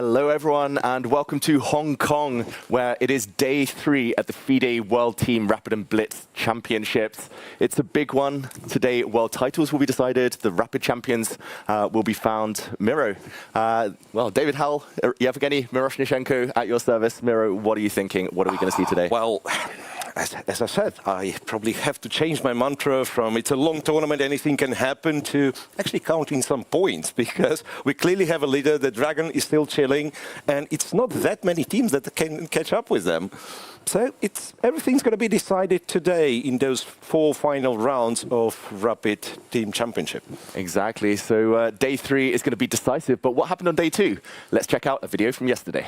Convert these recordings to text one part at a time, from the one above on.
Hello everyone and welcome to Hong Kong, where it is day 3 at the FIDE World Team Rapid and Blitz Championships. It's a big one. Today world titles will be decided, the Rapid champions will be found. Miro, well, David Howell, Yevgeny Miroshnichenko at your service. Miro, what are you thinking? What are we going to see today? Well, as I said, I probably have to change my mantra from it's a long tournament, anything can happen, to actually counting some points, because we clearly have a leader. The Dragon is still chilling, and it's not that many teams that can catch up with them. So everything's going to be decided today in those 4 final rounds of Rapid Team Championship. Exactly. So day 3 is going to be decisive. But what happened on day 2? Let's check out a video from yesterday.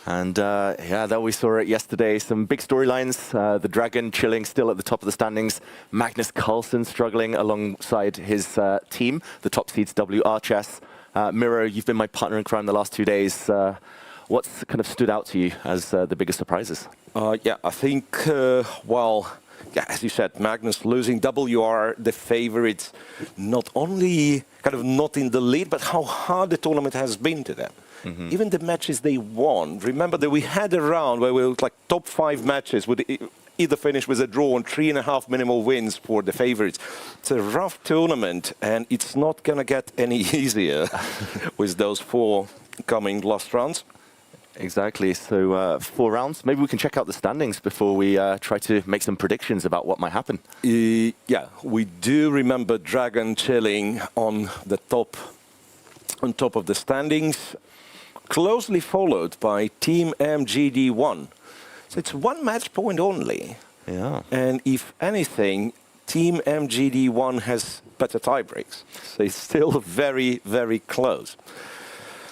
And yeah, there we saw it yesterday. Some big storylines. The Dragon chilling still at the top of the standings. Magnus Carlsen struggling alongside his team, the top seeds WR Chess. Miro, you've been my partner in crime the last 2 days. What's kind of stood out to you as the biggest surprises? Yeah, I think, well, yeah, as you said, Magnus losing WR, the favorites, not only kind of not in the lead, but how hard the tournament has been to them. Even the matches they won. Remember that we had a round where we were like top 5 matches would either finish with a draw and 3.5 minimal wins for the favorites. It's a rough tournament, and it's not going to get any easier with those 4 coming last rounds. Exactly. So 4 rounds. Maybe we can check out the standings before we try to make some predictions about what might happen. Yeah, we do remember Dragon chilling on the top of the standings, closely followed by Team MGD1. So it's 1 match point only. Yeah. And if anything, Team MGD1 has better tiebreaks. So it's still very, very close.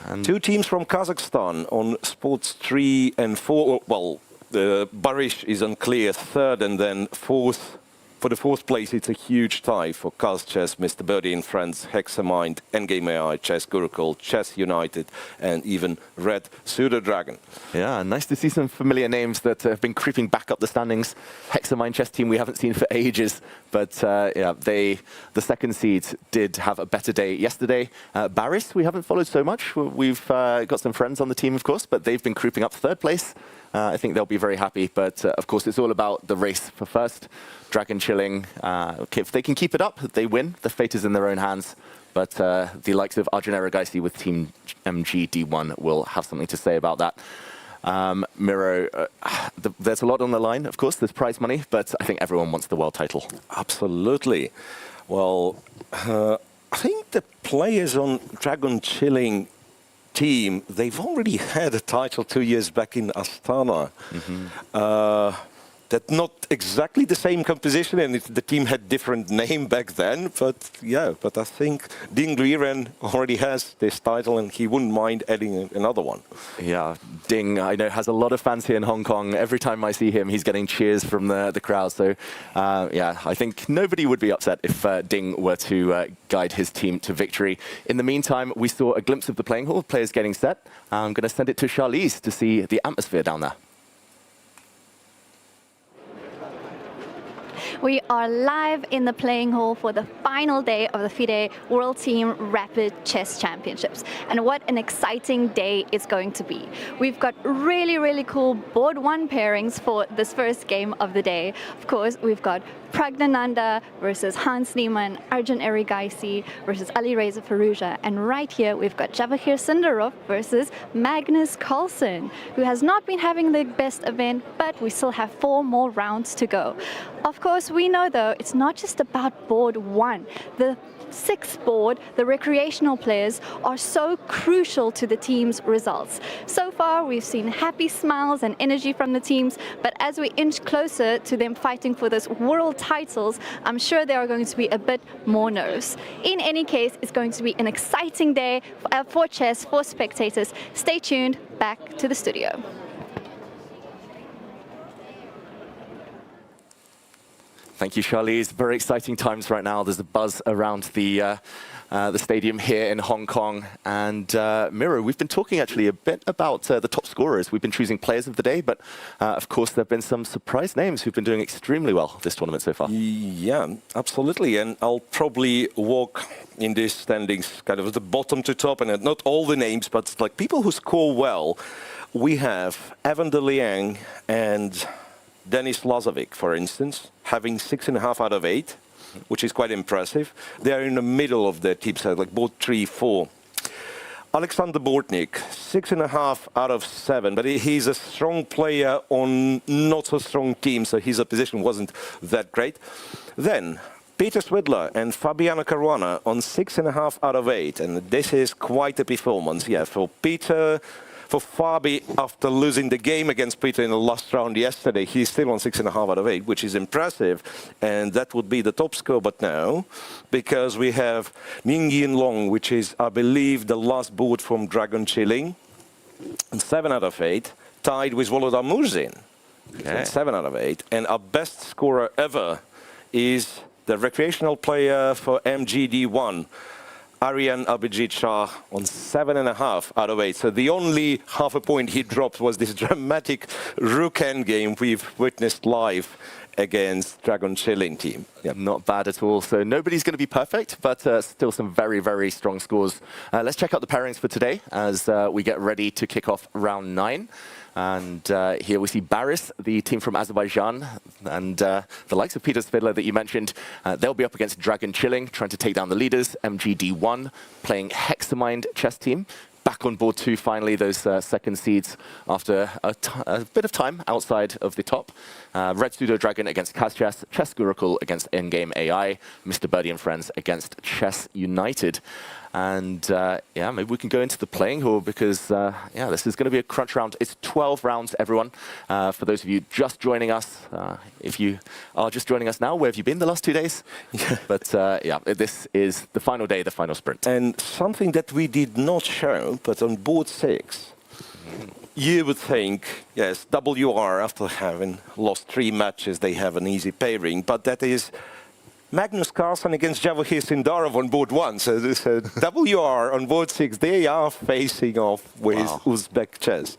And 2 teams from Kazakhstan on spots 3 and 4. Well, Barish is unclear, 3rd, and then 4th. For the 4th place, it's a huge tie for Kaz Chess, Mr. Birdie and Friends, Hexamind, Endgame AI, Chess Gurukul, Chess United, and even Red Pseudo Dragon. Yeah, nice to see some familiar names that have been creeping back up the standings. Hexamind Chess team we haven't seen for ages, but yeah, the 2nd seeds did have a better day yesterday. Baris, we haven't followed so much. We've got some friends on the team, of course, but they've been creeping up 3rd place. I think they'll be very happy, but of course it's all about the race for first. Dragon chilling. If they can keep it up, they win. The fate is in their own hands. But the likes of Arjun Erigaisi with Team MGD1 will have something to say about that. Miro, there's a lot on the line, of course. There's prize money, but I think everyone wants the world title. Absolutely. Well, I think the players on Dragon chilling team, they've already had a title 2 years back in Astana. That's not exactly the same composition, and the team had different name back then, but yeah, but I think Ding Liren already has this title, and he wouldn't mind adding another one. Yeah, Ding, I know, has a lot of fans here in Hong Kong. Every time I see him, he's getting cheers from the crowd. So yeah, I think nobody would be upset if Ding were to guide his team to victory. In the meantime, we saw a glimpse of the playing hall, players getting set. I'm going to send it to Charlize to see the atmosphere down there. We are live in the playing hall for the final day of the FIDE World Team Rapid Chess Championships. And what an exciting day it's going to be. We've got really, really cool board 1 pairings for this first game of the day. Of course, we've got Pragnananda versus Hans Niemann, Arjun Erigaisi versus Alireza Firouzja. And right here, we've got Jawahir Sundarov versus Magnus Carlsen, who has not been having the best event, but we still have 4 more rounds to go. Of course, we know, though, it's not just about board 1. The 6th board, the recreational players, are so crucial to the team's results. So far, we've seen happy smiles and energy from the teams, but as we inch closer to them fighting for this world titles, I'm sure there are going to be a bit more nerves. In any case, it's going to be an exciting day for chess, for spectators. Stay tuned. Back to the studio. Thank you, Charlize. Very exciting times right now. There's a buzz around the stadium here in Hong Kong. And Miro, we've been talking actually a bit about the top scorers. We've been choosing players of the day, but of course there have been some surprise names who've been doing extremely well this tournament so far. Yeah, absolutely. And I'll probably walk in these standings kind of the bottom to top, and not all the names, but like people who score well. We have Evan de Liang and Denis Lazovic, for instance, having 6.5 out of 8, which is quite impressive. They are in the middle of their team set, like both 3, 4. Alexander Bortnik, 6.5 out of 7, but he's a strong player on not so strong teams, so his opposition wasn't that great. Then Peter Swidler and Fabiano Caruana on 6.5 out of 8, and this is quite a performance. Yeah, for Peter. For Fabi, after losing the game against Peter in the last round yesterday, he's still on 6.5 out of 8, which is impressive. And that would be the top score. But now, because we have Ning Yin Long, which is, I believe, the last board from Dragon Chilling, and 7 out of 8, tied with Volodar Muzin, okay. 7 out of 8. And our best scorer ever is the recreational player for MGD1. Aryan Abhijit Shah on 7.5 out of 8. So the only half a point he dropped was this dramatic rook endgame we've witnessed live against Dragon Chilling team. Yeah, not bad at all. So nobody's going to be perfect, but still some very, very strong scores. Let's check out the pairings for today as we get ready to kick off round 9. And here we see Baris, the team from Azerbaijan, and the likes of Peter Swidler that you mentioned. They'll be up against Dragon Chilling, trying to take down the leaders. MGD1 playing Hexamind chess team. Back on board 2, finally, those second seeds after a bit of time outside of the top. Red Pseudo Dragon against Kazchess, Chess Gurukul against Endgame AI, Mr. Birdie and Friends against Chess United. And yeah, maybe we can go into the playing hall because yeah, this is going to be a crunch round. It's 12 rounds, everyone. For those of you just joining us, if you are just joining us now, where have you been the last 2 days? But yeah, this is the final day, the final sprint. And something that we did not show, but on board 6, you would think, yes, WR, after having lost 3 matches, they have an easy pairing, but that is Magnus Carlsen against Jawahir Sundarov on board 1. So this WR on board 6, they are facing off with Uzbek chess.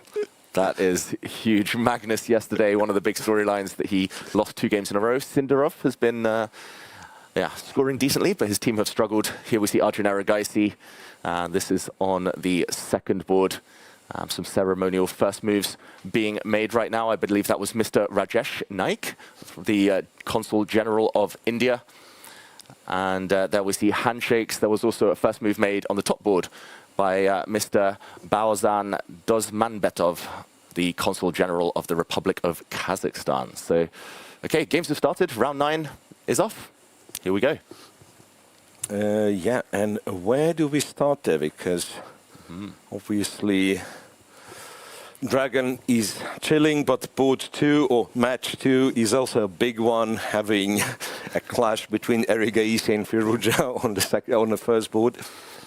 That is huge. Magnus yesterday, one of the big storylines that he lost 2 games in a row. Sundarov has been yeah, scoring decently, but his team have struggled. Here we see Arjun Erigaisi. This is on the second board. Some ceremonial first moves being made right now. I believe that was Mr. Rajesh Naik, the Consul General of India. And there we see handshakes. There was also a first move made on the top board by Mr. Baozan Dozmanbetov, the Consul General of the Republic of Kazakhstan. So, okay, games have started. Round 9 is off. Here we go. Yeah, and where do we start there? Because obviously Dragon is chilling, but board 2 or match 2 is also a big one, having a clash between Erigaisi and Firouzja on the first board.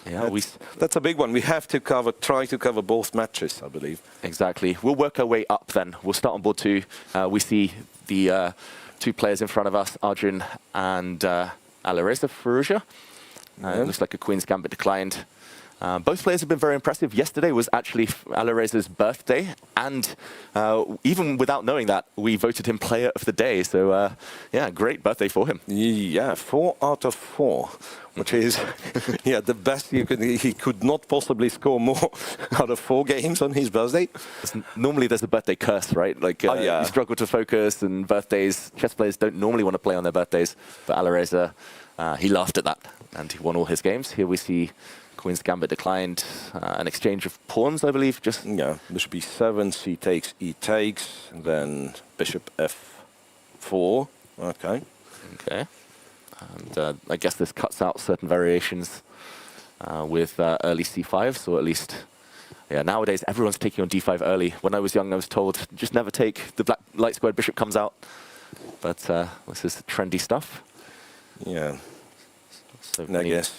Yeah, that's a big one. We have to try to cover both matches, I believe. Exactly. We'll work our way up then. We'll start on board 2. We see the 2 players in front of us, Arjun and Alireza Firouzja. It looks like a Queen's Gambit declined. Both players have been very impressive. Yesterday was actually Alireza's birthday, and even without knowing that, we voted him Player of the Day. So, yeah, great birthday for him. Yeah, 4 out of 4, which is yeah the best you could. He could not possibly score more out of 4 games on his birthday. Normally, there's a birthday curse, right? Like you struggle to focus, and birthdays. Chess players don't normally want to play on their birthdays, but Alireza, he laughed at that, and he won all his games. Here we see Queen's Gambit declined, an exchange of pawns, I believe. Just bishop e7, c takes, e takes, and then bishop f4. Okay. Okay. And I guess this cuts out certain variations with early c5, so at least, yeah, nowadays everyone's taking on d5 early. When I was young, I was told, just never take, the black light squared bishop comes out. But this is trendy stuff. Yeah. So I guess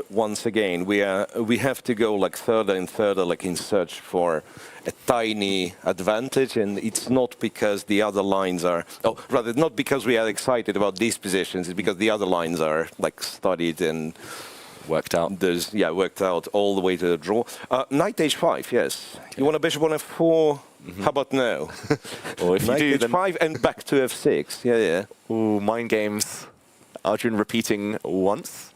once again we have to go like further and further, like in search for a tiny advantage, and it's not because the other lines are, oh, rather not because we are excited about these positions, it's because the other lines are like studied and worked out. There's worked out all the way to the draw. Knight h5, yes. Okay. You want a bishop on f4? How about no? Or if Knight you do, h5 and back to f6. Yeah. Ooh, mind games. Arjun repeating once.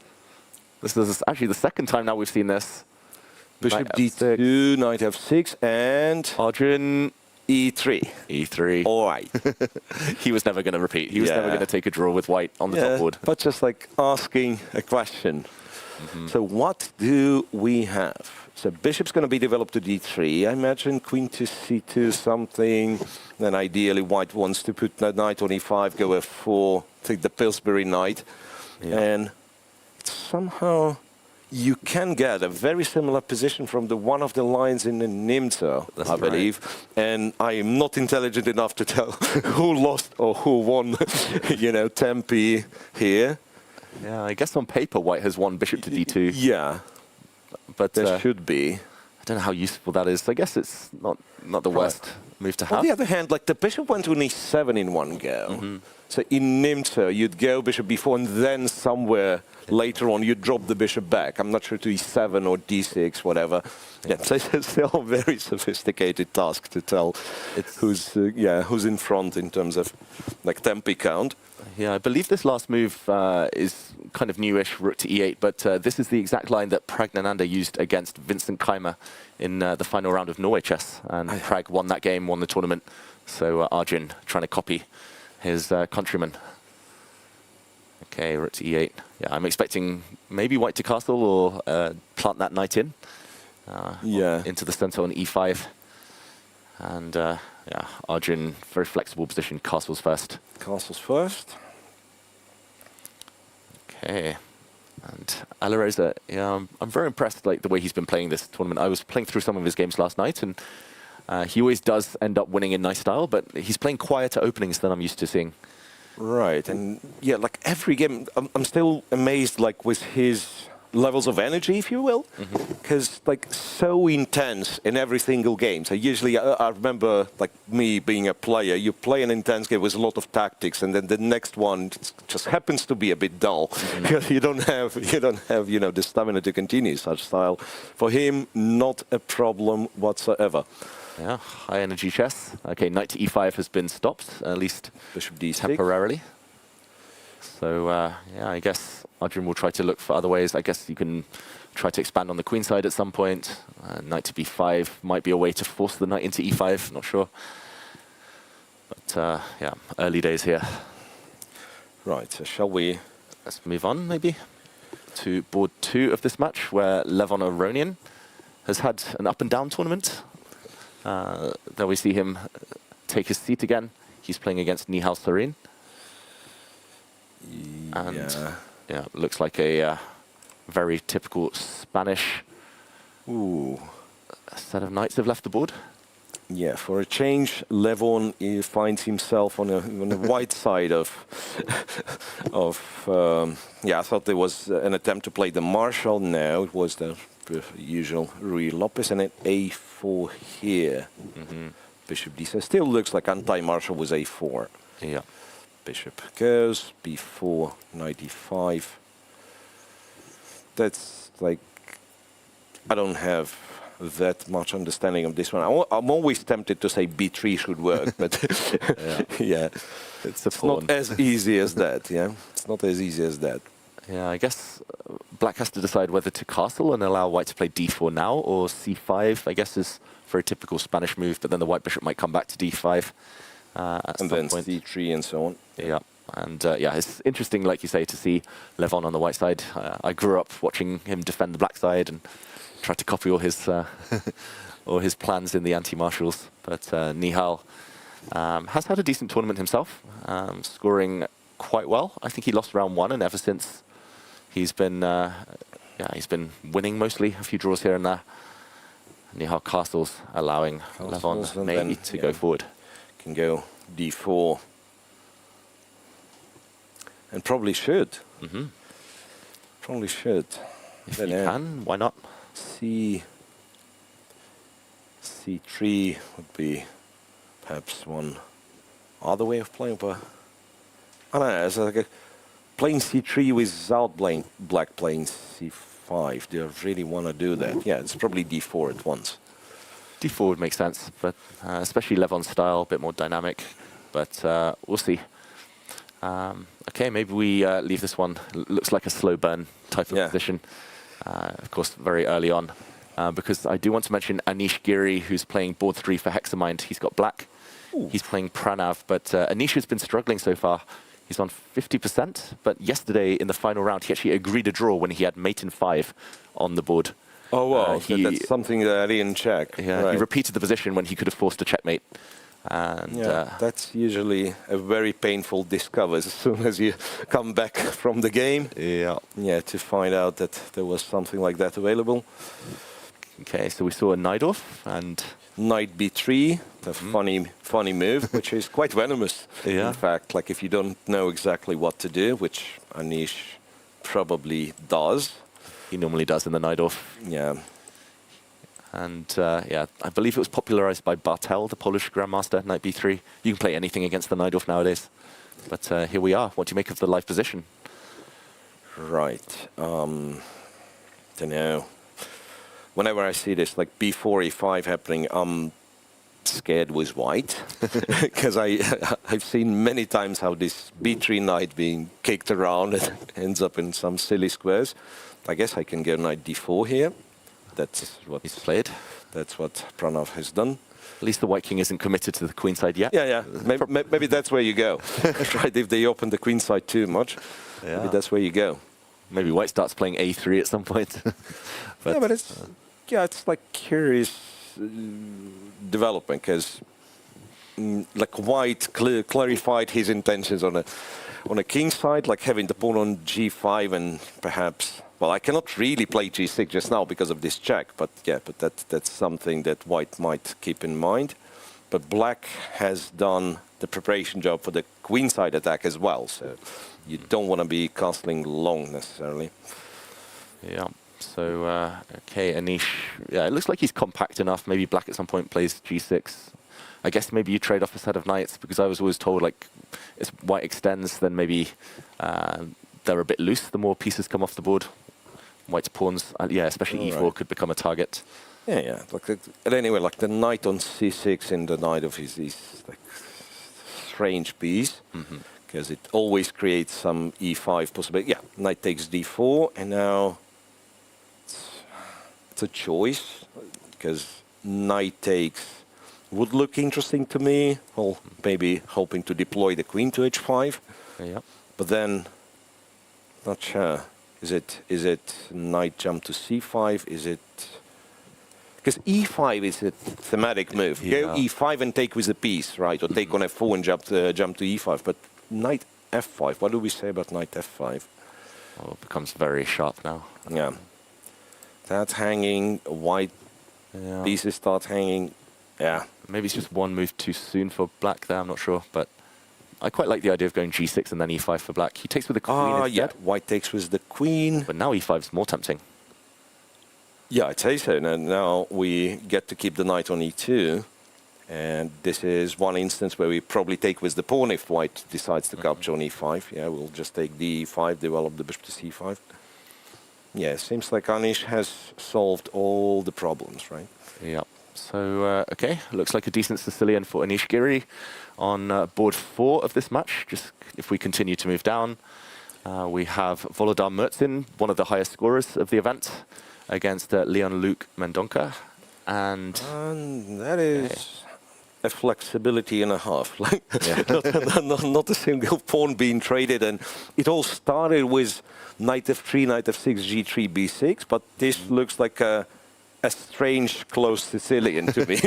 This is actually the second time now we've seen this. Bishop d2, knight f6, and Arjun e3. E3. All right. He was never going to repeat. He was never going to take a draw with white on the top board. But just like asking a question. So what do we have? So bishop's going to be developed to d3. I imagine queen to c2 something. Then ideally white wants to put the knight on e5, go f4, take the Pillsbury knight. And somehow you can get a very similar position from the one of the lines in the Nimzo, I believe. And I am not intelligent enough to tell who lost or who won, Tempe here. Yeah, I guess on paper white has won bishop to d2. Yeah, but there should be. I don't know how useful that is. I guess it's not the worst move to have. On the other hand, like the bishop went to an e7 in one go. So in Nimzo, you'd go bishop b4, and then somewhere later on you'd drop the bishop back. I'm not sure to e7 or d6, whatever. Yeah, so it's still a very sophisticated task to tell who's in front in terms of like tempi count. Yeah, I believe this last move is kind of newish, rook to e8, but this is the exact line that Pragnananda used against Vincent Keimer in the final round of Norway Chess. And Prag won that game, won the tournament. So Arjun trying to copy his countryman. Okay, rook to e8. Yeah, I'm expecting maybe white to castle or plant that knight in. Into the center on e5. And Arjun, very flexible position, castles first. Castles first. Okay. And Alireza, I'm very impressed like the way he's been playing this tournament. I was playing through some of his games last night, and he always does end up winning in nice style, but he's playing quieter openings than I'm used to seeing. Right, and yeah, like every game, I'm still amazed like with his levels of energy, if you will, because like so intense in every single game. So usually I remember like me being a player, you play an intense game with a lot of tactics, and then the next one just happens to be a bit dull because you don't have the stamina to continue such style. For him, not a problem whatsoever. Yeah, high energy chess. Okay, knight to e5 has been stopped, at least bishop d6 temporarily. So I guess Arjun will try to look for other ways. I guess you can try to expand on the queen side at some point. Knight to b5 might be a way to force the knight into e5, not sure. But early days here. Right, so shall we? Let's move on maybe to board 2 of this match, where Levon Aronian has had an up and down tournament. There we see him take his seat again. He's playing against Nihal Sarin. And looks like a very typical Spanish set of knights have left the board. Yeah, for a change, Levon finds himself on the white side of I thought there was an attempt to play the Marshal. No, it was the usual Ruy Lopez, and an a4 here. Bishop d7 still looks like anti-Marshal with a4. Yeah. Bishop goes, b4, knight e5. That's like I don't have that much understanding of this one. I'm always tempted to say b3 should work, but yeah, it's not as easy as that. Yeah, it's not as easy as that. Yeah, I guess black has to decide whether to castle and allow white to play d4 now, or c5, I guess, is a very typical Spanish move, but then the white bishop might come back to d5 at some then point. c3 and so on. Yeah, and yeah, it's interesting, like you say, to see Levon on the white side. I grew up watching him defend the black side and try to copy all his plans in the anti-marshals, but Nihal has had a decent tournament himself, scoring quite well. I think he lost round 1, and ever since he's been winning mostly, a few draws here and there. Nihal castles, allowing Levon maybe to go forward. Can go d4, and probably should. Probably should. If you can, why not? C3 would be perhaps one other way of playing, but I don't know. It's like playing c3 without black playing c5. Do you really want to do that? Yeah, it's probably d4 at once. d4 would make sense, but especially Levon's style, a bit more dynamic. But we'll see. Okay, maybe we leave this one. Looks like a slow burn type of position. Of course, very early on. Because I do want to mention Anish Giri, who's playing board 3 for Hexamind. He's got black. Ooh. He's playing Pranav, but Anish has been struggling so far. He's on 50%, but yesterday in the final round, he actually agreed a draw when he had mate in 5 on the board. Oh, wow. That's something that I didn't check. Yeah, right. He repeated the position when he could have forced a checkmate. And that's usually a very painful discovery as soon as you come back from the game. Yeah, to find out that there was something like that available. Okay, so we saw a Najdorf and knight b3, the funny move, which is quite venomous. In fact, like if you don't know exactly what to do, which Anish probably does. He normally does in the Najdorf. Yeah. And yeah, I believe it was popularized by Bartel, the Polish grandmaster, knight b3. You can play anything against the Najdorf nowadays. But here we are. What do you make of the live position? Right. Don't know. Whenever I see this, like b4, e5 happening, I'm scared with white. Because I've seen many times how this b3 knight being kicked around and ends up in some silly squares. I guess I can go knight d4 here. That's what he's played. That's what Pranav has done. At least the white king isn't committed to the queen side yet. Yeah. Maybe that's where you go. Right, if they open the queen side too much, maybe that's where you go. Maybe white starts playing a3 at some point. But it's like curious development, because like white clarified his intentions on a king side, like having the pawn on g5 and perhaps. Well, I cannot really play g6 just now because of this check, but that's something that white might keep in mind. But black has done the preparation job for the queenside attack as well, so you don't want to be castling long necessarily. Yeah. So okay, Anish. Yeah, it looks like he's compact enough. Maybe black at some point plays g6. I guess maybe you trade off a set of knights, because I was always told like as white extends, then maybe they're a bit loose the more pieces come off the board. White's pawns, especially e4 could become a target. Yeah. But anyway, like the knight on c6 in the Najdorf is like strange piece, because it always creates some e5 possibility. Yeah, knight takes d4, and now it's a choice, because knight takes would look interesting to me. Well, maybe hoping to deploy the queen to h5. Yeah. But then, not sure. Is it knight jump to c5? Is it... Because e5 is a thematic move. Go e5 and take with the piece, right? Or take on f4 and jump to e5. But knight f5, what do we say about knight f5? Oh, it becomes very sharp now. Yeah. That's hanging, white pieces start hanging. Yeah. Maybe it's just one move too soon for black there, I'm not sure. But I quite like the idea of going g6 and then e5 for black. He takes with the queen instead. Yeah, white takes with the queen. But now e5 is more tempting. Yeah, I'd say so. And now we get to keep the knight on e2. And this is one instance where we probably take with the pawn if white decides to capture on e5. Yeah, we'll just take d5, develop the bishop to c5. Yeah, it seems like Anish has solved all the problems, right? Yeah. So, okay, looks like a decent Sicilian for Anish Giri on board 4 of this match. Just if we continue to move down, we have Volodar Mertzin, one of the highest scorers of the event, against Leon Luke Mendonca. And that is a flexibility and a half. Like not a single pawn being traded. And it all started with knight f3, knight f6, g3, b6. But this looks like a strange close Sicilian to me.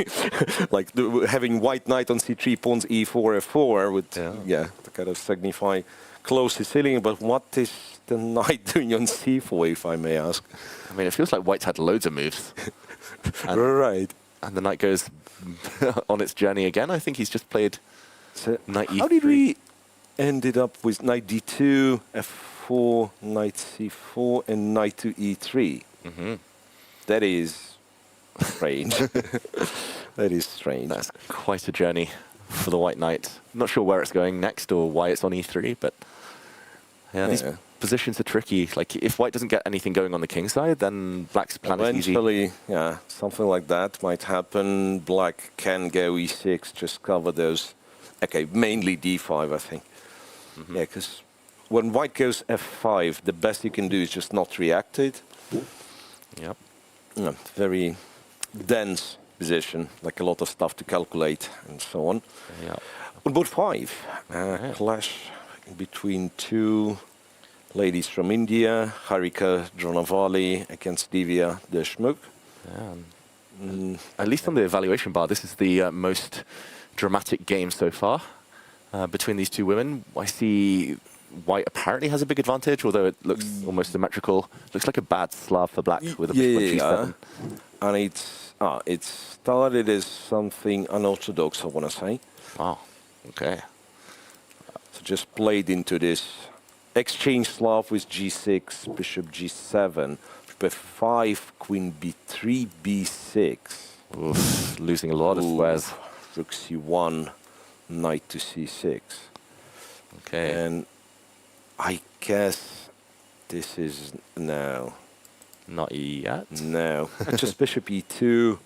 Like having white knight on c3, pawns e4, f4 would, to kind of signify close Sicilian. But what is the knight doing on c4, if I may ask? I mean, it feels like white's had loads of moves. Right. And the knight goes on its journey again. I think he's just played knight e3. How did we ended up with knight d2, f4, knight c4, and knight to e3? That is strange. That is strange. That's quite a journey for the white knight. Not sure where it's going next or why it's on e3, but these positions are tricky. Like, if white doesn't get anything going on the king side, then black's plan is easy. Eventually, something like that might happen. Black can go e6, just cover those. Okay, mainly d5, I think. Yeah, because when white goes f5, the best you can do is just not react it. Yep. Very dense position, like a lot of stuff to calculate and so on. Yep. On board 5, clash between two ladies from India, Harika Dronavali against Divya Deshmukh. At least on the evaluation bar, this is the most dramatic game so far between these two women. I see white apparently has a big advantage, although it looks almost symmetrical. Looks like a bad Slav for black with a g7. And it started as something unorthodox, I want to say. Wow. Okay. So just played into this exchange Slav with g6, bishop g7, b5, queen b3, b6. Oof, losing a lot of squares. Rook c1, knight to c6. Okay. And I guess this is no. Not yet. No. Just bishop e2.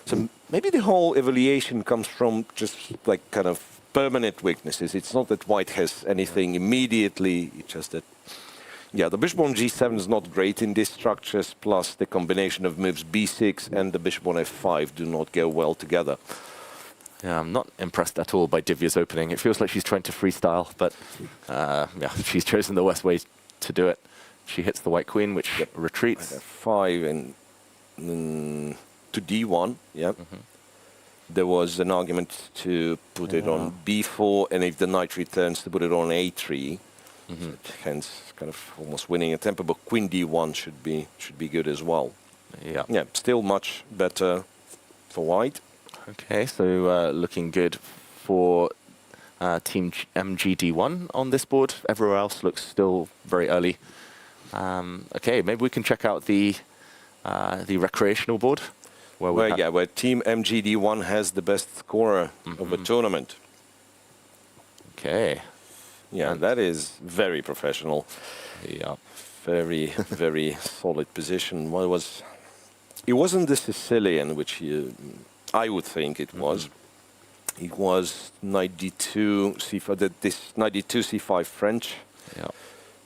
So maybe the whole evaluation comes from just like kind of permanent weaknesses. It's not that white has anything immediately. It's just that, the bishop on g7 is not great in these structures. Plus the combination of moves b6 and the bishop on f5 do not go well together. Yeah, I'm not impressed at all by Divya's opening. It feels like she's trying to freestyle, but she's chosen the worst way to do it. She hits the white queen, which retreats. F5 and to d1. There was an argument to put it on b4, and if the knight returns, to put it on a3. So hence, kind of almost winning a tempo. But queen d1 should be good as well. Yeah, still much better for white. Okay, so looking good for team MGD1 on this board. Everywhere else looks still very early. Okay, maybe we can check out the recreational board. Where team MGD1 has the best scorer of the tournament. Okay. Yeah, and that is very professional. Yeah. Very, very solid position. Well, it wasn't the Sicilian, which I would think it was. It was knight d2, c5, this knight d2, c5 French. Yeah.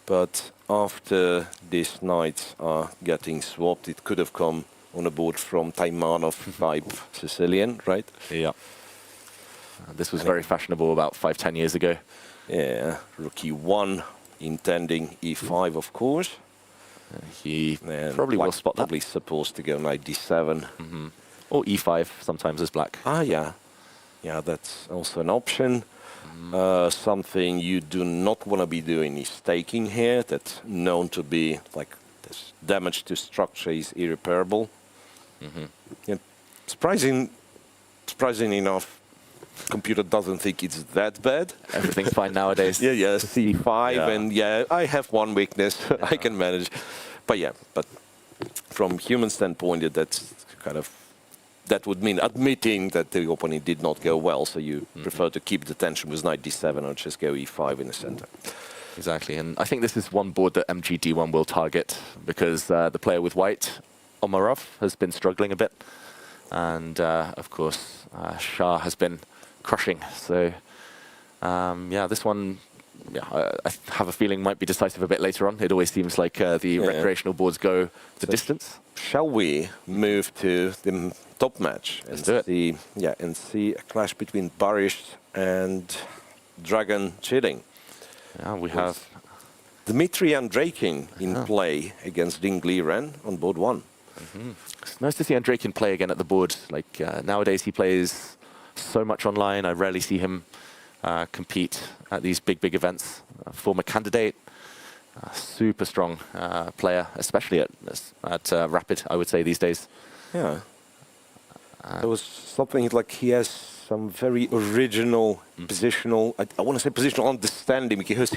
But after these knights are getting swapped, it could have come on a board from Taimanov type Sicilian, right? Yeah. This was very fashionable about 5-10 years ago. Yeah, rook e1, intending e5, of course. He probably will spot that. Probably supposed to go knight d7. Or e5 sometimes as black. Yeah, that's also an option. Something you do not want to be doing is taking here. That's known to be like this damage to structure is irreparable. Yeah, surprising enough, computer doesn't think it's that bad. Everything's fine nowadays. Yeah, c5, and I have one weakness. I can manage. But from human standpoint, that's kind of, that would mean admitting that the opponent did not go well, so you prefer to keep the tension with knight d7 or just go e5 in the center. Exactly, and I think this is one board that MGD1 will target because the player with white, Omarov, has been struggling a bit. And of course, Shah has been crushing. So yeah, this one, yeah, I have a feeling might be decisive a bit later on. It always seems like the recreational boards go the distance. Shall we move to the top match and see, and see a clash between Barish and Dragon Chilling? Yeah, we have Dmitry Andreikin in play against Ding Liren on board 1. It's nice to see Andreikin play again at the board. Like nowadays, he plays so much online. I rarely see him compete at these big events. Former candidate, super strong player, especially at Rapid, I would say these days. Yeah, there was something like he has some very original positional. I want to say positional understanding because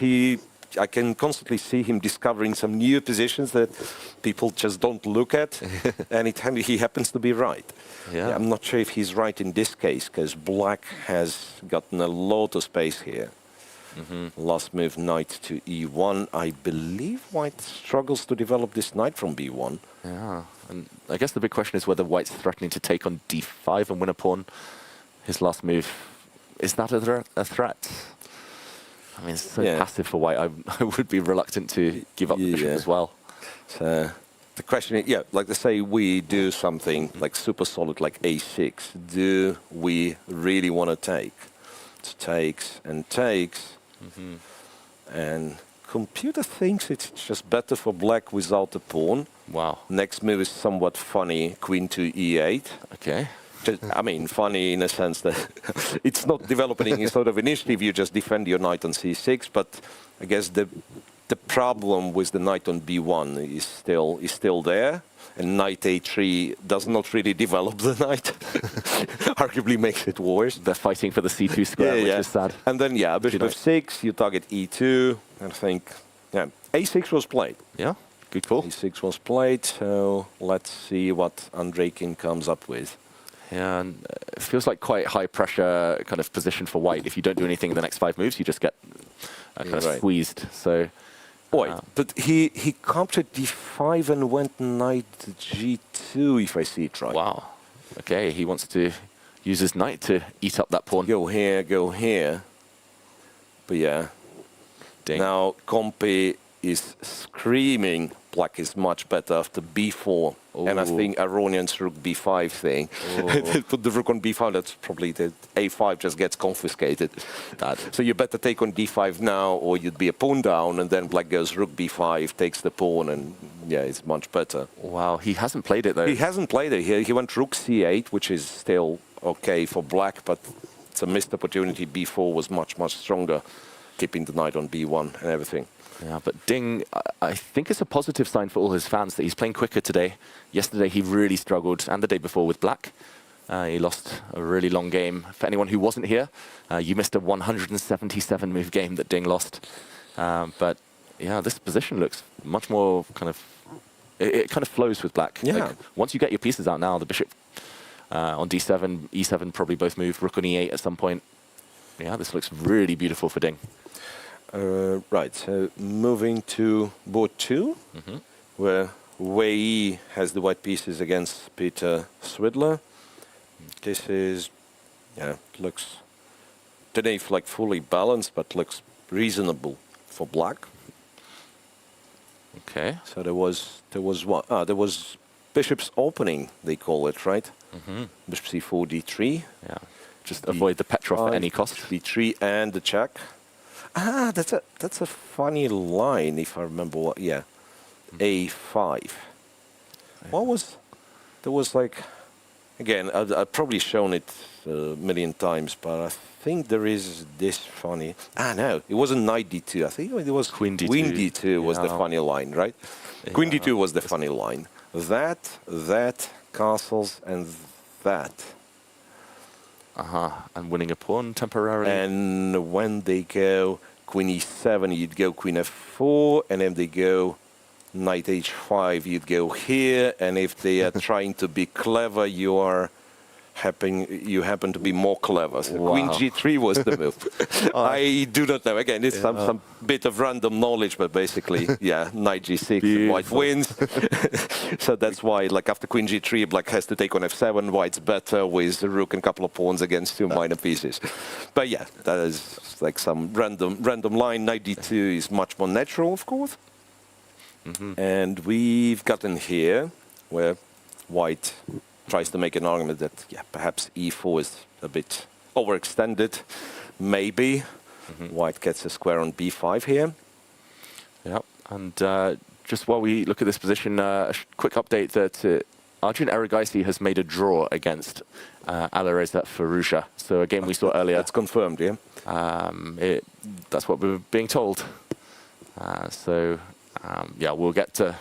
I can constantly see him discovering some new positions that people just don't look at, and he happens to be right. Yeah, I'm not sure if he's right in this case, because black has gotten a lot of space here. Last move, knight to e1. I believe white struggles to develop this knight from b1. Yeah, and I guess the big question is whether white's threatening to take on d5 and win a pawn. His last move, is that a threat? I mean, it's so passive for white. I would be reluctant to give up the bishop as well. So the question is, like they say, we do something like super solid, like a6. Do we really want to take? It takes and takes. And computer thinks it's just better for black without a pawn. Wow. Next move is somewhat funny, queen to e8. Okay. I mean, funny in a sense that it's not developing any sort of initiative. You just defend your knight on c6. But I guess the problem with the knight on b1 is still there, and knight a3 does not really develop the knight. Arguably makes it worse. They're fighting for the c2 square, which is sad. And then bishop f6. You target e2. I think a6 was played. Yeah, good call. a6 was played. So let's see what Andreikin comes up with. Yeah, and it feels like quite high pressure kind of position for white. If you don't do anything in the next 5 moves, you just get kind of squeezed. So, but he captured d5 and went knight g2, if I see it right. Wow. Okay, he wants to use his knight to eat up that pawn. Go here, go here. But yeah, Ding. Now Compi is screaming black is much better after b4. And I think Aronian's rook b5 thing. Put the rook on b5, that's probably the a5 just gets confiscated. So you better take on d5 now, or you'd be a pawn down, and then black goes rook b5, takes the pawn, and it's much better. Wow, he hasn't played it though. He hasn't played it. He went rook c8, which is still okay for black, but it's a missed opportunity. b4 was much stronger, keeping the knight on b1 and everything. Yeah, but Ding, I think it's a positive sign for all his fans that he's playing quicker today. Yesterday he really struggled, and the day before with black. He lost a really long game. For anyone who wasn't here, you missed a 177 move game that Ding lost. But yeah, this position looks much more kind of, it kind of flows with black. Yeah. Like, once you get your pieces out now, the bishop on d7, e7 probably both move, rook on e8 at some point. Yeah, this looks really beautiful for Ding. Right, so moving to board 2, where Wei has the white pieces against Peter Swidler. This is, looks, don't know if like fully balanced, but looks reasonable for black. Okay. So there was bishop's opening, they call it, right? Bishop c4, d3. Yeah, just avoid the Petrov at any cost. d3 and the check. That's a funny line, if I remember what. Yeah, a5. What was? There was like, again, I've probably shown it a million times, but I think there is this funny. No, it wasn't knight d2. I think it was queen d2. Queen d2 was the funny line, right? Yeah. Queen d2 was the funny line. That, castles, and that. And winning a pawn temporarily. And when they go queen e7, you'd go queen f4, and if they go knight h5, you'd go here, and if they are trying to be clever, you are you happen to be more clever. So Wow. Queen G3 was the move. I do not know. Again, it's some bit of random knowledge, but basically, yeah, Knight G6, and White wins. So that's why, like after Queen G3, Black has to take on F7. White's better with the Rook and a couple of pawns against two minor pieces. But yeah, that is like some random line. Knight D2 is much more natural, of course. And we've gotten here where White tries to make an argument that, yeah, perhaps E4 is a bit overextended, maybe. White gets a square on B5 here. Yeah, and just while we look at this position, a quick update that Arjun Erigaisi has made a draw against Alireza Firouzja. So a game we saw earlier. That's confirmed, yeah? That's what we were being told. Yeah, we'll get to...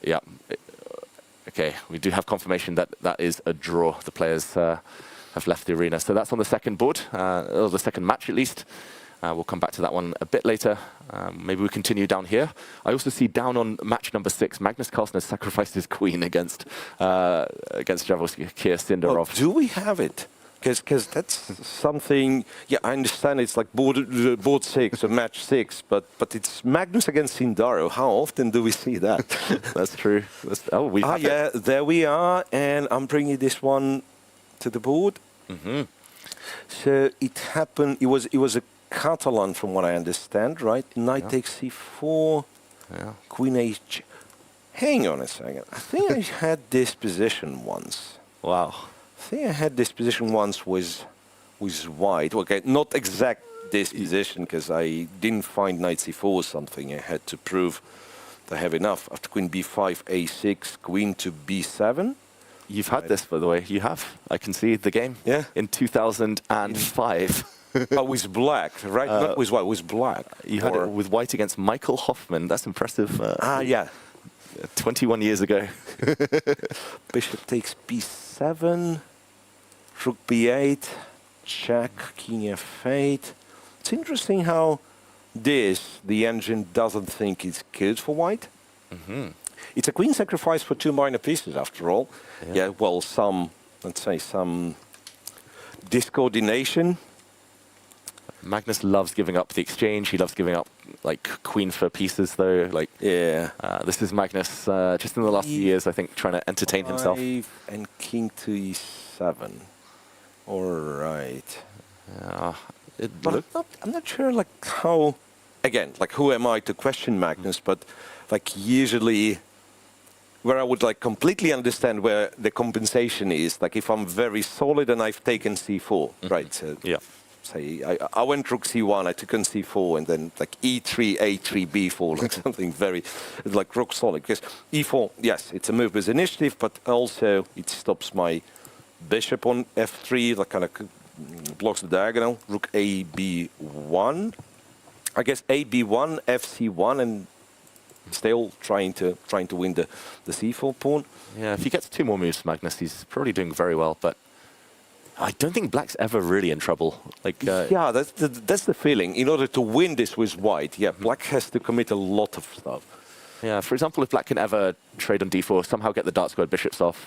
Yeah. Okay, we do have confirmation that that is a draw. The players have left the arena. So that's on the second board, or the second match at least. We'll come back to that one a bit later. Maybe we continue down here. I also see down on match number 6, Magnus Carlsen has sacrificed his queen against Javoskia Sindarov. Oh, do we have it? Because that's something, yeah, I understand it's like board 6 or match 6, but it's Magnus against Sindarov. How often do we see that? That's true. Yeah, there we are, and I'm bringing this one to the board. So it happened, it was a Catalan from what I understand, right? Knight takes C4, Queen H. Hang on a second, I think I had this position once. Wow. I think I had this position once with White. Okay, not exact this position, because I didn't find Knight C4 or something. I had to prove that I have enough. After Queen B5, A6, Queen to B7. You've had this, by the way. You have. I can see the game. Yeah. In 2005. Oh, with Black, right? Not with White, with Black. You had it with White against Michael Hoffman. That's impressive. Yeah. 21 years ago. Bishop takes B7. Rook B8, check, King F8. It's interesting how the engine doesn't think it's good for White. It's a queen sacrifice for two minor pieces, after all. Yeah, well, let's say some discoordination. Magnus loves giving up the exchange. He loves giving up like queen for pieces, though. Like, this is Magnus just in the last few years, I think, trying to entertain himself. And King to E7. All right. But I'm not sure, like how. Again, like who am I to question Magnus? But like usually, where I would like completely understand where the compensation is, like if I'm very solid and I've taken C4, right? So say I went Rook C1, I took on C4, and then like E3, A3, B4, like something very like rock solid. Because E4, yes, it's a move with initiative, but also it stops my bishop on F3, like kind of blocks the diagonal. Rook A, B1. I guess A, B1, FC1, and still trying to win the C4 pawn. Yeah, if he gets 2 more moves, Magnus, he's probably doing very well. But I don't think Black's ever really in trouble. Like, yeah, that's the feeling. In order to win this with White, Black has to commit a lot of stuff. Yeah, for example, if Black can ever trade on D4, somehow get the dark squared bishops off,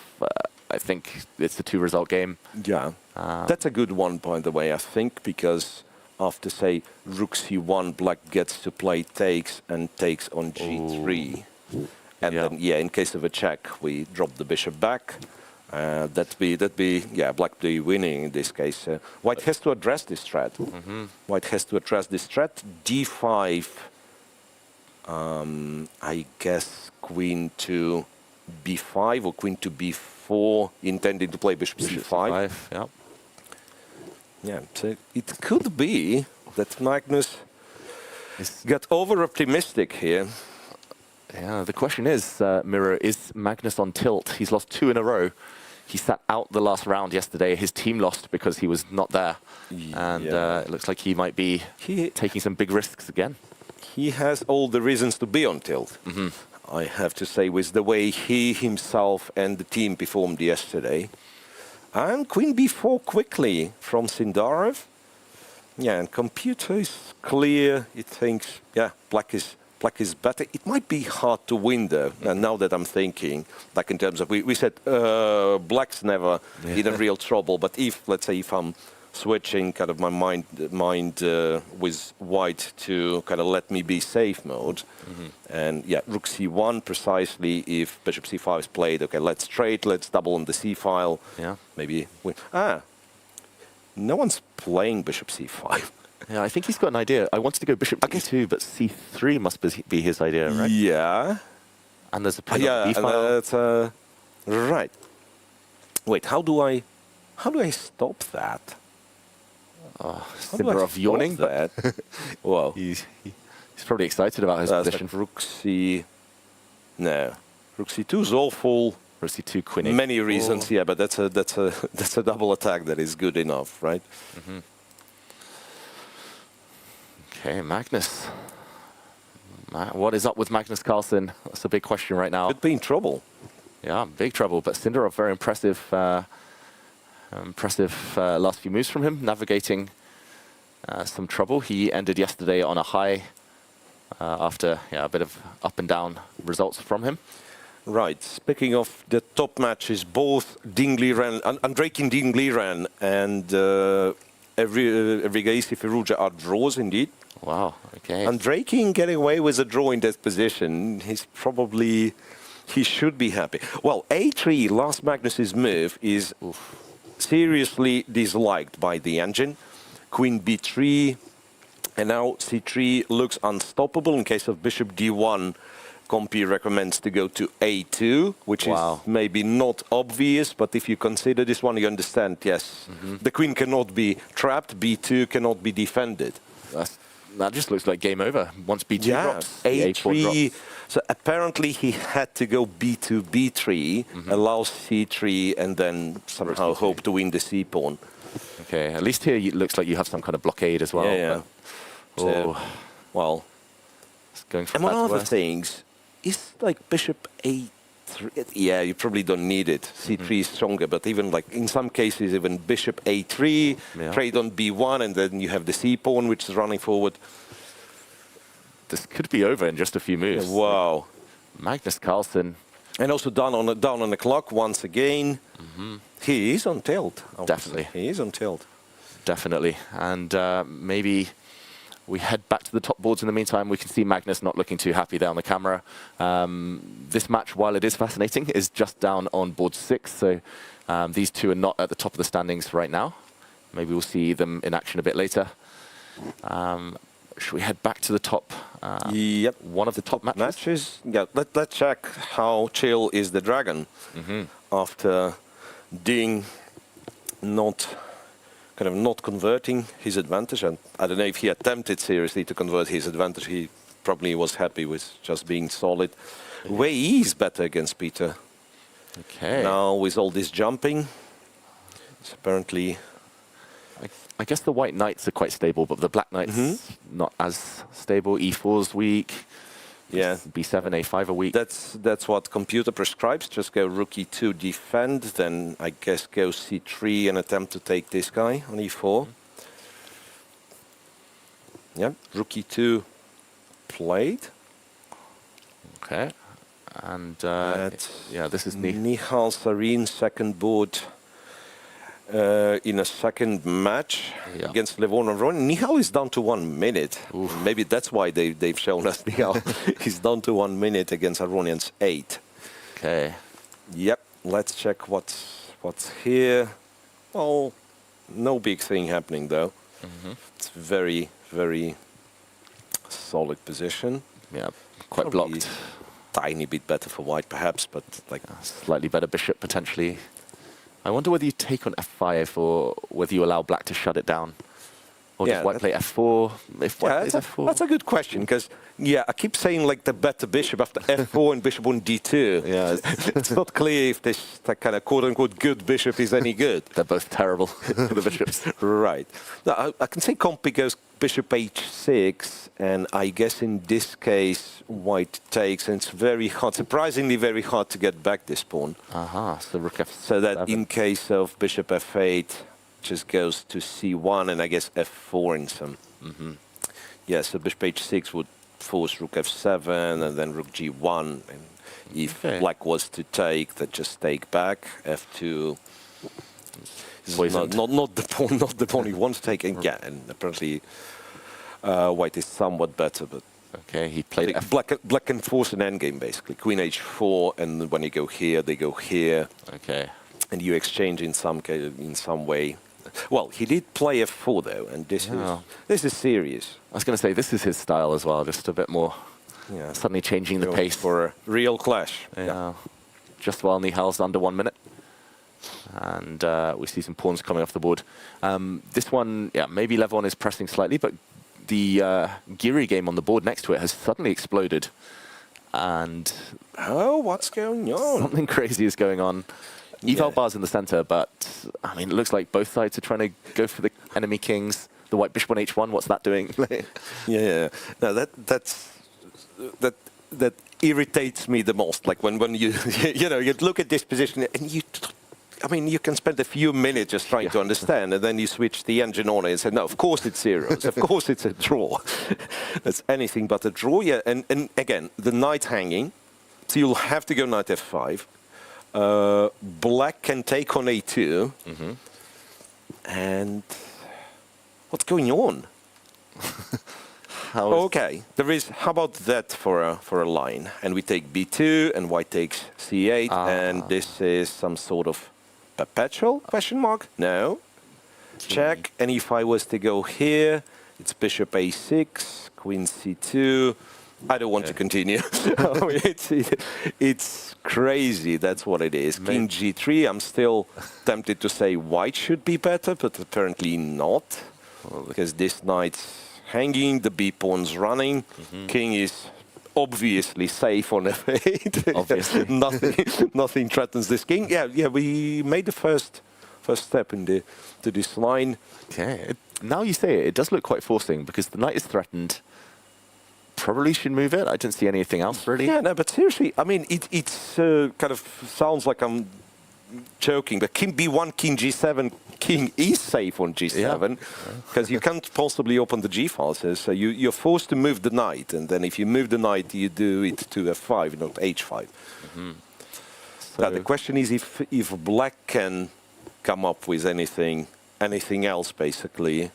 I think it's a 2-result game. Yeah, that's a good one, by the way, I think, because after, say, Rook C1, Black gets to play takes and takes on G3. And then, in case of a check, we drop the bishop back. That'd be Black be winning in this case. White has to address this threat. White has to address this threat. D5, I guess Queen to B5 or Queen to B4, intending to play Bishop C5. Yeah, so it could be that Magnus got over-optimistic here. Yeah, the question is, Miro, is Magnus on tilt? He's lost 2 in a row. He sat out the last round yesterday. His team lost because he was not there. And it looks like he might be taking some big risks again. He has all the reasons to be on tilt. I have to say, with the way he himself and the team performed yesterday. And Queen B4 quickly from Sindarov. Yeah, and computer is clear. It thinks, Black is black is better. It might be hard to win though. And now that I'm thinking, like in terms of, we said black's never in a real trouble, but if, let's say, if I'm switching kind of my mind with white to kind of let me be safe mode, and yeah, rook c1 precisely. If bishop c5 is played, okay, let's trade, let's double on the c file. Yeah. Maybe win. No one's playing bishop c5. Yeah, I think he's got an idea. I wanted to go bishop to e2, but c3 must be his idea, right? Yeah. And there's a pair Yeah, on the b file. and that's right. Wait, how do I stop that? Sindarov yawning, that. Whoa. He's probably excited about his position. Like rook c. No, rook c2 is awful. Rook c2, queen a4. Many reasons, yeah, but that's a double attack that is good enough, right? Okay, Magnus. What is up with Magnus Carlsen? That's a big question right now. Could be in trouble. Yeah, big trouble. But Sindarov, very impressive. Last few moves from him, navigating some trouble. He ended yesterday on a high after a bit of up and down results from him. Right. Speaking of the top matches, both Andreikin Dingliran and Erigaisi Firouzja are draws indeed. Wow, okay. Andreikin getting away with a draw in that position, he should be happy. Well, a3, last Magnus's move, is seriously disliked by the engine. Queen b3, and now c3 looks unstoppable. In case of bishop d1, Compi recommends to go to a2, which is maybe not obvious, but if you consider this one, you understand, yes. The queen cannot be trapped, b2 cannot be defended. That just looks like game over. Once b2 drops, a3 drops. So apparently he had to go b2, b3, allows c3, and then somehow hope to win the c-pawn. Okay, at least here it looks like you have some kind of blockade as well. Yeah. So, well, it's going from and one of the things is like bishop a3. Yeah, you probably don't need it. c3 is stronger, but even like in some cases, even bishop a3, trade on b1, and then you have the c-pawn, which is running forward. This could be over in just a few moves. Yeah, wow. Magnus Carlsen. And also down on the clock once again. He is on tilt. Definitely. He is on tilt. Definitely. And maybe we head back to the top boards in the meantime. We can see Magnus not looking too happy there on the camera. This match, while it is fascinating, is just down on board 6. So these two are not at the top of the standings right now. Maybe we'll see them in action a bit later. Should we head back to the top? Yep. One of the top matches? Yeah, let's check how chill is the dragon after Ding not converting his advantage. And I don't know if he attempted seriously to convert his advantage. He probably was happy with just being solid. Wei is better against Peter. Okay. Now with all this jumping, it's apparently... I guess the white knights are quite stable, but the black knights not as stable. e4's weak. Yeah. b7, a5 are weak. That's what computer prescribes. Just go rook e2 defend, then I guess go c3 and attempt to take this guy on e4. Yeah, rook e2 played. Okay. And yeah, this is Nihal Sarin, second board. In a second match against Levon Aronian. Nihal is down to 1 minute. Maybe that's why they've shown us Nihal. He's down to 1 minute against Aronian's 8. Okay. Yep. Let's check what's here. Well, no big thing happening though. It's very, very solid position. Yeah, quite blocked. Tiny bit better for white perhaps, but like slightly better bishop potentially. I wonder whether you take on f5 or whether you allow black to shut it down. Or does white play f4? If white plays f4? That's a good question, because, I keep saying like the better bishop after f4 and bishop on d2. Yeah, it's not clear if this kind of quote-unquote good bishop is any good. They're both terrible, the bishops. Right. Now, I can say Compi goes bishop h6, and I guess in this case, white takes, and it's very hard, surprisingly very hard to get back this pawn. So rook f7. So that in case of bishop f8, just goes to c1, and I guess f4 in some. Yeah, so bishop h6 would force rook f7 and then rook g1. And if black was to take, then just take back. f2 is not the pawn he wants to take. And yeah, and apparently white is somewhat better, but okay, he played black can force an endgame basically. Queen h4, and when you go here, they go here. Okay, and you exchange in some way. Well, he did play f4 though, and this is serious. I was going to say this is his style as well, just a bit more. Yeah, suddenly changing the pace for a real clash. Yeah, just while Nihal's under 1 minute, and we see some pawns coming off the board. This one, yeah, maybe Levon is pressing slightly, but the Giri game on the board next to it has suddenly exploded, and what's going on? Something crazy is going on. Eval bar's in the center, but I mean, it looks like both sides are trying to go for the enemy kings. The white bishop on h1, what's that doing? Yeah, no, that irritates me the most. Like when you you look at this position and you can spend a few minutes just trying to understand, and then you switch the engine on and say, no, of course it's zeros, of course it's a draw. It's anything but a draw. Yeah, and again, the knight hanging, so you'll have to go knight f5. Black can take on a2, and what's going on? Okay, there is. How about that for a line? And we take b2, and white takes c8, and this is some sort of perpetual question mark? No. Check. And if I was to go here, it's bishop a6, queen c2. I don't want to continue. It's crazy. That's what it is. King g3. I'm still tempted to say white should be better, but apparently not, because this knight's hanging, the b pawn's running. King is obviously safe on f8. Obviously, nothing threatens this king. Yeah. We made the first step to this line. Okay. Now you say it, it does look quite forcing because the knight is threatened. Probably should move it. I didn't see anything else really. Yeah, no, but seriously, I mean, it's kind of sounds like I'm joking, but king b1, king g7, king is safe on g7 because you can't possibly open the g file. So you're forced to move the knight, and then if you move the knight, you do it to f5, not h5. So now the question is if black can come up with anything else, basically.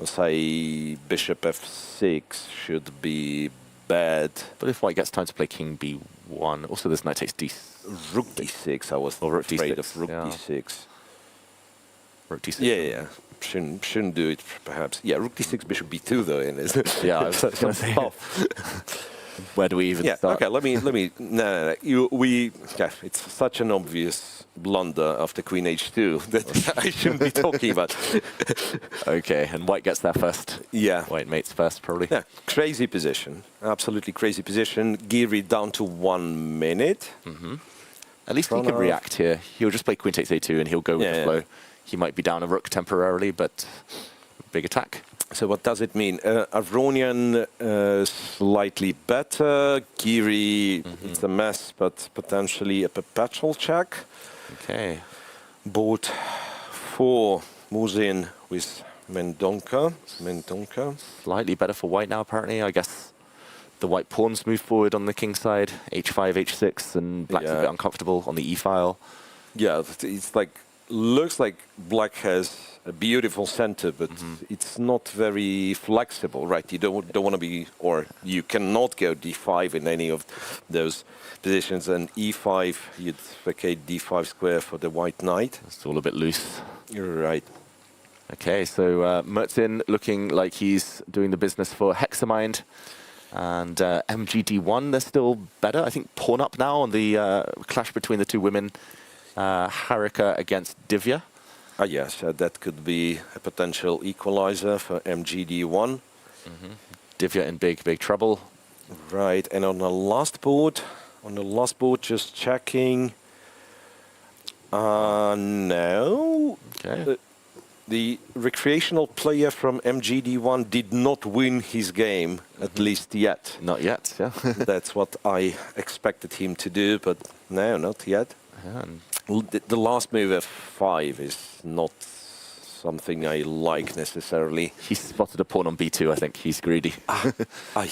Say bishop f6 should be bad. But if white gets time to play king b1, also this knight takes rook d6. I was afraid of rook d6. Rook d6. Yeah. Shouldn't do it, perhaps. Yeah, rook d6, bishop b2 though. Yeah, I was going to say. Where do we even start? Okay, let me. No. It's such an obvious blunder after queen h2 that I shouldn't be talking about. Okay, and white gets there first. Yeah. White mates first, probably. Yeah, crazy position. Absolutely crazy position. Giri down to 1 minute. At least he can react here. He'll just play queen takes a2 and he'll go with the flow. He might be down a rook temporarily, but big attack. So what does it mean? Aronian slightly better. Giri, it's a mess, but potentially a perpetual check. Okay. Board 4 moves in with Mendonca. Slightly better for white now, apparently. I guess the white pawns move forward on the king side. h5, h6, and black's a bit uncomfortable on the e file. Yeah, it's like, looks like black has a beautiful center, but it's not very flexible, right? You don't want to be, or you cannot go d5 in any of those positions, and e5, you'd vacate d5 square for the white knight. It's all a bit loose. You're right. Okay, so Mertzin looking like he's doing the business for Hexamind, and MGD1, they're still better. I think pawn up now on the clash between the two women, Harika against Divya. Yes, that could be a potential equalizer for MGD1. Divya in big trouble. Right, and on the last board, just checking. No. Okay. The recreational player from MGD1 did not win his game, at least yet. Not yet, yeah. That's what I expected him to do, but no, not yet. Yeah, The last move f5 is not something I like necessarily. He spotted a pawn on b2, I think. He's greedy.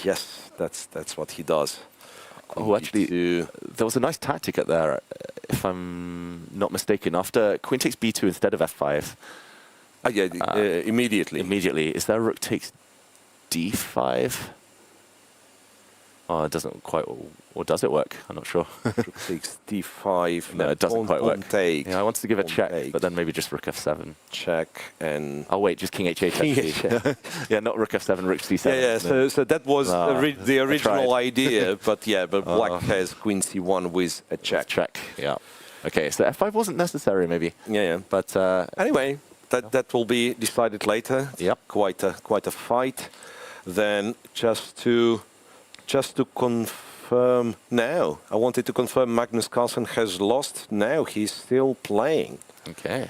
Yes, that's what he does. Oh, actually, there was a nice tactic at there, if I'm not mistaken. After queen takes b2 instead of f5. Immediately. Immediately. Is there rook takes d5? Oh, it doesn't quite, or does it work? I'm not sure. Rook takes d5. No, it doesn't quite work. Take. Yeah, I wanted to give a check, take. but then maybe just rook f7. Check and... Oh, wait, just king h8 actually. Yeah, not rook f7, rook c7. Yeah, so that was the original idea, but black Oh. has queen c1 with a check. Check, yeah. Okay, so f5 wasn't necessary, maybe. Yeah. But Anyway, that will be decided later. Yep. Quite a fight. Then just to confirm now, I wanted to confirm Magnus Carlsen has lost. Now he's still playing. okay,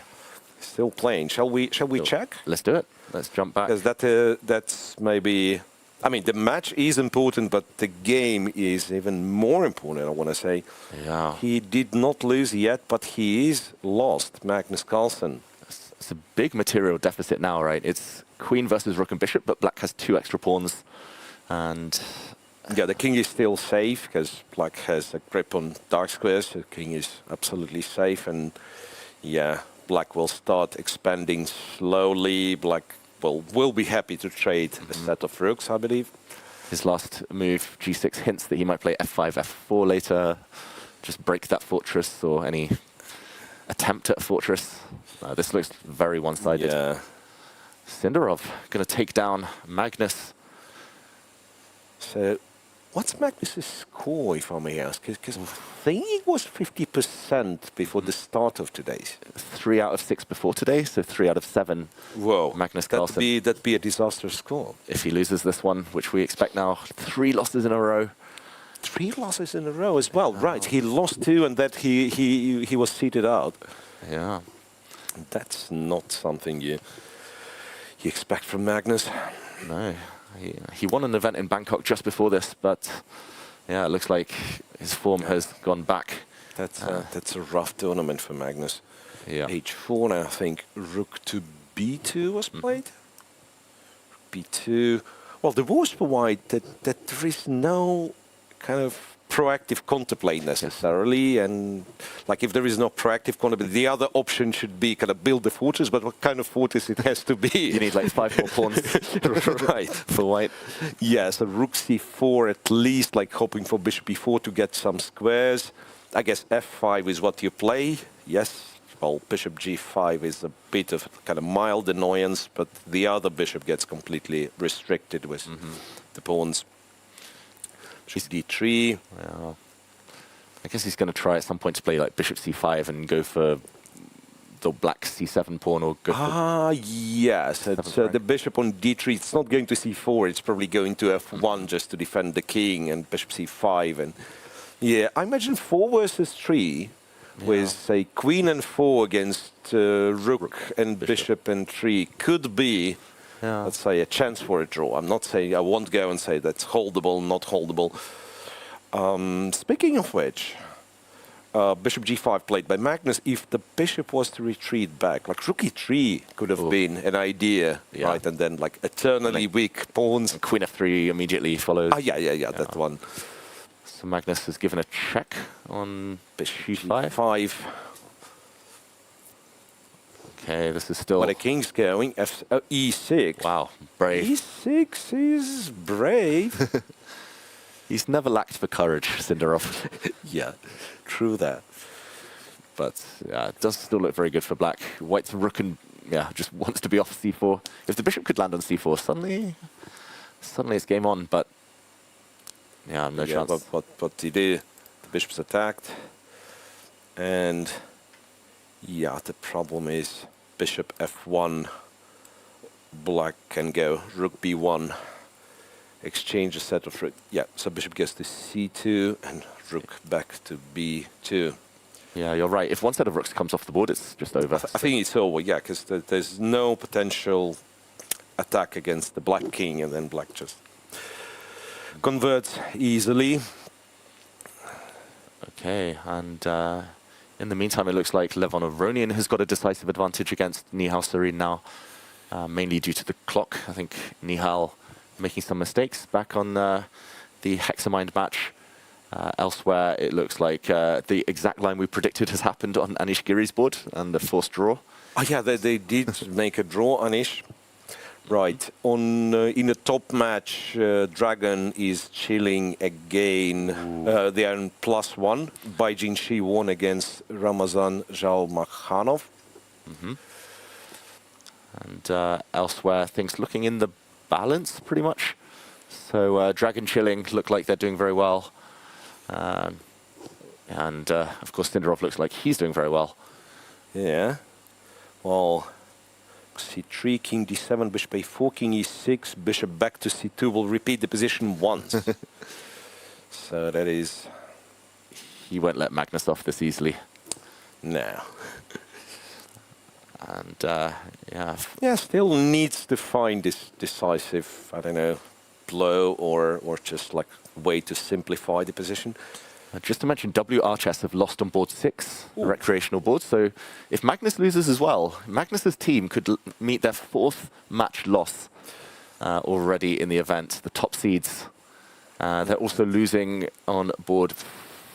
Still playing. Shall we check? let's do it. Let's jump back. Because that's maybe. I mean, the match is important, but the game is even more important. I want to say. Yeah. He did not lose yet, but he is lost. Magnus Carlsen. It's a big material deficit now, right? It's queen versus rook and bishop, but black has 2 extra pawns. And yeah, the king is still safe because black has a grip on dark squares. So the king is absolutely safe. And yeah, black will start expanding slowly. Black will be happy to trade a set of rooks, I believe. his last move, g6, hints that he might play f5, f4 later. Just break that fortress or any attempt at a fortress. This looks very one-sided. Yeah. Sindarov going to take down Magnus. So, what's Magnus's score, if I may ask? Because I think it was 50% before the start of today's. 3 out of 6 before today, so 3 out of 7. Whoa, Magnus Carlsen. that'd be a disastrous score. If he loses this one, which we expect now, 3 losses in a row. 3 losses in a row as well. Right, he lost 2 and that he was seated out. Yeah. That's not something you expect from Magnus. No. He won an event in Bangkok just before this, but yeah, it looks like his form has gone back. That's a rough tournament for Magnus. Yeah. H4 now, I think rook to b2 was played. b2. Well, the worst for white that there is no kind of proactive counterplay necessarily, and like if there is no proactive counterplay, the other option should be kind of build the fortress, but what kind of fortress it has to be? You need like 5 more pawns. Right. For white. Yeah, so rook c4 at least, like hoping for bishop e4 to get some squares. I guess f5 is what you play. Yes. Well, bishop g5 is a bit of kind of mild annoyance, but the other bishop gets completely restricted with the pawns. Bishop d3. Yeah. I guess he's going to try at some point to play like bishop c5 and go for the black c7 pawn or go for... Yes. So the bishop on d3, it's not going to c4, it's probably going to f1 just to defend the king, and bishop c5. And yeah, I imagine 4 versus 3 with, say, queen and 4 against rook and bishop and 3 could be... Yeah. Let's say a chance for a draw. I'm not saying, I won't go and say that's holdable, not holdable. Speaking of which, bishop g5 played by Magnus. If the bishop was to retreat back, like rook e3 could have been an idea, right? And then like eternally weak pawns. And queen f3 immediately follows. Yeah, that one. So Magnus has given a check on bishop g5. G5. Okay, this is still... But the king's going, e6. Wow, brave. e6 is brave. He's never lacked for courage, Sindarov. Yeah, true that. But yeah, it does still look very good for black. White's rook and just wants to be off c4. If the bishop could land on c4, suddenly it's game on. But yeah, no chance. But what he did, the bishop's attacked, and yeah, the problem is bishop f1. Black can go rook b1. Exchange a set of rook. Yeah, so bishop gets to c2 and rook back to b2. Yeah, you're right. If one set of rooks comes off the board, it's just over. I think it's over, yeah, because there's no potential attack against the black king, and then black just converts easily. Okay, and In the meantime, it looks like Levon Aronian has got a decisive advantage against Nihal Sarin now, mainly due to the clock. I think Nihal making some mistakes back on the Hexamind match. Elsewhere, it looks like the exact line we predicted has happened on Anish Giri's board and the forced draw. Oh yeah, they did make a draw, Anish. Right. On in the top match, Dragon is chilling again. They are in +1. Baijin Shi won against Ramazan Zhalmakhanov. And elsewhere, things looking in the balance pretty much. So Dragon chilling look like they're doing very well. And of course, Sindarov looks like he's doing very well. Yeah. Well, c3, king d7, bishop a4, king e6, bishop back to c2 will repeat the position once. So that is... He won't let Magnus off this easily. No. And yeah. Yeah, still needs to find this decisive, I don't know, blow or just like way to simplify the position. Just to mention, WRChess have lost on board 6, the recreational board. So if Magnus loses as well, Magnus's team could meet their 4th match loss already in the event. The top seeds, they're also losing on board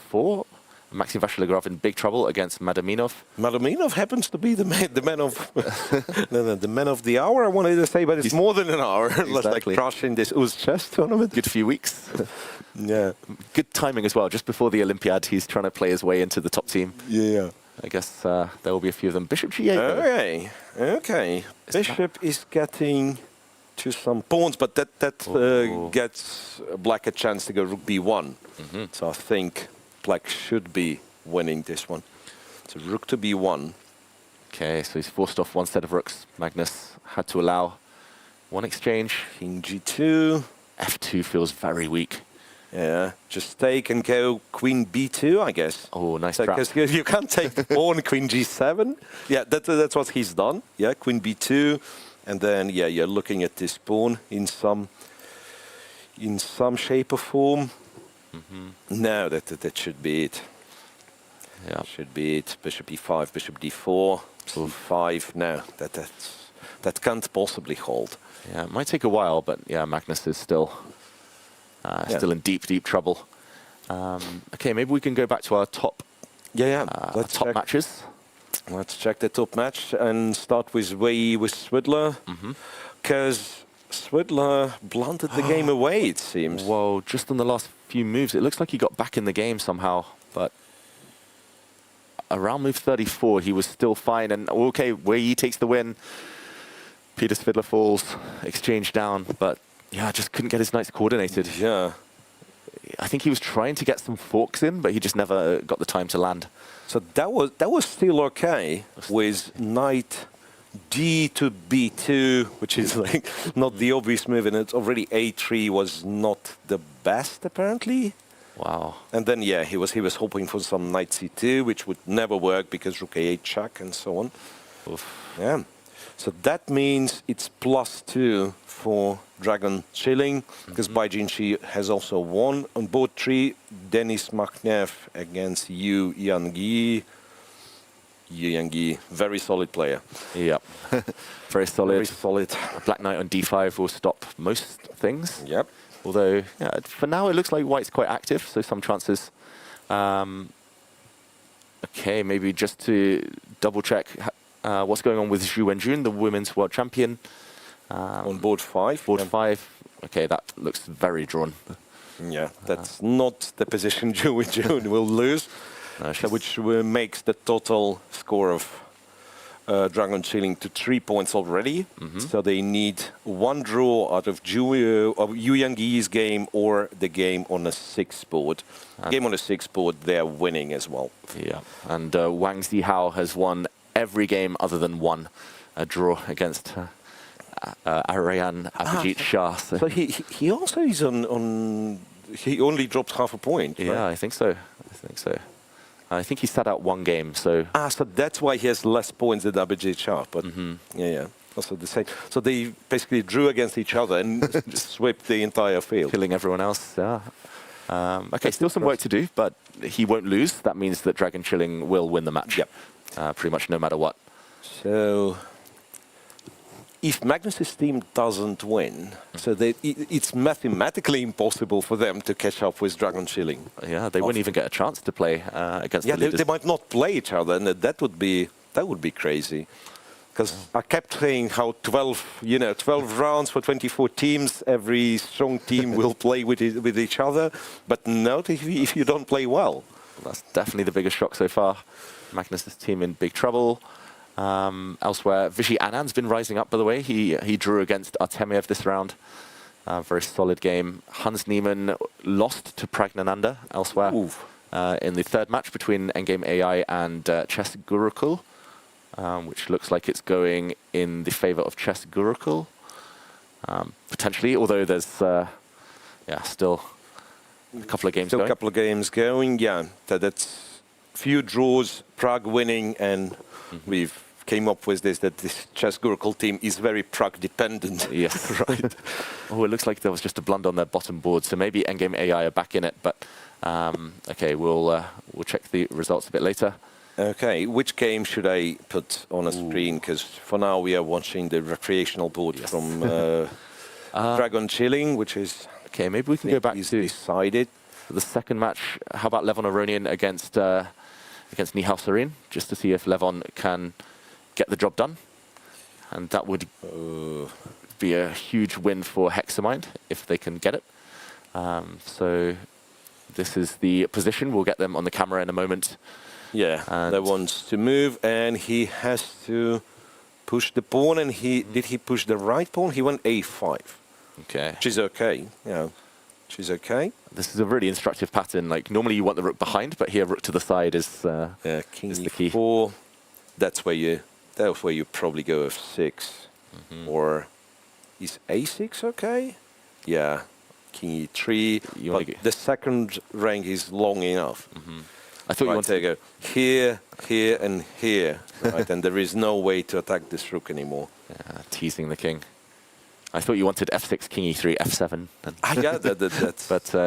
4. Maxim Vasiligrov in big trouble against Madaminov. Madaminov happens to be the man of the man of the hour, I wanted to say, but it's more than an hour. Exactly. Like crushing this UZ chess tournament. Good few weeks. Yeah. Good timing as well. Just before the Olympiad, he's trying to play his way into the top team. Yeah. I guess there will be a few of them. Bishop G8. Okay. Okay. Bishop is getting to some pawns, but that gets Black a chance to go rook b1. So I think Black should be winning this one. So rook to b1. Okay, so he's forced off one set of rooks. Magnus had to allow one exchange. King g2. F2 feels very weak. Yeah, just take and go queen b2, I guess. Oh, nice trap. Because you can't take the pawn, queen g7. Yeah, that's what he's done. Yeah, queen b2. And then, yeah, you're looking at this pawn in some shape or form. No, that should be it. Yeah, should be it. Bishop e5, bishop d4, c5. No, that can't possibly hold. Yeah, it might take a while, but yeah, Magnus is still in deep trouble. Okay, maybe we can go back to our top Let's top check. matches. Let's check the top match and start with Wei with Swidler, because Swidler blunted the game away, it seems. Whoa, just on the last few moves, it looks like he got back in the game somehow, but around move 34, he was still fine. And okay, Wei takes the win. Peter Swidler falls, exchange down, but yeah, just couldn't get his knights coordinated. Yeah. I think he was trying to get some forks in, but he just never got the time to land. So that was still okay with knight d to b2, which is like not the obvious move, and it's already a3 was not the best apparently. Wow. And then yeah, he was hoping for some knight c2, which would never work because rook a8 check and so on. Oof. Yeah. So that means it's +2 for Dragon chilling, because Baijin Shi has also won on board 3. Denis Makhnev against Yu Yangyi. Yu Yangyi, very solid player. Yep. Very solid. Very solid. Black knight on d5 will stop most things. Yep. Although, yeah, for now it looks like white's quite active, so some chances. Okay, maybe just to double check what's going on with Zhu Wenjun, the women's world champion. On board 5. Board 5. Okay, that looks very drawn. Yeah, that's not the position Zhu Wenjun will lose, which makes the total score of Dragon chilling to 3 points already. So they need one draw out of Yu Yangyi's game or the game on a 6 board. Game on a 6 board, they're winning as well. Yeah, and Wang Zihao has won every game other than one, a draw against Ariane Abhijit Shah. So he also is on he only dropped half a point. Yeah, right? I think so. I think he sat out one game, so... So that's why he has less points than Abhijit Shah, but yeah. Also the same. So they basically drew against each other and just swept the entire field. Killing everyone else, yeah. Okay, still some work to do, but he won't lose. That means that Dragon Chilling will win the match. Yep. Pretty much no matter what. So, if Magnus's team doesn't win, so it's mathematically impossible for them to catch up with Dragon Chilling. Yeah, they wouldn't even get a chance to play against the leaders. They might not play each other, and that would be crazy. Because I kept saying how 12 rounds for 24 teams, every strong team will play with each other, but not if you don't play well. That's definitely the biggest shock so far. Magnus's team in big trouble. Elsewhere, Vishy Anand's been rising up, by the way. He drew against Artemiev this round. Very solid game. Hans Niemann lost to Pragnananda elsewhere in the third match between Endgame AI and Chess Gurukul, which looks like it's going in the favor of Chess Gurukul, potentially, although there's still a couple of games going. Still a couple of games going, yeah. That's few draws, Prague winning, and we've came up with that this Chess Gurukul team is very Prague dependent. Yes, right. Oh, it looks like there was just a blunder on their bottom board, so maybe Endgame AI are back in it, but okay, we'll check the results a bit later. Okay, which game should I put on a screen? Because for now we are watching the recreational board from Dragon Chilling, which is... Okay, maybe we can go back to decided. The second match. How about Levon Aronian against Nihal Sarin, just to see if Levon can get the job done. And that would be a huge win for Hexamind if they can get it. So this is the position. We'll get them on the camera in a moment. Yeah, that wants to move, and he has to push the pawn. And did he push the right pawn? He went a5. Okay. Which is okay. Yeah, which is okay. This is a really instructive pattern. Like normally you want the rook behind, but here rook to the side is king is the key. e4. That's where you probably go f6, or is a6 okay? Yeah, king e3. But the second rank is long enough. I thought you wanted to go here, here, and here, right? And there is no way to attack this rook anymore. Teasing the king. I thought you wanted f6, king e3, f7. Yeah,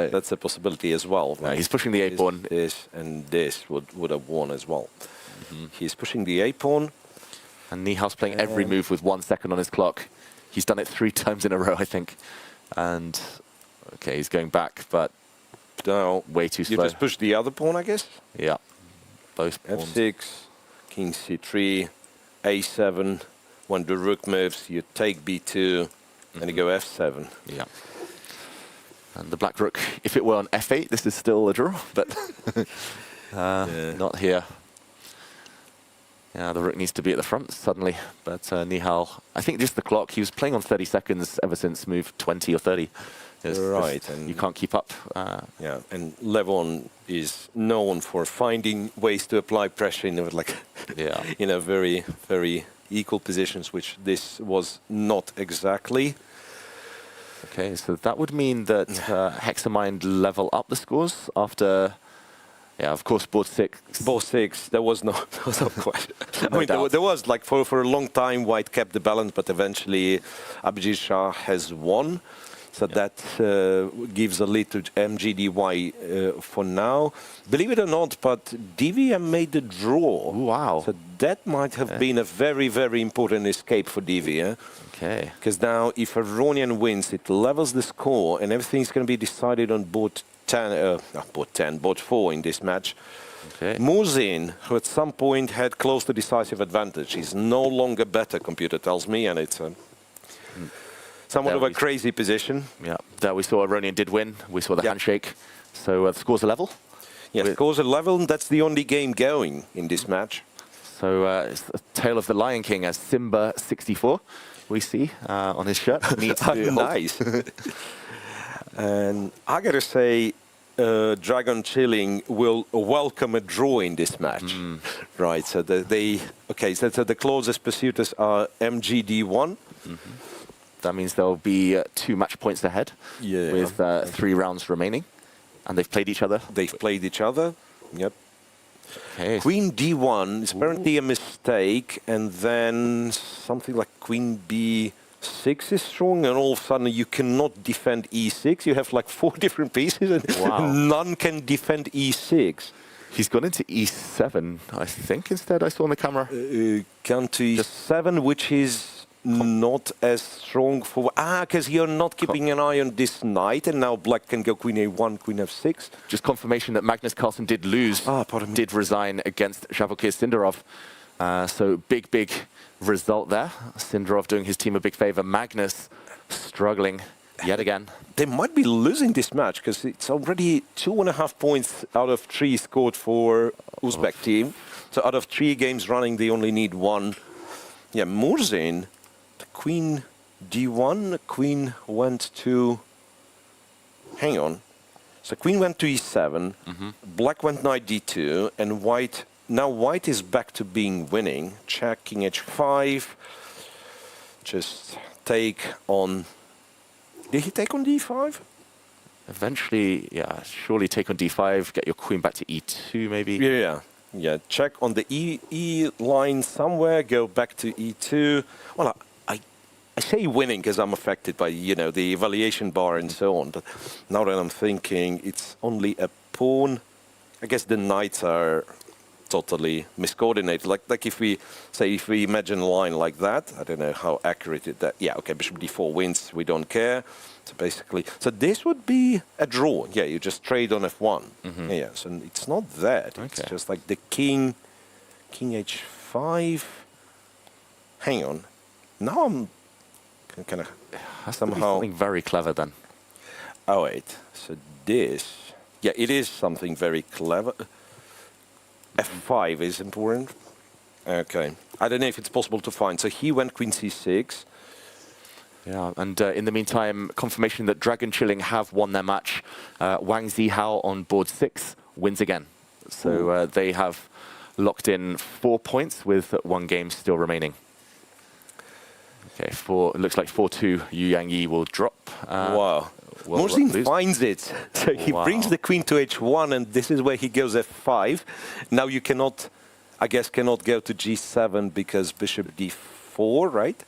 that's a possibility as well. Right? He's pushing the a pawn. This and this would have won as well. He's pushing the a pawn. And Nihal's playing every move with 1 second on his clock. He's done it 3 times in a row, I think. And okay, he's going back, but no, way too slow. You just push the other pawn, I guess? Yeah. Both pawns. f6, king c3, a7. When the rook moves, you take b2, and you go f7. Yeah. And the black rook, if it were on f8, this is still a draw, but not here. Yeah, the rook needs to be at the front suddenly, but Nihal, I think just the clock, he was playing on 30 seconds ever since move 20 or 30. Right, and you can't keep up. Yeah, and Levon is known for finding ways to apply pressure in very, very equal positions, which this was not exactly. Okay, so that would mean that Hexamind level up the scores after, of course, board 6. Board 6, there was no question. I mean, there was, like, for a long time, White kept the balance, but eventually Abhijit Shah has won. So that gives a lead to MGDY for now. Believe it or not, but DVM made the draw. Wow. So that might have been a very, very important escape for DV. Okay. Because now if Aronian wins, it levels the score and everything's going to be decided on board 4 in this match. Okay. Muzin, who at some point had close to decisive advantage, is no longer better, computer tells me, and it's somewhat of a crazy position. Yeah, there we saw Aronian did win. We saw the handshake. So the scores are level. Yeah, scores are level, and that's the only game going in this match. So it's the tale of the Lion King as Simba 64, we see on his shirt. Needs to nice. And I got to say, Dragon Chilling will welcome a draw in this match. Right, so so the closest pursuitors are MGD1. That means there'll be 2 match points ahead with 3 rounds remaining. And they've played each other? They've played each other, yep. Okay. Queen D1 is apparently a mistake, and then something like Queen B 6 is strong, and all of a sudden you cannot defend e6. You have like 4 different pieces, and Wow. none can defend e6. He's gone into e7, I think, instead, I saw on the camera. Gone to e7, which is not as strong for... because you're not keeping an eye on this knight, and now black can go queen a1, queen f6. Just confirmation that Magnus Carlsen did lose, Pardon me. did resign against Javokir Sindarov. So big result there. Sindarov doing his team a big favor. Magnus struggling yet again. They might be losing this match because it's already 2.5 points out of 3 scored for Uzbek team. So out of 3 games running, they only need 1. Yeah, Murzin, the queen d1, queen went to... Hang on. So queen went to e7, black went knight d2, and white... Now white is back to being winning. Check, king h5. Just take on... Did he take on d5? Eventually, yeah, surely take on d5, get your queen back to e2 maybe. Yeah. Check on the E line somewhere, go back to e2. Well, I say winning because I'm affected by, the evaluation bar and so on. But now that I'm thinking, it's only a pawn. I guess the knights are totally miscoordinated. Like if we imagine a line like that, I don't know how accurate it that. Yeah, okay, bishop d4 wins. We don't care. So basically, this would be a draw. Yeah, you just trade on f1. Yeah, so it's not that. It's just like the king h5. Hang on. Now I'm kind of somehow something very clever then. Oh wait. So this. Yeah, it is something very clever. f5 is important. Okay. I don't know if it's possible to find. So he went queen c6. Yeah, and in the meantime, confirmation that Dragon Chilling have won their match. Wang Zihao on board 6 wins again. So they have locked in 4 points with 1 game still remaining. Okay, it looks like 4-2 Yu Yang will drop. Wow. Well, Murzin finds it. So he brings the queen to h1, and this is where he goes f5. Now you cannot, I guess, go to g7 because bishop d4, right?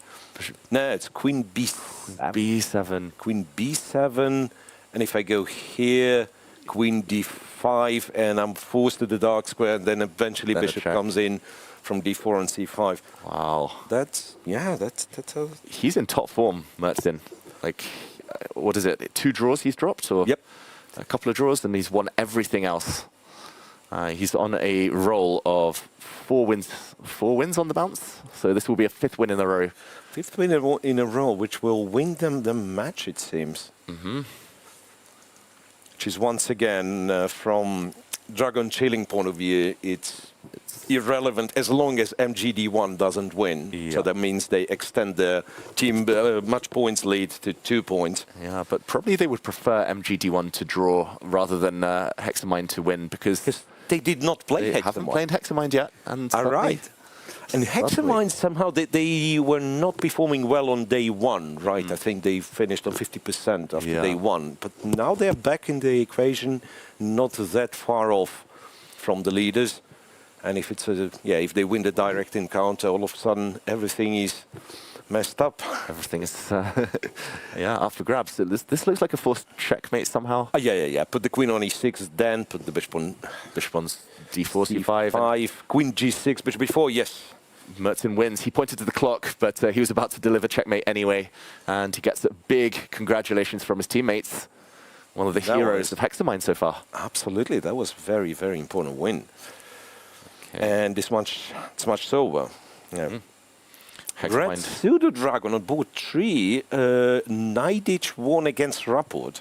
No, it's queen b7. b7. Queen b7, and if I go here, queen d5, and I'm forced to the dark square, and then eventually bishop comes in from d4 and c5. Wow. That's a... He's in top form, Mertzin. Like, what is it? 2 draws he's dropped, or Yep. a couple of draws, and he's won everything else. He's on a roll of 4 wins on the bounce. So this will be a 5th win in a row. 5th win in a row, which will win them the match, it seems. Which is once again, from Dragon Chilling point of view, it's irrelevant as long as MGD1 doesn't win. Yeah. So that means they extend the team match points lead to 2 points. Yeah, but probably they would prefer MGD1 to draw rather than Hexamind to win because they did not play they Hexamind. haven't played Hexamind yet. And All right. And Hexamind somehow, they were not performing well on day 1, right? I think they finished on 50% after day 1. But now they're back in the equation, not that far off from the leaders. And if it's if they win the direct encounter, all of a sudden everything is messed up. Everything is up for grabs. So this looks like a forced checkmate somehow. Yeah. Put the queen on e6, then put the bishop on d4, c5. Queen g6, bishop b4, yes. Mertzin wins. He pointed to the clock, but he was about to deliver checkmate anyway. And he gets a big congratulations from his teammates. One of the heroes of Hexamind so far. Absolutely. That was very, very important win. And it's much sober. Yeah. Red Pseudo Dragon on board 3, knight h1 against Rapport.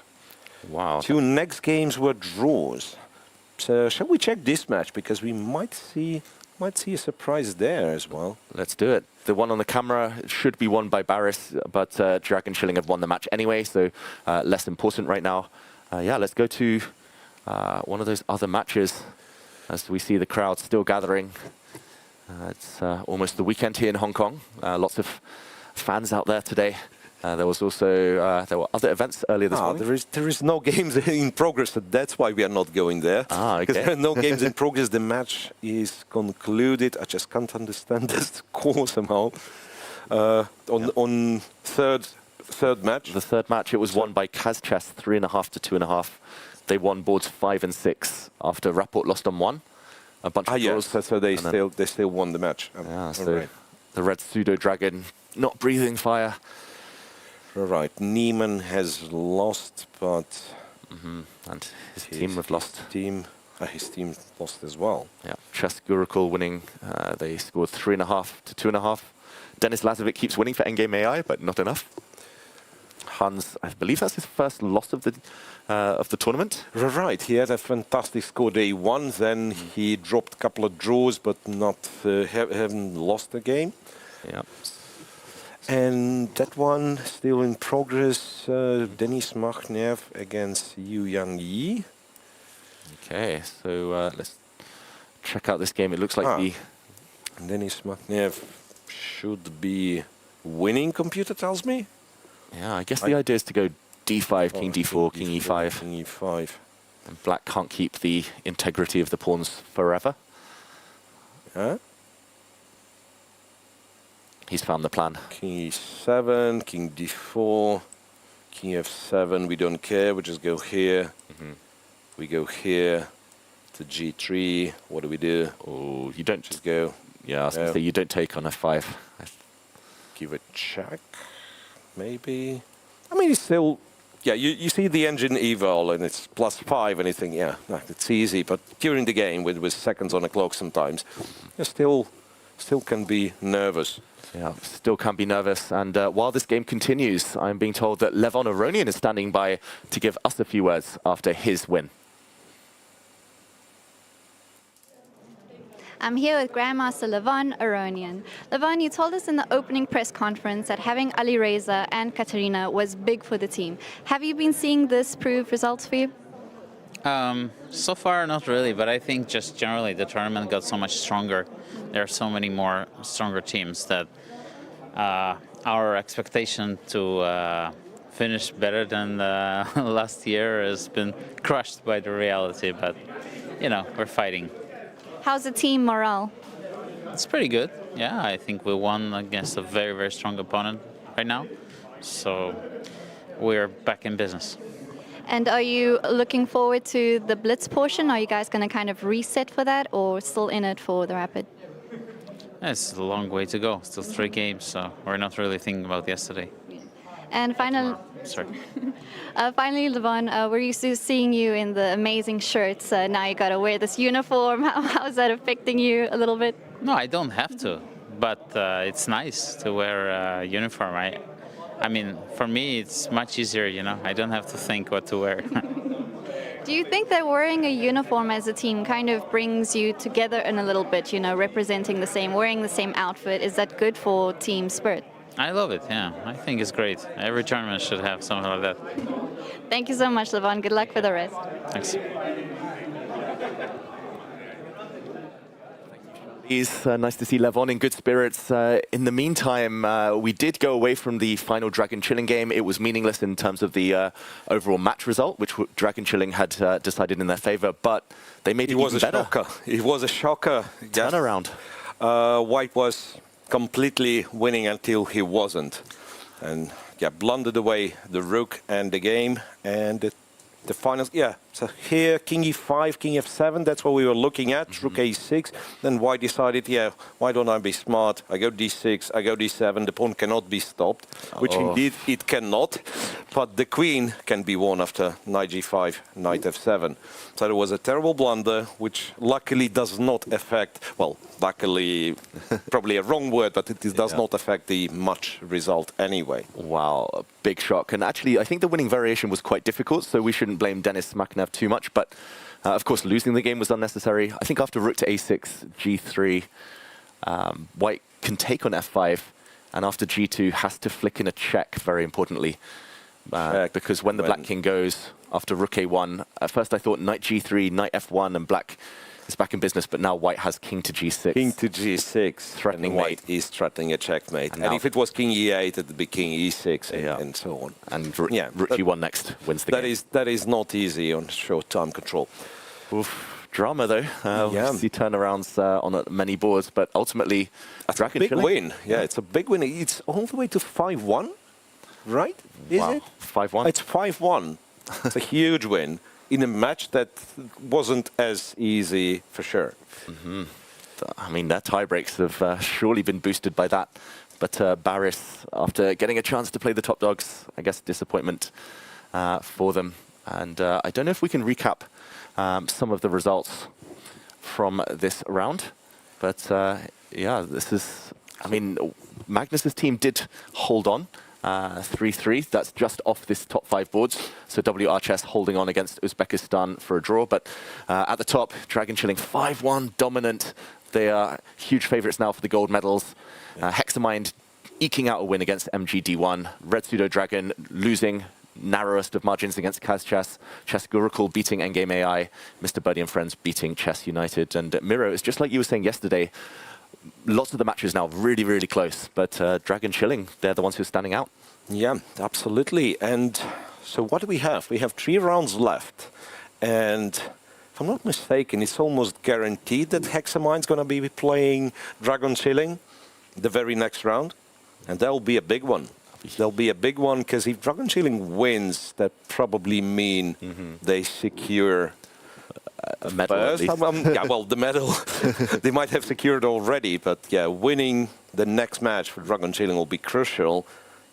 Wow. 2 next games were draws. So shall we check this match because we might see a surprise there as well. Let's do it. The one on the camera should be won by Barris, but Dragon Chilling have won the match anyway, so less important right now. Let's go to one of those other matches. As we see the crowd still gathering. It's almost the weekend here in Hong Kong. Lots of fans out there today. There was also there were other events earlier this morning. There is no games in progress, so that's why we are not going there. Okay. Because there are no games in progress. The match is concluded. I just can't understand the score somehow. On third match. The third match, it was won by Kazchess 3.5 to 2.5. They won boards 5 and 6 after Rapport lost on 1. A bunch of draws. Yes, so they still won the match. Yeah, so the red pseudo dragon not breathing fire. Right, Niemann has lost, but And his team have lost. His team lost as well. Yeah, Chess Gurukul winning. They scored 3.5 to 2.5. Denis Lazovic keeps winning for Endgame AI, but not enough. Hans, I believe that's his first loss of the tournament. Right, he had a fantastic score day 1, then he dropped a couple of draws, but not haven't lost the game. Yeah. And that one still in progress. Denis Makhnev against Yu Yang Yi. Okay, so let's check out this game. It looks like Denis Makhnev should be winning, computer tells me. Yeah, I guess the idea is to go d5, king d4, king e5. King e5. And black can't keep the integrity of the pawns forever. Huh? He's found the plan. King e7, king d4, king f7. We don't care. We just go here. We go here to g3. What do? Oh, you don't Just go. Yeah, I was going to say you don't take on f5. Give a check, maybe. I mean, it's still. Yeah, you see the engine eval and it's +5 and you think, yeah, it's easy. But during the game, with seconds on the clock, sometimes you still can be nervous. Yeah, still can be nervous. And while this game continues, I'm being told that Levon Aronian is standing by to give us a few words after his win. I'm here with Grandmaster Levon Aronian. Levon, you told us in the opening press conference that having Ali Reza and Katerina was big for the team. Have you been seeing this prove results for you? So far, not really, but I think just generally the tournament got so much stronger. There are so many more stronger teams that our expectation to finish better than last year has been crushed by the reality, but, you know, we're fighting. How's the team morale? It's pretty good. Yeah, I think we won against a very, very strong opponent right now. So we're back in business. And are you looking forward to the Blitz portion? Are you guys going to kind of reset for that or still in it for the Rapid? It's a long way to go. Still 3 games, so we're not really thinking about yesterday. And finally, finally, Levon, we're used to seeing you in the amazing shirts. Now you got to wear this uniform. How is that affecting you a little bit? No, I don't have to, but it's nice to wear a uniform. I mean, for me, it's much easier, you know. I don't have to think what to wear. Do you think that wearing a uniform as a team kind of brings you together in a little bit, you know, representing the same, wearing the same outfit? Is that good for team spirit? I love it, yeah. I think it's great. Every tournament should have something like that. Thank you so much, Levon. Good luck for the rest. Thanks. It's nice to see Levon in good spirits. In the meantime, we did go away from the final Dragon Chilling game. It was meaningless in terms of the overall match result, which Dragon Chilling had decided in their favor, but they made it even better. It was a shocker. Turnaround. White was completely winning until he wasn't. And yeah, blundered away the rook and the game. And the finals, yeah. So here, king e5, king f7, that's what we were looking at, rook a6. Then White decided, yeah, why don't I be smart? I go d6, I go d7, the pawn cannot be stopped, which indeed it cannot. But the queen can be won after knight g5, knight f7. So there was a terrible blunder, which luckily does not affect, well, luckily, probably a wrong word, but it does not affect the match result anyway. Wow, a big shock. And actually, I think the winning variation was quite difficult, so we shouldn't blame Denis Makhnev too much. But of course, losing the game was unnecessary. I think after rook to a6, g3, White can take on f5, and after g2 has to flick in a check, very importantly. Because when the black king goes after rook a1, at first I thought knight g3, knight f1, and black is back in business, but now White has king to g6. King to g6, threatening White is threatening a checkmate. And if it was king e8, it would be king e6 and so on. And rook g1 next wins the game. That is not easy on short time control. Oof. drama, though. Yeah. We see turnarounds on many boards, but ultimately, Dragon Big Chilling. win. Yeah, it's a big win. It's all the way to 5-1, right? Is Wow. it? 5-1. It's 5-1. It's a huge win in a match that wasn't as easy for sure. I mean, their tie breaks have surely been boosted by that. But Barris, after getting a chance to play the top dogs, I guess disappointment for them. And I don't know if we can recap some of the results from this round. But yeah, this is, I mean, Magnus's team did hold on 3-3. That's just off this top 5 boards. So WRChess holding on against Uzbekistan for a draw. But at the top, Dragon Chilling 5-1 dominant. They are huge favorites now for the gold medals. Hexamind eking out a win against MGD1. Red Pseudo Dragon losing narrowest of margins against KazChess. Chess Gurukul beating Endgame AI. Mr. Birdie and Friends beating Chess United. And Miro, it's just like you were saying yesterday, lots of the matches now really, really close. But Dragon Chilling, they're the ones who are standing out. Yeah, absolutely. And so what do we have? We have 3 rounds left. And if I'm not mistaken, it's almost guaranteed that Hexamind's going to be playing Dragon Chilling the very next round. And that'll be a big one. There'll be a big one, because if Dragon Chilling wins, that probably mean they secure A medal at least. yeah, well, the medal they might have secured already, but yeah, winning the next match for Dragon Chilling will be crucial.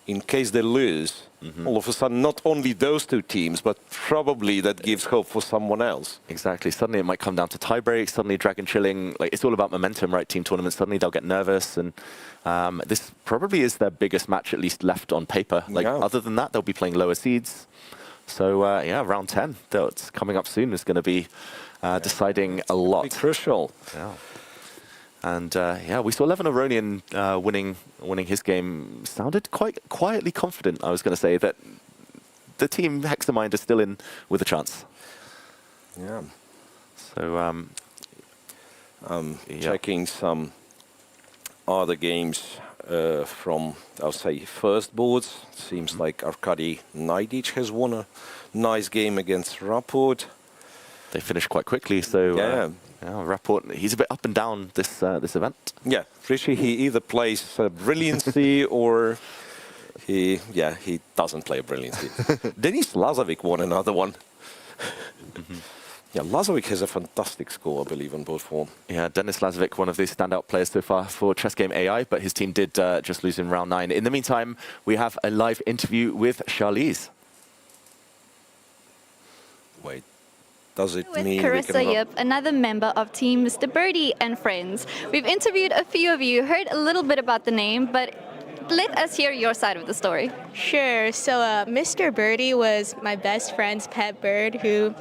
In case they lose, all of a sudden, not only those 2 teams, but probably that gives hope for someone else. Exactly. Suddenly it might come down to tie breaks. Suddenly Dragon Chilling, like, it's all about momentum, right? Team tournaments. Suddenly they'll get nervous, and this probably is their biggest match, at least left on paper. Like, other than that, they'll be playing lower seeds. So yeah, round 10, though it's coming up soon, is going to be deciding a lot. Be crucial. Yeah. And yeah, we saw Levin Aronian winning his game. Sounded quite quietly confident, I was going to say, that the team Hexamind is still in with a chance. Yeah. So checking some other games from, I'll say, first boards. Seems like Arkady Naidic has won a nice game against Rapport. They finished quite quickly, so yeah. Rapport, he's a bit up and down this event. Yeah, Rishi, he either plays brilliancy or he doesn't play brilliancy. Denis Lazovic won another one. Yeah, Lazovic has a fantastic score, I believe, on board form. Yeah, Denis Lazovic, one of the standout players so far for Chess Game AI, but his team did just lose in round 9. In the meantime, we have a live interview with Charlize. Wait. Does it With mean Carissa Yip, another member of Team Mr. Birdie and Friends. We've interviewed a few of you, heard a little bit about the name, but let us hear your side of the story. Sure. So Mr. Birdie was my best friend's pet bird who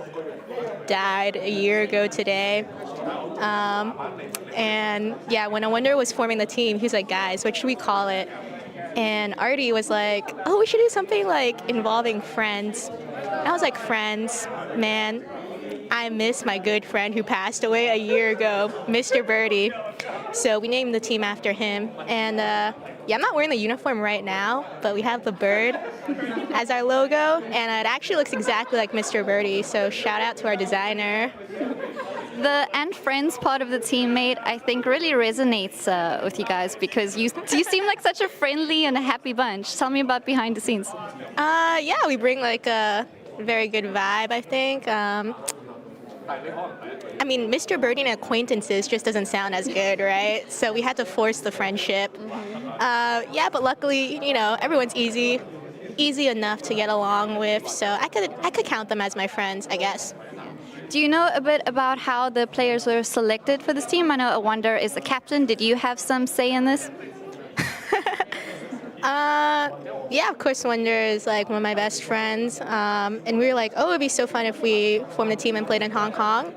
died a year ago today. And yeah, when A Wonder was forming the team, he was like, guys, what should we call it? And Artie was like, oh, we should do something like involving friends. I was like, friends, man. I miss my good friend who passed away a year ago, Mr. Birdie. So we named the team after him. And yeah, I'm not wearing the uniform right now, but we have the bird as our logo. And it actually looks exactly like Mr. Birdie. So shout out to our designer. The and friends part of the teammate, I think, really resonates with you guys, because you seem like such a friendly and a happy bunch. Tell me about behind the scenes. Yeah, we bring like a very good vibe, I think. I mean, Mr. Birdie and acquaintances just doesn't sound as good, right? So we had to force the friendship. Yeah, but luckily, you know, everyone's easy enough to get along with. So I could count them as my friends, I guess. Do you know a bit about how the players were selected for this team? I know A Wonder is the captain. Did you have some say in this? Yeah, of course, Wonder is like one of my best friends. And we were like, oh, it'd be so fun if we formed a team and played in Hong Kong.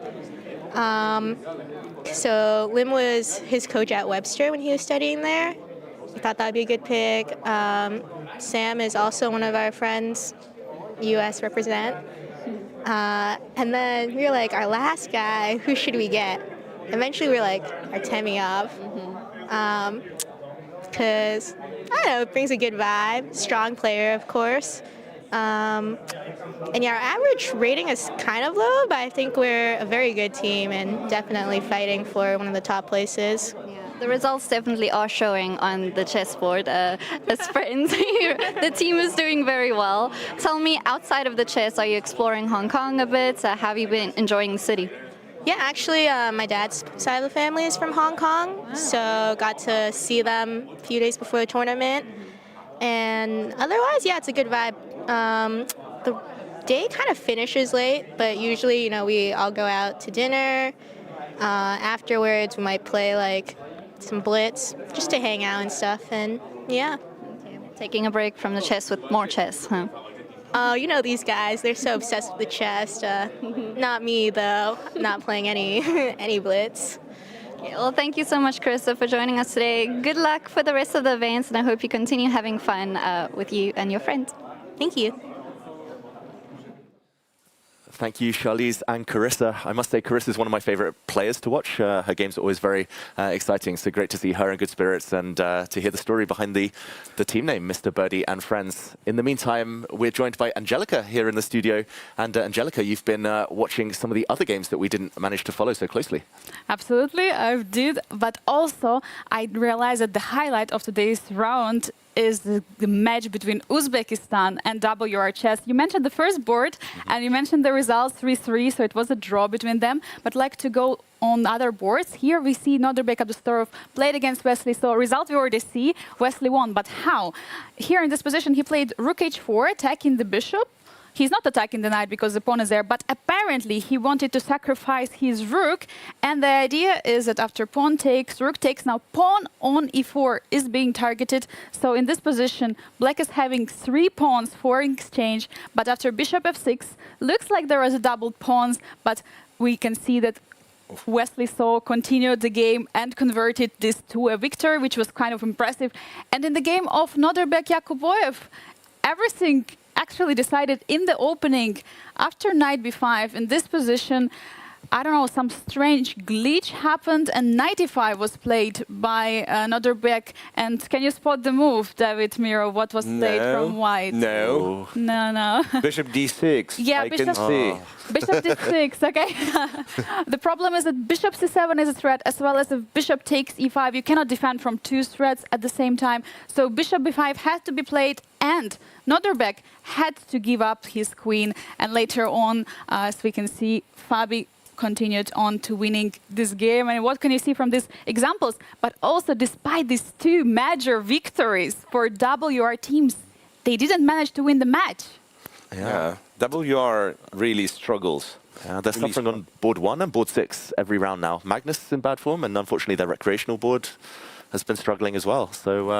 So Lim was his coach at Webster when he was studying there. We thought that'd be a good pick. Sam is also one of our friends, U.S. represent. And then we were like, our last guy, who should we get? Eventually we were like, Artemyov. Because, I don't know, it brings a good vibe. Strong player, of course. And yeah, our average rating is kind of low, but I think we're a very good team and definitely fighting for one of the top places. The results definitely are showing on the chessboard. As friends here, the team is doing very well. Tell me, outside of the chess, are you exploring Hong Kong a bit? Have you been enjoying the city? Yeah, actually, my dad's side of the family is from Hong Kong, so got to see them a few days before the tournament. And otherwise, yeah, it's a good vibe. The day kind of finishes late, but usually, you know, we all go out to dinner. Afterwards, we might play like some Blitz just to hang out and stuff. And yeah. Taking a break from the chess with more chess, huh? Oh, you know these guys, they're so obsessed with the chess. Not me, though. Not playing any any Blitz. Okay, well, thank you so much, Carissa, for joining us today. Good luck for the rest of the events, and I hope you continue having fun with you and your friends. Thank you. Thank you, Charlize and Carissa. I must say, Carissa is one of my favorite players to watch. Her games are always very exciting, so great to see her in good spirits and to hear the story behind the team name, Mr. Birdie and Friends. In the meantime, we're joined by Angelica here in the studio. And Angelica, you've been watching some of the other games that we didn't manage to follow so closely. Absolutely, I did. But also, I realized that the highlight of today's round is the match between Uzbekistan and WR Chess. You mentioned the first board, and you mentioned the results 3-3, so it was a draw between them. But like to go on other boards, here we see Nodirbek Abdustorov played against Wesley. So result we already see, Wesley won. But how? Here in this position, he played Rook H4, attacking the bishop. He's not attacking the knight because the pawn is there, but apparently he wanted to sacrifice his rook. And the idea is that after pawn takes, rook takes, now pawn on e4 is being targeted. So in this position, black is having 3 pawns for exchange, but after bishop f6, looks like there was a doubled pawns, but we can see that Wesley So continued the game and converted this to a victory, which was kind of impressive. And in the game of Nodirbek Yakuboyev, everything actually decided in the opening. After knight b5 in this position, I don't know, some strange glitch happened and knight e5 was played by Nodirbek. And can you spot the move, David Miro? What was played from white? No. No. Bishop d6. Yeah, I bishop, can see. Bishop d6, okay. The problem is that bishop c7 is a threat, as well as if bishop takes e5, you cannot defend from 2 threats at the same time. So bishop b5 had to be played, and Nodirbek had to give up his queen. And later on, as we can see, Fabi continued on to winning this game. And what can you see from these examples? But also, despite these 2 major victories for WR teams, they didn't manage to win the match. Yeah. WR really struggles. They're suffering on board 1 and board 6 every round now. Magnus is in bad form, and unfortunately their recreational board has been struggling as well. So,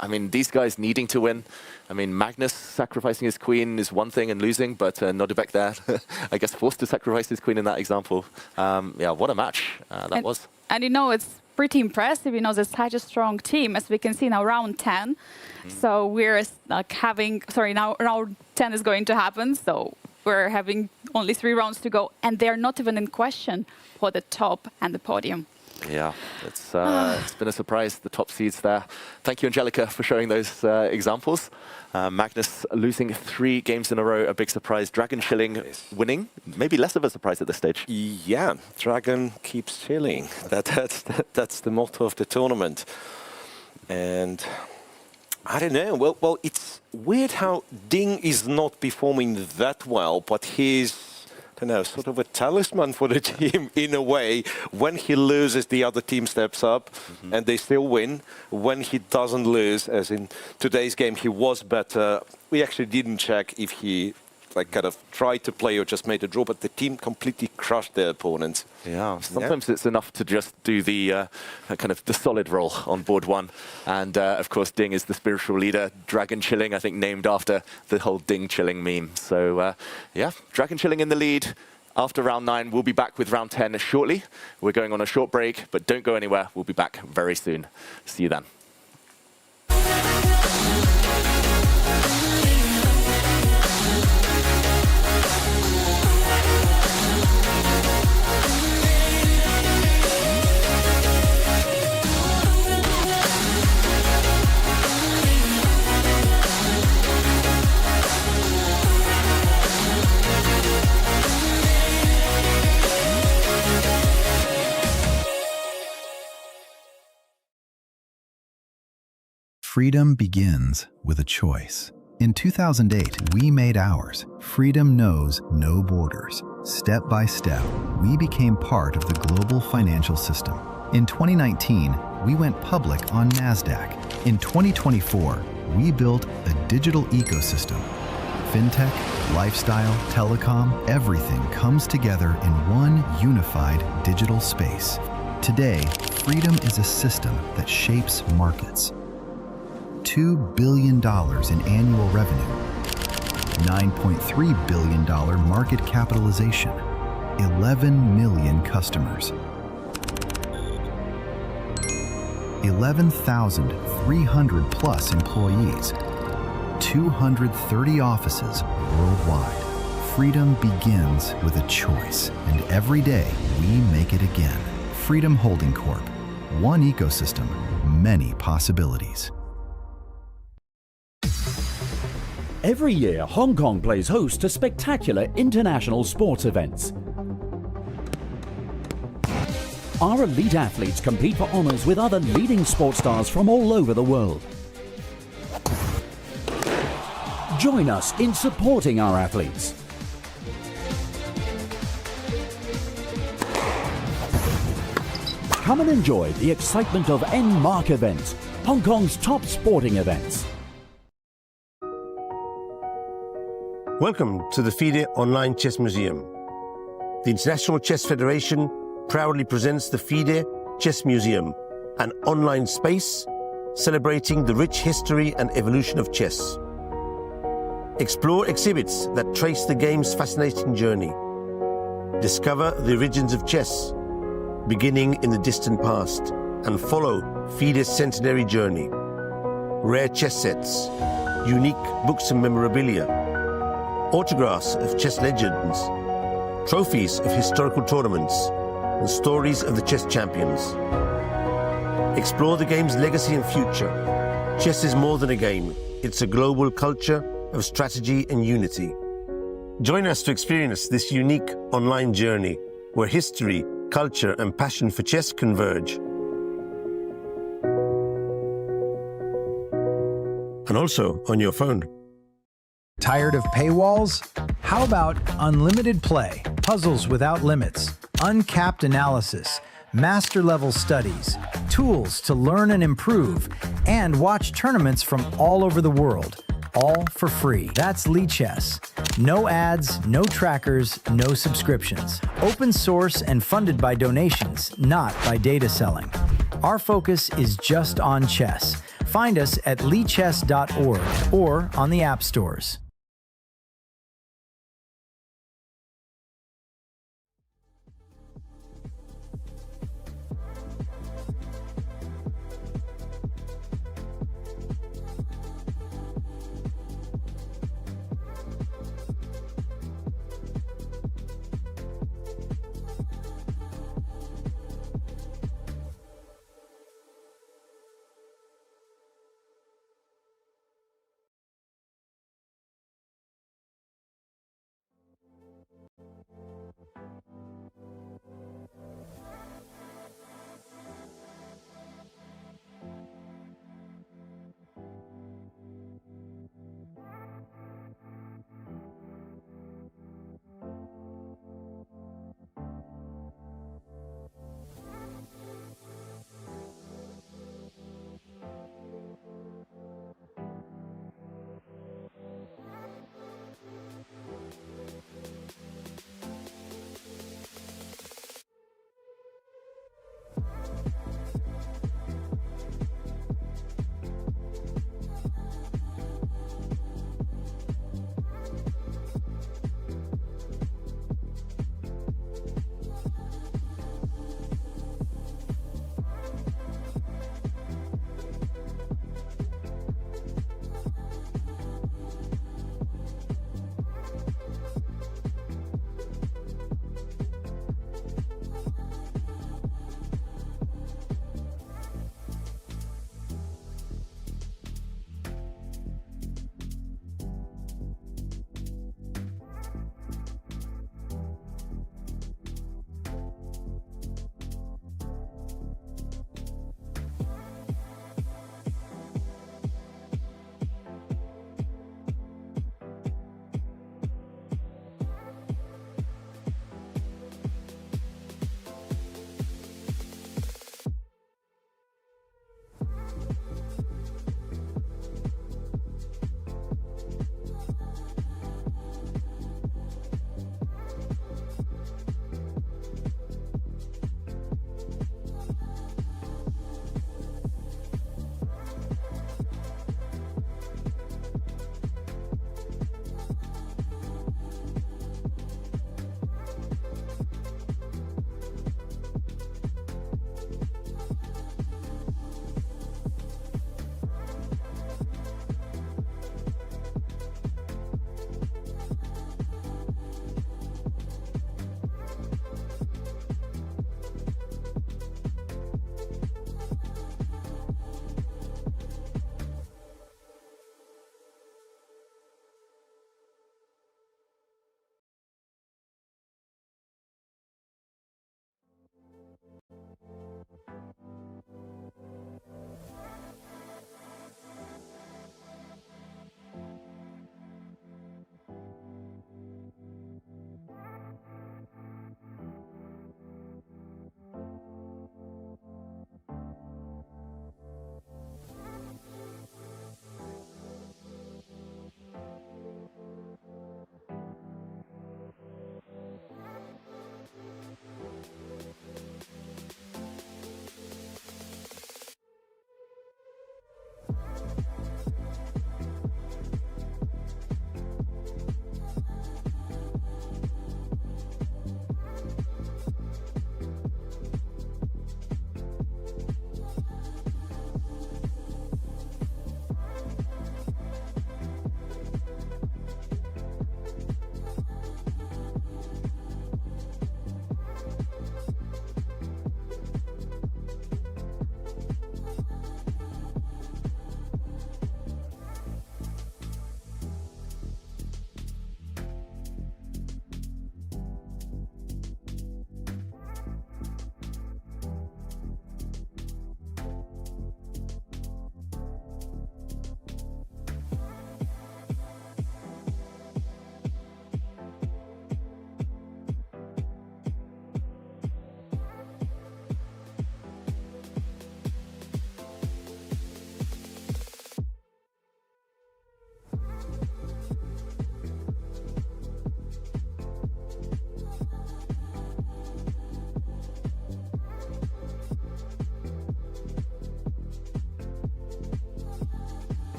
I mean, these guys needing to win. I mean, Magnus sacrificing his queen is one thing and losing, but Nodirbek there, I guess, forced to sacrifice his queen in that example. Yeah, what a match that was. And you know, it's pretty impressive. You know, there's such a strong team, as we can see now, round 10. So we're like having, now round 10 is going to happen. So we're having only 3 rounds to go, and they're not even in question for the top and the podium. Yeah, it's been a surprise, the top seeds there. Thank you, Angelica, for showing those examples. Magnus losing 3 games in a row, a big surprise. Dragon Chilling winning, maybe less of a surprise at this stage. Yeah, Dragon keeps chilling. That's the motto of the tournament. And I don't know, well, it's weird how Ding is not performing that well, but he's, I don't know, sort of a talisman for the team in a way. When he loses, the other team steps up and they still win. When he doesn't lose, as in today's game, he was better. We actually didn't check if he kind of tried to play or just made a draw, but the team completely crushed their opponents. Yeah, sometimes it's enough to just do the kind of the solid role on board 1. And of course, Ding is the spiritual leader. Dragon Chilling, I think, named after the whole Ding Chilling meme. So yeah, Dragon Chilling in the lead after round 9. We'll be back with round 10 shortly. We're going on a short break, but don't go anywhere. We'll be back very soon. See you then. Freedom begins with a choice. In 2008, we made ours. Freedom knows no borders. Step by step, we became part of the global financial system. In 2019, we went public on NASDAQ. In 2024, we built a digital ecosystem. Fintech, lifestyle, telecom, everything comes together in one unified digital space. Today, Freedom is a system that shapes markets. $2 billion in annual revenue, $9.3 billion market capitalization, 11 million customers, 11,300 plus employees, 230 offices worldwide. Freedom begins with a choice, and every day we make it again. Freedom Holding Corp. One ecosystem, many possibilities. Every year, Hong Kong plays host to spectacular international sports events. Our elite athletes compete for honors with other leading sports stars from all over the world. Join us in supporting our athletes. Come and enjoy the excitement of En-Mark events, Hong Kong's top sporting events. Welcome to the FIDE Online Chess Museum. The International Chess Federation proudly presents the FIDE Chess Museum, an online space celebrating the rich history and evolution of chess. Explore exhibits that trace the game's fascinating journey. Discover the origins of chess, beginning in the distant past, and follow FIDE's centenary journey. Rare chess sets, unique books and memorabilia, autographs of chess legends, trophies of historical tournaments, and stories of the chess champions. Explore the game's legacy and future. Chess is more than a game. It's a global culture of strategy and unity. Join us to experience this unique online journey where history, culture, and passion for chess converge. And also on your phone. Tired of paywalls? How about unlimited play, puzzles without limits, uncapped analysis, master-level studies, tools to learn and improve, and watch tournaments from all over the world, all for free. That's Lichess. No ads, no trackers, no subscriptions. Open source and funded by donations, not by data selling. Our focus is just on chess. Find us at lichess.org or on the app stores.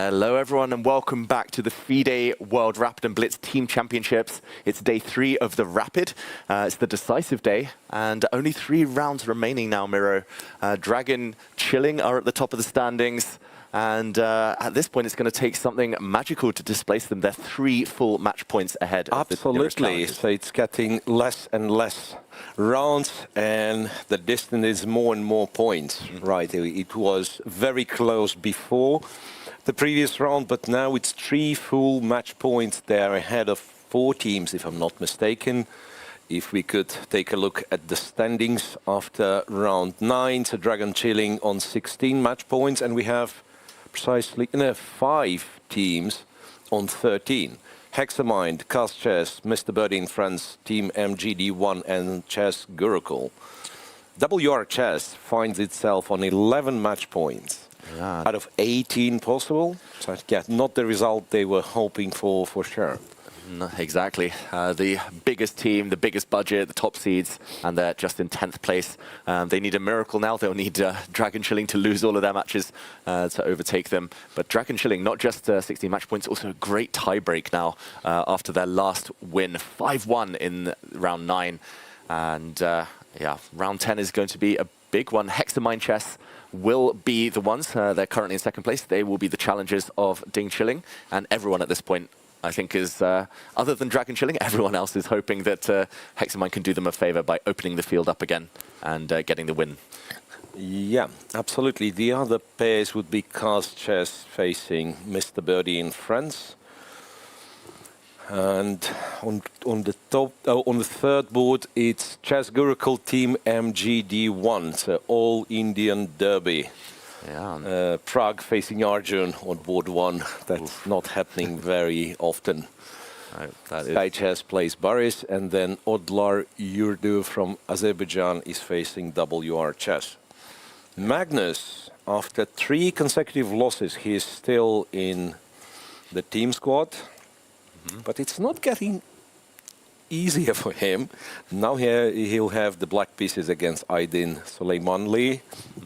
Hello everyone and welcome back to the FIDE World Rapid and Blitz Team Championships. It's day 3 of the Rapid. It's the decisive day and only 3 rounds remaining now, Miro. Dragon Chilling are at the top of the standings. And at this point, it's going to take something magical to displace them. They're 3 full match points ahead. Absolutely. So it's getting less and less rounds, and the distance is more and more points. Right. It was very close before the previous round, but now it's 3 full match points. They're ahead of 4 teams, if I'm not mistaken. If we could take a look at the standings after round 9, so Dragon Chilling on 16 match points, and we have precisely 5 teams on 13. Hexamind, Cast Chess, Mr. Birdie in France, Team MGD1 and Chess Goryachkina. WR Chess finds itself on 11 match points out of 18 possible. So yeah, not the result they were hoping for sure. Exactly. The biggest team, the biggest budget, the top seeds, and they're just in 10th place. They need a miracle now. They'll need Dragon Chilling to lose all of their matches to overtake them. But Dragon Chilling, not just 16 match points, also a great tiebreak now after their last win, 5-1 in round 9. And yeah, round 10 is going to be a big one. Hexamind Chess will be the ones. They're currently in 2nd place. They will be the challengers of Ding Chilling, and everyone at this point, I think, is, other than Dragon Chilling, everyone else is hoping that Hexamind can do them a favor by opening the field up again and getting the win. Yeah, absolutely. The other pairs would be Cast Chess facing Mr. Birdie in France. And on the top, on the 3rd board, it's Chess Goryachkina Team MGD1, so All Indian Derby. Yeah. Prague facing Arjun on board 1. That's not happening very often. Sky Chess plays Boris, and then Odlar Yurdu from Azerbaijan is facing WR Chess. Magnus, after 3 consecutive losses, he is still in the team squad, but it's not getting easier for him. Now he'll have the black pieces against Aydin Soleimanli,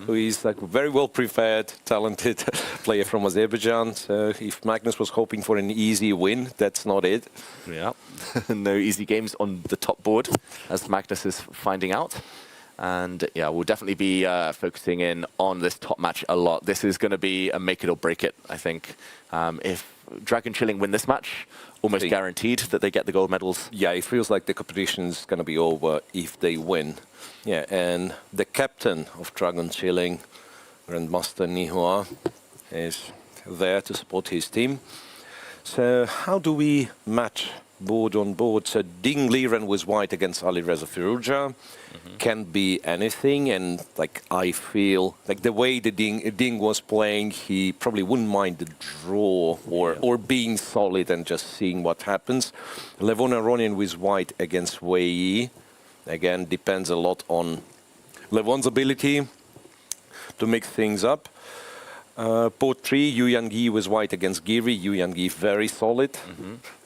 who is like a very well prepared, talented player from Azerbaijan. So if Magnus was hoping for an easy win, that's not it. Yeah, no easy games on the top board, as Magnus is finding out. And yeah, we'll definitely be focusing in on this top match a lot. This is going to be a make it or break it, I think. If Dragon Chilling win this match, almost guaranteed that they get the gold medals. Yeah, it feels like the competition is going to be over if they win. Yeah, and the captain of Dragon Chilling, Grandmaster Nihua, is there to support his team. So how do we match board on board? So Ding Liren was white against Alireza Firouzja. Can be anything, and like I feel like the way the Ding was playing, he probably wouldn't mind the draw or being solid and just seeing what happens. Levon Aronian was white against Wei Yi. Again, depends a lot on Levon's ability to mix things up. Board 3, Yu Yang-yi was white against Giri. Yu Yang-yi very solid.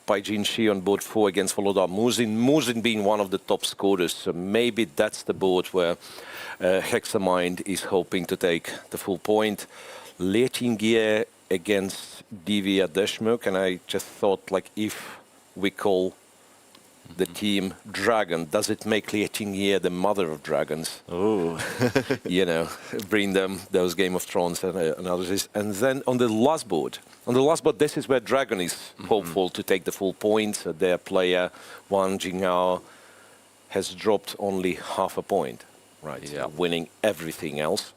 Bai Jin-shi on board 4 against Volodar Muzin. Muzin being one of the top scorers, so maybe that's the board where Hexamind is hoping to take the full point. Letingier against Divya Deshmuk, and I just thought, like, if we call the team Dragon, does it make Letingier the mother of dragons? Oh, you know, bring them those Game of Thrones and others. And then on the last board, this is where Dragon is hopeful to take the full point. Their player, Wang Jinghao, has dropped only half a point, right? Yeah. Winning everything else.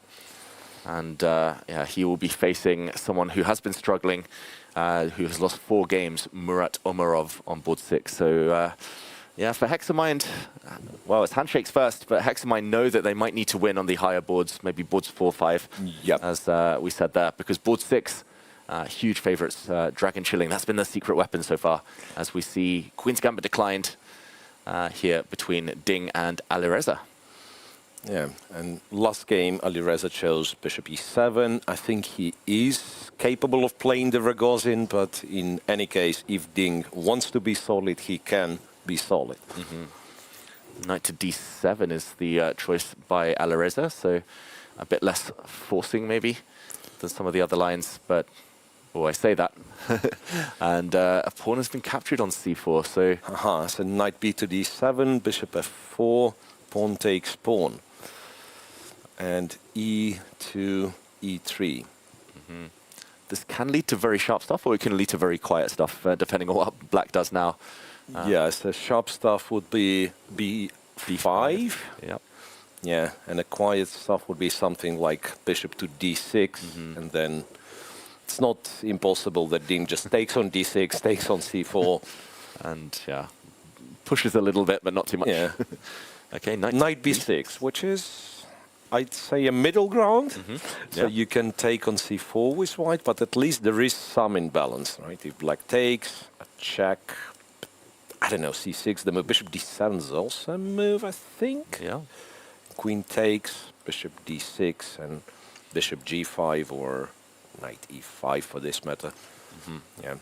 And yeah, he will be facing someone who has been struggling, who has lost 4 games, Murat Omarov on board 6. So yeah, for Hexamind, well, it's handshakes first, but Hexamind know that they might need to win on the higher boards, maybe boards 4, 5, as we said there, because board 6, huge favorites, Dragon Chilling. That's been the secret weapon so far, as we see Queen's Gambit declined here between Ding and Alireza. Yeah, and last game, Alireza chose Bishop e7. I think he is capable of playing the Rogozin, but in any case, if Ding wants to be solid, he can be solid. Knight to d7 is the choice by Alireza, so a bit less forcing maybe than some of the other lines, but Oh, I say that. And a pawn has been captured on c4, so... So knight b to d7, bishop f4, pawn takes pawn. And e to e3. This can lead to very sharp stuff, or it can lead to very quiet stuff, depending on what black does now. Yes, the sharp stuff would be b5. Yep. Yeah, and the quiet stuff would be something like bishop to d6, and then it's not impossible that Ding just takes on d6, takes on c4. And, yeah, pushes a little bit, but not too much. Yeah. Okay, Knight b6, which is, I'd say, a middle ground. So you can take on c4 with white, but at least there is some imbalance, right? If black takes, a check, I don't know, c6, the move, bishop d7 is also a move, I think. Yeah. Queen takes, bishop d6, and bishop g5, or knight e5 for this matter. Yeah.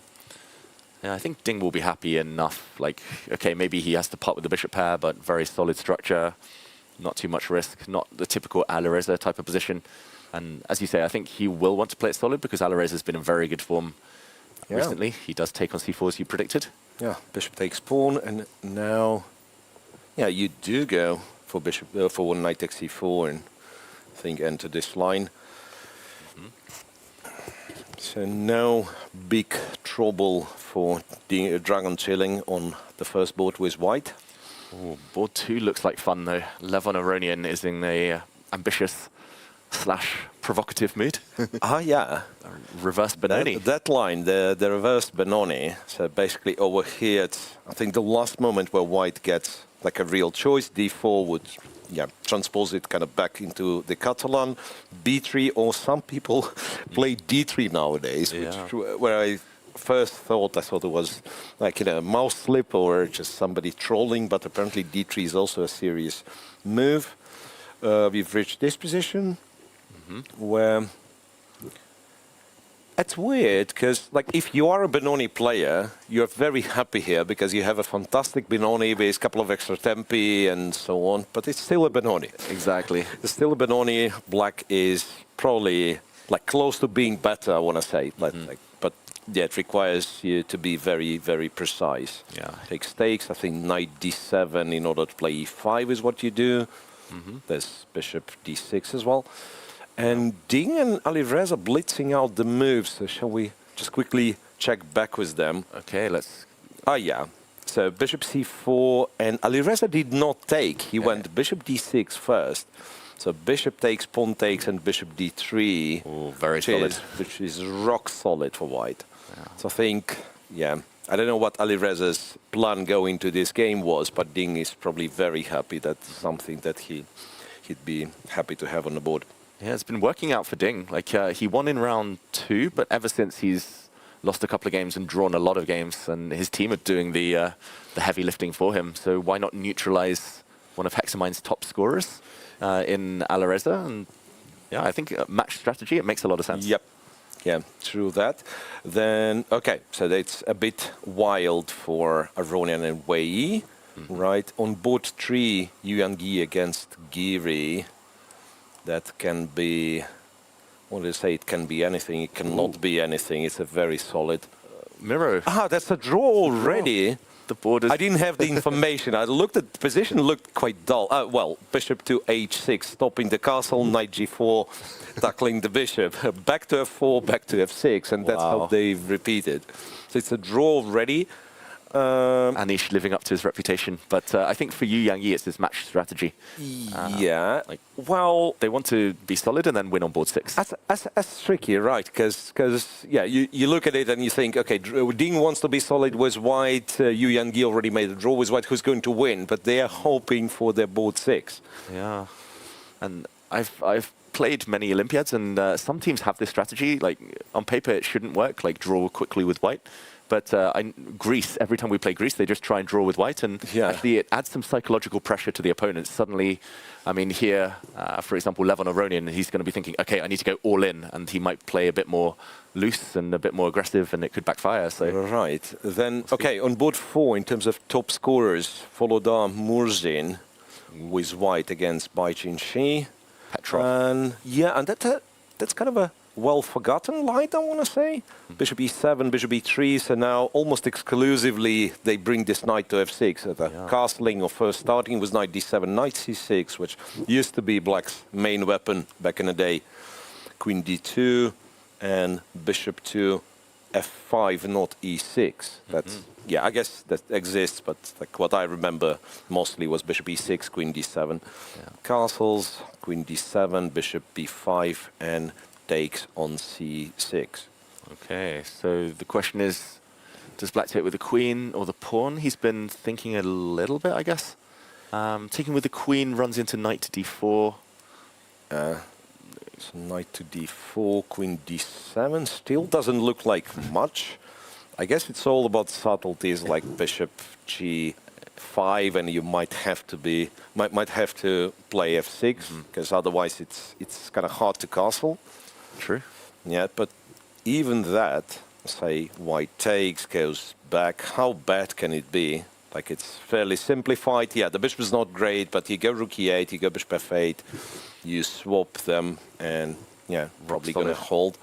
Yeah, I think Ding will be happy enough. Like, okay, maybe he has to part with the bishop pair, but very solid structure, not too much risk, not the typical Alireza type of position. And as you say, I think he will want to play it solid because Alireza has been in very good form recently. He does take on c4 as you predicted. Yeah, bishop takes pawn, and now, yeah, you do go for bishop for knight takes c4, and I think enter this line. So no big trouble for the dragon chilling on the first board with white. Ooh, board 2 looks like fun though. Levon Aronian is in a ambitious / provocative mood. Yeah. Reverse Benoni. That line, the reverse Benoni. So basically over here, it's, I think the last moment where white gets like a real choice. d4 would transpose it kind of back into the Catalan. b3, or some people play d3 nowadays, where I first thought it was like a mouse slip or just somebody trolling, but apparently d3 is also a serious move. We've reached this position where it's weird because, like, if you are a Benoni player, you're very happy here because you have a fantastic Benoni with a couple of extra tempi and so on, but it's still a Benoni. Exactly. It's still a Benoni. Black is probably like close to being better, I want to say. But yeah, it requires you to be very, very precise. Yeah. Take stakes. I think knight d7 in order to play e5 is what you do. There's bishop d6 as well. And Ding and Alireza blitzing out the moves. So shall we just quickly check back with them? Okay, let's... Yeah. So bishop c4, and Alireza did not take. He went bishop d6 first. So bishop takes, pawn takes, and bishop d3. Ooh, very solid. Which is rock solid for white. So I think, I don't know what Alireza's plan going into this game was, but Ding is probably very happy. That's something that he'd be happy to have on the board. Yeah, it's been working out for Ding. Like, he won in round 2, but ever since he's lost a couple of games and drawn a lot of games, and his team are doing the heavy lifting for him. So why not neutralize one of Hexamine's top scorers in Alireza? And yeah, I think match strategy, it makes a lot of sense. Yep. Yeah, true that. Then, okay, so that's a bit wild for Aronian and Wei, right? On board 3, Yuan-Gi against Giri. That can be, what do you say, it can be anything, it cannot be anything. It's a very solid... Miro. That's a draw already. The board is... I didn't have the information. I looked at the position, looked quite dull. Well, bishop to h6, stopping the castle, knight g4, tackling the bishop. Back to f4, back to f6, and that's how they've repeated. So it's a draw already. Anish living up to his reputation. But I think for Yu Yang Yi, it's this match strategy. Like, well, they want to be solid and then win on board 6. That's tricky, right? Because you look at it and you think, okay, Ding wants to be solid with white. Yu Yang Yi already made a draw with white. Who's going to win? But they are hoping for their board 6. Yeah, and I've played many Olympiads, and some teams have this strategy. Like, on paper, it shouldn't work. Like, draw quickly with white. But Greece, every time we play Greece, they just try and draw with white. And actually, it adds some psychological pressure to the opponents. Suddenly, I mean, here, for example, Levon Aronian, he's going to be thinking, okay, I need to go all in. And he might play a bit more loose and a bit more aggressive, and it could backfire. So right. Then, okay, on board 4, in terms of top scorers, Volodar Murzin with white against Bai Qinshi. Petrov. And, and that's kind of a well-forgotten light, I want to say. Bishop e7, bishop e3, so now almost exclusively they bring this knight to f6. So the castling or first starting was knight d7, knight c6, which used to be black's main weapon back in the day. Queen d2 and bishop to f5, not e6. That's, yeah, I guess that exists, but like what I remember mostly was bishop e6, queen d7. Castles, queen d7, bishop b5, and takes on c6. Okay, so the question is, does black take with the queen or the pawn? He's been thinking a little bit, I guess. Taking with the queen runs into knight to d4. So knight to d4, queen d7, still doesn't look like much. I guess it's all about subtleties like bishop g5, and you might have to play f6 because otherwise it's kind of hard to castle. True. Yeah, but even that, say white takes, goes back. How bad can it be? Like it's fairly simplified. Yeah, the bishop is not great, but you go rook e8, you go bishop f8, you swap them, and yeah, probably going to hold.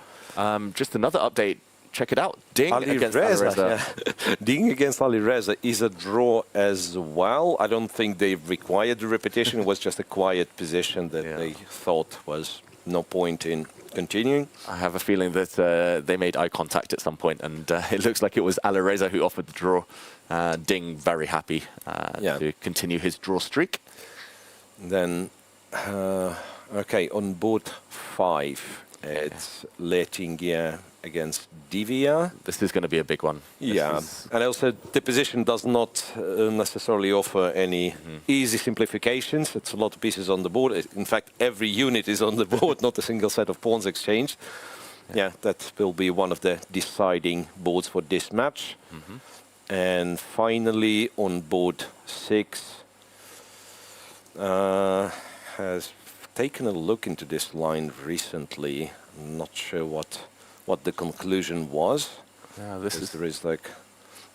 Just another update. Check it out. Ding against Alireza. Yeah. Ding against Alireza is a draw as well. I don't think they required the repetition. It was just a quiet position that they thought was no point in continuing. I have a feeling that they made eye contact at some point, and it looks like it was Alireza who offered the draw. Ding very happy to continue his draw streak. Then, okay, on board 5, it's Letingia against Divya. This is going to be a big one. Yeah, and also the position does not necessarily offer any easy simplifications. It's a lot of pieces on the board. In fact, every unit is on the board, not a single set of pawns exchanged. Yeah, that will be one of the deciding boards for this match. And finally, on board 6, has taken a look into this line recently. I'm not sure what the conclusion was. Yeah, there is like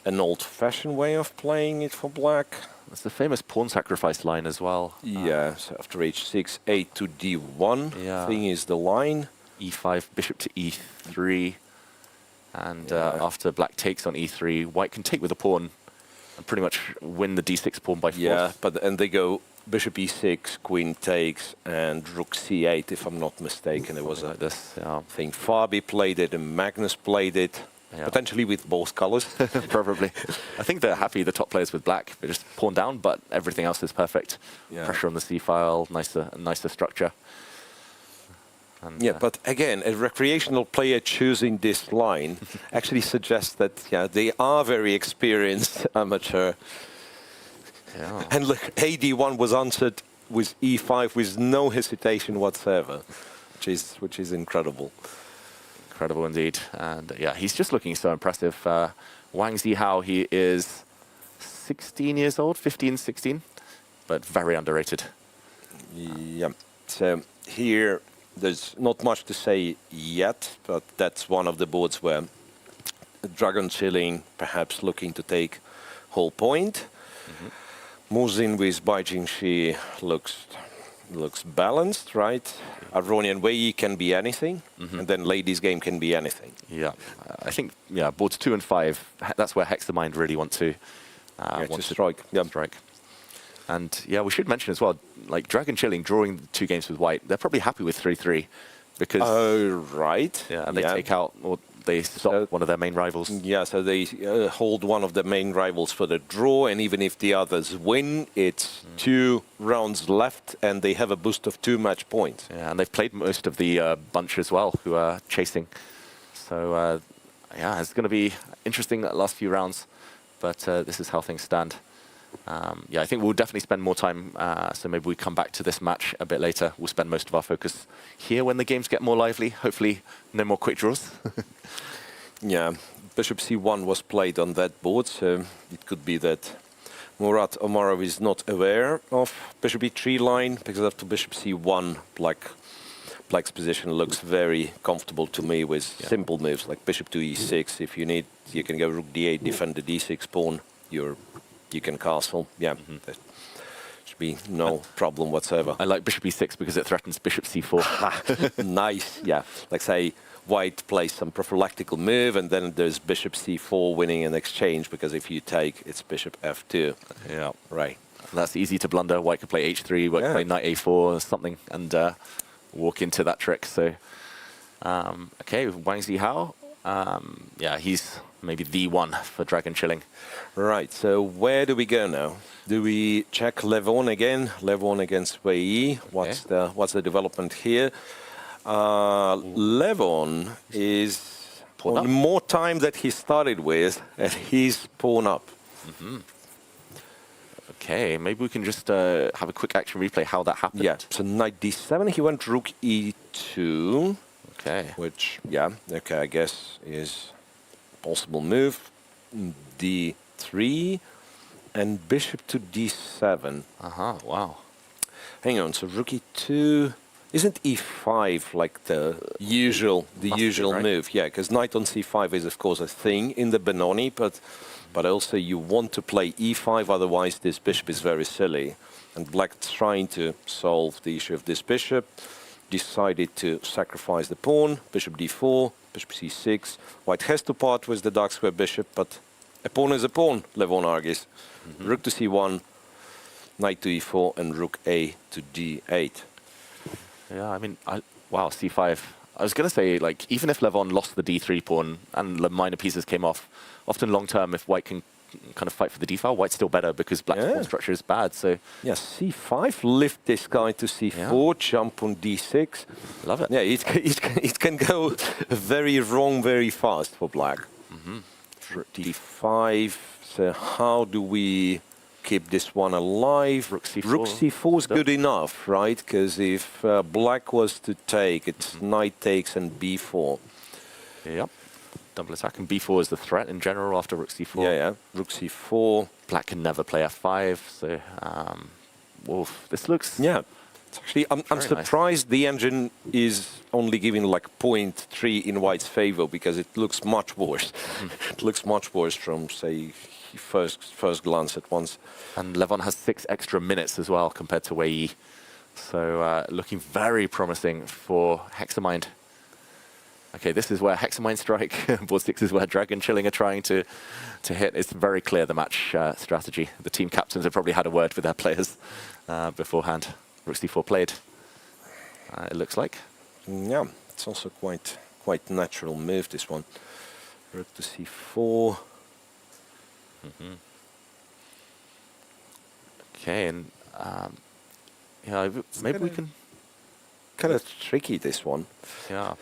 an old-fashioned way of playing it for black. It's the famous pawn sacrifice line as well. Yeah, so after h6, a to d1, thing is the line. e5, bishop to e3. And after black takes on e3, white can take with a pawn and pretty much win the d6 pawn by force. Yeah, and they go bishop e6, queen takes, and rook c8, if I'm not mistaken. It was like this. I think Fabi played it and Magnus played it, potentially with both colors. Probably. I think they're happy, the top players, with black. They're just pawn down, but everything else is perfect. Pressure on the c-file, nicer structure. And, but again, a recreational player choosing this line actually suggests that they are very experienced amateur. And look, AD1 was answered with E5 with no hesitation whatsoever, which is incredible. Incredible indeed. And he's just looking so impressive. Wang Zihao, he is 16 years old, 15, 16, but very underrated. Yeah. So here, there's not much to say yet, but that's one of the boards where Dragon Chilling perhaps looking to take whole point. Muzin with Bai Jingxi looks balanced, right? Aronian Wei can be anything, and then Ladies Game can be anything. Yeah, I think boards 2 and 5. That's where Hexamind really want to strike. Strike. And we should mention as well, like Dragon Chilling drawing 2 games with white, they're probably happy with 3-3 because and they take out or they stop one of their main rivals. Yeah, so they hold one of the main rivals for the draw, and even if the others win, it's 2 rounds left, and they have a boost of 2 match points. Yeah, and they've played most of the bunch as well, who are chasing. So it's going to be interesting that last few rounds, but this is how things stand. I think we'll definitely spend more time, so maybe we come back to this match a bit later. We'll spend most of our focus here when the games get more lively. Hopefully no more quick draws. Yeah, bishop c1 was played on that board, so it could be that Murat Omarov is not aware of bishop e3 line, because after bishop c1, black's position looks very comfortable to me with simple moves like bishop to e6. If you need, you can go rook d8, defend the d6 pawn. You can castle. Yeah, be no problem whatsoever. I like bishop e6 because it threatens bishop c4. Nice, yeah. Like say, white plays some prophylactical move, and then there's bishop c4 winning an exchange, because if you take, it's bishop f2. Yeah. Right. That's easy to blunder. White could play h3, white could play knight a4 or something, and walk into that trick. So, okay, Wang Zihao, yeah, he's maybe the one for dragon chilling. Right, so where do we go now? Do we check Levon again? Levon against Wei Yi. What's the development here? Levon is on more time that he started with, and he's pawn up. Okay, maybe we can just have a quick action replay how that happened. Yeah, so knight d7, he went rook e2. Okay. Which, yeah, okay, I guess is possible move. d3 and bishop to d7. Wow. Hang on, so rook e2, isn't e5 like the usual right? move? Yeah, because knight on c5 is of course a thing in the Benoni, but also you want to play e5, otherwise this bishop is very silly. And black trying to solve the issue of this bishop, decided to sacrifice the pawn, bishop d4, bishop c6. White has to part with the dark square bishop, but a pawn is a pawn, Levon argues. Rook to c1, knight to e4, and rook a to d8. Yeah, I mean, wow, c5. I was going to say, like, even if Levon lost the d3 pawn and the minor pieces came off, often long term, if white can kind of fight for the d file, white's still better because black's pawn structure is bad. So yeah, c5, lift this guy to c4, jump on d6. Love it. Yeah, it can go very wrong very fast for black. d5, so how do we keep this one alive? Rook c4. Rook c4 is good enough, right? Because if black was to take, it's knight takes and b4. Yep. Double attack, and b4 is the threat in general after rook c4. Yeah. Rook c4. Black can never play f5, so wolf. This looks... Yeah. It's actually, I'm surprised the engine is only giving like 0.3 in white's favor, because it looks much worse. It looks much worse from, say, first glance at once. And Levon has 6 extra minutes as well compared to Wei Yi. So looking very promising for Hexamind. Okay, this is where Hexamind strike, board 6 is where Dragon Chilling are trying to hit. It's very clear, the match strategy. The team captains have probably had a word with their players beforehand. Rook c4 played, it looks like. Yeah, it's also quite natural move, this one. Rook to c4. Okay, and yeah, maybe we can... Kind of tricky, this one. Yeah.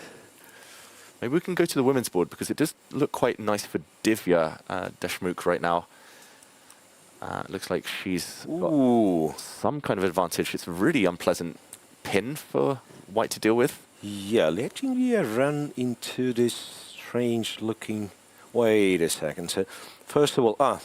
Maybe we can go to the women's board, because it does look quite nice for Divya Deshmukh right now. It looks like she's got some kind of advantage. It's a really unpleasant pin for white to deal with. Yeah, letting you run into this strange looking... Wait a second. So, first of all,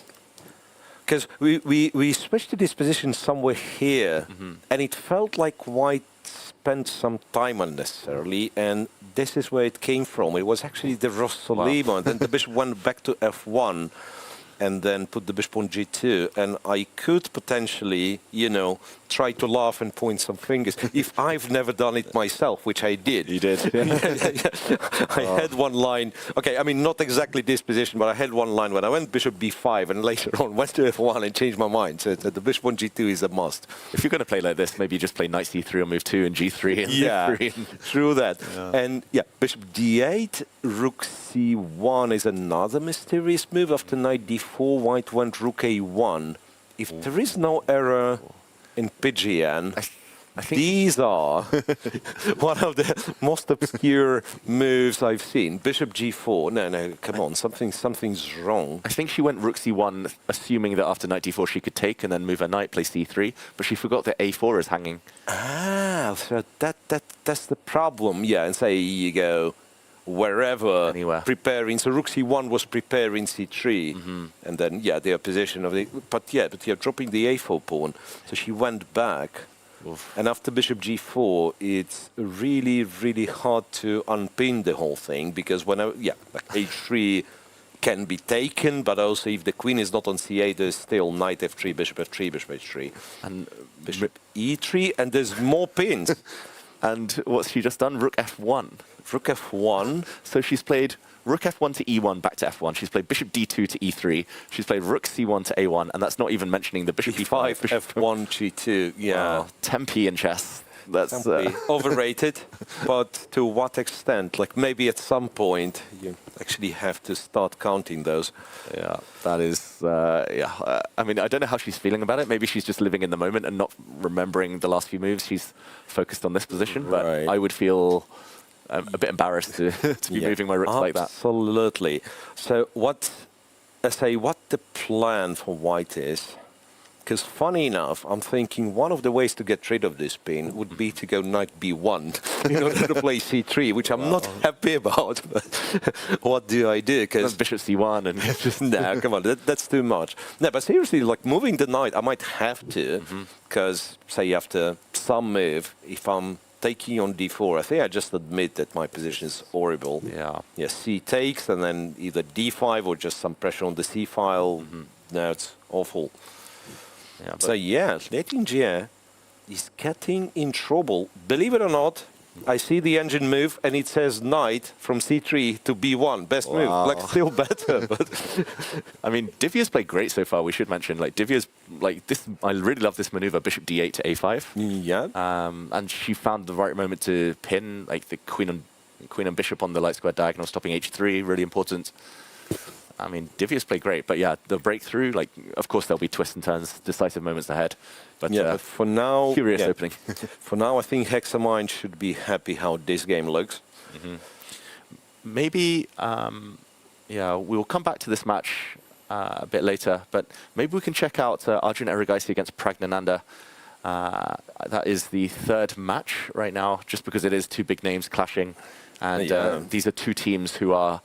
because we switched to this position somewhere here, and it felt like white spent some time unnecessarily, and this is where it came from. It was actually the Rossolimo, and then the bishop went back to f1, and then put the bishop on g2, and I could potentially, you know, try to laugh and point some fingers if I've never done it myself, which I did. You did. I had one line. Okay, I mean, not exactly this position, but I had one line when I went bishop b5 and later on went to f1 and changed my mind. So the bishop on g2 is a must. If you're going to play like this, maybe just play knight c3 on move 2 and g3 and f3. True that. And yeah, bishop d8, rook c1 is another mysterious move. After knight d4, white went rook a1. If there is no error in Pigeon, I think these are one of the most obscure moves I've seen. Bishop g4. No, come on, something's wrong. I think she went rook c1, assuming that after knight d4 she could take and then move her knight, play c3, but she forgot that a4 is hanging. So that's the problem. Yeah, and say you go wherever, anywhere, preparing. So rook c1 was preparing c3, and then the opposition of the. But you're dropping the a4 pawn. So she went back, and after bishop g4, it's really hard to unpin the whole thing, because when like h3 can be taken, but also if the queen is not on c8, there's still knight f3, bishop f3, bishop h3, and bishop e3, and there's more pins. And what's she just done? Rook f1. Rook f1. So she's played rook f1 to e1 back to f1. She's played bishop d2 to e3. She's played rook c1 to a1, and that's not even mentioning the bishop e5, bishop f1, g2. Yeah, wow. Tempe in chess. That's overrated, but to what extent? Like maybe at some point you actually have to start counting those. Yeah, that is. Yeah, I mean, I don't know how she's feeling about it. Maybe she's just living in the moment and not remembering the last few moves. She's focused on this position, but I would feel a bit embarrassed to be moving my rooks like that. Absolutely. So what the plan for white is? Because funny enough, I'm thinking one of the ways to get rid of this pin would be to go knight b1 in order to play c3, which I'm not happy about. But what do I do? Because bishop c1 and just no, come on, that's too much. No, but seriously, like moving the knight, I might have to, because say after some move, if I'm taking on d4, I think I just admit that my position is horrible. Yeah. Yeah, c takes, and then either d5 or just some pressure on the c file. No, it's awful. Yeah, so yeah, Lettinger is getting in trouble. Believe it or not, I see the engine move and it says knight from c3 to b1. Best move, like still better. But I mean, Divya's played great so far. We should mention, like Divya's like this. I really love this maneuver, bishop d8 to a5. Yeah. And she found the right moment to pin like the queen and bishop on the light square diagonal, stopping h3. Really important. I mean, Divya's played great, but yeah, the breakthrough, like, of course there'll be twists and turns, decisive moments ahead. But yeah, but for now, curious opening. For now, I think Hexamine should be happy how this game looks. Maybe, yeah, we'll come back to this match a bit later, but maybe we can check out Arjun Erigaisi against Pragnananda. That is the third match right now, just because it is two big names clashing, and these are two teams who are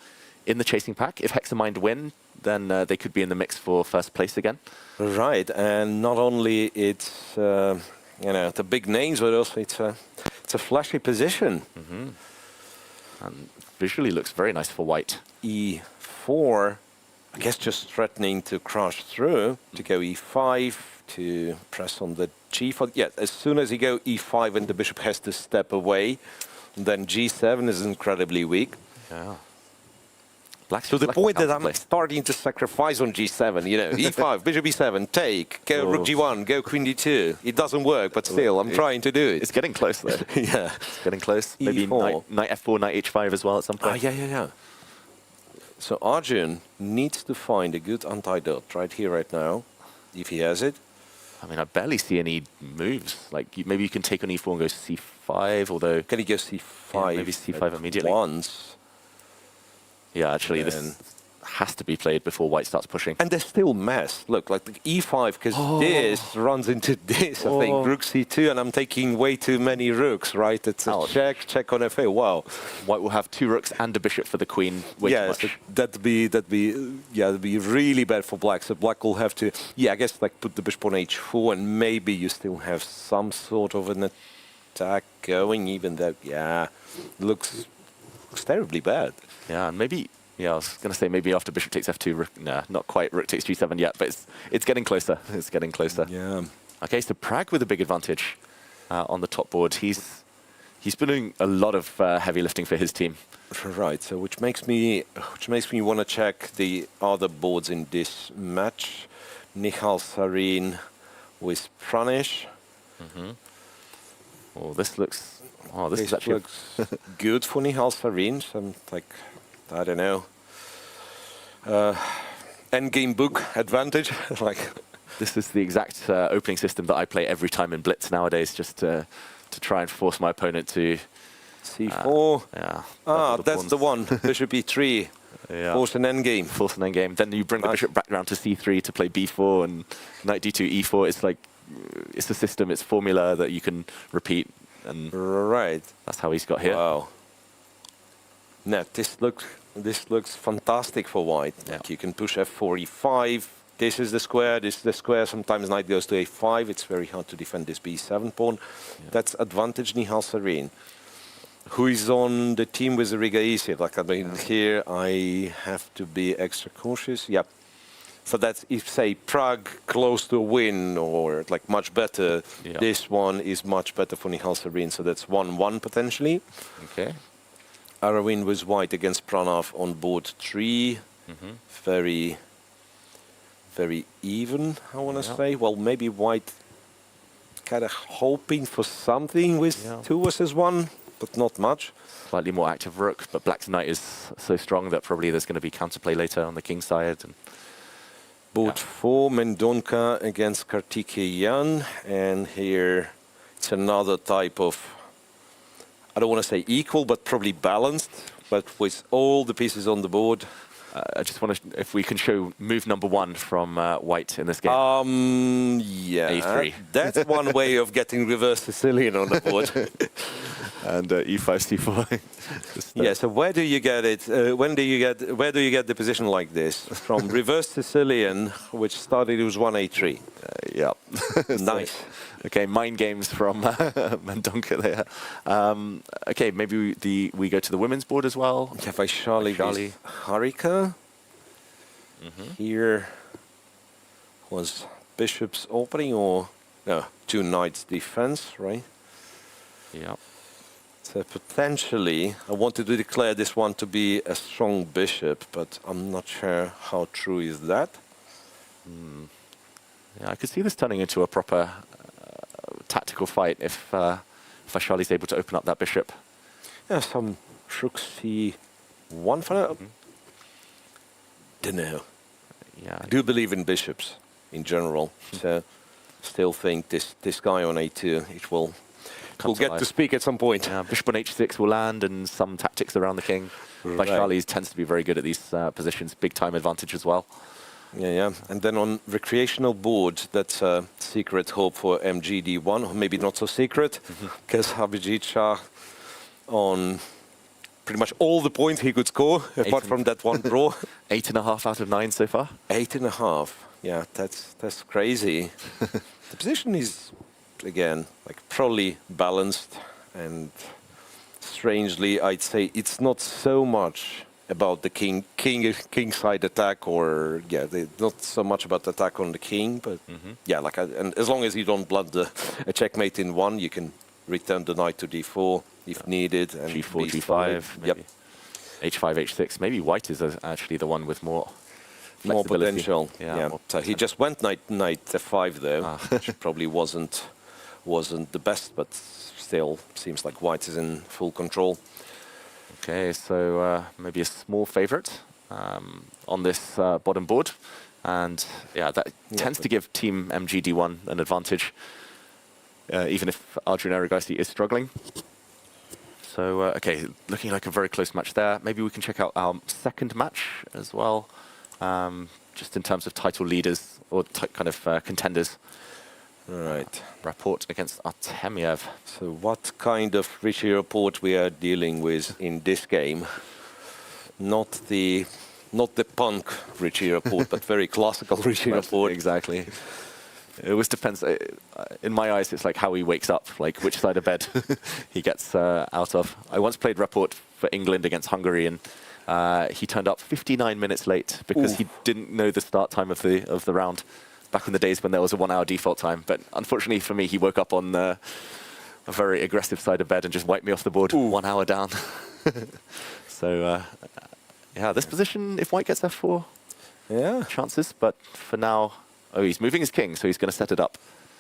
in the chasing pack. If Hexamind win, then they could be in the mix for first place again. Right, and not only it's you know, the big names, but also it's a flashy position. And visually looks very nice for white. E4, I guess just threatening to crush through, to go e5, to press on the g4. Yeah, as soon as you go e5 and the bishop has to step away, then g7 is incredibly weak. Yeah. To the point that I'm starting to sacrifice on g7, you know, e5, bishop e7, take, go rook g1, go queen d2. It doesn't work, but still, I'm trying to do it. It's getting close, though. Yeah. It's getting close. Maybe E4. knight f4, knight h5 as well at some point. Yeah. So Arjun needs to find a good antidote right here, right now, if he has it. I mean, I barely see any moves. Like, maybe you can take on e4 and go c5, although... Can he go c5? Yeah, maybe c5 immediately. Once. Yeah, actually, this has to be played before white starts pushing. And they're still messed. Look, like the e5, because this runs into this, I think. Rook c2, and I'm taking way too many rooks, right? It's a check on fa. Wow. White will have two rooks and a bishop for the queen. Way too much. So that'd be really bad for black. So black will have to, I guess, like put the bishop on h4, and maybe you still have some sort of an attack going, even though, looks terribly bad. Yeah, and maybe, I was going to say maybe after bishop takes f2, nah, not quite rook takes g7 yet, but it's getting closer. It's getting closer. Yeah. Okay, so Prag with a big advantage on the top board. He's been doing a lot of heavy lifting for his team. Right. So which makes me want to check the other boards in this match. Nihal Sarin with Pranish. Oh, this looks. Oh, this actually looks good for Nihal Sarin. Some I don't know. Endgame book advantage. This is the exact opening system that I play every time in Blitz nowadays, just to try and force my opponent to c4. That's the one. Bishop e3. Force an endgame. Force an endgame. Then you bring the bishop back down to c3 to play b4 and knight d2, e4. It's like it's a system. It's formula that you can repeat. And that's how he's got here. Wow. No, this looks fantastic for white. Like you can push f4, e5. This is the square. This is the square. Sometimes knight goes to a5. It's very hard to defend this b7 pawn. That's advantage Nihal Sarin. who is on the team with Rigaisi. Like, I mean, here I have to be extra cautious. Yep. So that's if, say, Prague close to a win or like much better, this one is much better for Nihal Sarin. So that's 1-1 potentially. Okay. Aronian was white against Pranav on board 3. Very, very even, I want to say. Well, maybe white kind of hoping for something with 2 versus 1, but not much. Slightly more active rook, but black's knight is so strong that probably there's going to be counterplay later on the king side. And board 4, Mendonca against Kartikeyan, and here it's another type of, I don't want to say equal, but probably balanced, but with all the pieces on the board. I just want to, if we can show move number 1 from white in this game. Yeah, A3. That's one way of getting reverse Sicilian on the board. And E5, C4. Yeah, so where do you get it? Where do you get the position like this? From reverse Sicilian, which started with 1A3. Yeah. Nice. Okay, mind games from Mendonca there. Okay, maybe we go to the women's board as well. Yeah, Vaishali Harika. Here was bishop's opening, or no, 2 knights defense, right? Yeah. So potentially, I wanted to declare this one to be a strong bishop, but I'm not sure how true is that. Yeah, I could see this turning into a proper tactical fight if Vaishali's able to open up that bishop. Yeah, some rook c1 for now. Don't know. Yeah, I do believe in bishops in general. So still think this guy on a2, it will get to speak at some point. Yeah, bishop on h6 will land, and some tactics around the king. Vaishali tends to be very good at these positions. Big time advantage as well. Yeah. And then on recreational board, that's a secret hope for MGD1, or maybe not so secret, because Abhijit Shah on pretty much all the points he could score, apart from that one draw. 8.5 out of 9 so far. 8.5. Yeah, that's crazy. The position is, again, like probably balanced, and strangely, I'd say it's not so much about the king side attack, or not so much about the attack on the king, but yeah, like and as long as you don't blunder a checkmate in 1, you can return the knight to d4 if needed, and g4, d5. Maybe. h5, h6. Maybe white is actually the one with more potential. Yeah. So he just went knight f5 though, which probably wasn't the best, but still seems like white is in full control. Okay, so maybe a small favorite on this bottom board. And yeah, that tends to give team MGD1 an advantage, even if Adrian Erigaisi is struggling. So, okay, looking like a very close match there. Maybe we can check out our second match as well, just in terms of title leaders or kind of contenders. Right. Rapport against Artemiev. So what kind of Richie Rapport we are dealing with in this game? Not the punk Richie Rapport, but very classical Richie Rapport. Exactly. It always depends. In my eyes, it's like how he wakes up, like which side of bed he gets out of. I once played Rapport for England against Hungary, and he turned up 59 minutes late because he didn't know the start time of the round. Back in the days when there was a 1-hour default time. But unfortunately for me, he woke up on a very aggressive side of bed and just wiped me off the board 1 hour down. So, yeah, this position, if white gets f4, chances. But for now, he's moving his king, so he's going to set it up.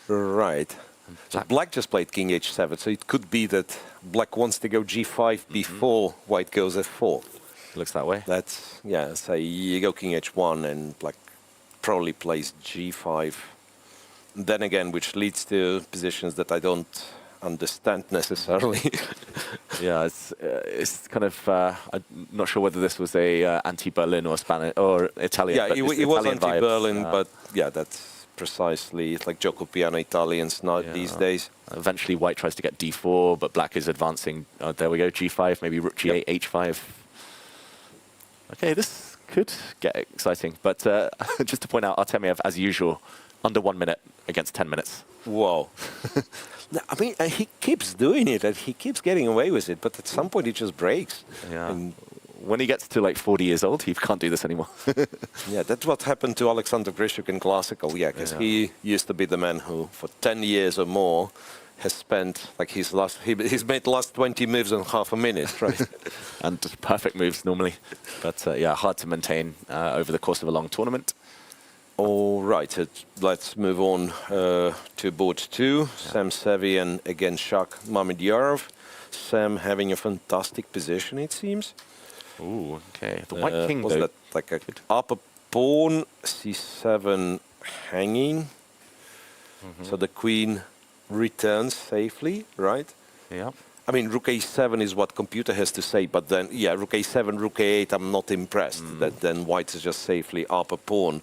Right. So black just played king h7, so it could be that black wants to go g5 before white goes f4. Looks that way. That's, yeah, so you go king h1 and black probably plays g5. Then again, which leads to positions that I don't understand necessarily. Yeah, it's kind of, I'm not sure whether this was a anti-Berlin or Spanish or Italian. Yeah, but it was anti-Berlin, but yeah, that's precisely, it's like Gioco Piano Italians now these days. Eventually white tries to get d4, but black is advancing. There we go, g5, maybe rook g8, h5. Okay, this could get exciting, but just to point out, Artemiev, as usual, under 1 minute against 10 minutes. Whoa. No, I mean, he keeps doing it and he keeps getting away with it, but at some point it just breaks. Yeah. And when he gets to like 40 years old, he can't do this anymore. yeah, that's what happened to Alexander Grishuk in Classical. Yeah, because he used to be the man who, for 10 years or more, has spent like he's made the last 20 moves in half a minute, right? And just perfect moves normally. But yeah, hard to maintain over the course of a long tournament. All right, let's move on to board 2. Sam Sevian against Shak Mamedyarov. Sam having a fantastic position, it seems. Ooh, okay. The white king, was though. that like a upper pawn, c7 hanging. So the queen returns safely, right? Yeah. I mean, rook a7 is what computer has to say, but then, yeah, rook a7, rook a8, I'm not impressed that then white is just safely upper pawn.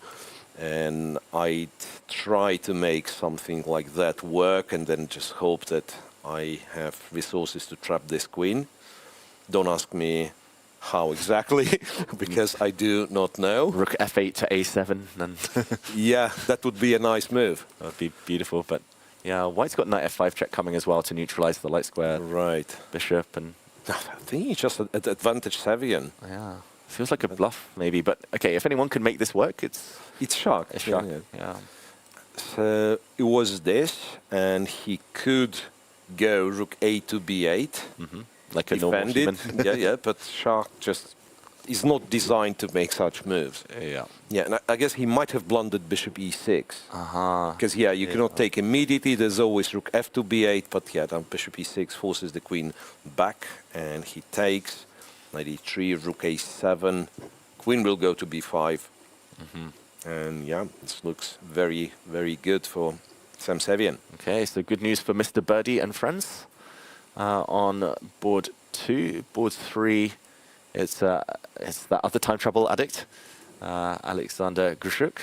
And I'd try to make something like that work and then just hope that I have resources to trap this queen. Don't ask me how exactly, because I do not know. Rook f8 to a7. And yeah, that would be a nice move. that would be beautiful. But yeah, white's got knight f5 check coming as well to neutralize the light square Right. bishop. And I think he's just at advantage Sevian. yeah, feels like a bluff maybe. But okay, if anyone can make this work, it's Shak. Shak. Yeah. Yeah. So it was this, and he could go rook a to b8. Like a normal Defend human. it. yeah, but Shak just is not designed to make such moves. Yeah. Yeah, and I guess he might have blundered bishop e6. Because, yeah, you cannot take immediately. There's always rook f to b8, but yeah, then bishop e6 forces the queen back, and he takes knight e3, rook a7. Queen will go to b5. And yeah, this looks very, very good for Sam Sevian. Okay, so good news for Mr. Birdie and friends. On board 2, board 3, it's that other time travel addict, Alexander Grishuk.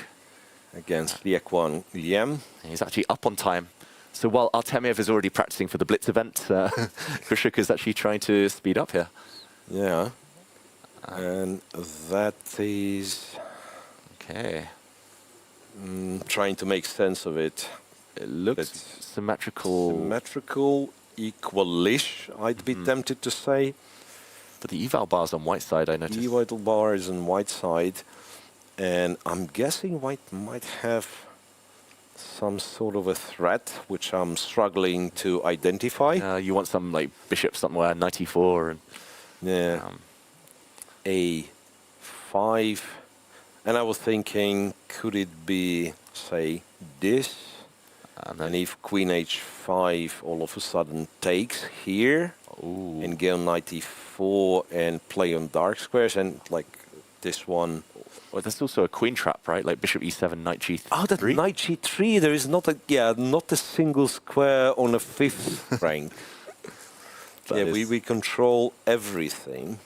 Against Liaquan Liam. He's actually up on time. So while Artemiev is already practicing for the Blitz event, Grishuk is actually trying to speed up here. Yeah. And that is Okay. trying to make sense of it. It looks symmetrical. Symmetrical, equalish, I'd be tempted to say. But the eval bars on white side, I noticed. Eval bar is on white side. And I'm guessing white might have some sort of a threat, which I'm struggling to identify. You want some like bishop somewhere, knight e4. And, yeah. A5. And I was thinking, could it be, say, this? And if queen h5 all of a sudden takes here, and go knight e4 and play on dark squares, and like this one. Well, there's also a queen trap, right? Like bishop e7, knight g3. Oh, that knight g3, there is not a single square on a fifth rank. Yeah, we control everything.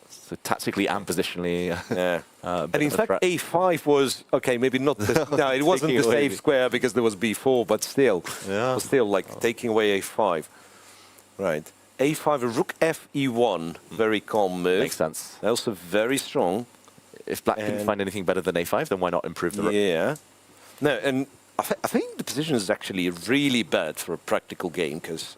So tactically and positionally. Yeah. And in fact, a5 was, okay, maybe not the, no, it wasn't the safe square because there was b4, but still. Yeah. Still, like, taking away a5. Right. a5, rook f e1, very calm move. Makes sense. Also very strong. If black couldn't find anything better than a5, then why not improve the rook? Yeah. No, and I think the position is actually really bad for a practical game because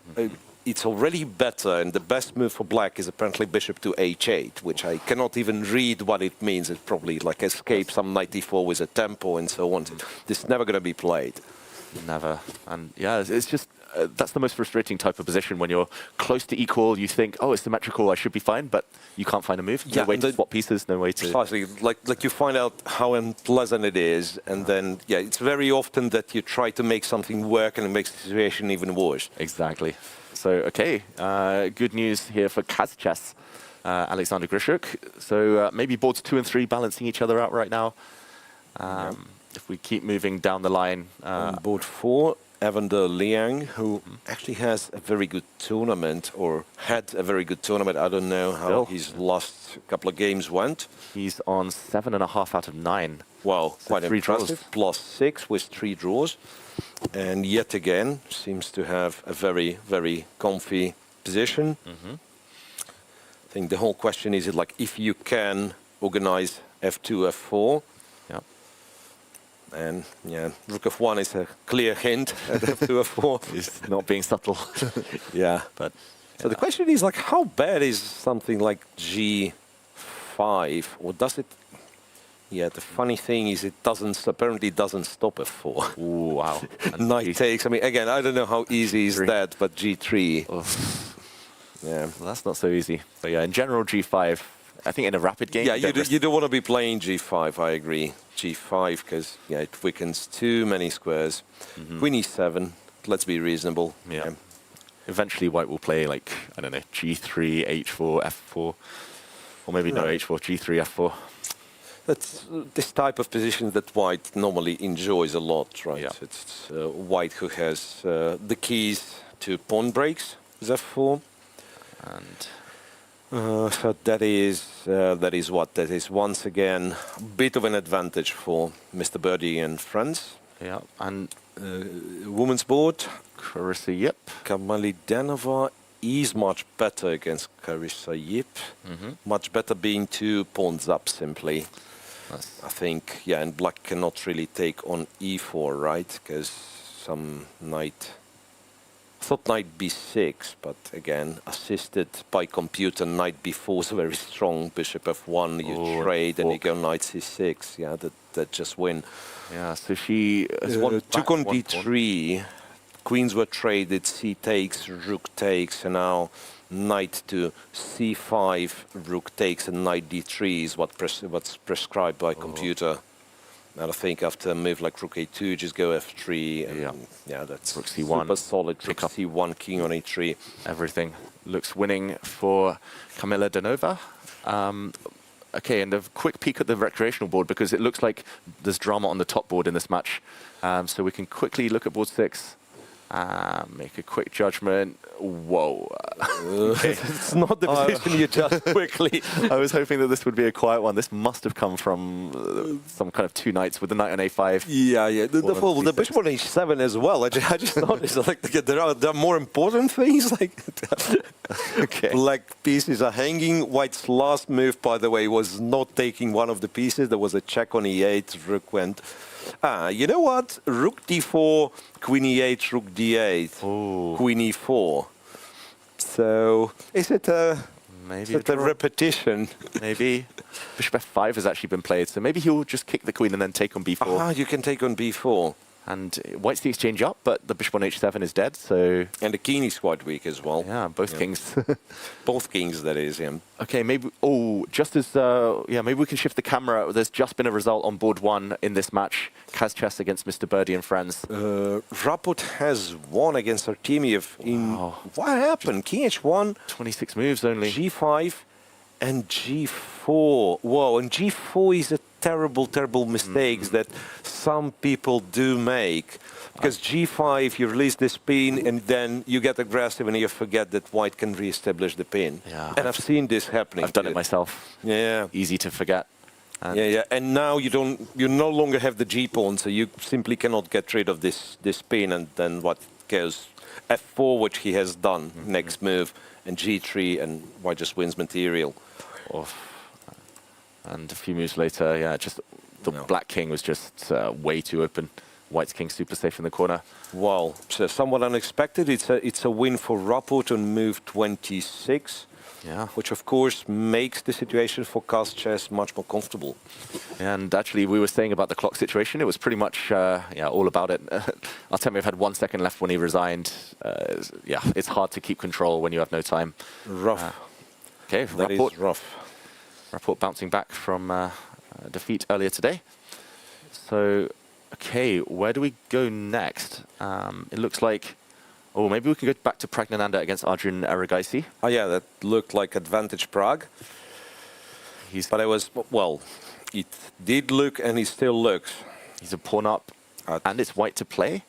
it's already better, and the best move for black is apparently bishop to h8, which I cannot even read what it means. It's probably like escape some knight e4 with a tempo and so on. This is never going to be played. Never. And yeah, it's just, that's the most frustrating type of position when you're close to equal, you think, oh, it's symmetrical, I should be fine, but you can't find a move. No way to swap pieces, no way to... Precisely. Like you find out how unpleasant it is, and then, yeah, it's very often that you try to make something work and it makes the situation even worse. Exactly. So, okay, good news here for Kaz Chess, Alexander Grishuk. So maybe boards 2 and 3 balancing each other out right now. If we keep moving down the line. On board 4, Evander Liang, who actually has a very good tournament, or had a very good tournament. I don't know how his last couple of games went. He's on 7.5 out of 9. Wow, So quite 3 impressive. draws. +6 with 3 draws. And yet again, seems to have a very, very comfy position. I think the whole question is, like, if you can organize f2, f4. Yeah. And yeah, rook f1 is a clear hint at f2, f4. He's not being subtle. Yeah. But So the question is, like, how bad is something like g5, or does it? Yeah, the funny thing is, it apparently doesn't stop f4. ooh, wow. And Knight takes. I mean, again, I don't know how easy is that, but g3. Yeah. Well, that's not so easy. But yeah, in general, G5, I think in a rapid game... Yeah, you don't want to be playing g5, I agree. G5, because yeah, it weakens too many squares. Queen e7, let's be reasonable. Yeah. Eventually, white will play, like, I don't know, G3, H4, F4. Or maybe no, H4, G3, F4. That's this type of position that white normally enjoys a lot, right? Yeah. It's white who has the keys to pawn breaks, is f4. And so that is what? That is once again a bit of an advantage for Mr. Birdie and friends. yeah, and Women's board, Carissa, yep. Kamali Denova is much better against Carissa Yip. Much better being 2 pawns up simply. I think, yeah, and black cannot really take on e4, right? Because some knight... I thought knight b6, but again, assisted by computer, knight b4 is very strong. Bishop f1, you trade, and you go knight c6. Yeah, that just win. Yeah, so she has won took on b3. Queens were traded, c takes, rook takes, and now knight to c5, rook takes, and knight d3 is what's prescribed by computer. And I think after a move like rook a2, just go f3. And yeah, that's rook c1, super solid. Rook c1, king on e3. Everything looks winning for Kamila Denova. Okay, and a quick peek at the recreational board, because it looks like there's drama on the top board in this match. So we can quickly look at board 6. Make a quick judgment. Whoa. It's not the position you judge quickly. I was hoping that this would be a quiet one. This must have come from some kind of 2 knights with the knight on a5. Yeah. The bishop on h7 as well. I just noticed like there are more important things. Like black pieces are hanging. White's last move, by the way, was not taking one of the pieces. There was a check on e8. Rook went. You know what? Rook d4, queen e8, rook d8, queen e4. So is it a repetition? Maybe. Bishop f5 has actually been played, so maybe he'll just kick the queen and then take on b4. You can take on b4. And white's the exchange up, but the bishop on h7 is dead, so... And the king is quite weak as well. Yeah, both kings. Both kings, that is, yeah. Okay, maybe... Oh, just as... maybe we can shift the camera. There's just been a result on board 1 in this match. Kaz Chess against Mr. Birdie and friends. Raput has won against Artemiev in... What happened? King h1? 26 moves only. g5 and g4. Whoa, and g4 is a terrible mistakes that some people do make. Because g5, you release the pin, and then you get aggressive, and you forget that white can re-establish the pin. Yeah. And I've seen this happening. I've done it myself. Yeah. Easy to forget. And And now you no longer have the g-pawn, so you simply cannot get rid of this pin, and then what goes f4, which he has done, next move, and g3, and white just wins material. And a few moves later, just the black king was just way too open. White's king super safe in the corner. Wow, so somewhat unexpected. It's a win for Raput on move 26. Yeah. Which of course makes the situation for Kaz Chess much more comfortable. And actually, we were saying about the clock situation. It was pretty much all about it. Artemiev had 1 second left when he resigned. It's hard to keep control when you have no time. Rough. Okay, that is rough. Raput bouncing back from defeat earlier today. So, okay, where do we go next? It looks like... Oh, maybe we can go back to Pragnananda against Arjun Erigaisi. Oh, yeah, that looked like advantage Prague. But it was, well, it did look and it still looks. He's a pawn up and it's white to play?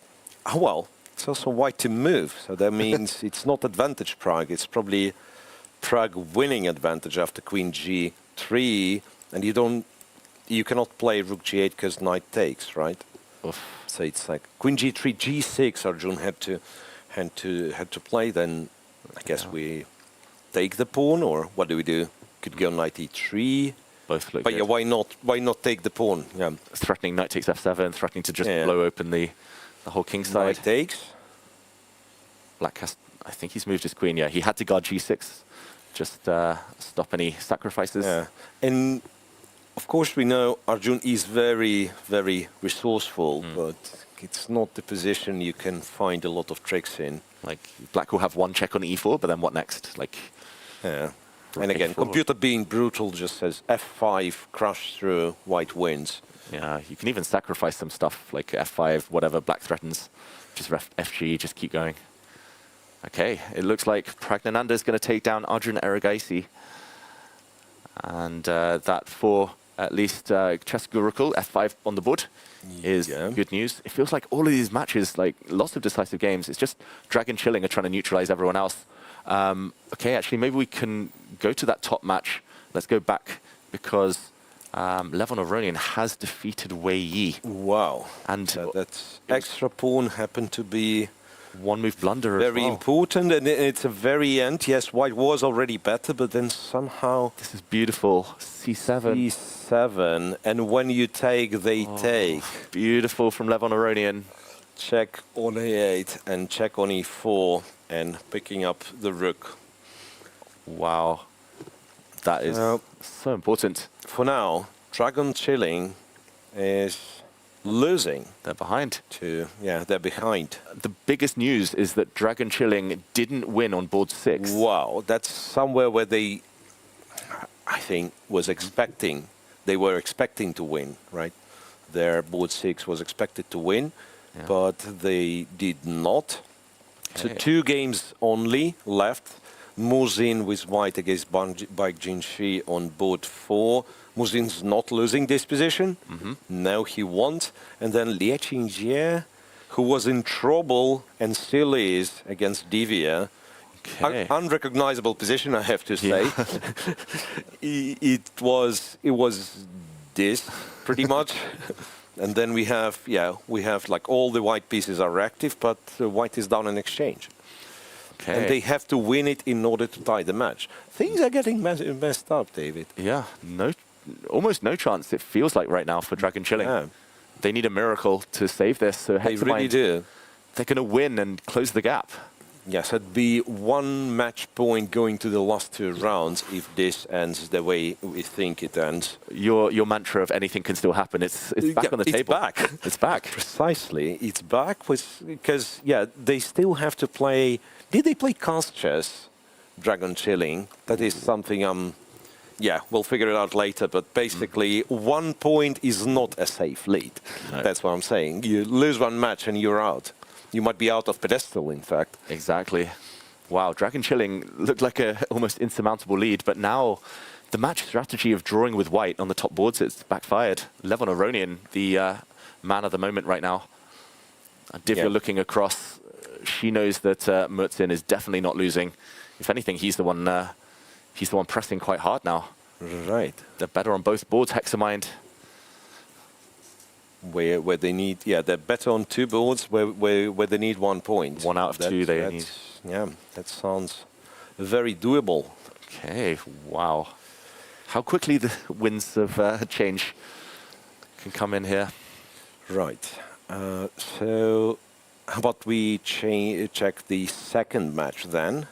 Oh, well, it's also white to move. So that means it's not advantage Prague. It's probably Prague winning advantage after queen g3. And you cannot play rook g8 because knight takes, right? So it's like queen g3, g6 Arjun had to play. Then I guess we take the pawn, or what do we do? Could go knight e3. Both look But good. yeah, why not take the pawn? Yeah. Threatening knight takes f7, threatening to just blow open the whole king side. Knight takes. Black has, I think he's moved his queen, yeah. He had to guard g6, just stop any sacrifices. Yeah. And of course we know Arjun is very, very resourceful, but it's not the position you can find a lot of tricks in. Like, black will have one check on e4, but then what next? Like, yeah. And again, forward. computer being brutal just says f5, crush through, white wins. Yeah, you can even sacrifice some stuff, like f5, whatever black threatens. Just fg, just keep going. Okay, it looks like Pragnananda is going to take down Arjun Erigaisi. And that for at least Chess Gurukul, f5 on the board, is good news. It feels like all of these matches, like lots of decisive games, it's just Dragon Chilling are trying to neutralize everyone else. Okay, actually, maybe we can go to that top match. Let's go back, because Levon Aronian has defeated Wei Yi. Wow. And that extra pawn happened to be one move blunder as very well. important, and it's a very end. Yes, white was already better, but then somehow this is beautiful. C7. C7, and when you take, they take. Beautiful from Levon Aronian. Check on a8 and check on e4, and picking up the rook. Wow, that is so important. For now, Dragon Chilling is losing. They're behind. They're behind. The biggest news is that Dragon Chilling didn't win on board 6. Wow, that's somewhere where they, I think, they were expecting to win, right? Their board 6 was expected to win, but they did not. So 2 games only left. Muzin with white against Baek Jinshi on board 4. Muzin's not losing this position. Now he won't. And then Lie Qingjie, who was in trouble and still is against Divya. Unrecognizable position, I have to say. It was this pretty much. And then we have like all the white pieces are active, but white is down in exchange. And they have to win it in order to tie the match. Things are getting messed up, David. Yeah, almost no chance, it feels like right now, for Dragon Chilling. Yeah. They need a miracle to save this. So they really do. They're going to win and close the gap. Yes, it'd be 1 match point going to the last 2 rounds if this ends the way we think it ends. Your mantra of anything can still happen, it's back on the table. It's back. It's back. Precisely. It's back because, they still have to play. Did they play cast chess, Dragon Chilling? That is something we'll figure it out later, but basically 1 point is not a safe lead. No. That's what I'm saying. You lose 1 match and you're out. You might be out of pedestal, in fact. Exactly. Wow, Dragon Chilling looked like a almost insurmountable lead, but now the match strategy of drawing with white on the top boards, it's backfired. Levon Aronian, the man of the moment right now. Divya looking across, she knows that Murzin is definitely not losing. If anything, he's the one pressing quite hard now. Right. They're better on both boards, Hexamind. Where they need, they're better on 2 boards where they need 1 point. 1 out of 2 they need. Yeah, that sounds very doable. Okay, wow. How quickly the winds of change can come in here. Right. So how about we check the second match then?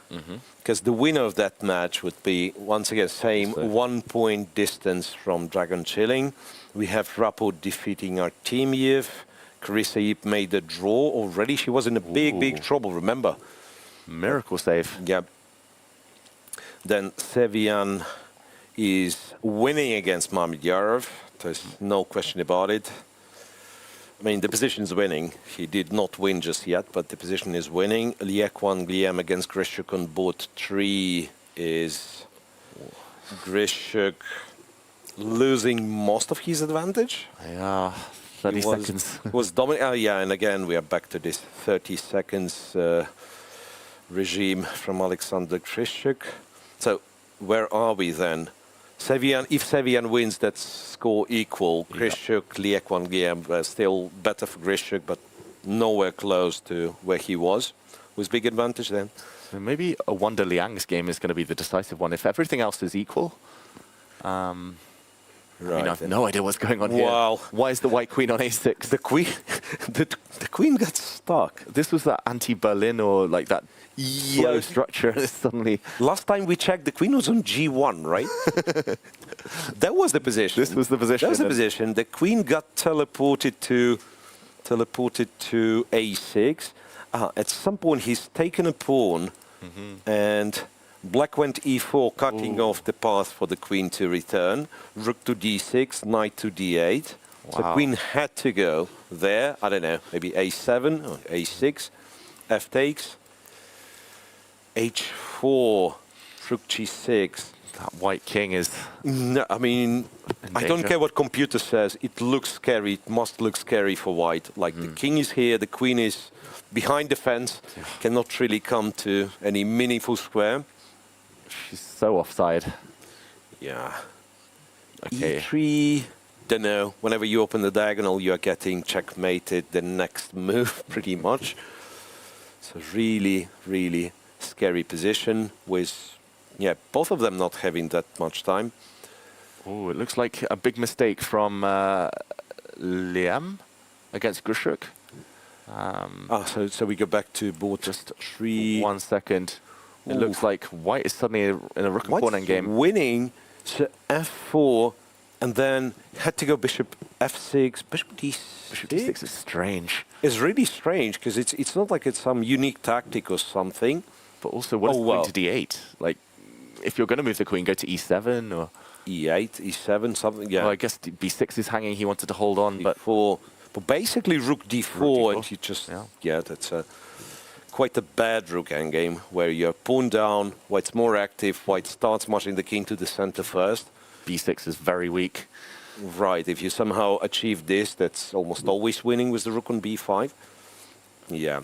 Because the winner of that match would be, once again, same 1 point distance from Dragon Chilling. We have Rapo defeating Artemiev. Carissa Yip made a draw already. She was in a big trouble, remember? Miracle save. Yep. Then Sevian is winning against Mamedyarov. There's no question about it. I mean, the position is winning. He did not win just yet, but the position is winning. Liekwan Guillaume against Grishuk on board 3 is Grishuk losing most of his advantage. Yeah, 30 seconds. Was dominant. And again, we are back to this 30 seconds regime from Alexander Grishuk. So where are we then? Sevian, if Sevian wins, that's score equal. Grishuk, Liekwan Guillaume, still better for Grishuk, but nowhere close to where he was. With big advantage then. So maybe a Wonder Liang's game is going to be the decisive one. If everything else is equal, I mean, I have Right. no idea what's going on here. Wow. Why is the white queen on a6? The queen, the queen got stuck. This was that anti-Berlin or like that slow structure. And it's suddenly... Last time we checked, the queen was on G1, right? That was the position. This was the position. That was the position. The queen got teleported to A6. At some point, he's taken a pawn, and black went E4, cutting off the path for the queen to return. Rook to D6, knight to D8. So Wow. queen had to go there. I don't know, maybe A7 or A6. F takes. H4, rook G6. That white king is... No, I mean, I don't danger. care what computer says. It looks scary. It must look scary for white. Like the king is here, the queen is behind the fence, cannot really come to any meaningful square. She's so offside. Yeah. Okay. E3, don't know. Whenever you open the diagonal, you are getting checkmated the next move, pretty much. So really, really scary position with, yeah, both of them not having that much time. Oh, it looks like a big mistake from Liam against Goryachkina. So we go back to board Just 3. 1 second. It Ooh. looks like white is suddenly in a rook and pawn endgame. winning, so F4, and then had to go bishop F6, bishop D6. Bishop d6 is strange. It's really strange because it's not like it's some unique tactic or something. But also, what is the queen to d8? Like, if you're going to move the queen, go to e7 or... E8, E7, something, yeah. Well, I guess b6 is hanging. He wanted to hold on, but... But basically rook D4, Rook D4, and you just, that's quite a bad rook endgame where you're pawn down, white's more active, white starts marching the king to the center first. b6 is very weak. Right, if you somehow achieve this, that's almost always winning with the rook on B5. Yeah.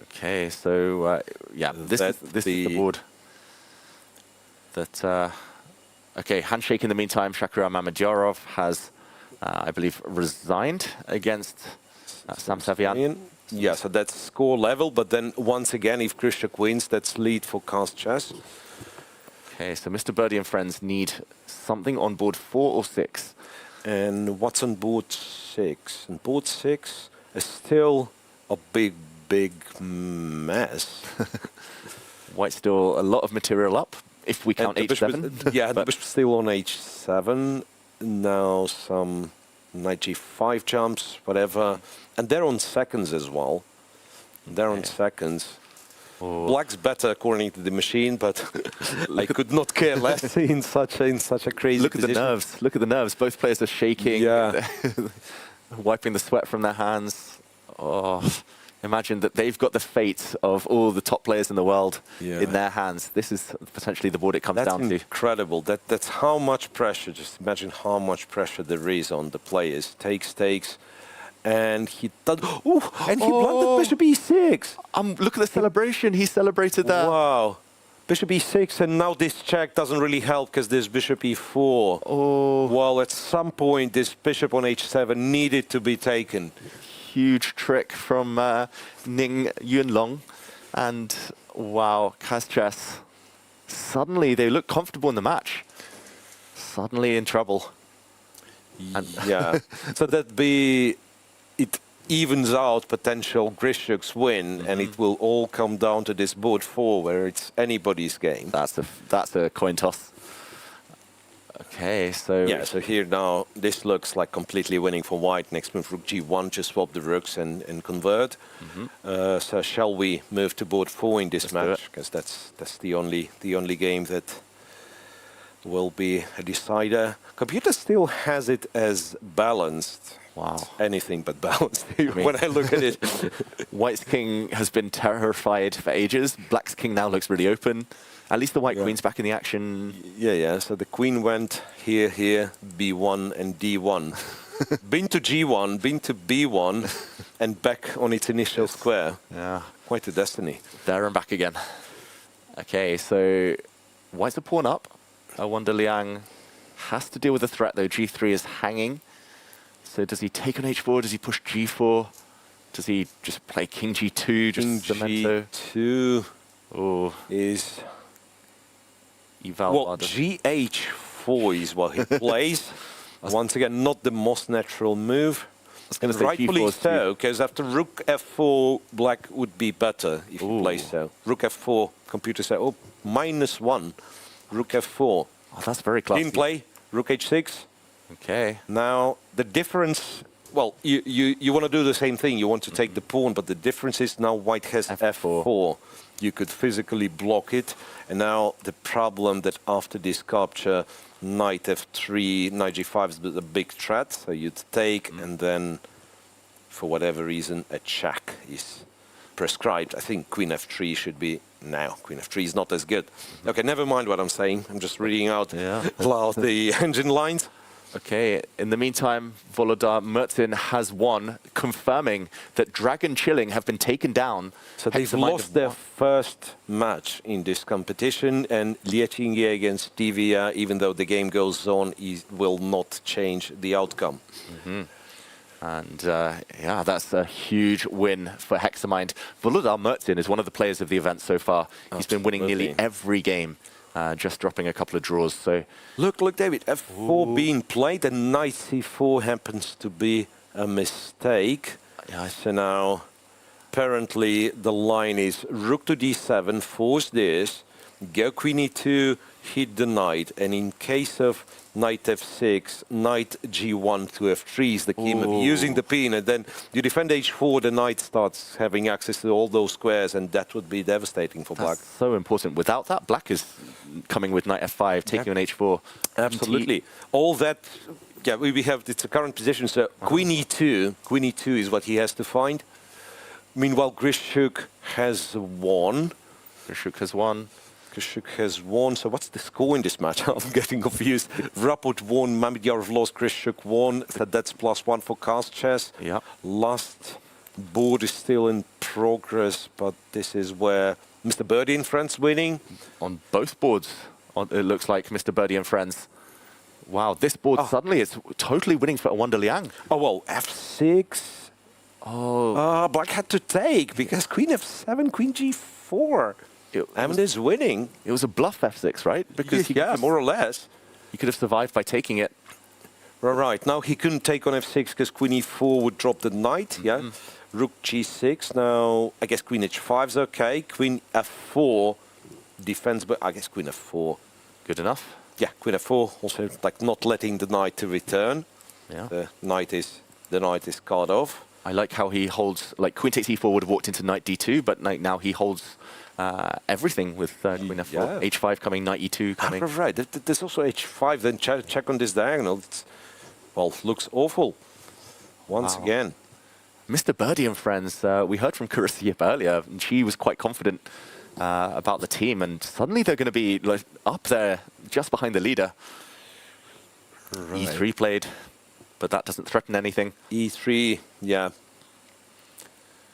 Okay, so, yeah, this is the board. That, okay, handshake in the meantime. Shakriyar Mamedyarov has, I believe, resigned against Sam Savian. Yeah, so that's score level, but then once again, if Goryachkina wins, that's lead for cast chess. Okay, so Mr. Birdie and friends need something on board 4 or 6. And what's on board 6? And board 6 is still a big mess. White still a lot of material up, if we count h7. Yeah, the bishop's still on h7. Now some knight g5 jumps, whatever. And they're on seconds as well. They're on seconds. Oh. Black's better according to the machine, but I could not care less in such a crazy Look at the nerves. Look at the nerves. Both players are shaking. Yeah. Wiping the sweat from their hands. Oh, imagine that they've got the fate of all the top players in the world in their hands. This is potentially the board it comes down to. That's incredible. That's how much pressure. Just imagine how much pressure there is on the players. Takes. And he did. And he blundered bishop e6. Look at the celebration. He celebrated that. Wow. Bishop e6, and now this check doesn't really help because there's bishop e4. Oh. Well, at some point, this bishop on h7 needed to be taken. Huge trick from Ning Yunlong. And wow, Kazchess. Suddenly they look comfortable in the match. Suddenly in trouble. Yeah. So it evens out potential Goryachkina's win, and it will all come down to this board 4 where it's anybody's game. That's a coin toss. Okay, so... Yeah, so here now, this looks like completely winning for white. Next move, rook g1, just swap the rooks and convert. So shall we move to board 4 in this match? Because that's the only game that will be a decider. Computer still has it as balanced. Wow. Anything but balanced when I look at it. White's king has been terrified for ages. Black's king now looks really open. At least the white queen's back in the action. Yeah. So the queen went here, b1 and d1. Been to g1, been to b1, and back on its initial square. Yeah. Quite a destiny. There and back again. Okay, so white's a pawn up. I wonder Liang has to deal with a threat though. G3 is hanging. So does he take on h4? Does he push g4? Does he just play king g2? Just king g2 is... Eval well, gh4 is what he plays. Once again, not the most natural move. And say rightfully G4's so, because after rook f4, black would be better if you play so. Rook f4, computer said, oh, -1, rook f4. Oh, that's very classy. Didn't play, rook h6. Okay. Now, the difference, well, you want to do the same thing. You want to take the pawn, but the difference is now white has f4. You could physically block it. And now the problem that after this capture, knight f3, knight g5 is a big threat. So you'd take, and then, for whatever reason, a check is prescribed. I think queen f3 should be now. Queen f3 is not as good. Okay, never mind what I'm saying. I'm just reading out loud the engine lines. Okay, in the meantime, Volodar Mertzin has won, confirming that Dragon Chilling have been taken down. So they've lost their first match in this competition, and Liechingye against Divya, even though the game goes on, will not change the outcome. And yeah, that's a huge win for Hexamind. Volodar Mertzin is one of the players of the event so far. He's been winning nearly every game. Just dropping a couple of draws. So look, David, f4 being played, and knight c4 happens to be a mistake. So now, apparently, the line is rook to d7, force this, go queen e2, hit the knight, and in case of knight f6, knight g1 to f3 is the key move. Using the pin, and then you defend h4, the knight starts having access to all those squares, and that would be devastating for black. So important. Without that, black is coming with knight f5, taking on h4. Absolutely. All that, yeah, we have, it's a current position, so queen e2 is what he has to find. Meanwhile, Grishuk has won. Grishuk has won. Grishuk has won. So what's the score in this match? I'm getting confused. Raput won, Mamedyarov lost, Grishuk won. So that's +1 for cast chess. Yeah. Last board is still in progress, but this is where Mr. Birdie and friends winning. On both boards, it looks like Mr. Birdie and friends. Wow, this board suddenly is totally winning for Wanda Liang. Oh, well, f6. Black had to take because queen f7, queen g4. Ahmed is winning. It was a bluff f6, right? Because yeah, more or less. He could have survived by taking it. Right. Now he couldn't take on f6 because queen e4 would drop the knight. Yeah. Rook g6. Now I guess queen h5 is okay. Queen f4 defends, but I guess queen f4 good enough. Yeah, queen f4 also like not letting the knight to return. Yeah. The knight is cut off. I like how he holds, like queen takes e4 would have walked into knight d2, but now he holds everything with queen f4. Yeah. h5 coming, knight e2 coming. Right, there's also h5, then check on this diagonal. It's, well, looks awful once again. Mr. Birdie and friends, we heard from Kurasiev earlier, and she was quite confident about the team, and suddenly they're going to be like, up there, just behind the leader. E3 played, but that doesn't threaten anything. E3, yeah.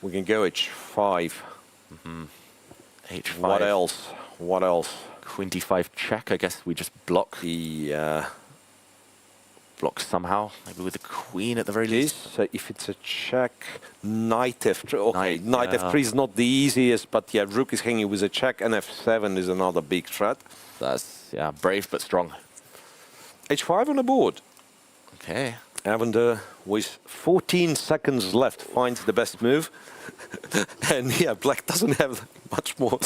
We can go h5. H5. What else? What else? Queen d5 check, I guess we just block. Block somehow, maybe with the queen at the very least. So if it's a check, knight f3. Okay, knight f3 is not the easiest, but yeah, rook is hanging with a check, and f7 is another big threat. That's, yeah, brave but strong. h5 on the board. Okay. Avender, with 14 seconds left, finds the best move. And yeah, black doesn't have much more.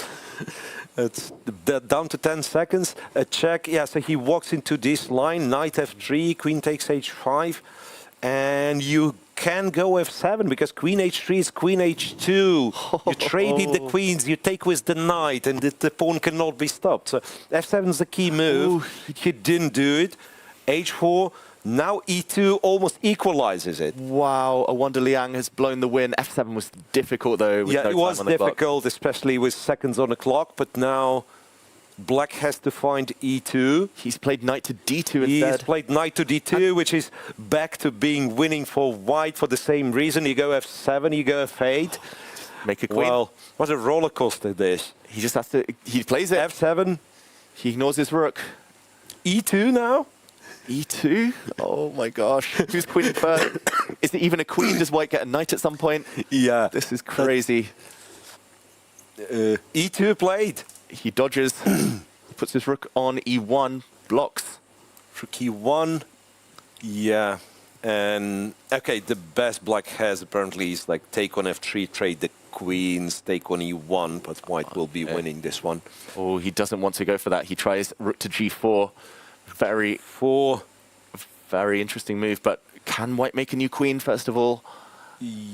It's down to 10 seconds. A check, yeah, so he walks into this line, knight f3, queen takes h5, and you can go f7 because queen h3 is queen h2. You traded the queens, you take with the knight, and the pawn cannot be stopped. So f7 is the key move. He didn't do it. h4. Now e2 almost equalizes it. Wow, Wanda Liang has blown the win. f7 was difficult though. Yeah, it was difficult, especially with seconds on the clock. But now black has to find e2. He's played knight to d2 instead. He's played knight to d2, which is back to being winning for white for the same reason. You go f7, you go f8. Make a queen. Well, what a roller coaster this. He just has to, he plays it. f7. He ignores his rook. e2 now. E2? Oh my gosh. Who's queen first? Is it even a queen? Does white get a knight at some point? Yeah. This is crazy. E2 played. He dodges. He puts his rook on E1, blocks. Rook E1. Yeah. And okay, the best black has apparently is like take on f3, trade the queens, take on e1, but white will be winning this one. Oh, he doesn't want to go for that. He tries rook to g4. Very interesting move, but can white make a new queen, first of all?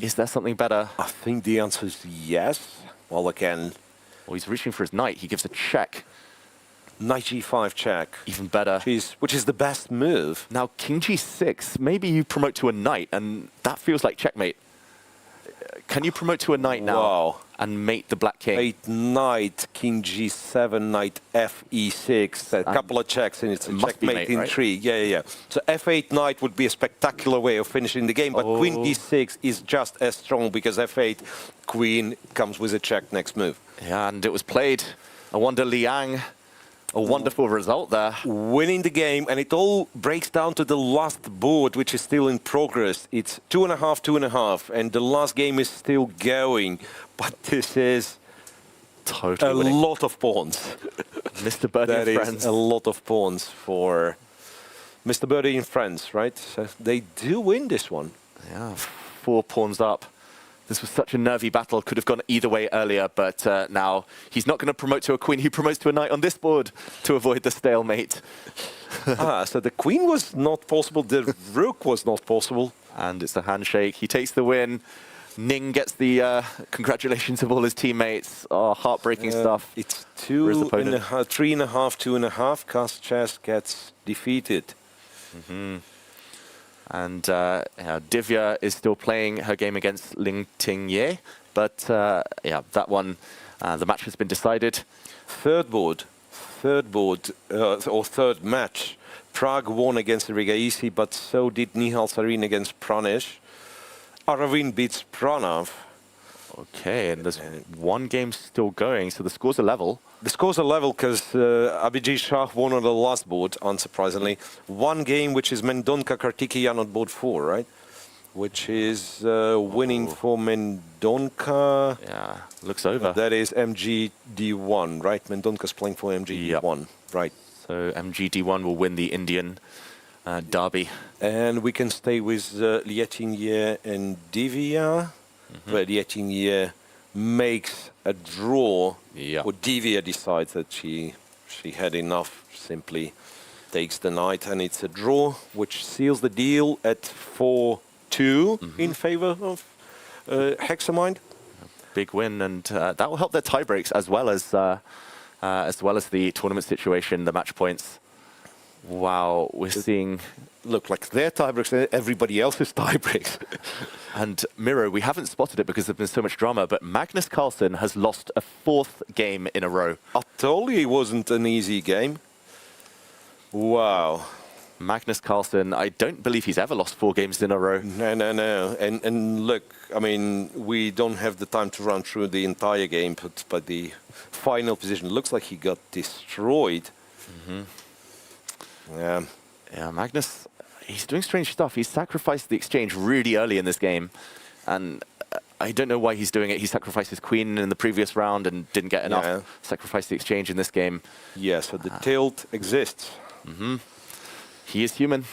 Is there something better? I think the answer is yes. Well, again... Well, he's reaching for his knight. He gives a check. Knight g5 check. Even better. Which is the best move. Now, king g6, maybe you promote to a knight, and that feels like checkmate. Can you promote to a knight now and mate the black king? Mate knight, king g7, knight fe6, a couple of checks, and it's a checkmate in 3. Yeah. So f8 knight would be a spectacular way of finishing the game, but queen d6 is just as strong because f8 queen comes with a check next move. Yeah, and it was played. I wonder Liang. A wonderful result there. Winning the game, and it all breaks down to the last board, which is still in progress. It's 2.5, 2.5, and the last game is still going. But this is totally a winning. Lot of pawns. Mr. Birdie and friends. That is a lot of pawns for Mr. Birdie and friends, right? So they do win this one. Yeah, 4 pawns up. This was such a nervy battle, could have gone either way earlier, but now he's not going to promote to a queen, he promotes to a knight on this board to avoid the stalemate. So the queen was not possible, the rook was not possible. And it's a handshake, he takes the win. Ning gets the congratulations of all his teammates. Oh, heartbreaking stuff. It's 3.5, 2.5. Koscheck gets defeated. And Divya is still playing her game against Ling Ting-ye, but yeah, that one, the match has been decided. Third match. Prague won against Rigaisi, but so did Nihal Sarin against Pranesh. Aravin beats Pranav. Okay, and there's one game still going, so the scores are level. The scores are level because Abhijit Shah won on the last board, unsurprisingly. One game, which is Mendonca Kartikeyan on board 4, right? Which is winning for Mendonca. Yeah, looks over. That is MGD1, right? Mendonca's playing for MGD1, right? So MGD1 will win the Indian derby. And we can stay with Lietingye and Divya. Where Lietingye makes a draw, or Divya decides that she had enough, simply takes the knight, and it's a draw, which seals the deal at 4-2 in favor of Hexamind. Big win, and that will help their tie breaks as well as the tournament situation, the match points. Wow, we're seeing... Look, like their tiebreaks, everybody else's tiebreaks. And Miro, we haven't spotted it because there's been so much drama, but Magnus Carlsen has lost a 4th game in a row. I told you it wasn't an easy game. Wow. Magnus Carlsen, I don't believe he's ever lost 4 games in a row. No. And look, I mean, we don't have the time to run through the entire game, but the final position looks like he got destroyed. Yeah, Magnus, he's doing strange stuff. He's sacrificed the exchange really early in this game, and I don't know why he's doing it. He sacrificed his queen in the previous round and didn't get enough. Sacrificed the exchange in this game. Yeah, so the tilt exists. He is human.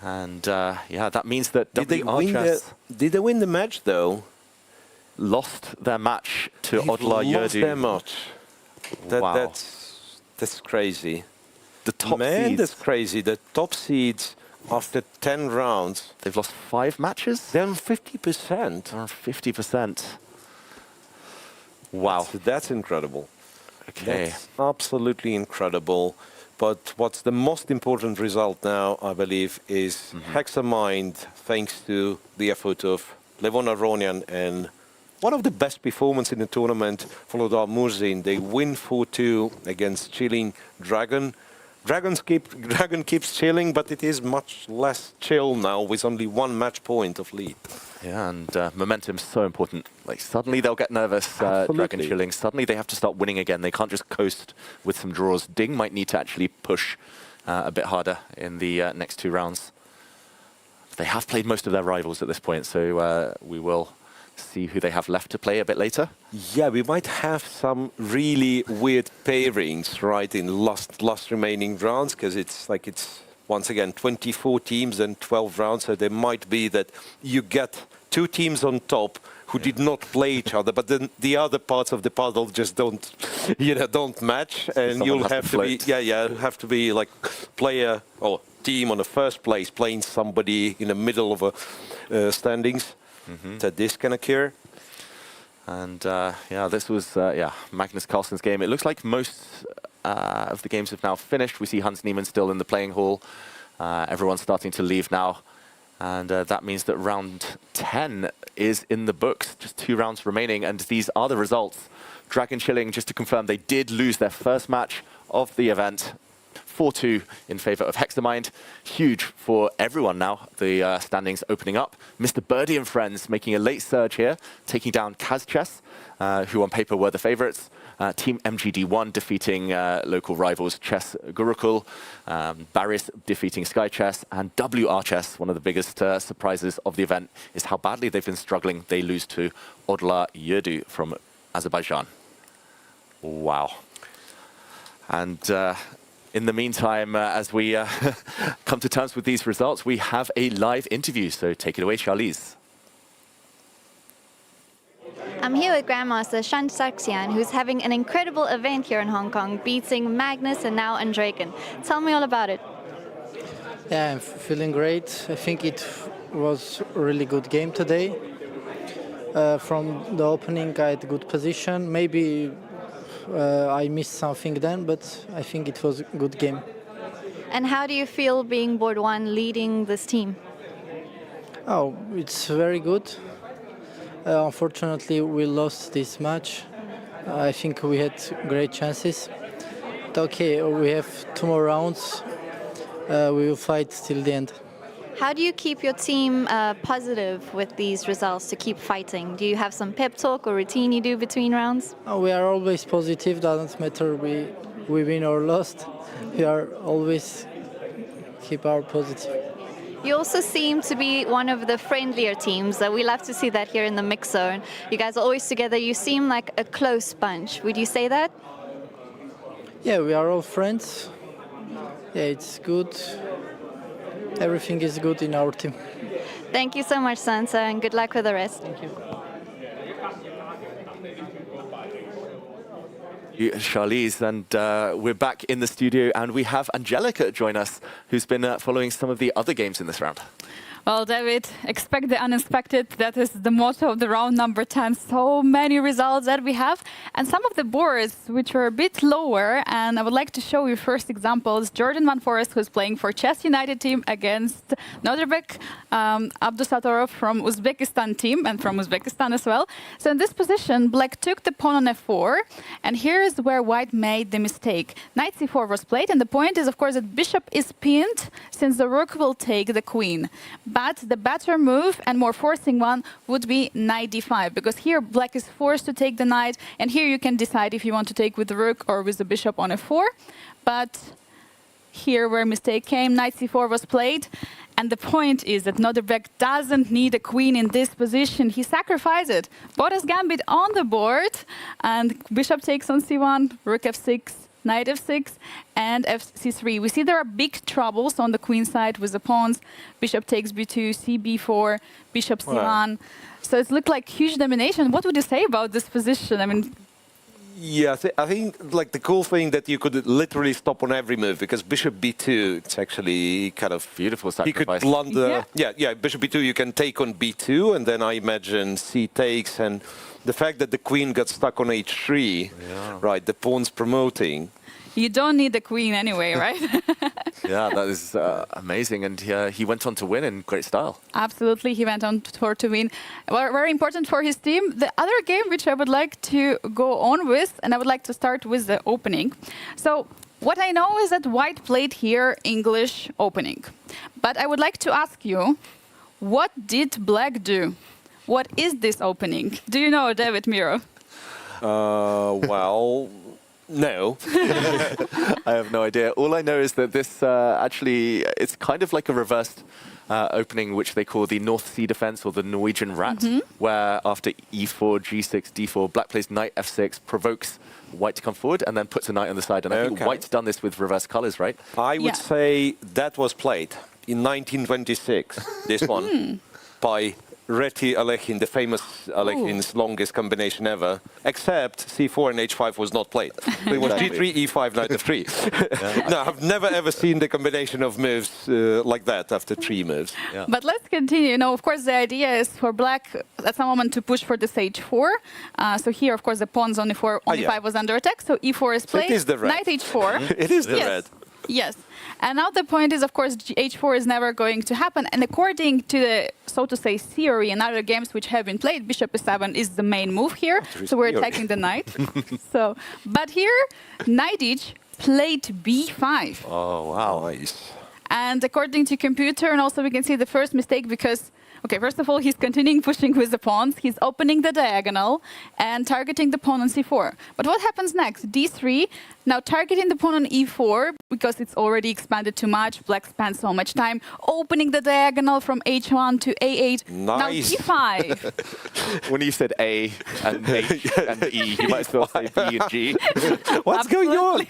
And yeah, that means that did they win the match, though? Lost their match to Odla Yurdu. Lost their match. Wow. That's crazy. The top seeds. That's crazy. The top seeds, after 10 rounds... They've lost 5 matches? They're on 50%. They're on 50%. Wow. That's incredible. Okay. That's absolutely incredible. But what's the most important result now, I believe, is Hexamind, thanks to the effort of Levon Aronian and one of the best performances in the tournament, followed up Murzin. They win 4-2 against Chilling Dragon. Dragon keeps chilling, but it is much less chill now with only 1 match point of lead. Yeah, and momentum's so important. Like, suddenly they'll get nervous, Dragon chilling. Suddenly they have to start winning again. They can't just coast with some draws. Ding might need to actually push a bit harder in the next 2 rounds. They have played most of their rivals at this point, so we will see who they have left to play a bit later. Yeah, we might have some really weird pairings, right, in last remaining rounds, because it's once again, 24 teams and 12 rounds, so there might be that you get 2 teams on top who did not play each other, but then the other parts of the puzzle just don't, don't match, and you'll have to be, have to be like player or team on the first place playing somebody in the middle of a standings, that this can occur. And this was Magnus Carlsen's game. It looks like most of the games have now finished. We see Hans Niemann still in the playing hall. Everyone's starting to leave now. And that means that round 10 is in the books. Just 2 rounds remaining, and these are the results. Dragon Chilling, just to confirm, they did lose their first match of the event. 4-2 in favor of Hexamind. Huge for everyone now, the standings opening up. Mr. Birdie and friends making a late surge here, taking down Kaz Chess, who on paper were the favorites. Team MGD1 defeating local rivals Chess Gurukul, Barris defeating Sky Chess, and WR Chess. One of the biggest surprises of the event is how badly they've been struggling. They lose to Odla Yurdu from Azerbaijan. Wow. And in the meantime, as we come to terms with these results, we have a live interview. So take it away, Charlize. I'm here with Grandmaster Shant Saxian, who's having an incredible event here in Hong Kong, beating Magnus and now Andraken. Tell me all about it. Yeah, I'm feeling great. I think it was a really good game today. From the opening, I had good position. Maybe I missed something then, but I think it was a good game. And how do you feel being board 1 leading this team? Oh, it's very good. Unfortunately, we lost this match. I think we had great chances. But okay, we have 2 more rounds. We will fight till the end. How do you keep your team positive with these results to keep fighting? Do you have some pep talk or routine you do between rounds? We are always positive. Doesn't matter we win or lost. We are always keep our positive. You also seem to be one of the friendlier teams. We love to see that here in the mix zone. You guys are always together. You seem like a close bunch. Would you say that? Yeah, we are all friends. Yeah, it's good. Everything is good in our team. Thank you so much, Sansa, and good luck with the rest. Thank you. Charlize, and we're back in the studio, and we have Angelica join us, who's been following some of the other games in this round. Well, David, expect the unexpected. That is the motto of the round number 10. So many results that we have. And some of the boards, which were a bit lower. And I would like to show you first examples. Jordan Van Forest, who's playing for Chess United team against Nodirbek Abdusatorov from Uzbekistan team and from Uzbekistan as well. So in this position, Black took the pawn on f4. And here is where White made the mistake. Knight c4 was played. And the point is, of course, that Bishop is pinned since the Rook will take the Queen. But the better move and more forcing one would be Knight d5, because here Black is forced to take the Knight, and here you can decide if you want to take with the Rook or with the Bishop on f4. But here where mistake came, Knight c4 was played, and the point is that Nodirbek doesn't need a Queen in this position. He sacrificed it. Bought Gambit on the board, and Bishop takes on c1, Rook f6, Knight f6 and c3. We see there are big troubles on the queen side with the pawns. Bishop takes b2, cb4, bishop c1. Wow. So it looked like huge domination. What would you say about this position? I mean, yeah, I think like the cool thing that you could literally stop on every move, because bishop b2, it's actually kind of beautiful sacrifice. He could blunder. Yeah, bishop b2, you can take on b2, and then I imagine c takes, and the fact that the queen got stuck on h3, right, the pawn's promoting. You don't need the queen anyway, right? Yeah, that is amazing. And he went on to win in great style. Absolutely, he went on to win. Very important for his team. The other game which I would like to go on with, and I would like to start with the opening. So what I know is that White played here English opening. But I would like to ask you, what did Black do? What is this opening? Do you know, David Miro? Well... No. I have no idea. All I know is that this actually, it's kind of like a reversed opening, which they call the North Sea defense or the Norwegian rat, where after e4, g6, d4, black plays knight f6, provokes white to come forward, and then puts a knight on the side. And I think white's done this with reverse colors, right? I would say that was played in 1926, this one, by Reti Alechin, the famous Alechin's longest combination ever, except c4 and h5 was not played. It was g3, e5, knight f3. No, I've never ever seen the combination of moves like that after 3 moves. Yeah. But let's continue. You know, of course, the idea is for black at some moment to push for this h4. So here, of course, the pawns only 5 was under attack. So e4 is played. So it is the red. Knight h4. It is the red. Yes. And now the point is, of course, h4 is never going to happen. And according to the, so to say, theory and other games which have been played, bishop e7 is the main move here. So we're attacking the knight. But here, knight played b5. Oh, wow. Nice. And according to computer, and also we can see the first mistake because, okay, first of all, he's continuing pushing with the pawns. He's opening the diagonal and targeting the pawn on c4. But what happens next? d3, now targeting the pawn on e4 because it's already expanded too much. Black spends so much time opening the diagonal from h1 to a8. Nice. Now d5. When you said A and H and E, you might as well say B and G. What's going on?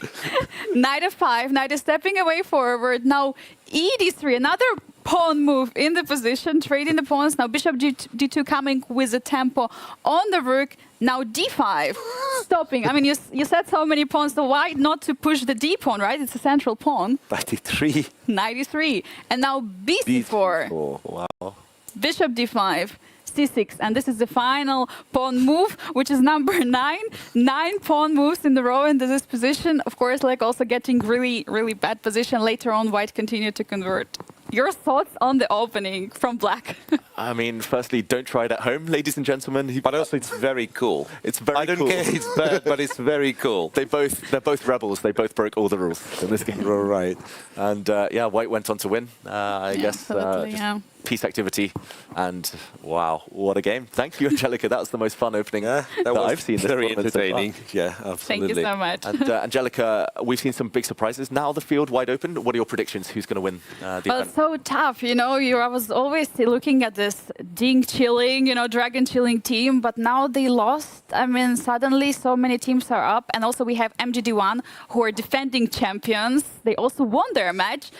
Knight f5, knight is stepping away forward. Now e d3, another pawn move in the position, trading the pawns. Now bishop d2 coming with a tempo on the rook. Now d5, stopping. I mean, you said so many pawns, so why not to push the d pawn, right? It's a central pawn. Knight e3. Knight e3. And now bc4. Wow. Bishop d5. c6, and this is the final pawn move, which is number 9. 9 pawn moves in the row into this position. Of course, like also getting really, really bad position. Later on, white continued to convert. Your thoughts on the opening from black? I mean, firstly, don't try it at home, ladies and gentlemen. But also, it's very cool. It's very cool. I don't care it's bad, but it's very cool. They're both rebels. They both broke all the rules in this game. Right. And yeah, white went on to win. I guess just peace activity. And wow, what a game. Thank you, Angelica. That was the most fun opening that I've seen. Very entertaining. Yeah, absolutely. Thank you so much. And Angelica, we've seen some big surprises. Now the field wide open. What are your predictions? Who's going to win the event? So tough, you know. I was always looking at this Ding chilling, dragon chilling team, but now they lost. I mean, suddenly so many teams are up, and also we have MGD1 who are defending champions. They also won their match.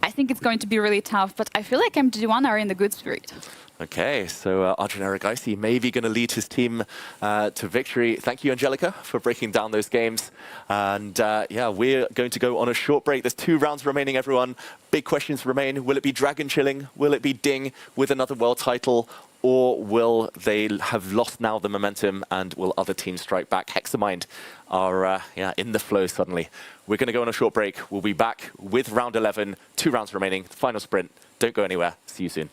I think it's going to be really tough, but I feel like MGD1 are in the good spirit. Okay, so Arjun Erigaisi maybe going to lead his team to victory. Thank you, Angelica, for breaking down those games. And yeah, we're going to go on a short break. There's 2 rounds remaining, everyone. Big questions remain. Will it be dragon chilling? Will it be Ding with another world title? Or will they have lost now the momentum and will other teams strike back? Hexamind are in the flow suddenly. We're going to go on a short break. We'll be back with round 11, 2 rounds remaining, final sprint. Don't go anywhere. See you soon.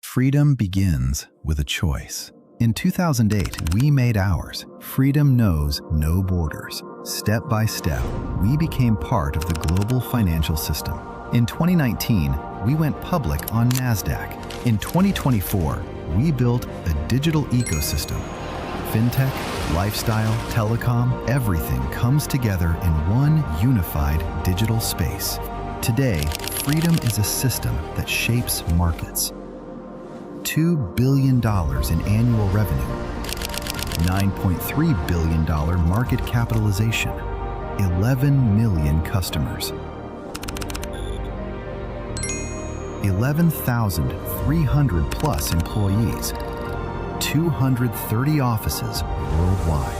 Freedom begins with a choice. In 2008, we made ours. Freedom knows no borders. Step by step, we became part of the global financial system. In 2019, we went public on NASDAQ. In 2024, we built a digital ecosystem. Fintech, lifestyle, telecom, everything comes together in one unified digital space. Today, freedom is a system that shapes markets. $2 billion in annual revenue, $9.3 billion market capitalization, 11 million customers, 11,300 plus employees, 230 offices worldwide.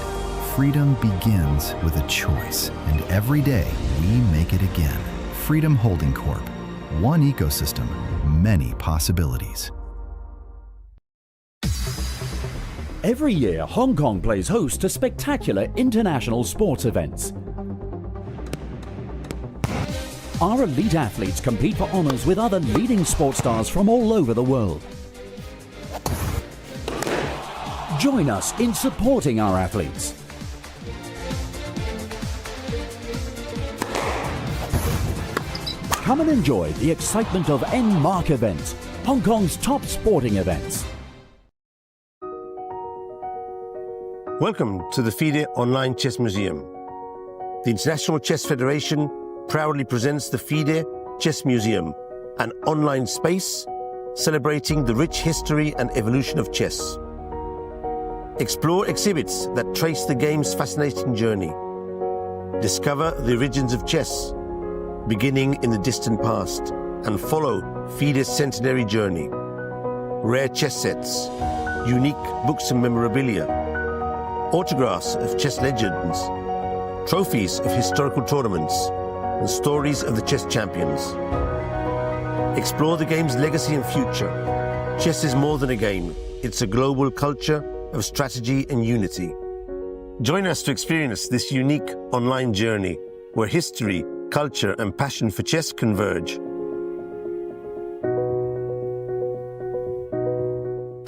Freedom begins with a choice, and every day we make it again. Freedom Holding Corp. One ecosystem, many possibilities. Every year, Hong Kong plays host to spectacular international sports events. Our elite athletes compete for honors with other leading sports stars from all over the world. Join us in supporting our athletes. Come and enjoy the excitement of N-Mark events, Hong Kong's top sporting events. Welcome to the FIDE Online Chess Museum. The International Chess Federation proudly presents the FIDE Chess Museum, an online space celebrating the rich history and evolution of chess. Explore exhibits that trace the game's fascinating journey. Discover the origins of chess, beginning in the distant past, and follow FIDE's centenary journey. Rare chess sets, unique books and memorabilia, autographs of chess legends, trophies of historical tournaments, and stories of the chess champions. Explore the game's legacy and future. Chess is more than a game. It's a global culture of strategy and unity. Join us to experience this unique online journey where history, culture, and passion for chess converge.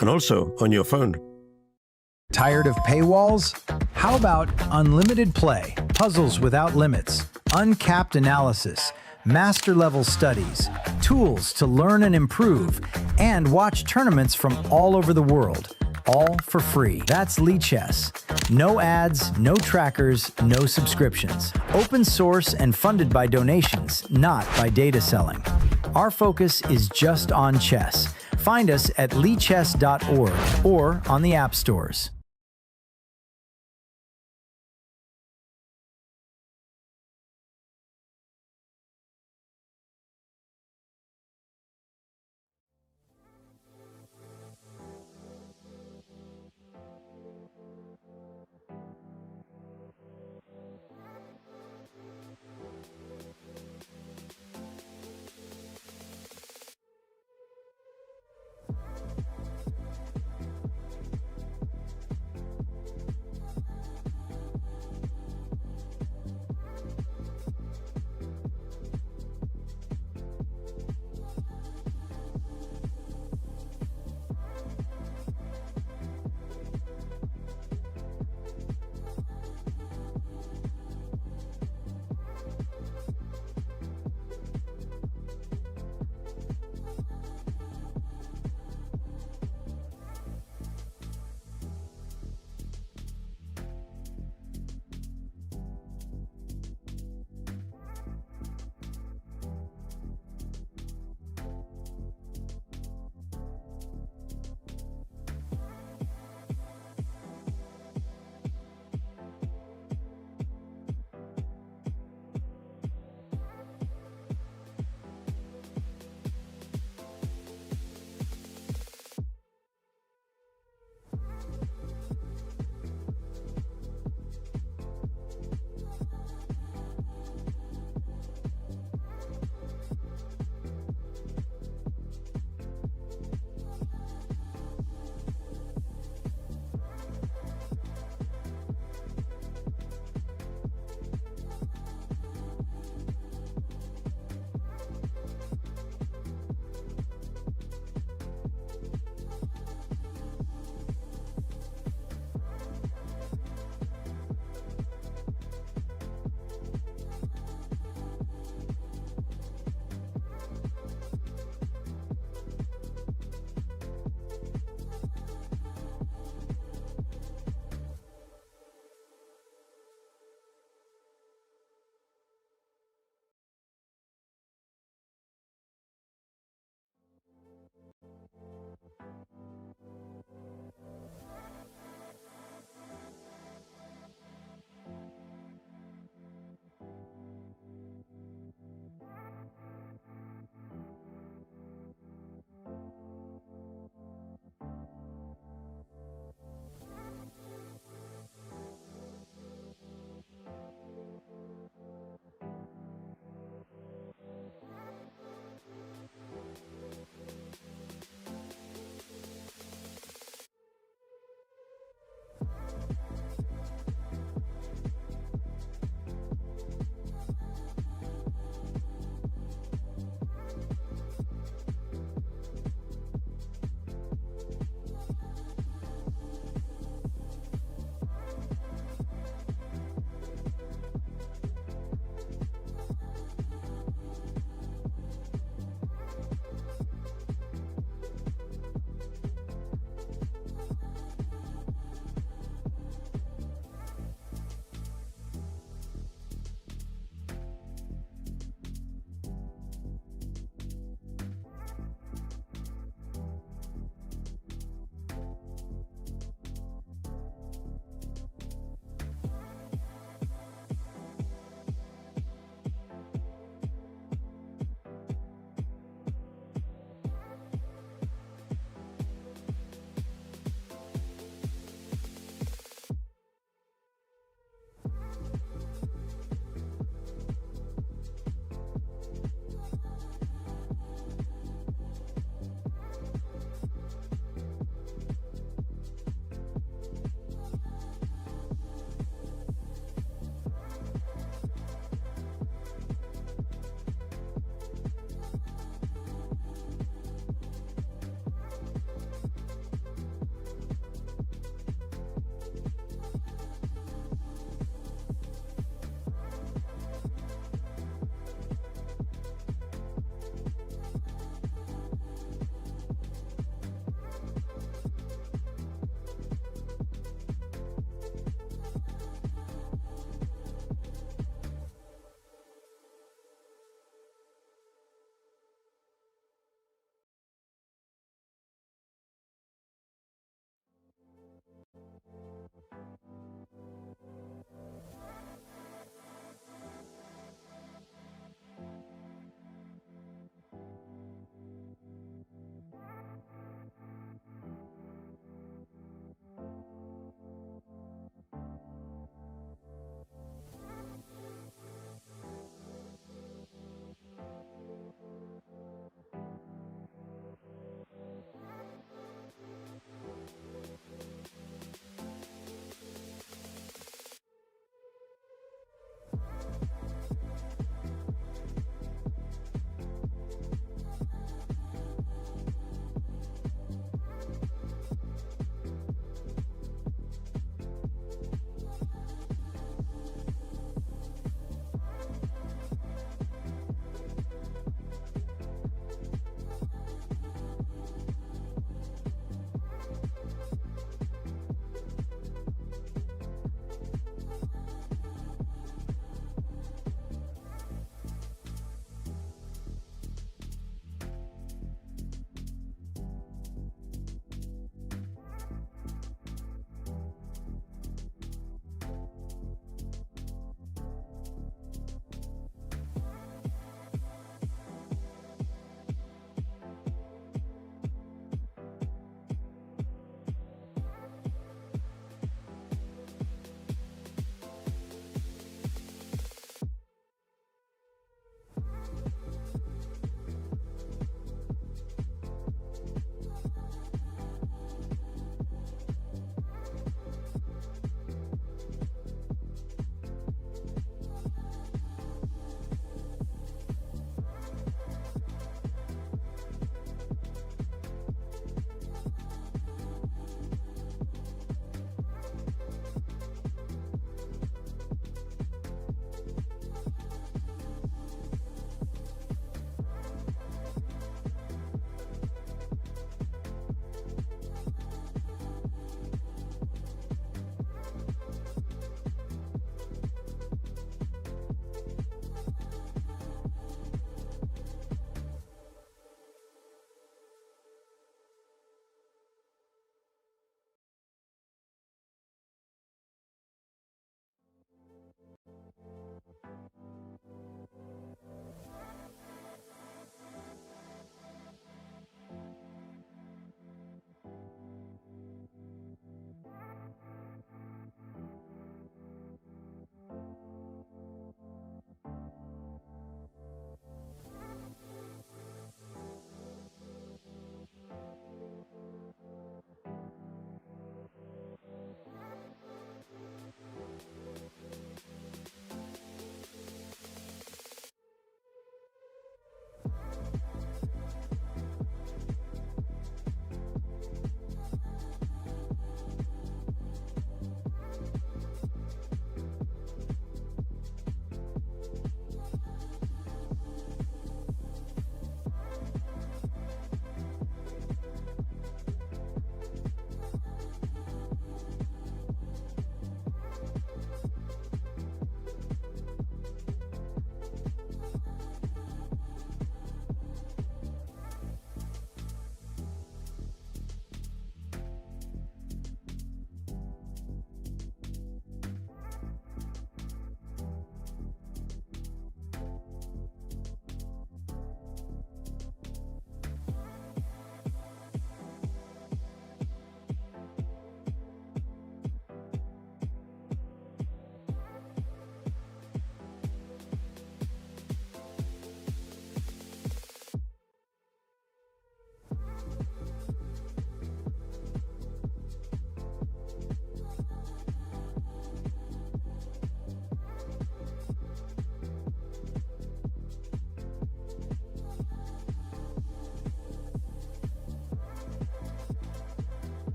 And also on your phone. Tired of paywalls? How about unlimited play, puzzles without limits, uncapped analysis, master-level studies, tools to learn and improve, and watch tournaments from all over the world, all for free? That's Lichess. No ads, no trackers, no subscriptions. Open source and funded by donations, not by data selling. Our focus is just on chess. Find us at lichess.org or on the app stores.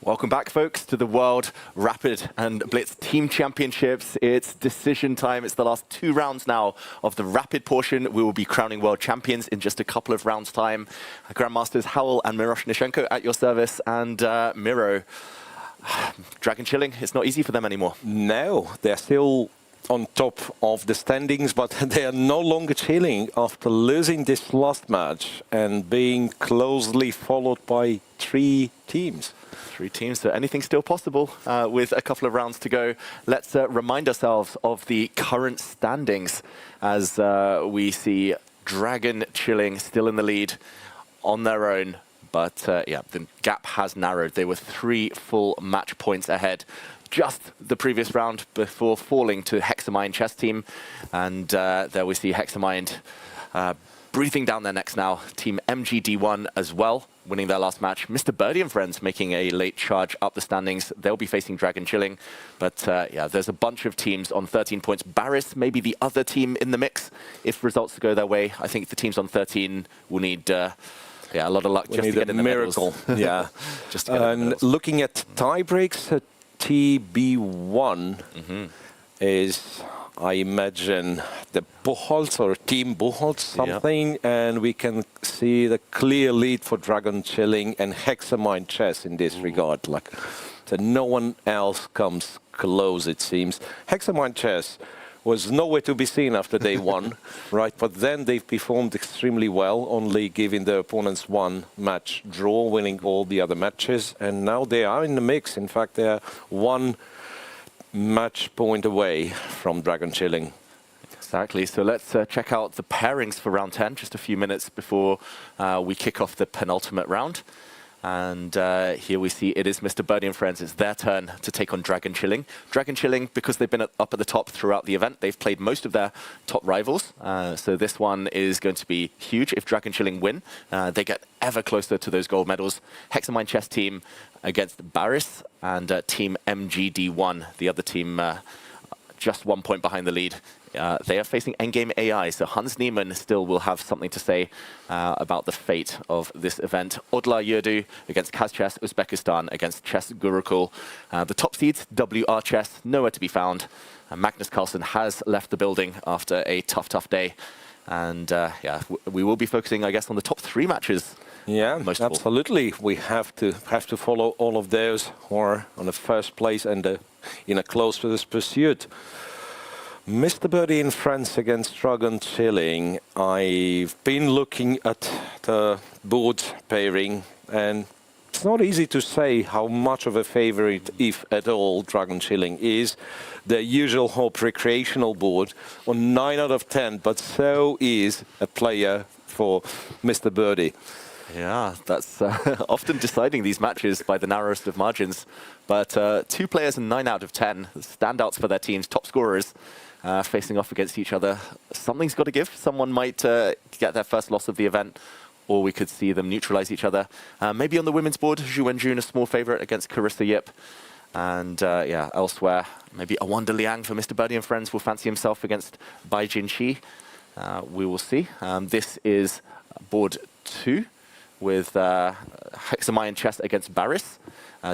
Welcome back, folks, to the World Rapid and Blitz Team Championships. It's decision time. It's the last 2 rounds now of the Rapid portion. We will be crowning world champions in just a couple of rounds' time. Grandmasters Howell and Miroshnichenko at your service. And Miro, Dragon chilling, it's not easy for them anymore. No, they're still on top of the standings, but they are no longer chilling after losing this last match and being closely followed by 3 teams. 3 teams, so anything's still possible with a couple of rounds to go. Let's remind ourselves of the current standings as we see Dragon chilling still in the lead on their own. But yeah, the gap has narrowed. They were 3 full match points ahead just the previous round before falling to Hexamind Chess Team. And there we see Hexamind breathing down their necks now. Team MGD1 as well, winning their last match. Mr. Birdie and friends making a late charge up the standings. They'll be facing Dragon chilling. But yeah, there's a bunch of teams on 13 points. Barris may be the other team in the mix if results go their way. I think the teams on 13 will need yeah, a lot of luck just to get in the miracle. Yeah. Just to get in the medals. Looking at tiebreaks, TB1 is, I imagine, the Buchholz or Team Buchholz something, and we can see the clear lead for Dragon chilling and Hexamind Chess in this regard. Like, so no one else comes close, it seems. Hexamind Chess was nowhere to be seen after day one, right? But then they've performed extremely well, only giving their opponents one match draw, winning all the other matches. And now they are in the mix. In fact, they are one match point away from Dragon Chilling. Exactly. So let's check out the pairings for round 10, just a few minutes before we kick off the penultimate round. And here we see it is Mr. Birdie and Friends. It's their turn to take on Dragon Chilling. Dragon Chilling, because they've been up at the top throughout the event, they've played most of their top rivals. So this one is going to be huge. If Dragon Chilling win, they get ever closer to those gold medals. Hexamine Chess team against Barris and team MGD1, the other team just 1 point behind the lead. They are facing Endgame AI, so Hans Niemann still will have something to say about the fate of this event. Odla Yurdu against Kaz Chess, Uzbekistan against Chess Gurukul. The top seeds, WR Chess, nowhere to be found. Magnus Carlsen has left the building after a tough, tough day. And yeah, we will be focusing, I guess, on the top 3 matches. Yeah, absolutely. We have to follow all of those who are on the first place and in a close pursuit. Mr. Birdie in France against Dragon Chilling. I've been looking at the board pairing, and it's not easy to say how much of a favorite, if at all, Dragon Chilling is. The usual Hope recreational board on 9 out of 10, but so is a player for Mr. Birdie. Yeah, that's often deciding these matches by the narrowest of margins. But 2 players in 9 out of 10, standouts for their teams, top scorers, facing off against each other. Something's got to give. Someone might get their first loss of the event, or we could see them neutralize each other. Maybe on the women's board, Zhu Wenjun, a small favorite against Carissa Yip. And yeah, elsewhere, maybe Awanda Liang for Mr. Birdie and Friends will fancy himself against Bai Jinqi. We will see. This is board 2 with Hexamine Chess against Barris,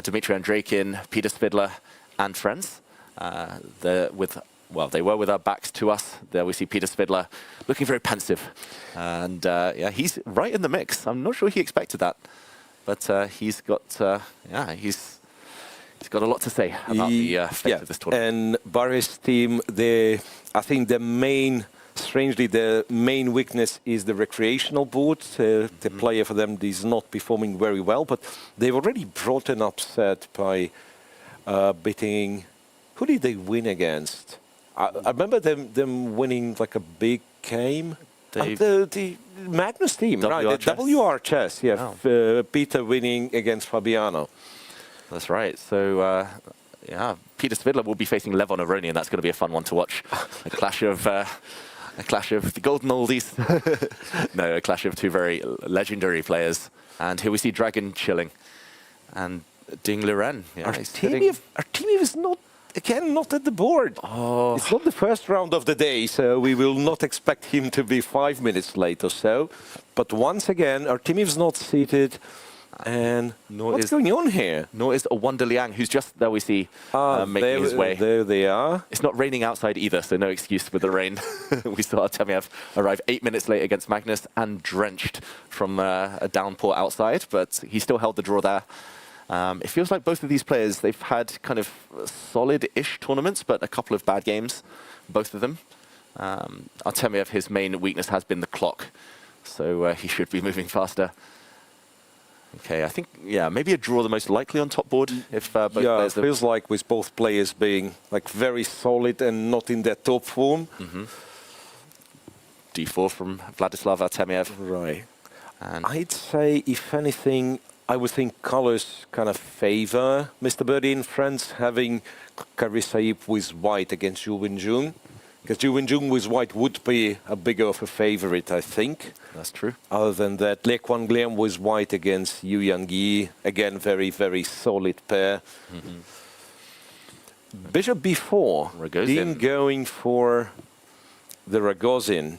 Dmitry Andreikin, Peter Svidler, and Friends. Well, they were with our backs to us. There we see Peter Svidler looking very pensive. And yeah, he's right in the mix. I'm not sure he expected that. But he's got, yeah, he's got a lot to say about the fate of this tournament. And Barry's team, I think strangely, the main weakness is the recreational board. The player for them is not performing very well, but they've already brought an upset by beating... Who did they win against? I remember them winning like a big game. The Magnus team, right? The WR Chess, yeah. Oh. Peter winning against Fabiano. That's right. So, yeah, Peter Svidler will be facing Levon Aronian. That's going to be a fun one to watch. A clash of the golden oldies. No, a clash of 2 very legendary players. And here we see Dragon Chilling and Ding Liren. Yeah, Artemiev is not. Again, not at the board. Oh. It's not the first round of the day, so we will not expect him to be 5 minutes late or so. But once again, Artemiev's not seated. And what's going on here? Nor is Awanda Liang, who's just, there we see, making his way. There they are. It's not raining outside either, so no excuse with the rain. We saw Artemiev arrive 8 minutes late against Magnus and drenched from a downpour outside, but he still held the draw there. It feels like both of these players, they've had kind of solid-ish tournaments, but a couple of bad games, both of them. Artemiev, his main weakness has been the clock, so he should be moving faster. Okay, I think, yeah, maybe a draw the most likely on top board. If both players it feels like with both players being like very solid and not in their top form. D4 from Vladislav Artemiev. Right. And I'd say, if anything, I would think colors kind of favor Mr. Birdie and Friends having Carissa Yip with white against Zhu Wenjun. Because Zhu Wenjun with white would be a bigger of a favorite, I think. That's true. Other than that, Le Quan Guillaume with white against Yu Yang-yi. Again, very, very solid pair. Bishop B4. Dean going for the Ragozin.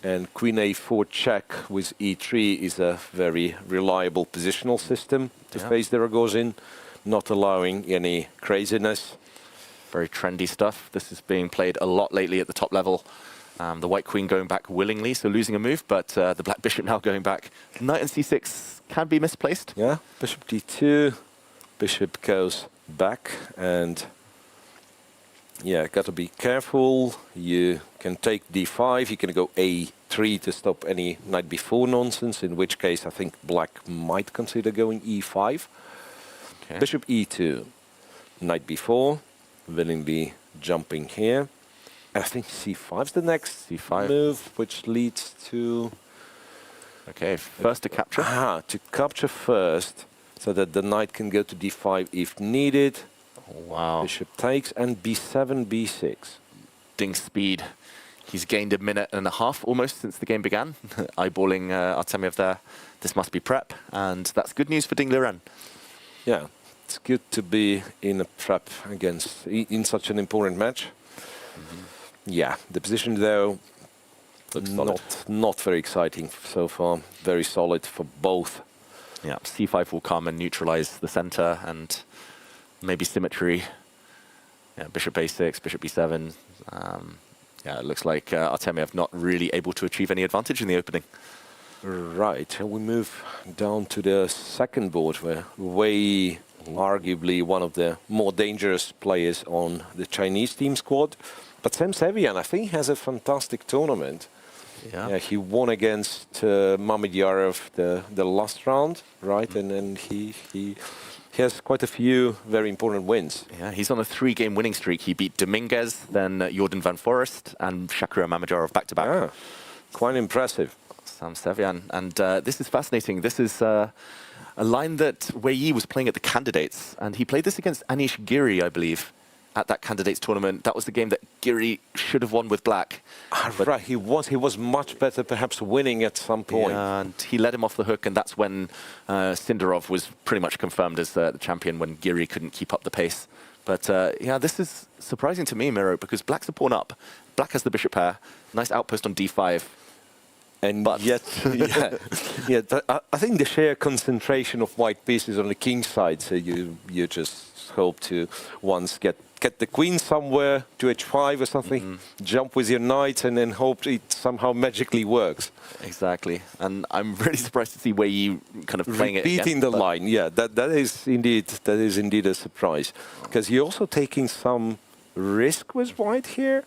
And Queen A4 check with E3 is a very reliable positional system to face the Ragozin, not allowing any craziness. Very trendy stuff. This is being played a lot lately at the top level. The white queen going back willingly, so losing a move, but the black bishop now going back. Knight and C6 can be misplaced. Yeah, bishop D2, bishop goes back, and Yeah, got to be careful. You can take d5, you can go a3 to stop any knight b4 nonsense, in which case I think black might consider going e5. Okay. Bishop e2, knight b4, willingly jumping here. And I think c5 is the next C5 move, which leads to... Okay, first to capture. To capture first, so that the knight can go to d5 if needed. Wow. Bishop takes, and b7, b6. Ding speed. He's gained a minute and a half almost since the game began. Eyeballing Artemiev there. This must be prep, and that's good news for Ding Liren. Yeah, it's good to be in a prep against in such an important match. Yeah, the position though looks solid. Not very exciting so far. Very solid for both. Yeah, c5 will come and neutralize the center and maybe symmetry. Yeah, bishop a6, bishop b7. Yeah, it looks like Artemiev not really able to achieve any advantage in the opening. Right, and we move down to the second board, where Wei, arguably one of the more dangerous players on the Chinese team squad. But Sam Sevian, I think, has a fantastic tournament. Yeah, he won against Mamedyarov the last round, right? And then he has quite a few very important wins. Yeah, he's on a 3-game winning streak. He beat Dominguez, then Jordan van Forest, and Shakrur Mamedyarov back-to-back. Yeah, quite impressive. Sam Sevian. And this is fascinating. This is a line that Wei Yi was playing at the candidates, and he played this against Anish Giri, I believe, at that candidates tournament. That was the game that Giri should have won with black. Right, he was much better, perhaps winning at some point. Yeah, and he let him off the hook, and that's when Sindarov was pretty much confirmed as the champion, when Giri couldn't keep up the pace. But yeah, this is surprising to me, Miro, because black's a pawn up. Black has the bishop pair, nice outpost on d5. And yet, I think the sheer concentration of white pieces on the king side, so you just hope to once get the queen somewhere to h5 or something, jump with your knight, and then hope it somehow magically works. Exactly, and I'm really surprised to see Wei Yi kind of playing it repeating again, the line. Yeah, that is indeed a surprise, because you're also taking some risk with white here.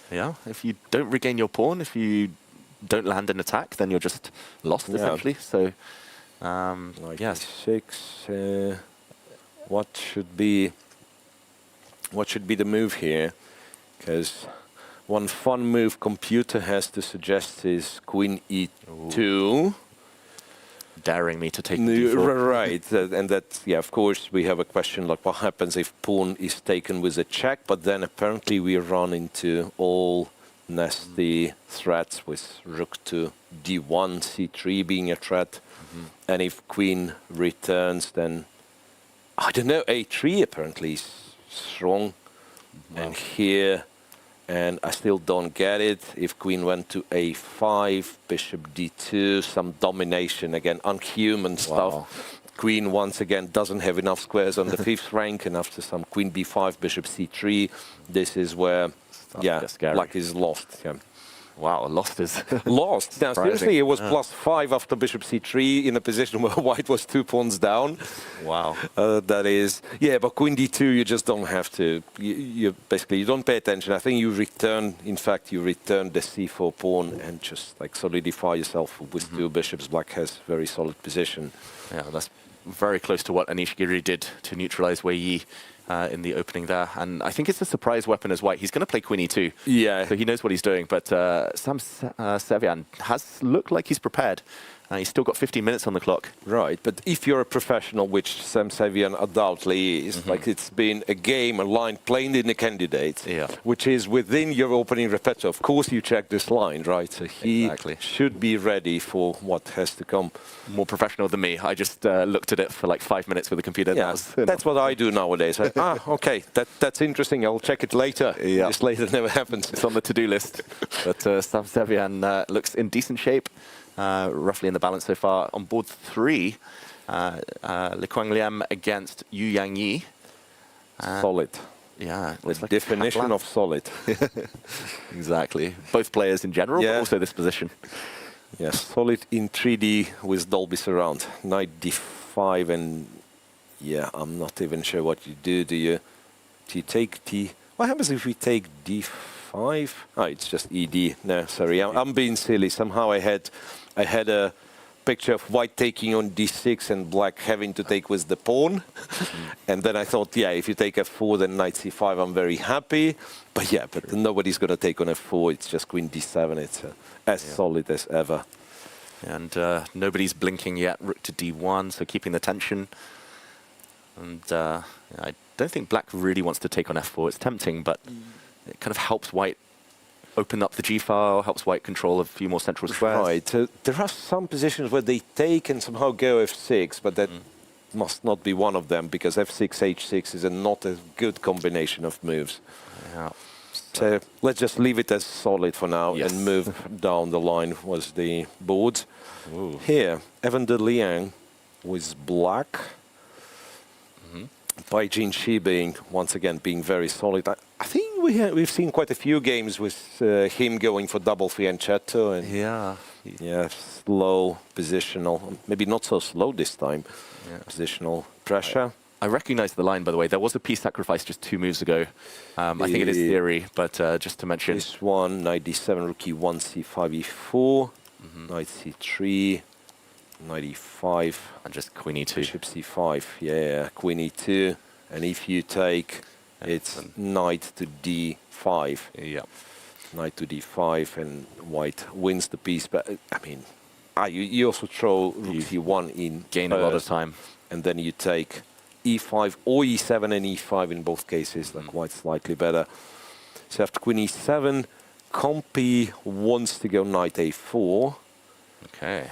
Yeah, if you don't regain your pawn, if you don't land an attack, then you're just lost essentially. So, yes. 6. What should be the move here? Because one fun move computer has to suggest is queen e2. Daring me to take d4. Right, and that, yeah, of course, we have a question like what happens if pawn is taken with a check, but then apparently we run into all nasty threats with rook to d1, c3 being a threat. And if queen returns, then I don't know, a3 apparently is strong. And here, and I still don't get it. If queen went to a5, bishop d2, some domination, again, unhuman stuff. Queen, once again, doesn't have enough squares on the 5th rank, and after some queen b5, bishop c3, this is where, black is lost. Yeah. Wow, lost is lost. Now, seriously, it was +5 after bishop c3 in a position where white was 2 pawns down. Wow. That is, but queen d2, you just don't have to. You basically, you don't pay attention. I think you return the c4 pawn and just like solidify yourself with 2 bishops. Black has very solid position. Yeah, that's very close to what Anish Giri did to neutralize Wei Yi in the opening there. And I think it's a surprise weapon as white. He's going to play queen e2. Yeah. So he knows what he's doing. But Sam Sevian has looked like he's prepared. He's still got 15 minutes on the clock. Right, but if you're a professional, which Sam Sevian undoubtedly is, like it's been a game, a line played in the candidate, which is within your opening repertoire. Of course, you check this line, right? So he should be ready for what has to come. More professional than me. I just looked at it for like 5 minutes with the computer. Yeah, that's what I do nowadays. Okay, that's interesting. I'll check it later. Yeah. This later never happens. It's on the to-do list. But Sam Sevian looks in decent shape. Roughly in the balance so far. On board 3, Le Quang Liam against Yu Yang Yi. Solid. Yeah. The like definition of solid. Exactly. Both players in general, but also this position. Yes, solid in 3D with Dolby Surround. Knight d5, and I'm not even sure what you do. Do you take What happens if we take d5? Oh, it's just ed. No, sorry, I'm being silly. Somehow I had a picture of white taking on d6 and black having to take with the pawn. And then I thought, yeah, if you take f4, then knight c5, I'm very happy. But yeah, but nobody's going to take on f4. It's just queen d7. It's as solid as ever. And nobody's blinking yet. Rook to d1, so keeping the tension. And I don't think black really wants to take on f4. It's tempting, but it kind of helps white open up the g-file, helps white control a few more central squares. Right. There are some positions where they take and somehow go f6, but that must not be one of them, because f6, h6 is not a good combination of moves. Yeah. So let's just leave it as solid for now and move down the line was the board. Ooh. Here, Evan de Liang with black. Bai Jinshi being, once again, being very solid. I think we've seen quite a few games with him going for double fianchetto. And yeah, slow positional, maybe not so slow this time, positional pressure. I recognize the line, by the way. There was a piece sacrifice just 2 moves ago. I think it is theory, but just to mention. This one, knight d7, rook e1, c5, e4, knight c3, knight e5. And just queen e2. Bishop c5, yeah, queen e2. And if you take, it's knight to d5. Yeah. Knight to d5, and white wins the piece. But, I mean, you also throw rook e1 in. Gain a lot of time. And then you take e5 or e7 and e5 in both cases, like white slightly better. So after queen e7, Compy wants to go knight a4. Okay.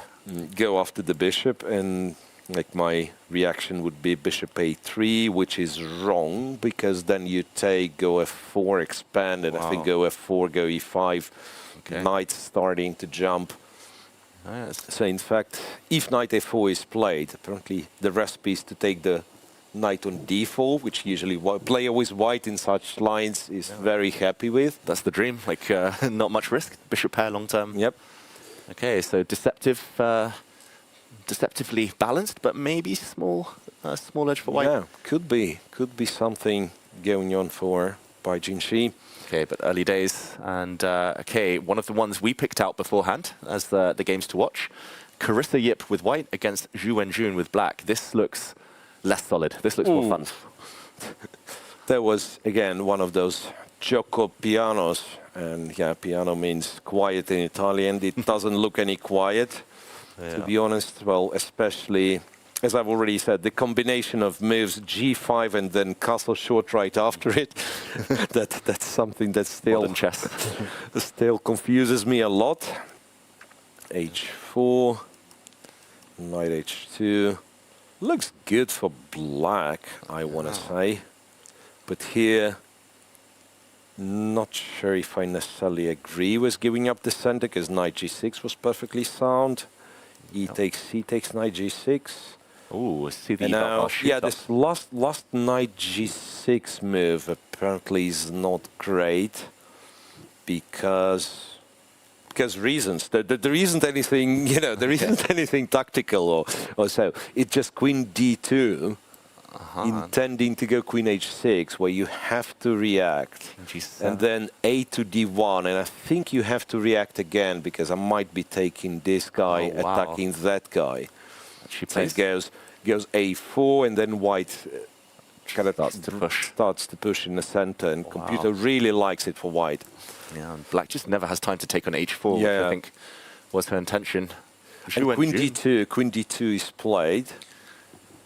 Go after the bishop, and like my reaction would be bishop a3, which is wrong, because then you take go f4, expand, and I think go f4, go e5, knight starting to jump. So in fact, if knight a4 is played, apparently the recipe is to take the knight on d4, which usually player with white in such lines is very happy with. That's the dream, like not much risk, bishop pair long term. Yep. Okay, so deceptively balanced, but maybe small edge for white. Yeah, could be something going on for Bai Jinshi. Okay, but early days, and okay, one of the ones we picked out beforehand as the games to watch, Carissa Yip with white against Zhu Wenjun with black. This looks less solid. This looks more fun. There was again one of those gioco pianos, and yeah, piano means quiet in Italian. It doesn't look any quiet, to be honest. Well, especially, as I've already said, the combination of moves g5 and then castle short right after it, that's something that still still confuses me a lot. h4, knight h2. Looks good for black, I want to say. But here, not sure if I necessarily agree with giving up the center, because knight g6 was perfectly sound. Takes c takes knight g6. Oh, see the now, yeah, this last knight g6 move apparently is not great because reasons. There isn't anything, there isn't anything tactical or so. It's just queen d2. Intending to go queen h6, where you have to react, and then a to d1, and I think you have to react again, because I might be taking this guy, attacking that guy. So it goes a4, and then white kind of starts to push in the center, and computer really likes it for white. Yeah, and black just never has time to take on h4, which I think was her intention. And queen d2 is played.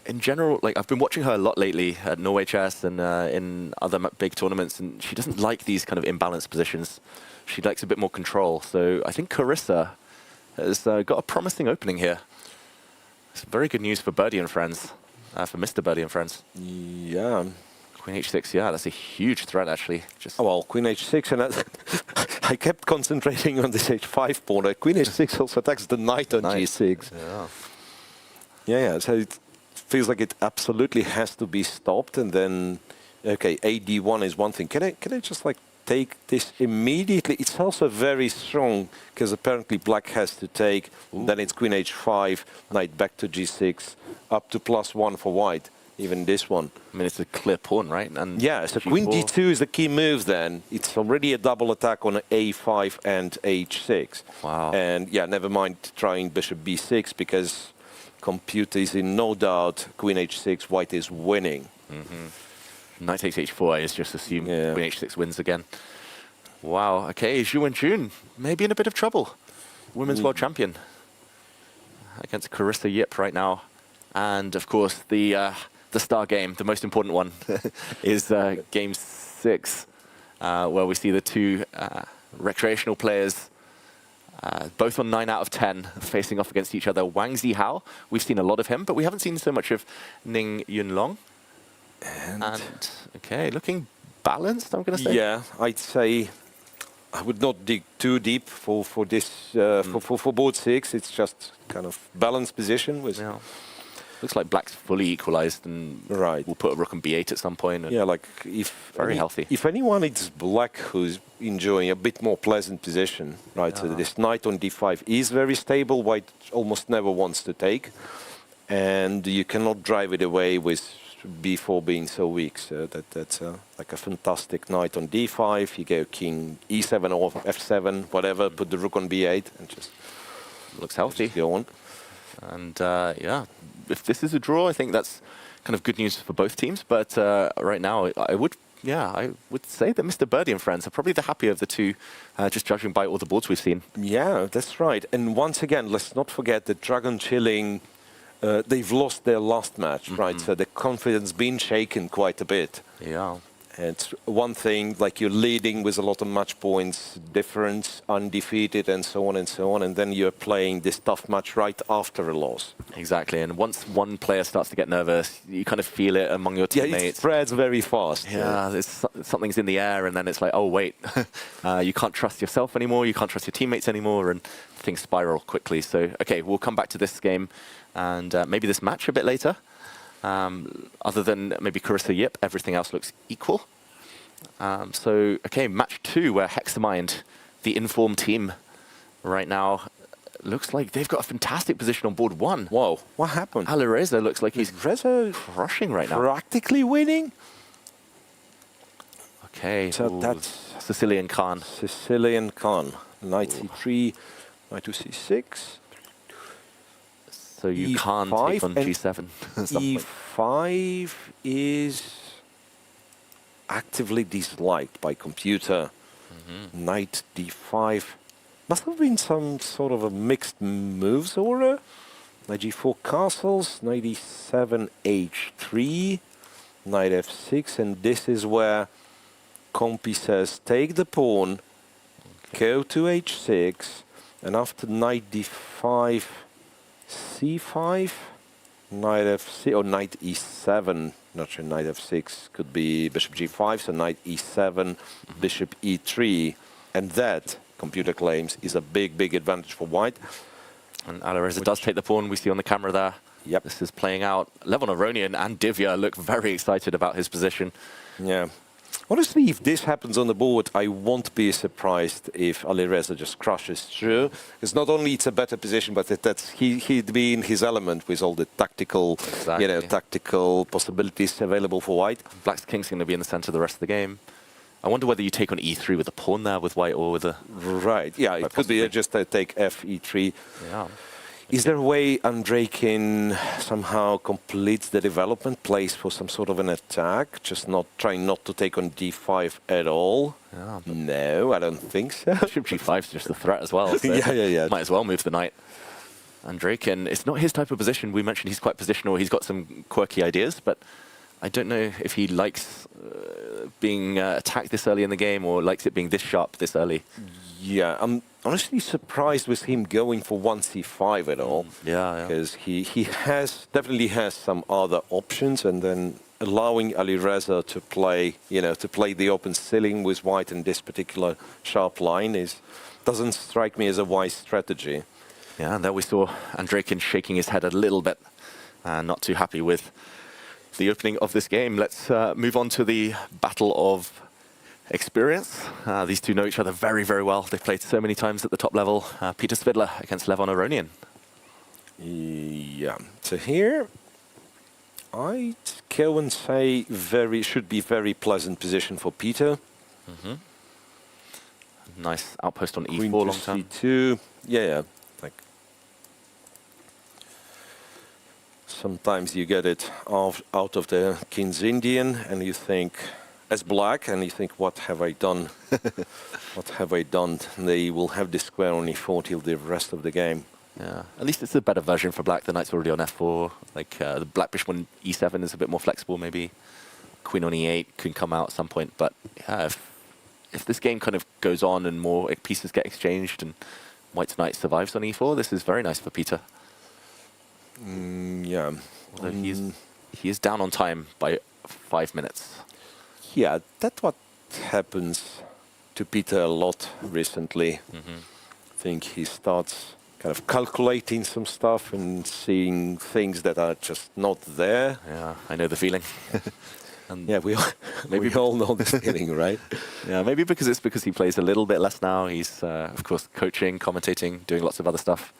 In general, like I've been watching her a lot lately at Norway Chess and in other big tournaments, and she doesn't like these kind of imbalanced positions. She likes a bit more control. So I think Carissa has got a promising opening here. It's very good news for Birdie and friends, for Mr. Birdie and friends. Yeah. Queen h6, yeah, that's a huge threat actually. Well, queen h6, and I kept concentrating on this h5 pawn. Queen h6 also attacks the knight on g6. Yeah, so it feels like it absolutely has to be stopped, and then, okay, ad1 is one thing. Can I just like take this immediately? It's also very strong, because apparently black has to take, then it's queen h5, knight back to g6, up to +1 for white. even this one. I mean, it's a clear pawn, right? And Yeah, so queen d2 is the key move then. It's already a double attack on a5 and h6. Wow. And yeah, never mind trying bishop b6 because computer is in no doubt queen h6, white is winning. Knight takes h4, I just assume queen h6 wins again. Wow, okay, Zhu Wenjun maybe in a bit of trouble. Women's world champion against Carissa Yip right now. And of course, the star game, the most important one, is game 6, where we see the two recreational players, both on 9 out of 10, facing off against each other. Wang Zihao, we've seen a lot of him, but we haven't seen so much of Ning Yunlong. And okay, looking balanced, I'm going to say. Yeah, I'd say I would not dig too deep for this for board 6. It's just kind of balanced position with. Yeah. Looks like black's fully equalized, and we'll put a rook on b8 at some point. Yeah, like if very healthy. If anyone, it's black who's enjoying a bit more pleasant position, right? So this knight on d5 is very stable. White almost never wants to take, and you cannot drive it away with b4 being so weak. So that's like a fantastic knight on d5. You go king e7 or f7, whatever. Put the rook on b8 and just looks healthy. Just go on. And yeah, if this is a draw, I think that's kind of good news for both teams. But right now, I would say that Mr. Birdie and friends are probably the happier of the two, just judging by all the boards we've seen. Yeah, that's right. And once again, let's not forget that Dragon Chilling, they've lost their last match, right? So the confidence been shaken quite a bit. Yeah. It's one thing, like you're leading with a lot of match points, difference, undefeated, and so on and so on, and then you're playing this tough match right after a loss. Exactly, and once one player starts to get nervous, you kind of feel it among your teammates. Yeah, it spreads very fast. Yeah, something's in the air, and then it's like, oh wait, you can't trust yourself anymore, you can't trust your teammates anymore, and things spiral quickly. So, okay, we'll come back to this game, and maybe this match a bit later. Other than maybe Carissa Yip, everything else looks equal. So, okay, match 2, where Hexamind, the informed team right now, looks like they've got a fantastic position on board 1. Whoa, what happened? Alireza looks like he's crushing right now. Practically winning? Okay, so that's Sicilian Khan. Sicilian Khan, knight c3, knight to c6. So you can't take on g7. e5 is actively disliked by computer. Knight d5 must have been some sort of a mixed moves order. Knight g4 castles, knight e7 h3, knight f6, and this is where Compy says take the pawn, go to h6, and after knight d5 c5, knight f6, or knight e7, not sure, knight f6, could be bishop g5, so knight e7, bishop e3, and that, computer claims, is a big, big advantage for white. And Alireza does take the pawn, we see on the camera there. Yep. This is playing out. Levon Aronian and Divya look very excited about his position. Yeah. Honestly, if this happens on the board, I won't be surprised if Alireza just crushes through. Because not only it's a better position, but he'd be in his element with all the tactical, tactical possibilities available for white. Black's king's going to be in the center the rest of the game. I wonder whether you take on e3 with a pawn there with white or with a... Right, yeah, it could be just take f, e3. Yeah. Is there a way Andreikin somehow completes the development, plays for some sort of an attack, just trying not to take on d5 at all? Yeah, no, I don't think so. Bishop g5 is just a threat as well. So yeah. Might as well move the knight. Andreikin, it's not his type of position. We mentioned he's quite positional. He's got some quirky ideas, but I don't know if he likes being attacked this early in the game or likes it being this sharp this early. Yeah, I'm honestly surprised with him going for 1c5 at all. Yeah. Because he definitely has some other options, and then allowing Alireza to play, to play the open ceiling with white in this particular sharp line doesn't strike me as a wise strategy. Yeah, and there we saw Andreikin shaking his head a little bit, not too happy with the opening of this game. Let's move on to the battle of experience. These two know each other very, very well. They've played so many times at the top level. Peter Svidler against Levon Aronian. Yeah. So here, I'd go and say should be very pleasant position for Peter. Nice outpost on Queen e4 to long term. c2. Yeah, like sometimes you get it out of the King's Indian, and you think, as black, and you think, what have I done? What have I done? They will have this square on e4 till the rest of the game. Yeah, at least it's a better version for black. The knight's already on f4. Like the black bishop on e7 is a bit more flexible, maybe. Queen on e8 can come out at some point, but yeah, if this game kind of goes on and more pieces get exchanged and white's knight survives on e4, this is very nice for Peter. Yeah. Although he is down on time by 5 minutes. Yeah, that's what happens to Peter a lot recently. I think he starts kind of calculating some stuff and seeing things that are just not there. Yeah, I know the feeling. And yeah, we all know the feeling, right? Yeah, maybe because he plays a little bit less now. He's, of course, coaching, commentating, doing lots of other stuff.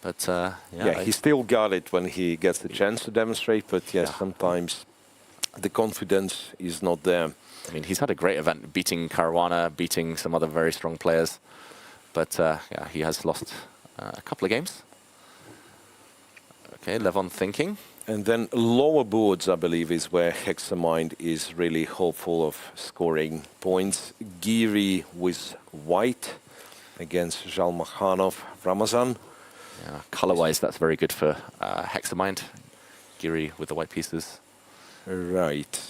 But yeah, he still got it when he gets the chance to demonstrate. But yeah, sometimes the confidence is not there. I mean, he's had a great event, beating Caruana, beating some other very strong players. But yeah, he has lost a couple of games. Okay, Levon thinking. And then lower boards, I believe, is where Hexamind is really hopeful of scoring points. Giri with white against Zhalmakhanov, Ramazan. Yeah, color-wise, that's very good for Hexamind. Giri with the white pieces. Right.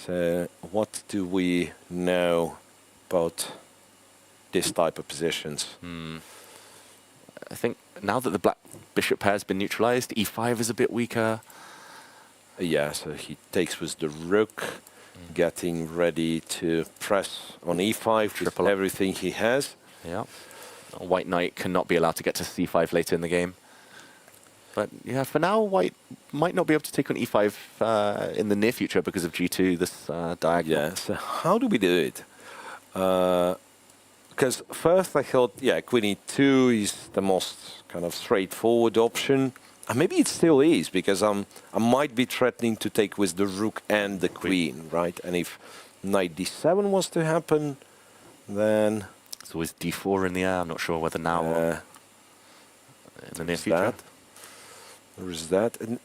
What do we know about this type of positions? I think now that the black bishop pair has been neutralized, e5 is a bit weaker. Yeah, so he takes with the rook, getting ready to press on e5 with everything he has. Yeah. White knight cannot be allowed to get to c5 later in the game. But yeah, for now, white might not be able to take on e5 in the near future because of g2, this diagonal. Yeah, so how do we do it? Because first I thought, yeah, queen e2 is the most kind of straightforward option. And maybe it still is, because I might be threatening to take with the rook and the queen, right? And if knight d7 was to happen, then... It's always d4 in the air. I'm not sure whether now or in the near future. There is that. And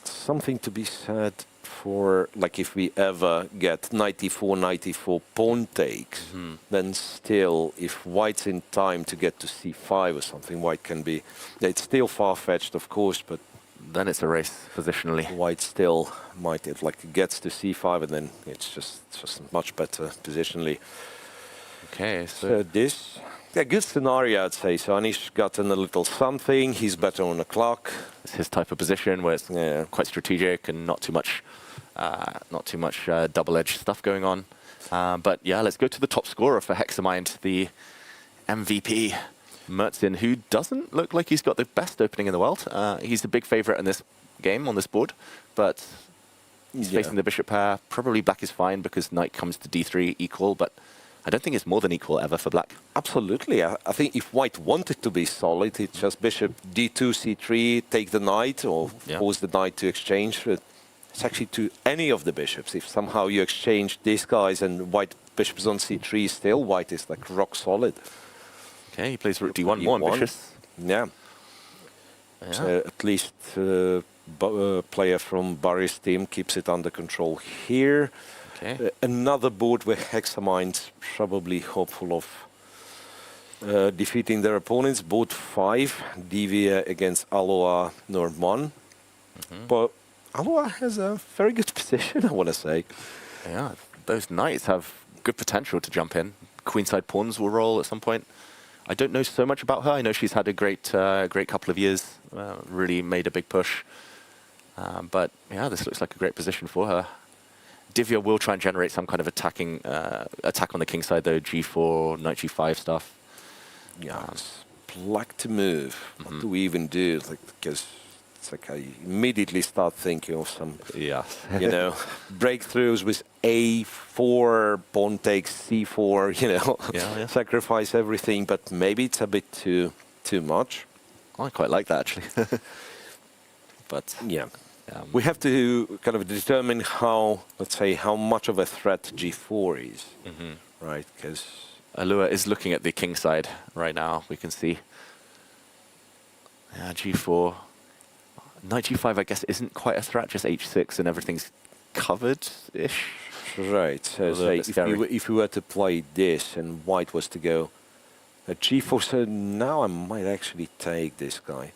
something to be said for, like, if we ever get knight e4 pawn takes, then still, if white's in time to get to c5 or something, white can be... It's still far-fetched, of course, but... Then it's a race positionally. White still might, it like gets to c5, and then it's just much better positionally. Okay, so this... Yeah, good scenario, I'd say. So Anish gotten a little something. He's better on the clock. It's his type of position where it's quite strategic and not too much double-edged stuff going on. But yeah, let's go to the top scorer for Hexamind, the MVP, Mertzin, who doesn't look like he's got the best opening in the world. He's the big favorite in this game on this board, but he's facing the bishop pair. Probably black is fine because knight comes to d3 equal, but I don't think it's more than equal ever for black. Absolutely. I think if white wanted to be solid, it's just bishop d2, c3, take the knight, or force the knight to exchange. It's actually to any of the bishops. If somehow you exchange these guys and white bishop's on c3 still, white is like rock solid. Okay, he plays rook d1, more ambitious. Yeah. So at least player from Barry's team keeps it under control here. Okay. Another board where Hexamind's probably hopeful of defeating their opponents. Board 5, Divya against Aloha Norman. But Aloha has a very good position, I want to say. Yeah, those knights have good potential to jump in. Queenside pawns will roll at some point. I don't know so much about her. I know she's had a great couple of years, really made a big push. But yeah, this looks like a great position for her. Divya will try and generate some kind of attack on the king side, though, g4, knight g5 stuff. Yeah, it's black to move. What do we even do? Because it's like I immediately start thinking of some, breakthroughs with a4, pawn takes c4, sacrifice everything. But maybe it's a bit too much. I quite like that, actually. But yeah. We have to kind of determine how, let's say, how much of a threat G4 is, right? Because Alua is looking at the king side right now. We can see. Yeah, G4. Knight G5, I guess, isn't quite a threat. Just H6 and everything's covered-ish. Right. So say if we were to play this and white was to go at G4, so now I might actually take this guy.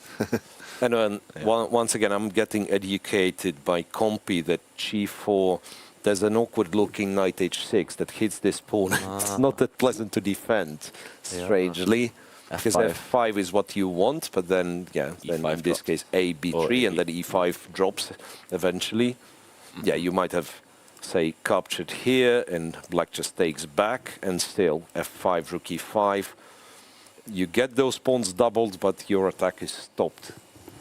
And then once again, I'm getting educated by Compy that G4, there's an awkward-looking knight H6 that hits this pawn. It's not that pleasant to defend, strangely. Because F5 is what you want, but then, then in this case, A, B3, and then E5 drops eventually. Yeah, you might have, say, captured here, and black just takes back, and still F5, rook E5. You get those pawns doubled, but your attack is stopped.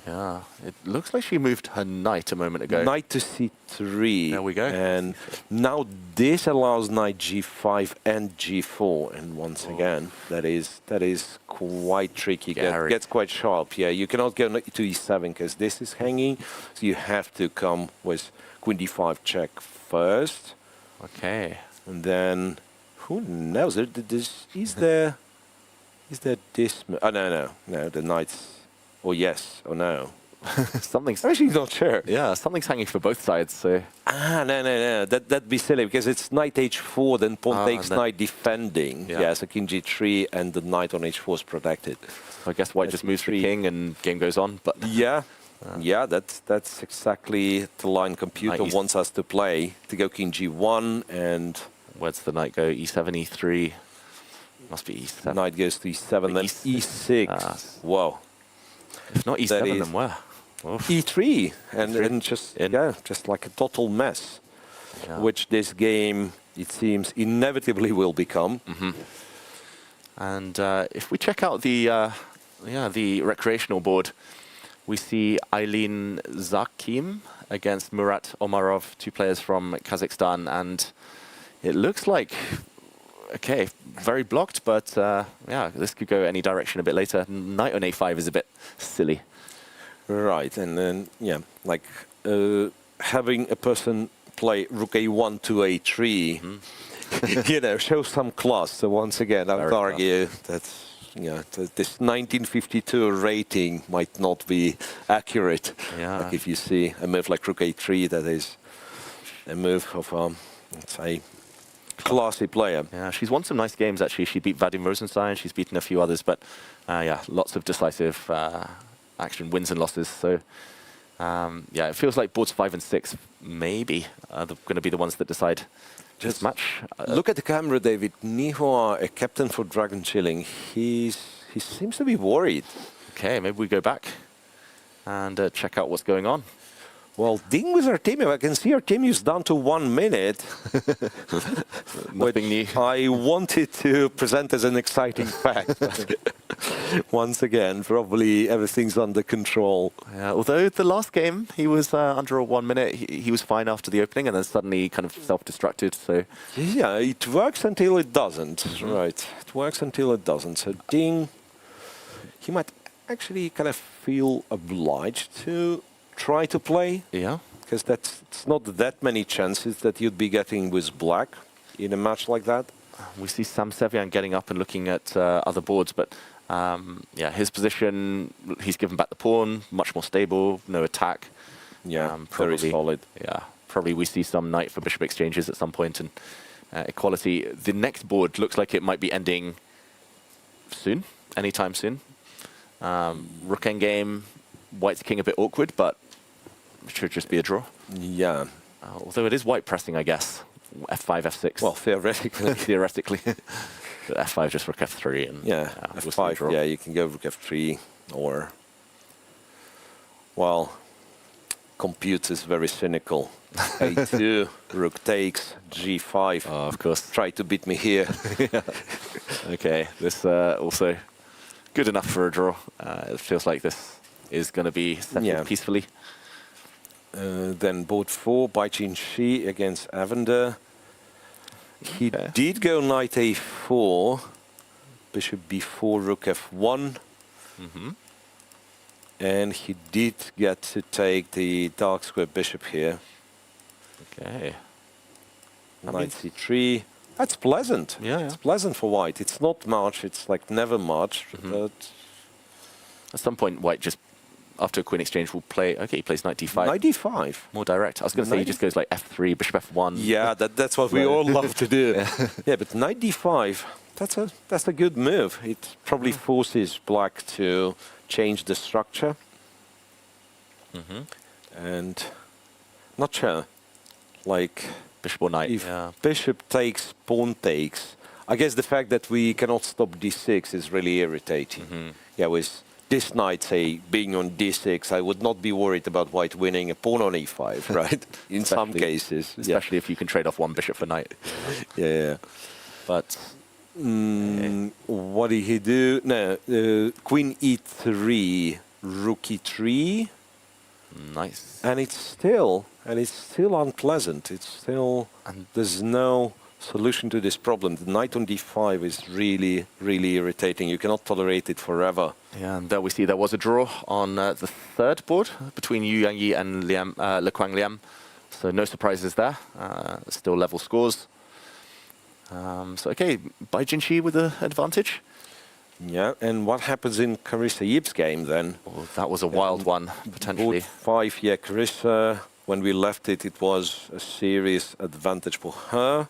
Yeah, it looks like she moved her knight a moment ago. Knight to C3. There we go. And now this allows knight G5 and G4. And once again, that is quite tricky. Gets quite sharp. Yeah, you cannot go to E7 because this is hanging. So you have to come with Queen D5 check first. Okay. And then, who knows? Is there this? Oh, no, the knight's. Or yes, or no. Something's I'm actually not sure. Yeah, something's hanging for both sides. So no. That'd be silly because it's knight H4, then pawn takes knight defending. Yeah, so king G3 and the knight on H4 is protected. I guess white just moves the king and game goes on. But yeah, that's exactly the line computer wants us to play. To go king G1 and where's the knight go? E7, E3. Must be E7. Knight goes to E7, then E6. Whoa. If not E7, then where? Oof. E3, and just like a total mess, which this game, it seems, inevitably will become. And if we check out the recreational board, we see Aylin Zakim against Murat Omarov, two players from Kazakhstan, and it looks like, okay, very blocked, but this could go any direction a bit later. Knight on A5 is a bit silly. Right, and then, having a person play rook A1 to A3, shows some class. So once again, I would argue that, this 1952 rating might not be accurate. Like if you see a move like rook A3, that is a move of, let's say, classy player. Yeah, she's won some nice games, actually. She beat Vadim Rosenstein, she's beaten a few others, but lots of decisive action, wins and losses. So, it feels like boards 5 and 6 maybe are going to be the ones that decide this match. Look at the camera, David. Nihua, a captain for Dragon Chilling, he seems to be worried. Okay, maybe we go back and check out what's going on. Well, Ding with Artemius, I can see Artemius down to 1 minute. Nothing new. I wanted to present as an exciting fact. Once again, probably everything's under control. Yeah, although the last game, he was under 1 minute. He was fine after the opening and then suddenly kind of self-destructed. So yeah, it works until it doesn't. Right, it works until it doesn't. So Ding, he might actually kind of feel obliged to try to play, because it's not that many chances that you'd be getting with black in a match like that. We see Sam Sevian getting up and looking at other boards, but his position, he's given back the pawn, much more stable, no attack. Yeah, very solid. Yeah, probably we see some knight for bishop exchanges at some point and equality. The next board looks like it might be ending soon, anytime soon. Rook endgame, white's king a bit awkward, but it should just be a draw. Yeah. Although it is white pressing, I guess. F5, F6. Well, theoretically. Theoretically. F5 just rook F3. And, F5, you can go rook F3 or... Well, compute is very cynical. A2, rook takes, G5. Oh, of course. Try to beat me here. Okay, this also good enough for a draw. It feels like this is going to be settled peacefully. Then board 4, Baichin Shi against Avender. He did go knight A4, bishop B4, rook F1. And he did get to take the dark square bishop here. Okay. Knight c3. That's pleasant. Yeah, It's pleasant for white. It's not much. It's like never much. But at some point, white just, after a queen exchange, will play... Okay, he plays knight d5. knight d5. More direct. I was going to say he just goes like f3, bishop f1. Yeah, that's what we all love to do. Yeah, but knight d5, that's a good move. It probably forces black to change the structure. And not sure. Like... Bishop or knight. If bishop takes, pawn takes, I guess the fact that we cannot stop d6 is really irritating. Yeah, with this knight, say, being on d6, I would not be worried about white winning a pawn on e5, right? In some cases. Especially if you can trade off one bishop for knight. Yeah. But... what did he do? No, queen e3, rook e3. Nice. And it's still unpleasant. It's still, there's no solution to this problem. The knight on d5 is really, really irritating. You cannot tolerate it forever. Yeah, and there we see there was a draw on the third board between Yu Yangyi and Le Quang Liam. So no surprises there. Still level scores. So okay, Bai Jinshi with the advantage. Yeah, and what happens in Carissa Yip's game then? Oh, that was a wild one, potentially. Board 5, yeah, Carissa, when we left it, it was a serious advantage for her.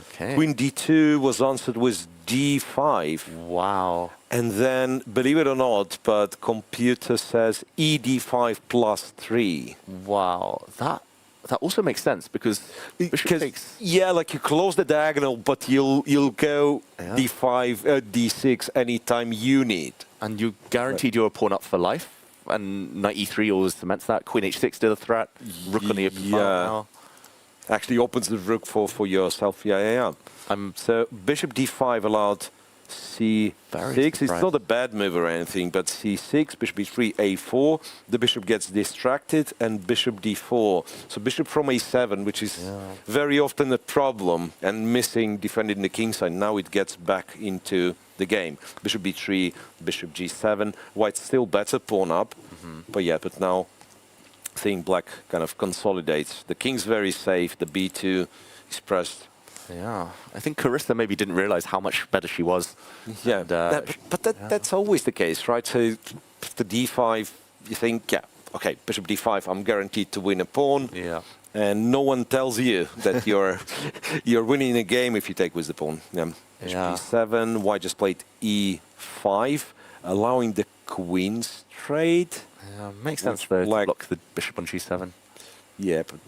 Okay. Queen d2 was answered with d5. Wow. And then, believe it or not, but computer says e d5 plus 3. Wow, that also makes sense because bishop takes... Yeah, like you close the diagonal, but you'll go d5, d6 anytime you need. And you guaranteed your pawn up for life. And knight e3 always cements that. Queen h6 still a threat. Rook on the open file now. Actually opens the rook for yourself. Yeah. So bishop d5 allowed c6. It's not a bad move or anything, but c6, bishop e3, a4. The bishop gets distracted, and bishop d4. So bishop from a7, which is very often a problem, and missing defending the king side. Now it gets back into the game. Bishop b3, bishop g7. White still better pawn up, but now I think black kind of consolidates. The king's very safe. The b2 is pressed. Yeah, I think Carissa maybe didn't realize how much better she was. Yeah, that's always the case, right? So the d5, you think, okay, bishop d5, I'm guaranteed to win a pawn. Yeah. And no one tells you that you're winning a game if you take with the pawn. Yeah. Bishop e7, white just played e5, allowing the queen's trade. Yeah, makes sense though, to block the bishop on g7. Yeah, but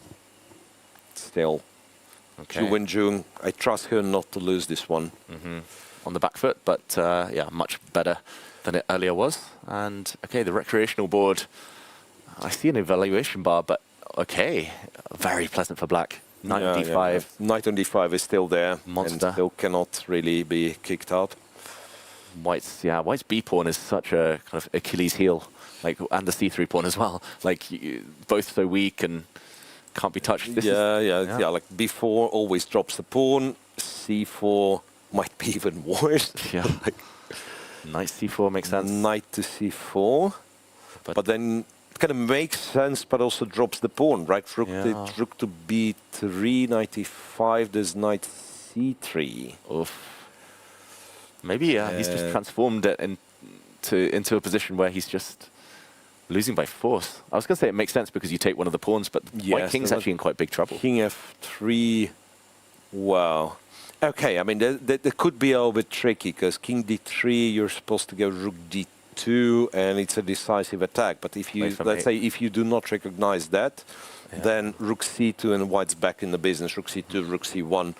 still. Okay. Zhu Wenjun, I trust her not to lose this one. On the back foot, but yeah, much better than it earlier was. And okay, the recreational board, I see an evaluation bar, but okay, very pleasant for black. Knight on d5. Yeah. Knight on d5 is still there. Monster. And still cannot really be kicked out. White's b pawn is such a kind of Achilles heel, like, and the c3 pawn as well. Like both so weak and can't be touched. Yeah. Like b4 always drops the pawn. c4 might be even worse. Yeah. Knight c4 makes sense. Knight to c4, but then it kind of makes sense, but also drops the pawn, right? Rook to b3, knight e5. There's knight c3. Oof. Maybe he's just transformed it into a position where he's just losing by force. I was going to say it makes sense because you take one of the pawns, but white king's actually in quite big trouble. King f3. Wow. Okay, I mean, that could be a little bit tricky because king d3, you're supposed to go rook d2, and it's a decisive attack. But if you, let's say, if you do not recognize that, then rook c2 and white's back in the business. Rook c2, rook c1.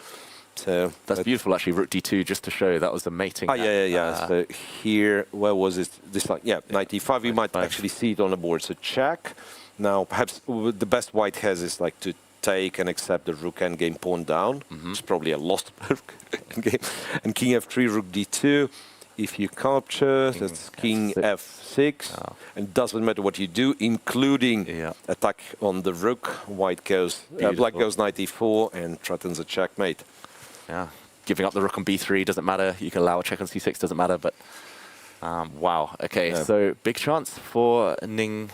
So that's beautiful, actually. Rook d2, just to show that was the mating. So here, where was it? This like, knight e5. You might actually see it on the board. So check. Now, perhaps the best white has is like to take and accept the rook endgame pawn down. It's probably a lost rook endgame. And king f3, rook d2. If you capture, that's king f6. And doesn't matter what you do, including attack on the rook. White goes, black goes knight e4 and threatens a checkmate. Yeah, giving up the rook on b3 doesn't matter. You can allow a check on c6, doesn't matter. But Wow. Okay, so big chance for Ning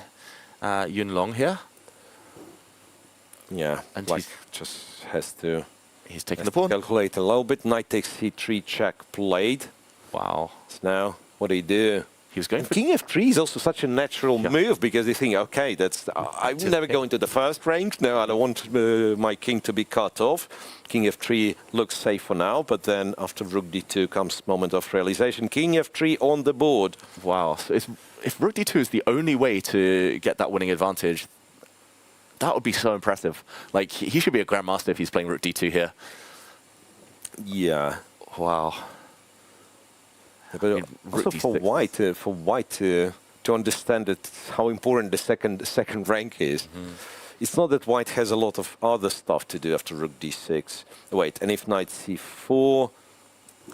Yunlong here. Yeah, And like just has to. He's taking the pawn. Calculate a little bit. Knight takes c3 check played. Wow. So now, what do you do? He was going And for King f3 is also such a natural move because you think, okay, that's I will never go into the first rank. No, I don't want my king to be cut off. King f3 looks safe for now, but then after rook d2 comes moment of realization. King f3 on the board. Wow. So if rook d2 is the only way to get that winning advantage, that would be so impressive. Like, he should be a grandmaster if he's playing rook d2 here. Yeah. Wow. But also for white to understand that how important the second rank is. It's not that white has a lot of other stuff to do after rook d6. Wait, and if knight c4,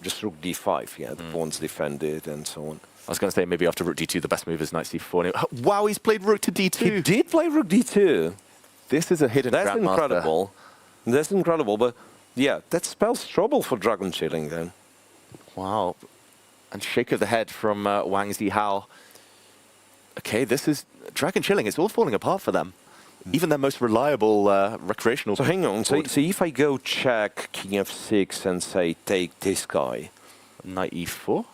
just rook d5. Yeah, the pawn's defended and so on. I was going to say maybe after rook d2, the best move is knight c4. Wow, he's played rook to d2. He did play rook d2. This is a hidden That's grandmaster. incredible. That's incredible. But yeah, that spells trouble for Dragon Chilling then. Wow. And shake of the head from Wang Zihao. Okay, this is Dragon Chilling. It's all falling apart for them. Even their most reliable recreational. So hang on. So if I go check King f6 and say take this guy, knight e4.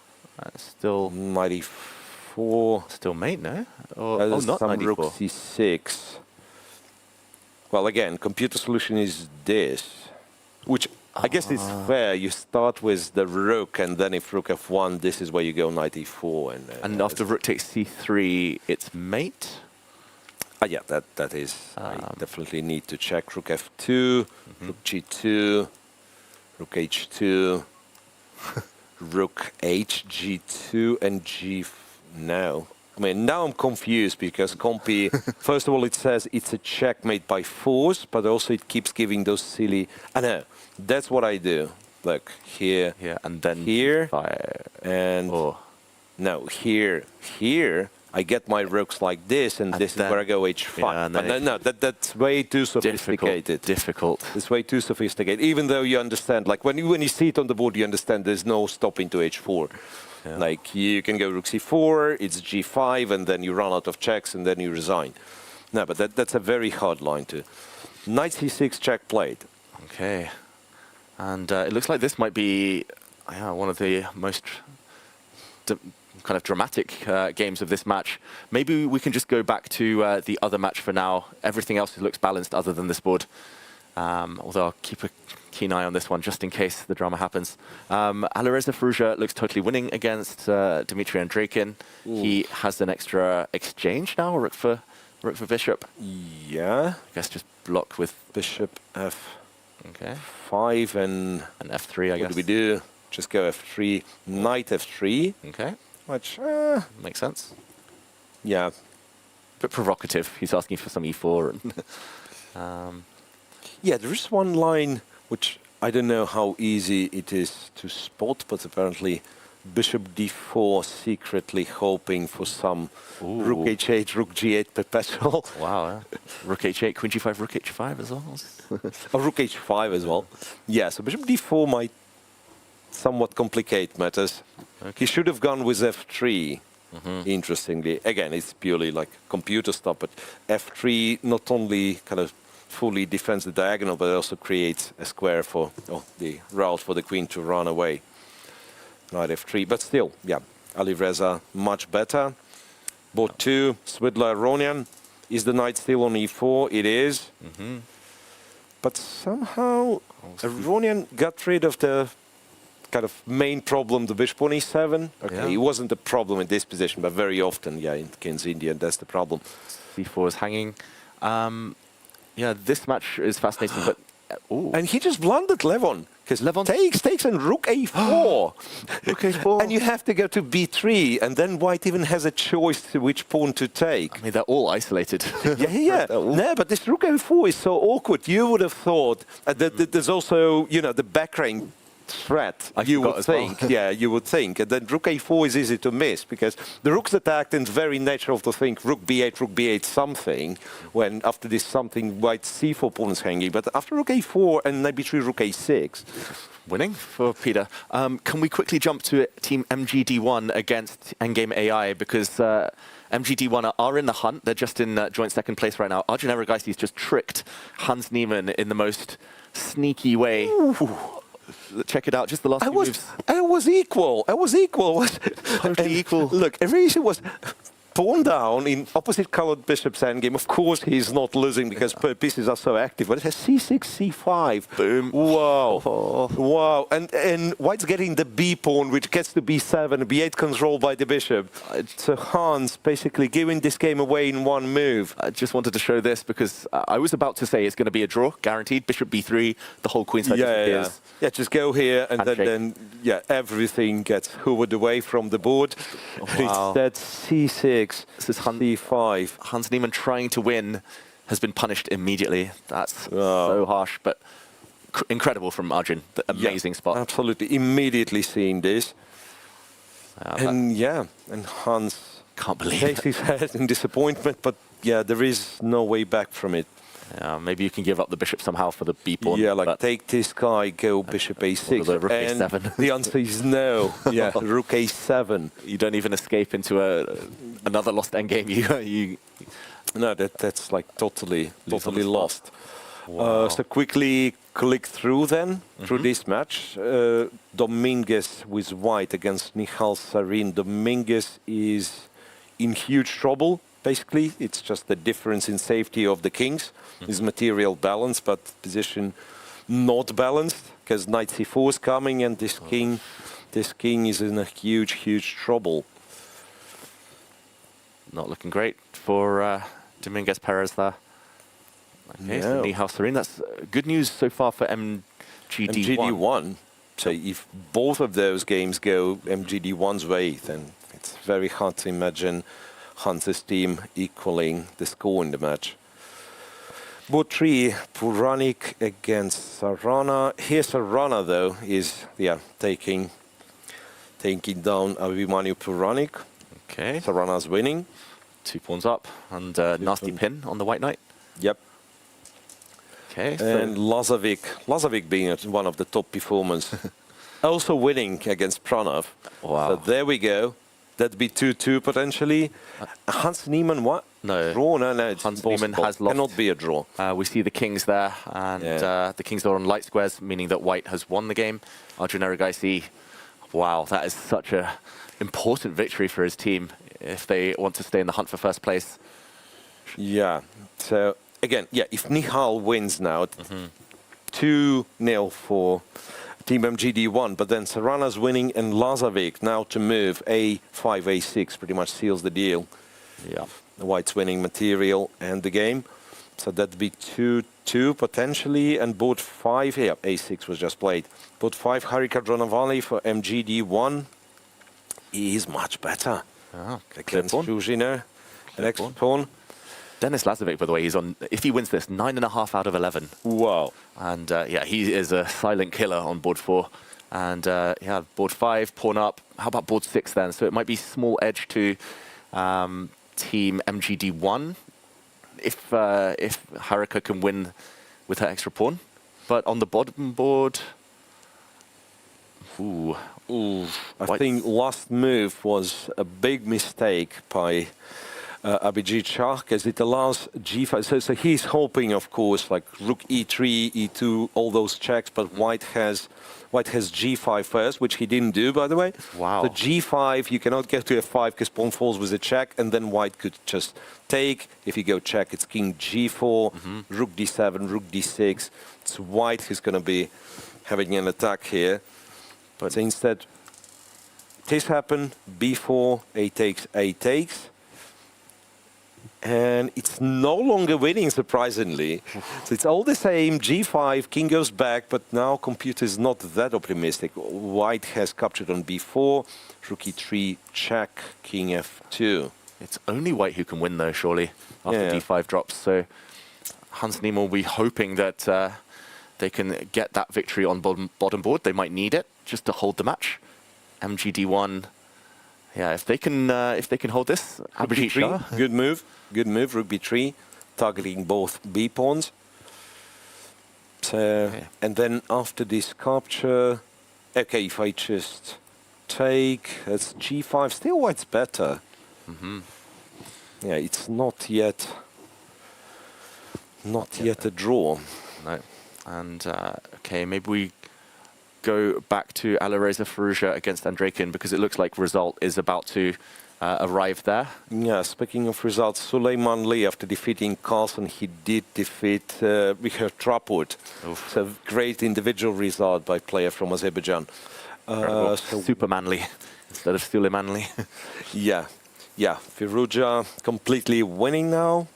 Still knight e4. Still mate, no? Or, not knight rook e4. c6. Well, again, computer solution is this, which I guess it's fair. You start with the rook, and then if rook f1, this is where you go knight e4. And after rook takes c3, it's mate? Yeah, that is. I definitely need to check rook f2, rook g2, rook h2, rook hg2, and g. No. I mean, now I'm confused because Compi, first of all, it says it's a checkmate by force, but also it keeps giving those silly. I know. That's what I do. Look, here, and then here, and no, here. I get my rooks like this, and this is where I go h5. Yeah, but no, that's way too sophisticated. Difficult. It's way too sophisticated. Even though you understand, like when you see it on the board, you understand there's no stopping to h4. Yeah. Like you can go rook c4, it's g5, and then you run out of checks, and then you resign. No, but that's a very hard line to. Knight c6 check played. Okay. And it looks like this might be one of the most kind of dramatic games of this match. Maybe we can just go back to the other match for now. Everything else looks balanced other than this board. Although I'll keep a keen eye on this one just in case the drama happens. Alireza Firouzja looks totally winning against Dmitry Andreikin. He has an extra exchange now, rook for bishop. Yeah. I guess just block with bishop f. Okay. 5 and f3, I guess. What do we do? Just go f3, knight f3. Okay. Which makes sense. Yeah. Bit provocative. He's asking for some e4. Yeah, there is one line which I don't know how easy it is to spot, but apparently bishop d4 secretly hoping for some rook h8, rook g8 perpetual. Wow. Yeah. Rook h8, queen g5, rook h5 as well. Or rook h5 as well. Yeah, so bishop d4 might somewhat complicate matters. Okay. He should have gone with f3. Interestingly, again, it's purely like computer stuff, but f3 not only kind of fully defends the diagonal, but it also creates a square for the route for the queen to run away. Knight f3, but still, yeah, Alireza much better. Board 2, Swidler, Aronian. Is the knight still on e4? It is. But somehow Aronian got rid of the kind of main problem, the bishop on e7. Okay, it wasn't a problem in this position, but very often, in King's Indian, that's the problem. c4 is hanging. Yeah, this match is fascinating, but... And he just blundered Levon, because Levon takes and rook a4. Rook a4. And you have to go to b3, and then white even has a choice to which pawn to take. I mean, they're all isolated. No, but this rook a4 is so awkward. You would have thought that there's also, the back rank threat, you would think. Yeah, you would think. And then rook a4 is easy to miss because the rook's attacked and it's very natural to think rook b8 something when after this something white c4 pawn is hanging. But after rook a4 and knight b3, rook a6, Winning for Peter. Can we quickly jump to Team MGD1 against Endgame AI? Because MGD1 are in the hunt. They're just in joint second place right now. Arjun Erigaisi's just tricked Hans Niemann in the most sneaky way. Check it out, just the last few moves. I was equal. Totally equal. Look, Erigaisi was pawn down in opposite colored bishop's endgame. Of course, he's not losing because pieces are so active. But it has c6, c5. Boom. Wow. Wow. And white's getting the b pawn, which gets to b7, b8 controlled by the bishop. So Hans basically giving this game away in one move. I just wanted to show this because I was about to say it's going to be a draw, guaranteed. Bishop b3, the whole queen side disappears. Yeah, just go here and then everything gets hoovered away from the board. Wow. Instead, c6. This is c5. Hans Niemann trying to win has been punished immediately. That's so harsh, but incredible from Arjun. The amazing spot. Absolutely. Immediately seeing this. And Hans can't believe shakes his head in disappointment, but there is no way back from it. Maybe you can give up the bishop somehow for the b pawn. Yeah, like take this guy, go bishop a6. Rook a7. The answer is no. Yeah, rook a7. You don't even escape into another lost endgame. No, that's like totally lost. Wow. So quickly click through then, through this match. Dominguez with white against Michal Sarin. Dominguez is in huge trouble. Basically, it's just the difference in safety of the kings. His material balance, but position not balanced because knight c4 is coming, and this king is in a huge trouble. Not looking great for Dominguez Perez there. Okay, so Michal Sarin. That's good news so far for MGD1. So if both of those games go MGD1's way, then it's very hard to imagine Hans' team equaling the score in the match. Board 3, Puranik against Sarana. Here Sarana, though, is taking down Abhimanyu Puranik. Okay. Sarana's winning. 2 pawns up and nasty pin on the white knight. Yep. Okay. And Lazovic being one of the top performers. Also winning against Pranav. Wow. So there we go. That'd be 2-2 potentially. Hans Niemann, what? No. Draw? No, it's Hans Niemann has lost. Cannot be a draw. We see the kings there, and the kings are on light squares, meaning that white has won the game. Arjun Erigaisi, wow, that is such an important victory for his team if they want to stay in the hunt for first place. Yeah. So, again, if Nihal wins now, 2-0 for Team MGD1, but then Sarana's winning and Lazovic now to move a5, a6 pretty much seals the deal. Yeah. The white's winning material and the game. So that'd be 2-2 potentially, and board 5, a6 was just played. Board 5, Harika Dronavali for MGD1 is much better. Against Fujino, next pawn. Dennis Lazovic, by the way, he's on, if he wins this, 9.5 out of 11. Wow. And he is a silent killer on board 4. And board 5, pawn up. How about board 6 then? So it might be small edge to Team MGD1 if Harika can win with her extra pawn. But on the bottom board, I think last move was a big mistake by Abhijit Shah, because it allows g5. So he's hoping, of course, like rook e3, e2, all those checks, but white has g5 first, which he didn't do, by the way. Wow. So g5, you cannot get to f5 because pawn falls with a check, and then white could just take. If you go check, it's king g4, rook d7, rook d6. It's white who's going to be having an attack here. But so instead, this happened, b4, a takes. And it's no longer winning, surprisingly. So it's all the same, g5, king goes back, but now computer is not that optimistic. White has captured on b4, rook e3, check, king f2. It's only white who can win, though, surely, after d5 drops. So Hans Niemann will be hoping that they can get that victory on bottom board. They might need it just to hold the match. MGD1, if they can hold this, Abhijit Shah. Good move, rook b3, targeting both b pawns. So, and then after this capture, okay, if I just take, it's g5, still white's better. Yeah, it's not yet a draw. No. And, okay, maybe we go back to Alireza Firouzja against Andreikin, because it looks like result is about to arrive there. Yeah, speaking of results, Suleiman Lee, after defeating Carlsen, he did defeat Richard Trapwood. It's a great individual result by player from Azerbaijan. So super manly instead of Suleiman Lee. Yeah, Firouzja completely winning now.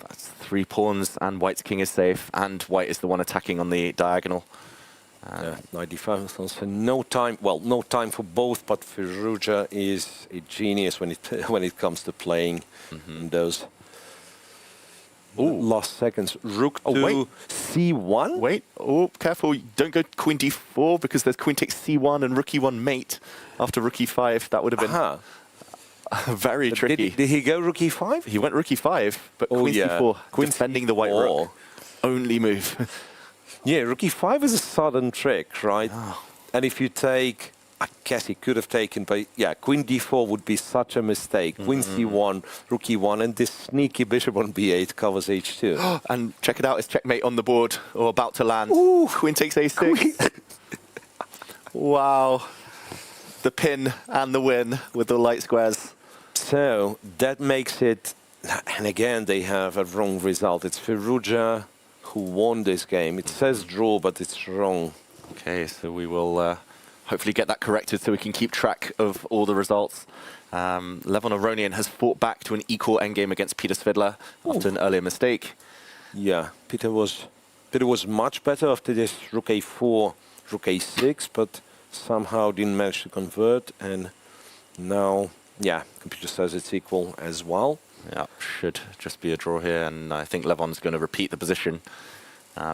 That's 3 pawns, and white's king is safe, and white is the one attacking on the diagonal. 95, so no time for both, but Firouzja is a genius when it comes to playing in those last seconds. Rook to c1. Wait, careful, don't go queen d4, because there's queen takes c1 and rook e1 mate after rook e5. That would have been very tricky. Did he go rook e5? He went rook e5, but queen c4, defending the white rook. Only move. Yeah, rook e5 is a sudden trick, right? And if you take, I guess he could have taken, but yeah, queen d4 would be such a mistake. Queen c1, rook e1, and this sneaky bishop on b8 covers h2. And check it out, it's checkmate on the board, or about to land. Ooh, queen takes a6. Wow. The pin and the win with the light squares. So that makes it, and again, they have a wrong result. It's Firouzja who won this game. It says draw, but it's wrong. Okay, so we will hopefully get that corrected so we can keep track of all the results. Levon Aronian has fought back to an equal endgame against Peter Svidler after an earlier mistake. Yeah, Peter was much better after this rook a4, rook a6, but somehow didn't manage to convert, and now, yeah, computer says it's equal as well. Yeah, should just be a draw here, and I think Levon's going to repeat the position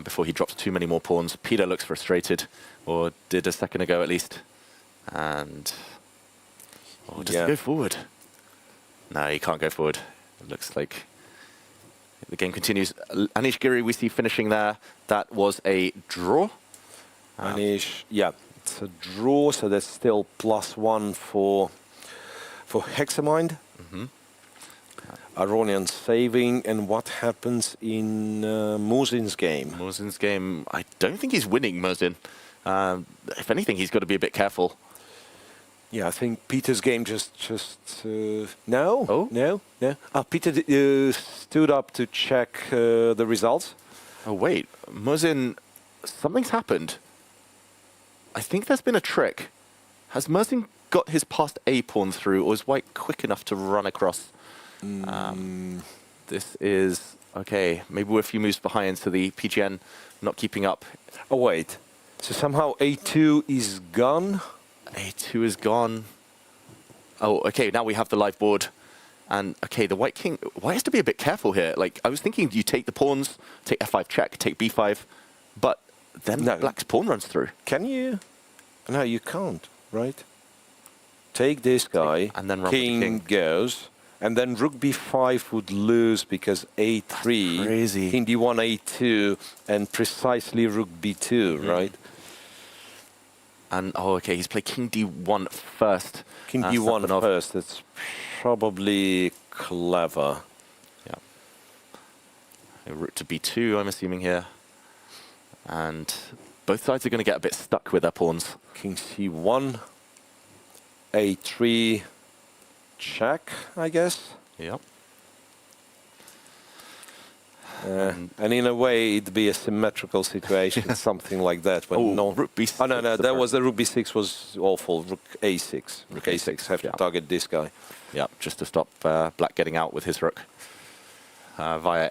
before he drops too many more pawns. Peter looks frustrated, or did a second ago at least. And does he go forward? No, he can't go forward. It looks like the game continues. Anish Giri, we see finishing there. That was a draw. Anish, yeah, it's a draw, so that's still +1 for Hexamind. Aronian saving, and what happens in Muzin's game? Muzin's game, I don't think he's winning Muzin. If anything, he's got to be a bit careful. Yeah, I think Peter's game no. Peter stood up to check the results. Oh wait, Muzin, something's happened. I think there's been a trick. Has Muzin got his passed A pawn through, or is white quick enough to run across? This is, okay, maybe we're a few moves behind, so the PGN not keeping up. Oh wait, so somehow A2 is gone? A2 is gone. Oh, okay, now we have the live board. And, okay, the white king, white has to be a bit careful here. Like, I was thinking you take the pawns, take F5 check, take B5, but then black's pawn runs through. Can you? No, you can't, right? Take this guy, and then king goes. And then rook b5 would lose because a3, crazy. king d1, a2, and precisely rook b2, right? And, oh, okay, he's played king d1 first. King d1 first, that's probably clever. Yeah. Rook to b2, I'm assuming here. And both sides are going to get a bit stuck with their pawns. King c1, a3, check, I guess. Yep. And in a way, it'd be a symmetrical situation, something like that. But rook b6. Oh, no, that was the rook b6 was awful. Rook a6. Rook a6, have to target this guy. Yeah, just to stop black getting out with his rook via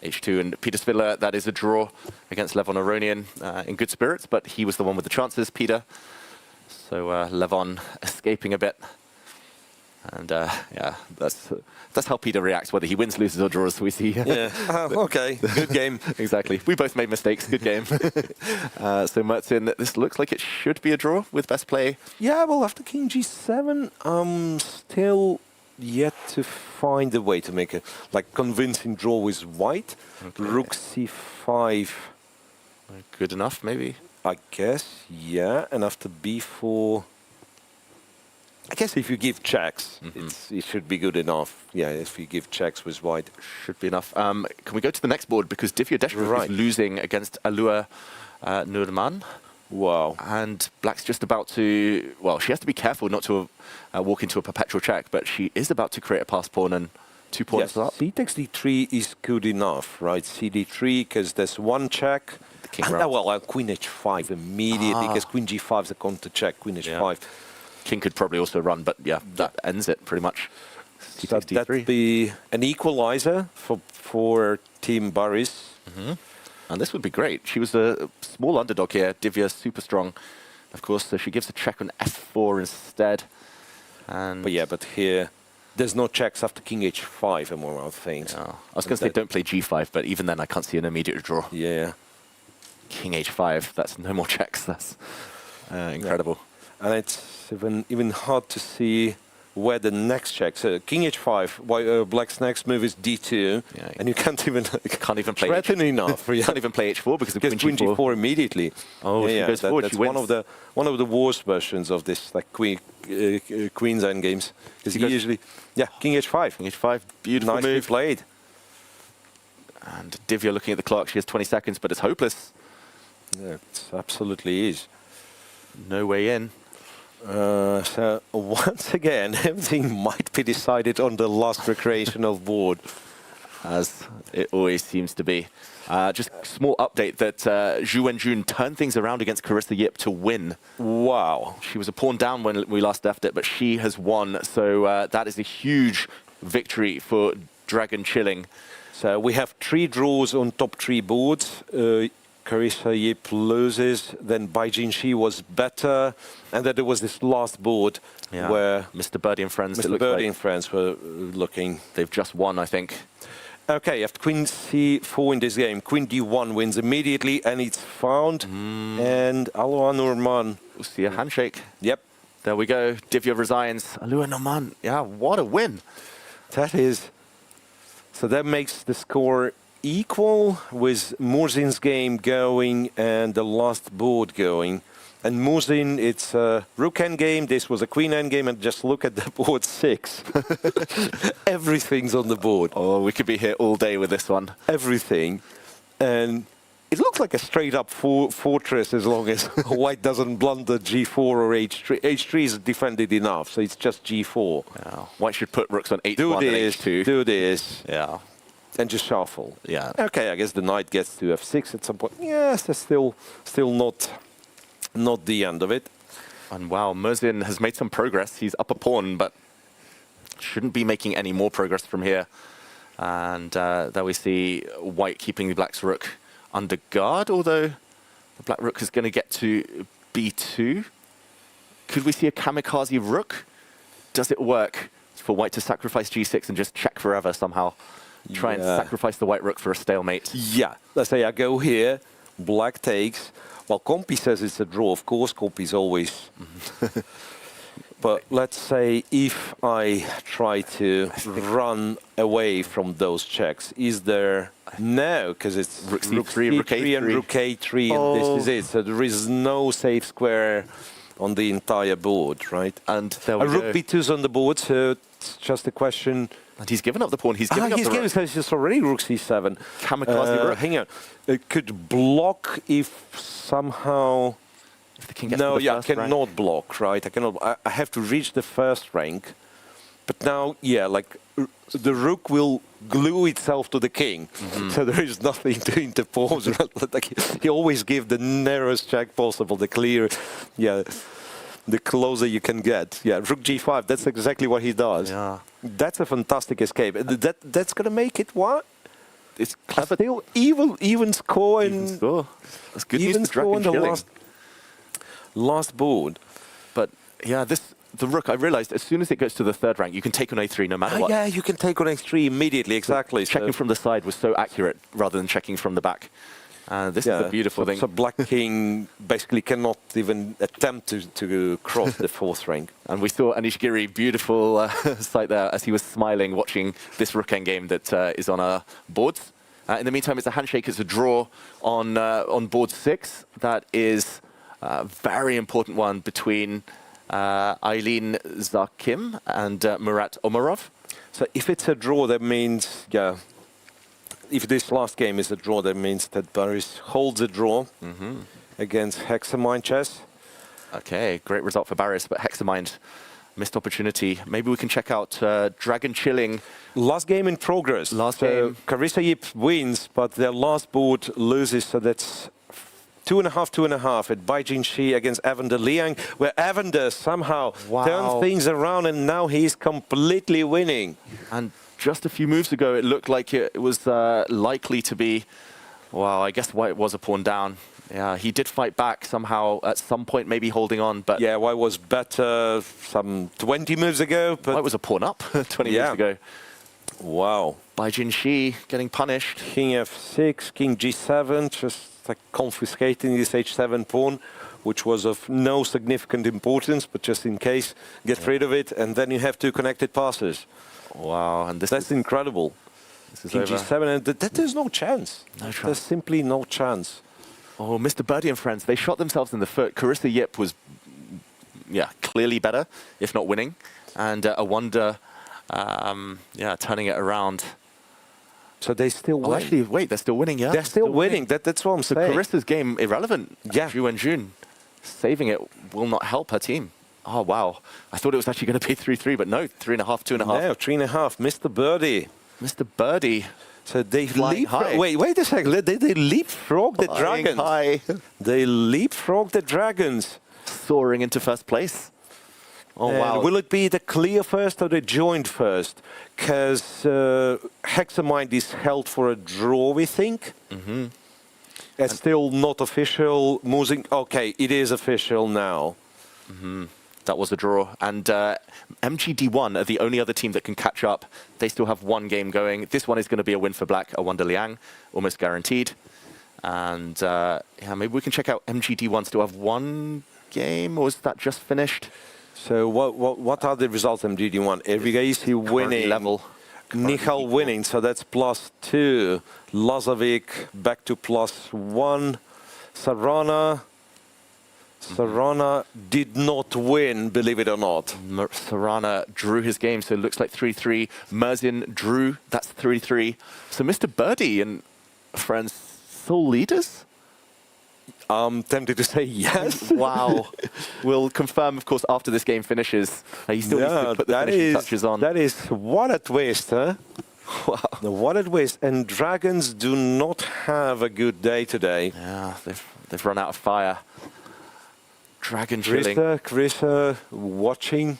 h2. And Peter Svidler, that is a draw against Levon Aronian in good spirits, but he was the one with the chances, Peter. So Levon escaping a bit. And yeah, that's how Peter reacts, whether he wins, loses, or draws. We see. Yeah. Okay. Good game. Exactly. We both made mistakes. Good game. So Mertzin, this looks like it should be a draw with best play. Yeah. Well, after King G7, still yet to find a way to make a convincing draw with white. Okay. Rook C5 Good enough, maybe? I guess, yeah. And after b4, I guess if you give checks, it should be good enough. Yeah, if you give checks with white. Should be enough. Can we go to the next board? Because Divya Deshmukh is losing against Alua Nurman. Wow. And Black's just about to, well, she has to be careful not to walk into a perpetual check, but she is about to create a pass pawn and 2 pawns up. C takes d3 is good enough, right? CD3, because there's one check. The king and, round. well, Queen h5 immediately, because Queen g5 is a counter check, Queen h5. King could probably also run, but yeah, that ends it pretty much. So that'd be an equalizer for Team Boris. And this would be great. She was a small underdog here. Divya super strong, of course. So she gives a check on f4 instead. And but here there's no checks after King h5, among other things. I was going to say don't play g5, but even then I can't see an immediate draw. Yeah. King h5. That's no more checks. That's incredible. And it's even hard to see where the next check. So King h5, Black's next move is d2, and you can't even play threaten enough. You can't even play h4 because Queen g4 immediately. Oh, she goes forward. That's she wins. one of the worst versions of this, like Queen's endgames. Because he usually, King h5. King h5, beautiful Nicely move. played. And Divya looking at the clock, she has 20 seconds, but it's hopeless. Yeah, it absolutely is. No way in. So once again, everything might be decided on the last recreational board. As it always seems to be. Just a small update that Zhu Wenjun turned things around against Carissa Yip to win. Wow. She was a pawn down when we last left it, but she has won. So that is a huge victory for Dragon Chilling. So we have 3 draws on top 3 boards. Carissa Yip loses, then Bai Jinshi was better, and then there was this last board where Mr. Birdie and Friends, Mr. Birdie and Friends were looking. They've just won, I think. Okay, after Queen C4 in this game, Queen D1 wins immediately, and it's found. And Alua Nurman. We'll see a handshake. Yep. There we go. Divya resigns. Alua Nurman. Yeah, what a win. That is. So that makes the score equal with Murzin's game going and the last board going. And Murzin, it's a rook endgame, this was a queen endgame, and just look at the board 6. Everything's on the board. Oh, we could be here all day with this one. Everything. And it looks like a straight up fortress as long as white doesn't blunder g4 or h3. h3 is defended enough, so it's just g4. Yeah. White should put rooks on h1 and h2. Do this. Yeah. And just shuffle. Yeah. Okay, I guess the knight gets to f6 at some point. Yes, that's still not the end of it. And wow, Murzin has made some progress. He's up a pawn, but shouldn't be making any more progress from here. And there we see white keeping the black's rook under guard, although the black rook is going to get to b2. Could we see a kamikaze rook? Does it work for white to sacrifice g6 and just check forever somehow? Try and sacrifice the white rook for a stalemate. Yeah, let's say I go here, black takes. Well, Compy says it's a draw, of course, Compy's always. But let's say if I try to run away from those checks, is there... No, because it's rook c3, rook a3, and rook a3, and this is it. So there is no safe square on the entire board, right? And there we rook b2's on the board, so it's just a question... And he's given up the pawn. He's giving up the rook. It's already rook c7. Kamikaze rook. Hang on. It could block if somehow... If the king gets to the I cannot rank. block, right? I cannot. I have to reach the first rank. But now, like the rook will glue itself to the king, so there is nothing to interpose. Like he always gives the narrowest check possible, the clear, the closer you can get. Yeah, rook g5. That's exactly what he does. Yeah. That's a fantastic escape. That's gonna make it what? It's clever. Still even score and even score. That's good news even for score Dragon on the Chilling. last board. But yeah, the rook, I realized as soon as it goes to the third rank, you can take on a3 no matter what. Yeah, you can take on a3 immediately, exactly. Checking from the side was so accurate rather than checking from the back. This is a beautiful thing. So black king basically cannot even attempt to cross the fourth rank. And we saw Anish Giri, beautiful sight there as he was smiling watching this rook endgame that is on our boards. In the meantime, it's a handshake. It's a draw on board 6. That is a very important one between Aylin Zarkim and Murat Omarov. So if it's a draw, that means, yeah, if this last game is a draw, that means that Boris holds a draw against Hexamind Chess. Okay, great result for Barris, but Hexamind, missed opportunity. Maybe we can check out Dragon Chilling. Last game in progress. Last game. Carissa Yip wins, but their last board loses, so that's 2.5, 2.5 at Baijin Shi against Evander Liang, where Evander somehow turned things around and now he's completely winning. And just a few moves ago, it looked like it was likely to be, well, I guess White was a pawn down. Yeah, he did fight back somehow at some point, maybe holding on, but... Yeah, White was better some 20 moves ago, but... White was a pawn up 20 moves ago. Wow. Baijin Shi getting punished. King f6, King g7, just like confiscating this h7 pawn, which was of no significant importance, but just in case, get rid of it, and then you have 2 connected passes. Wow, and that's incredible. This is King over. g7, and there's no chance. No chance. There's simply no chance. Oh, Mr. Birdie and friends, they shot themselves in the foot. Carissa Yip was, yeah, clearly better, if not winning. And a wonder, yeah, turning it around. So they still win. Oh, actually, wait, they're still winning, yeah? They're still winning. That's what I'm so saying. Carissa's game irrelevant. Yeah. Zhu and Jun saving it will not help her team. Oh, wow. I thought it was actually going to be 3-3, but no, 3.5, 2.5. No, 3.5. Mr. Birdie. Mr. Birdie. So they high. Wait a second. They leapfrog the dragons. High. They leapfrog the dragons. Soaring into first place. Oh, wow. Will it be the clear first or the joint first? Because Hexamind is held for a draw, we think. It's still not official. Okay, it is official now. That was a draw. And MGD1 are the only other team that can catch up. They still have 1 game going. This one is going to be a win for Black, a Wonder Liang, almost guaranteed. And yeah, maybe we can check out MGD1 still have 1 game, or is that just finished? So what are the results MGD1? Erigasi winning. Level. Nihal winning, so that's +2. Lazovic back to +1. Sarana did not win, believe it or not. Sarana drew his game, so it looks like 3-3. Merzin drew, that's 3-3. So Mr. Birdie and friends, sole leaders? I'm tempted to say yes. Wow. We'll confirm, of course, after this game finishes. He still needs to put the finishing touches on. That is, what a twist, huh? Wow. What a twist. And Dragons do not have a good day today. Yeah, they've run out of fire. Dragon Chilling. Carissa watching,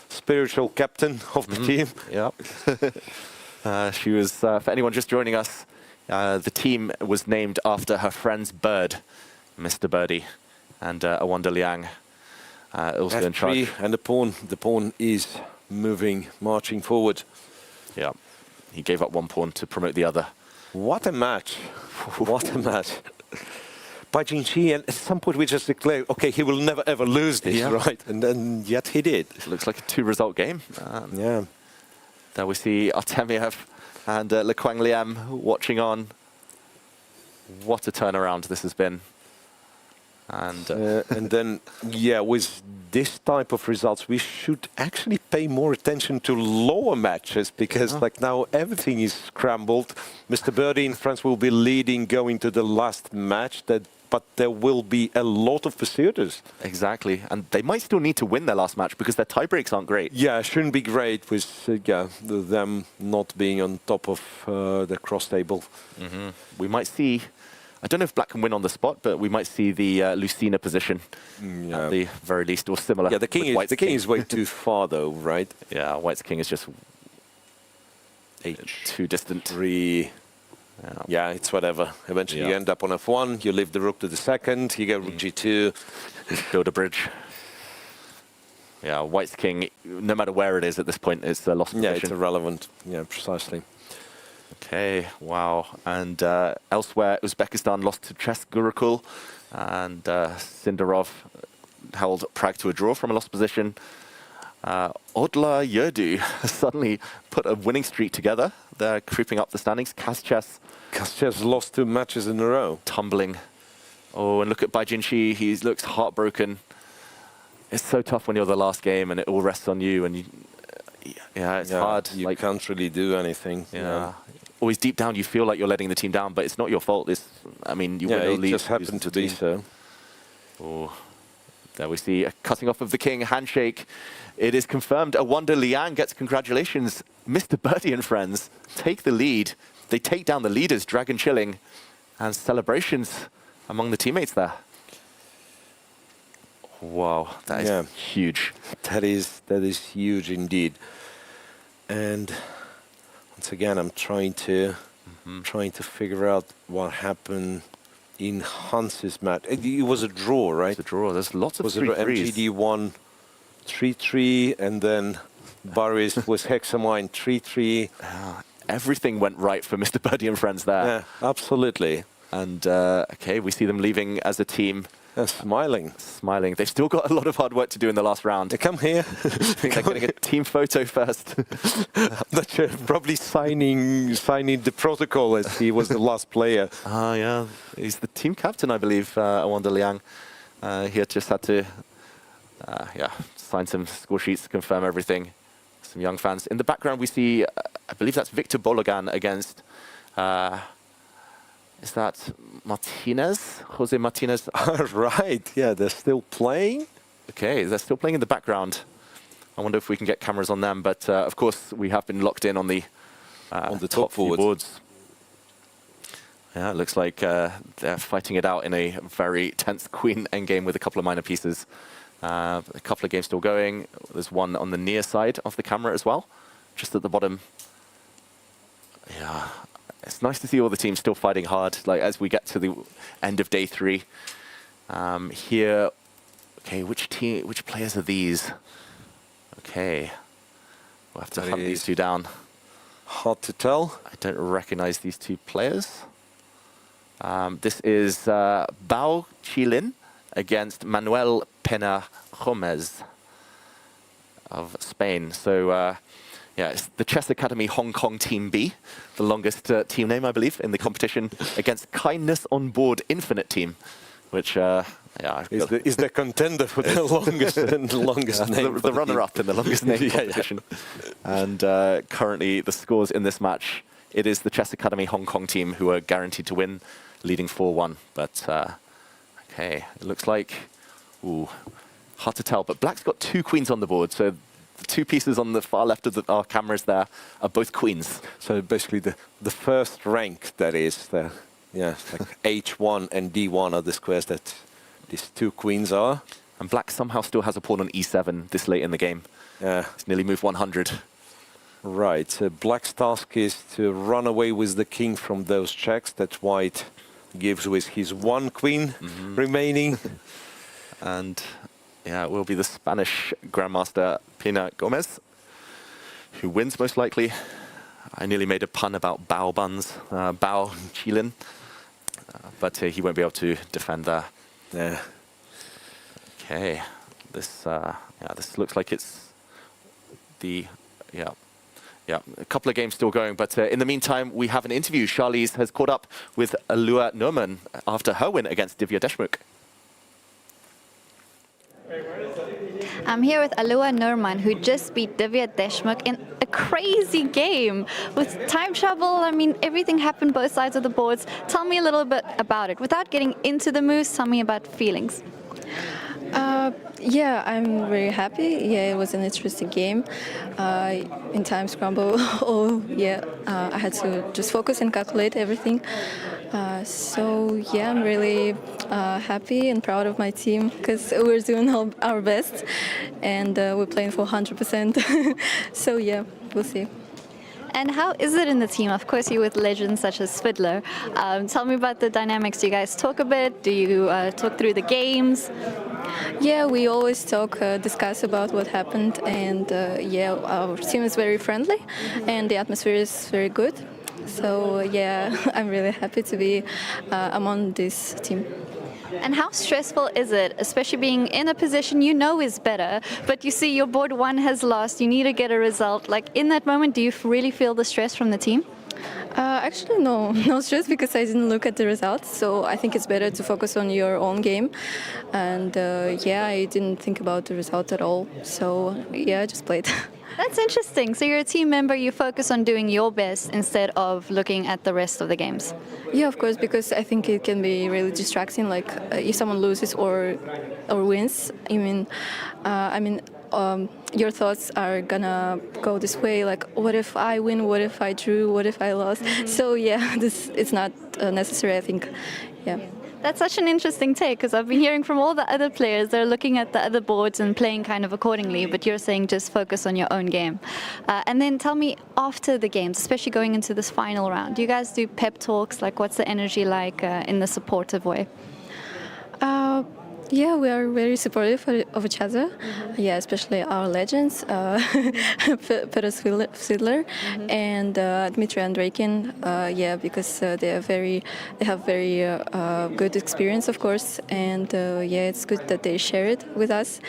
spiritual captain of the team. Yep. She was, for anyone just joining us, the team was named after her friend's bird, Mr. Birdie, and a Wonder Liang also in charge. And the pawn is moving, marching forward. Yeah, he gave up 1 pawn to promote the other. What a match. What a match. Baijin Shi, and at some point we just declared, okay, he will never ever lose this, right? And then yet he did. It looks like a 2-result game. Yeah. There we see Artemiev and Le Quang Liam watching on. What a turnaround this has been. And then, yeah, with this type of results, we should actually pay more attention to lower matches because, like, now everything is scrambled. Mr. Birdie in France will be leading going to the last match, but there will be a lot of pursuers. Exactly, and they might still need to win their last match because their tiebreaks aren't great. Yeah, it shouldn't be great with them not being on top of the cross table. We might see. I don't know if Black can win on the spot, but we might see the Lucina position at the very least, or similar. Yeah, the king is way too far, though, right? Yeah, White's king is just too distant. 3. Yeah, it's whatever. Eventually you end up on f1, you leave the rook to the second, you go rook g2. Build a bridge. Yeah, White's king, no matter where it is at this point, is a lost position. Yeah, it's irrelevant. Yeah, precisely. Okay, wow. And elsewhere, Uzbekistan lost to Chess Gurukul, and Sindarov held Prague to a draw from a lost position. Odla Yurdu suddenly put a winning streak together. They're creeping up the standings. Kazchev's lost 2 matches in a row. Tumbling. Oh, and look at Bai Jinshi. He looks heartbroken. It's so tough when you're the last game and it all rests on you. And it's hard. You can't really do anything. Yeah. Always deep down, you feel like you're letting the team down, but it's not your fault. I mean, you win or lose. It just happened to be so. Oh, there we see a cutting off of the king, handshake. It is confirmed. Awanda Liang gets congratulations. Mr. Birdie and friends take the lead. They take down the leaders, Dragon Chilling, and celebrations among the teammates there. Wow, that is huge. That is huge indeed. And once again, I'm trying to figure out what happened in Hans's match. It was a draw, right? It's a draw. There's lots of 3-3s. MGD won 3-3, and then Boris was Hexamine 3-3. Everything went right for Mr. Birdie and friends there. Yeah, absolutely. And okay, we see them leaving as a team. Smiling. Smiling. They've still got a lot of hard work to do in the last round. They come here. They're getting a team photo first. I'm not sure. Probably signing the protocol as he was the last player. Yeah. He's the team captain, I believe, Awanda Liang. He had just had to sign some score sheets to confirm everything. Some young fans. In the background, we see, I believe that's Victor Bologan against... is that Martinez? Jose Martinez? Right, yeah, they're still playing. Okay, they're still playing in the background. I wonder if we can get cameras on them, but of course we have been locked in on the top few boards. Yeah, it looks like they're fighting it out in a very tense queen endgame with a couple of minor pieces. A couple of games still going. There's one on the near side of the camera as well, just at the bottom. Yeah. It's nice to see all the teams still fighting hard, like as we get to the end of day 3. Here, okay, which players are these? Okay, we'll have to hunt these 2 down. Hard to tell. I don't recognize these 2 players. This is Bao Chilin against Manuel Pena Gomez of Spain. So. Yeah, it's the Chess Academy Hong Kong Team B, the longest team name, I believe, in the competition, against Kindness on Board Infinite Team, which, is the contender for the longest name. The runner-up in the longest name competition. And currently, the scores in this match, it is the Chess Academy Hong Kong team who are guaranteed to win, leading 4-1. But, okay, it looks like, hard to tell, but Black's got 2 queens on the board, so the 2 pieces on the far left of our cameras there are both queens. So basically the first rank, that is, like H1 and D1 are the squares that these 2 queens are. And Black somehow still has a pawn on E7 this late in the game. Yeah. It's nearly moved 100. Right, so Black's task is to run away with the king from those checks that White gives with his 1 queen remaining. And yeah, it will be the Spanish Grandmaster Pena Gomez, who wins most likely. I nearly made a pun about Bao Buns, Bao Chilin, but he won't be able to defend there. Yeah. Okay, this looks like it's the a couple of games still going, but in the meantime we have an interview. Charlize has caught up with Alua Nurman after her win against Divya Deshmukh. I'm here with Alua Nurman, who just beat Divya Deshmukh in a crazy game with time trouble. I mean, everything happened both sides of the boards. Tell me a little bit about it. Without getting into the moves, tell me about feelings. Yeah, I'm very happy. Yeah, it was an interesting game. In time scramble, I had to just focus and calculate everything. So yeah, I'm really happy and proud of my team because we're doing our best and we're playing for 100%. So yeah, we'll see. And how is it in the team? Of course, you're with legends such as Fiddler. Tell me about the dynamics. Do you guys talk a bit? Do you talk through the games? Yeah, we always talk, discuss about what happened, and yeah, our team is very friendly, and the atmosphere is very good. So yeah, I'm really happy to be among this team. And how stressful is it, especially being in a position you know is better, but you see your board one has lost, you need to get a result. Like in that moment, do you really feel the stress from the team? Actually, no, no stress because I didn't look at the results. So I think it's better to focus on your own game. And yeah, I didn't think about the result at all. So yeah, I just played. That's interesting. So you're a team member, you focus on doing your best instead of looking at the rest of the games. Yeah, of course, because I think it can be really distracting. Like if someone loses or wins, your thoughts are gonna go this way. Like, what if I win? What if I drew? What if I lost? So yeah, it's not necessary. I think. Yeah. That's such an interesting take, because I've been hearing from all the other players, they're looking at the other boards and playing kind of accordingly, but you're saying just focus on your own game. And then tell me, after the games, especially going into this final round, do you guys do pep talks? Like, what's the energy like in the supportive way? Yeah, we are very supportive of each other. Yeah, especially our legends, Peter Sidler and Dmitry Andreikin. Yeah, because they have very good experience, of course, and yeah, it's good that they share it with us.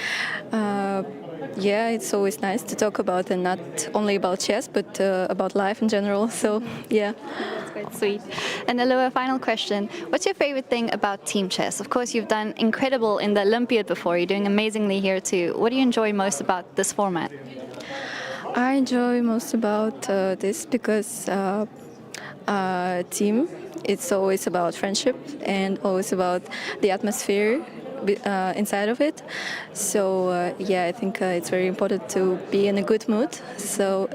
Yeah, it's always nice to talk about, and not only about chess, but about life in general. So yeah. That's quite sweet. And Alua, final question. What's your favorite thing about team chess? Of course, you've done incredible in the Olympiad before. You're doing amazingly here too. What do you enjoy most about this format? I enjoy most about this because team, it's always about friendship and always about the atmosphere inside of it. So yeah, I think it's very important to be in a good mood. So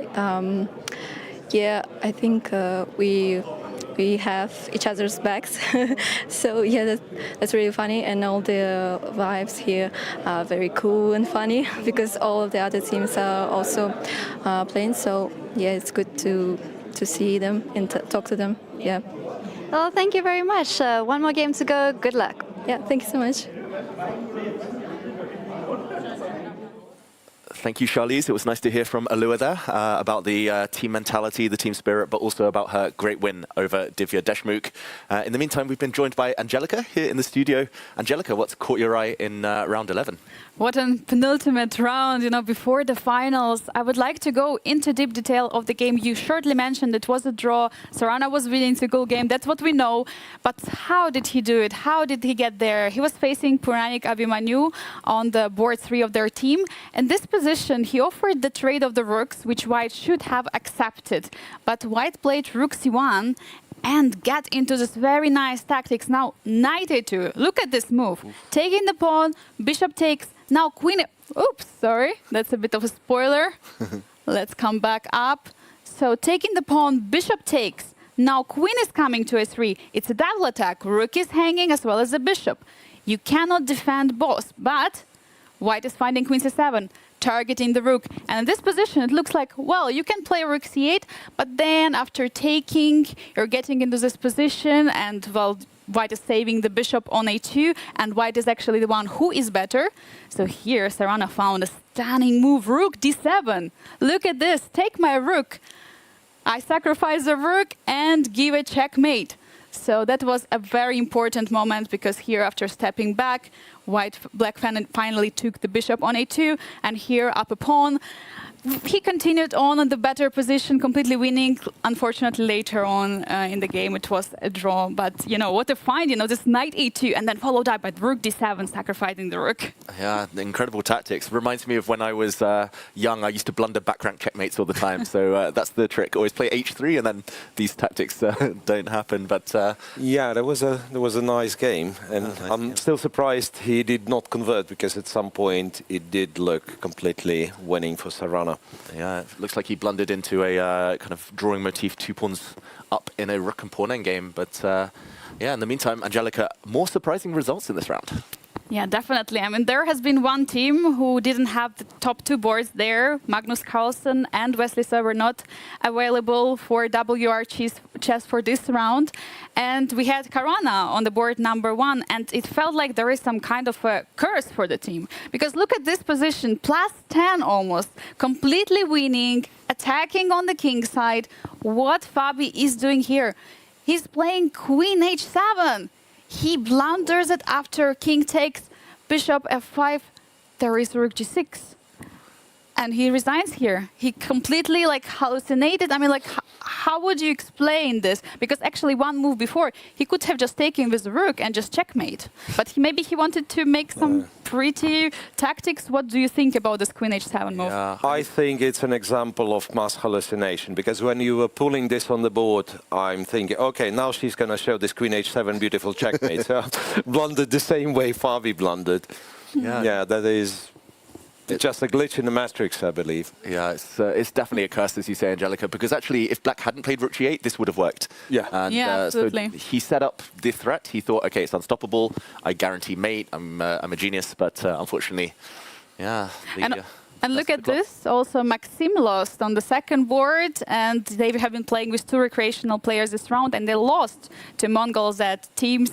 yeah, I think we have each other's backs. So yeah, that's really funny, and all the vibes here are very cool and funny because all of the other teams are also playing. So yeah, it's good to see them and talk to them. Yeah. Well, thank you very much. One more game to go. Good luck. Yeah, thank you so much. Thank you, Charlize. It was nice to hear from Alua there about the team mentality, the team spirit, but also about her great win over Divya Deshmukh. In the meantime, we've been joined by Angelika here in the studio. Angelika, what's caught your eye in round 11? What a penultimate round, you know, before the finals. I would like to go into deep detail of the game. You shortly mentioned it was a draw. Sarana was winning the goal game. That's what we know. But how did he do it? How did he get there? He was facing Puranik Abhimanyu on the board 3 of their team. In this position, he offered the trade of the rooks, which white should have accepted. But white played rook c1 and get into this very nice tactics. Now, knight a2. Look at this move. Taking the pawn, bishop takes. Now queen, oops, sorry, that's a bit of a spoiler. Let's come back up. So taking the pawn, bishop takes. Now queen is coming to a3. It's a double attack. Rook is hanging as well as the bishop. You cannot defend both, but white is finding queen c7, targeting the rook. And in this position, it looks like, well, you can play rook c8, but then after taking, you're getting into this position, and, well, white is saving the bishop on a2, and white is actually the one who is better. So here, Sarana found a stunning move, rook d7. Look at this, take my rook. I sacrifice the rook and give a checkmate. So that was a very important moment, because here, after stepping back, black finally took the bishop on a2, and here up a pawn. He continued on the better position, completely winning. Unfortunately, later on in the game, it was a draw. But, you know, what a find, you know, this knight a2, and then followed up by rook d7, sacrificing the rook. Yeah, incredible tactics. Reminds me of when I was young, I used to blunder back rank checkmates all the time. So that's the trick. Always play h3, and then these tactics don't happen. But yeah, there was a nice game. And I'm still surprised he did not convert, because at some point it did look completely winning for Sarana. Yeah, it looks like he blundered into a kind of drawing motif, 2 pawns up in a rook and pawn endgame. But yeah, in the meantime, Angelika, more surprising results in this round. Yeah, definitely. I mean, there has been one team who didn't have the top 2 boards there. Magnus Carlsen and Wesley So were not available for WR chess for this round. And we had Karana on the board number 1, and it felt like there is some kind of a curse for the team. Because look at this position, +10 almost, completely winning, attacking on the king side. What Fabi is doing here? He's playing queen h7. He blunders it after king takes bishop f5, there is rook g6. And he resigns here. He completely hallucinated. I mean, how would you explain this? Because actually one move before, he could have just taken with the rook and just checkmate. But maybe he wanted to make some pretty tactics. What do you think about this queen h7 move? I think it's an example of mass hallucination, because when you were pulling this on the board, I'm thinking, okay, now she's going to show this queen h7 beautiful checkmate. Blundered the same way Fabi blundered. Yeah, that is... It's just a glitch in the matrix, I believe. Yeah, it's definitely a curse, as you say, Angelica, because actually, if black hadn't played rook g8, this would have worked. Yeah. And, absolutely. So he set up the threat. He thought, okay, it's unstoppable. I guarantee mate. I'm a genius, but unfortunately, yeah. And look at this, also Maxim lost on the second board, and they have been playing with 2 recreational players this round, and they lost to Mongols at teams.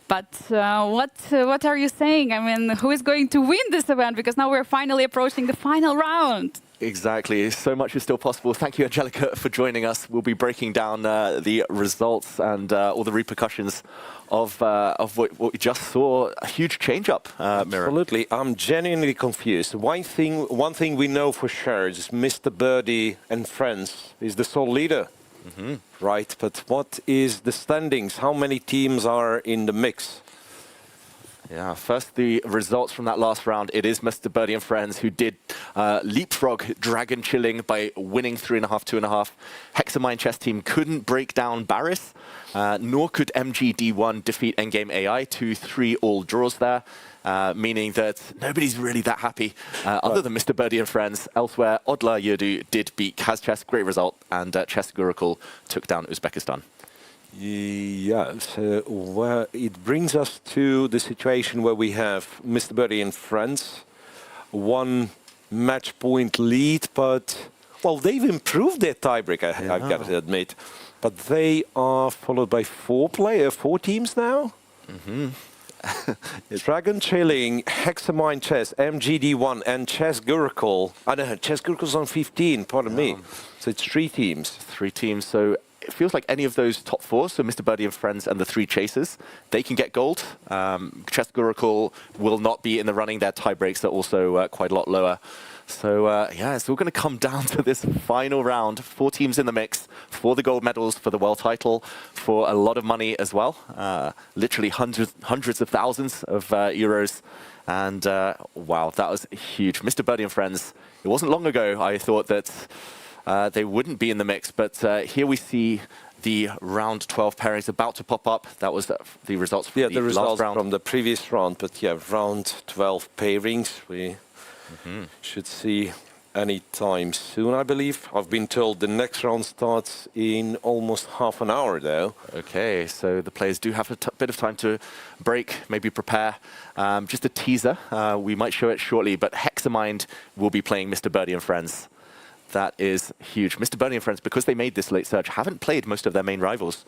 But what are you saying? I mean, who is going to win this event? Because now we're finally approaching the final round. Exactly. So much is still possible. Thank you, Angelica, for joining us. We'll be breaking down the results and all the repercussions of what we just saw. A huge change-up, Mira. Absolutely. I'm genuinely confused. One thing we know for sure is Mr. Birdie and friends is the sole leader. Right, but what is the standings? How many teams are in the mix? Yeah, first the results from that last round. It is Mr. Birdie and friends who did leapfrog Dragon Chilling by winning 3.5, 2.5. Hexamine chess team couldn't break down Barris, nor could MGD1 defeat Endgame AI, 2-3 all draws there. Meaning that nobody's really that happy other than Mr. Birdie and friends. Elsewhere, Odla Yurdu did beat Kazchess, great result, and Chess Gurukul took down Uzbekistan. Yeah, so it brings us to the situation where we have Mr. Birdie and friends, 1 match point lead, but, well, they've improved their tiebreak, I've got to admit. But they are followed by 4 teams now. Dragon Chilling, Hexamine Chess, MGD1, and Chess Gurukul. I don't know, Chess Gurukul's on 15, pardon me. So it's 3 teams. 3 teams, so it feels like any of those top 4, so Mr. Birdie and friends and the 3 chasers, they can get gold. Chess Gurukul will not be in the running. Their tie breaks are also quite a lot lower. So, yeah, it's all going to come down to this final round. 4 teams in the mix for the gold medals, for the world title, for a lot of money as well. Literally hundreds of thousands of euros. And, wow, that was huge. Mr. Birdie and friends, it wasn't long ago I thought that they wouldn't be in the mix. But here we see the round 12 pairings about to pop up. That was the results from the results last round. From the previous round. But, yeah, round 12 pairings. We should see any time soon, I believe. I've been told the next round starts in almost half an hour, though. Okay, so the players do have a bit of time to break, maybe prepare. Just a teaser, we might show it shortly, but Hexamind will be playing Mr. Birdie and friends. That is huge. Mr. Birdie and friends, because they made this late surge, haven't played most of their main rivals.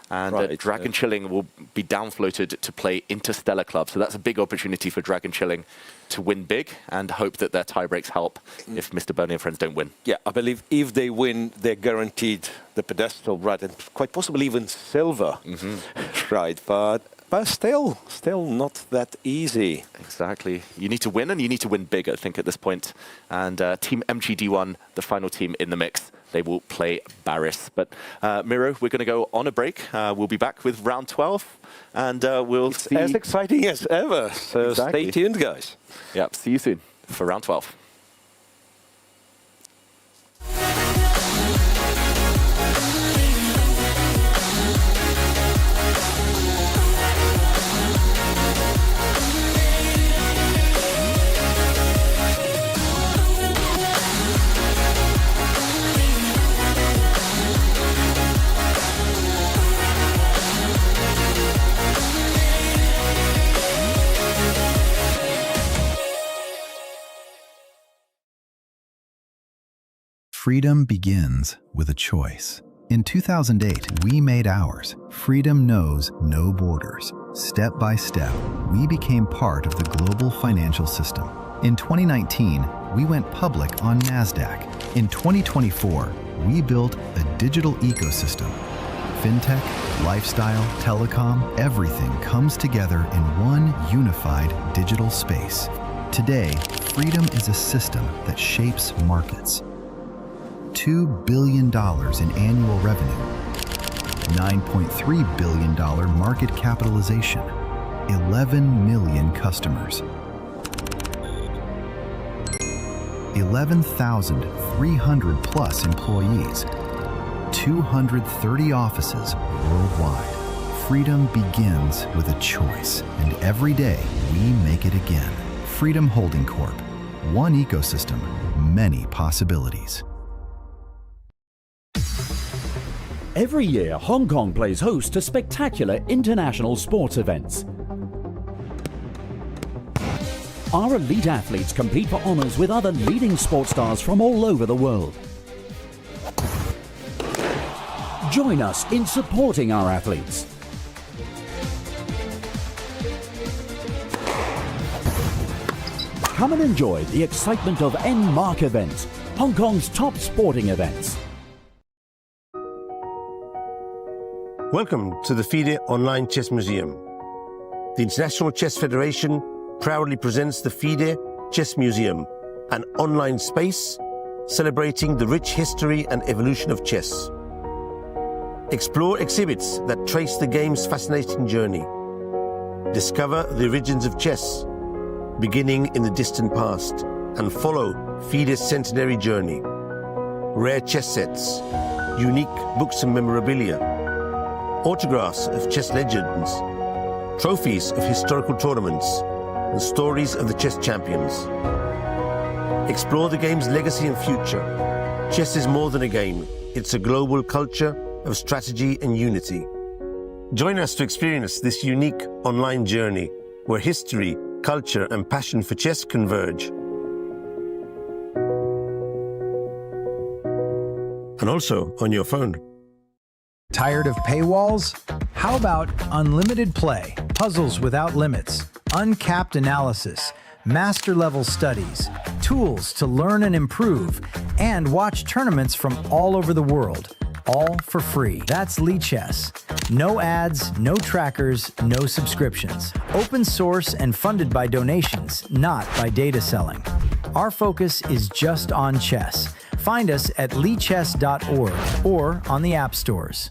And Dragon Chilling will be downfloated to play Interstellar Club. So that's a big opportunity for Dragon Chilling to win big and hope that their tie breaks help if Mr. Birdie and friends don't win. Yeah, I believe if they win, they're guaranteed the pedestal, right, and quite possibly even silver, right, but still not that easy. Exactly. You need to win, and you need to win big, I think, at this point. And Team MGD1, the final team in the mix, they will play Barris. But Miro, we're going to go on a break. We'll be back with round 12, and we'll see. As exciting as ever. So stay tuned, guys. Yep. See you soon for round 12. Freedom begins with a choice. In 2008, we made ours. Freedom knows no borders. Step by step, we became part of the global financial system. In 2019, we went public on NASDAQ. In 2024, we built a digital ecosystem. fintech, lifestyle, telecom, everything comes together in one unified digital space. Today, freedom is a system that shapes markets. $2 billion in annual revenue, $9.3 billion market capitalization, 11 million customers, 11,300 plus employees, 230 offices worldwide. Freedom begins with a choice, and every day we make it again. Freedom Holding Corp. One ecosystem, many possibilities. Every year, Hong Kong plays host to spectacular international sports events. Our elite athletes compete for honors with other leading sports stars from all over the world. Join us in supporting our athletes. Come and enjoy the excitement of En-Mark events, Hong Kong's top sporting events. Welcome to the FIDE Online Chess Museum. The International Chess Federation proudly presents the FIDE Chess Museum, an online space celebrating the rich history and evolution of chess. Explore exhibits that trace the game's fascinating journey. Discover the origins of chess, beginning in the distant past, and follow FIDE's centenary journey. Rare chess sets, unique books and memorabilia, autographs of chess legends, trophies of historical tournaments, and stories of the chess champions. Explore the game's legacy and future. Chess is more than a game. It's a global culture of strategy and unity. Join us to experience this unique online journey where history, culture, and passion for chess converge. And also on your phone. Tired of paywalls? How about unlimited play, puzzles without limits, uncapped analysis, master-level studies, tools to learn and improve, and watch tournaments from all over the world, all for free. That's Lichess. No ads, no trackers, no subscriptions. Open source and funded by donations, not by data selling. Our focus is just on chess. Find us at lichess.org or on the app stores.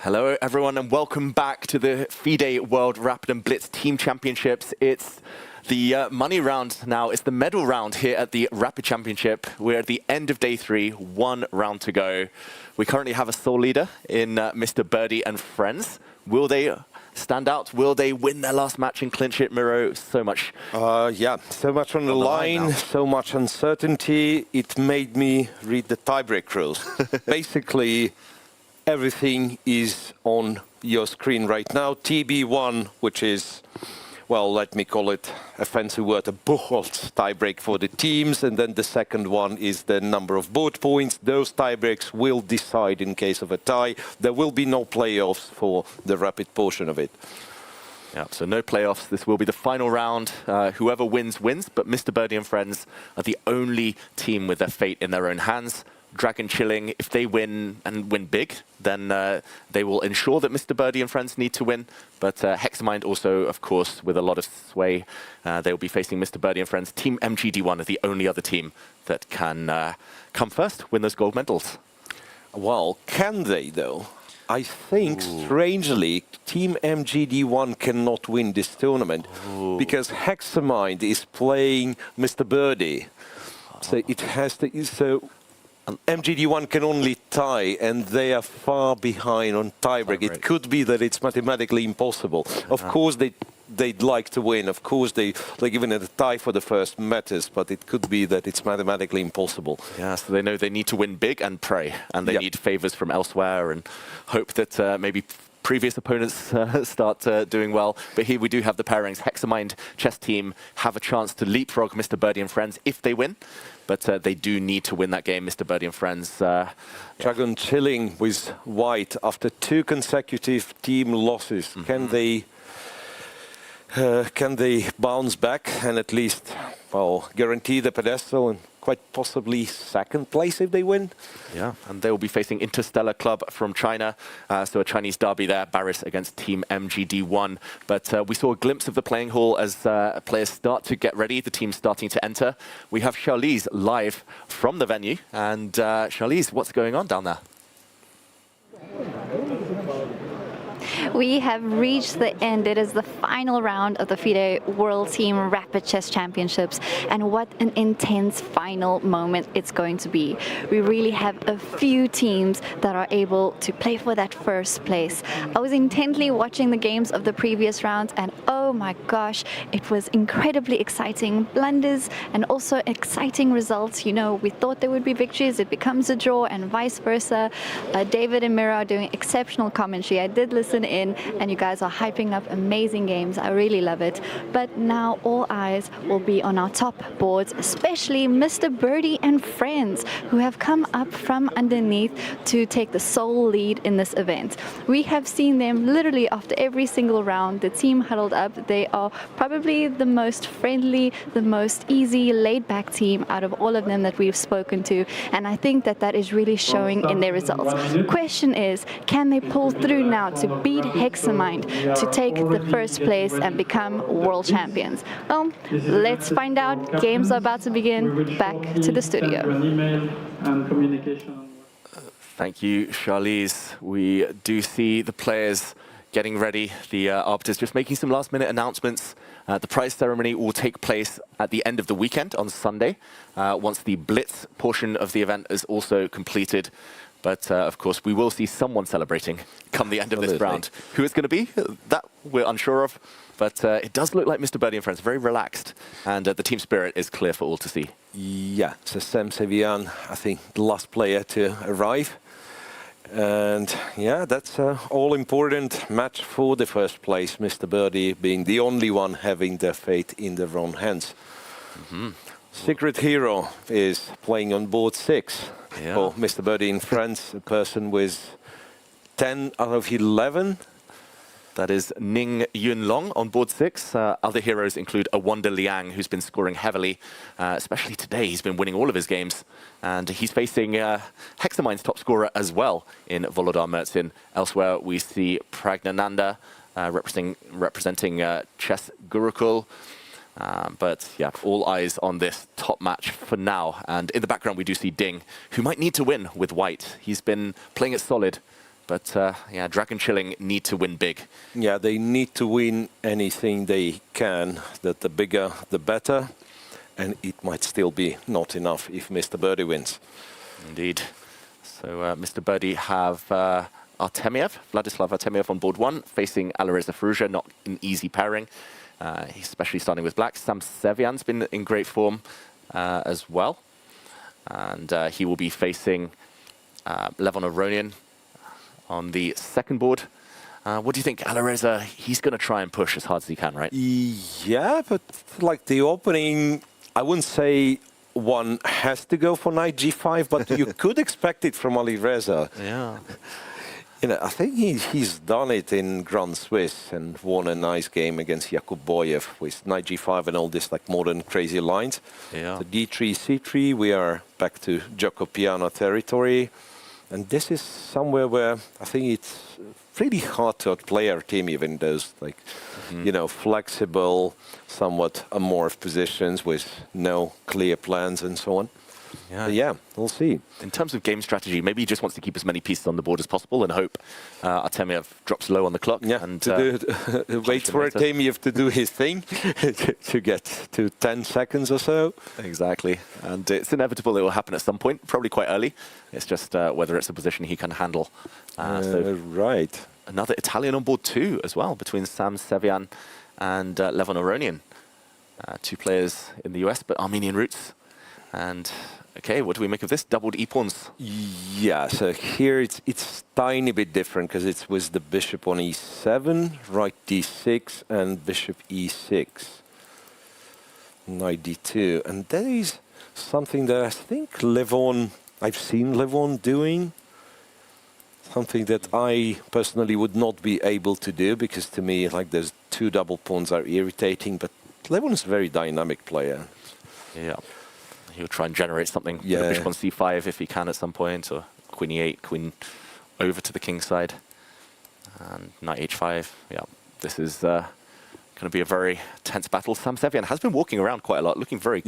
Hello, everyone, and welcome back to the FIDE World Rapid and Blitz Team Championships. It's the money round now. It's the medal round here at the Rapid Championship. We're at the end of day 3, 1 round to go. We currently have a sole leader in Mr. Birdie and friends. Will they stand out? Will they win their last match and clinch it, Miro? So much. Yeah, so much on the line, so much uncertainty. It made me read the tiebreak rules. Basically, everything is on your screen right now. TB1, which is, well, let me call it a fancy word, a Buchholz tiebreak for the teams. And then the second one is the number of board points. Those tiebreaks will decide in case of a tie. There will be no playoffs for the rapid portion of it. Yeah, so no playoffs. This will be the final round. Whoever wins, wins. But Mr. Birdie and friends are the only team with their fate in their own hands. Dragon Chilling, if they win and win big, then they will ensure that Mr. Birdie and friends need to win. But Hexamind also, of course, with a lot of sway, they will be facing Mr. Birdie and friends. Team MGD1 is the only other team that can come first, win those gold medals. Well, can they, though? I think, strangely, Team MGD1 cannot win this tournament because Hexamind is playing Mr. Birdie. So it has to... So MGD1 can only tie, and they are far behind on tiebreak. It could be that it's mathematically impossible. Of course, they'd like to win. Of course, they're given a tie for the first matters, but it could be that it's mathematically impossible. Yeah, so they know they need to win big and pray, and they need favors from elsewhere and hope that maybe previous opponents start doing well. But here we do have the pairings. Hexamind chess team have a chance to leapfrog Mr. Birdie and friends if they win. But they do need to win that game, Mr. Birdie and friends. Dragon Chilling with white after 2 consecutive team losses. Can they bounce back and at least, well, guarantee the pedestal and quite possibly second place if they win? Yeah, and they will be facing Interstellar Club from China. So a Chinese derby there, Barris against Team MGD1. But we saw a glimpse of the playing hall as players start to get ready, the team's starting to enter. We have Charlize live from the venue. And Charlize, what's going on down there? We have reached the end. It is the final round of the FIDE World Team Rapid Chess Championships. And what an intense final moment it's going to be. We really have a few teams that are able to play for that first place. I was intently watching the games of the previous rounds, and oh my gosh, it was incredibly exciting. Blunders and also exciting results. You know, we thought there would be victories. It becomes a draw and vice versa. David and Mira are doing exceptional commentary. I did listen in, and you guys are hyping up amazing games. I really love it. But now all eyes will be on our top boards, especially Mr. Birdie and friends, who have come up from underneath to take the sole lead in this event. We have seen them literally after every single round, the team huddled up. They are probably the most friendly, the most easy, laid-back team out of all of them that we've spoken to. And I think that that is really showing in their results. Question is, can they pull through now to beat Hexamind to take the first place and become world champions? Well, let's find out. Games are about to begin. Back to the studio. Thank you, Charlize. We do see the players getting ready. The arbiters just making some last-minute announcements. The prize ceremony will take place at the end of the weekend on Sunday, once the Blitz portion of the event is also completed. But, of course, we will see someone celebrating come the end of this round. Who it's going to be, that we're unsure of. But it does look like Mr. Birdie and friends, very relaxed. And the team spirit is clear for all to see. Yeah, so Sam Sevian, I think, the last player to arrive. And, yeah, that's an all-important match for the first place, Mr. Birdie being the only one having their fate in their own hands. Secret Hero is playing on board 6. Yeah. For Mr. Birdie and friends, a person with 10 out of 11. That is Ning Yunlong on board 6. Other heroes include Awanda Liang, who's been scoring heavily, especially today. He's been winning all of his games. And he's facing Hexamind's top scorer as well in Volodar Mertsin. Elsewhere, we see Pragnananda representing Chess Gurukul. But yeah, all eyes on this top match for now. And in the background, we do see Ding, who might need to win with white. He's been playing it solid, But yeah, Dragon Chilling need to win big. Yeah, they need to win anything they can. That the bigger, the better. And it might still be not enough if Mr. Birdie wins. Indeed. So Mr. Birdie have Artemiev, Vladislav Artemiev on board 1, facing Alireza Firouzja, not an easy pairing, especially starting with black. Sam Sevian's been in great form as well. And he will be facing Levon Aronian on the second board. What do you think, Alireza? He's going to try and push as hard as he can, right? Yeah, but like the opening, I wouldn't say one has to go for knight g5, but you could expect it from Alireza. Yeah. You know, I think he's done it in Grand Swiss and won a nice game against Jakub Boyev with knight g5 and all this like modern crazy lines. Yeah. So d3, c3, we are back to Goryachkina territory. And this is somewhere where I think it's pretty hard to outplay our team, even those like, you know, flexible, somewhat amorph positions with no clear plans and so on. Yeah. But yeah, we'll see. In terms of game strategy, maybe he just wants to keep as many pieces on the board as possible and hope Artemiev drops low on the clock. Yeah, and wait for Artemiev to do his thing to get to 10 seconds or so. Exactly. And it's inevitable it will happen at some point, probably quite early. It's just whether it's a position he can handle. Right. Another Italian on board 2 as well, between Sam Sevian and Levon Aronian. 2 players in the US, but Armenian roots. And okay, what do we make of this? Doubled e-pawns. Yeah, so here it's tiny bit different because it's with the bishop on e7, right d6, and bishop e6, knight d2. And that is something that I think I've seen Levon doing. Something that I personally would not be able to do because to me, like those 2 double pawns are irritating, but Levon is a very dynamic player. Yeah. He'll try and generate something. Yeah. With a bishop on c5 if he can at some point, or queen e8, queen over to the king's side. And knight h5. Yeah, this is going to be a very tense battle. Sam Sevian has been walking around quite a lot, looking very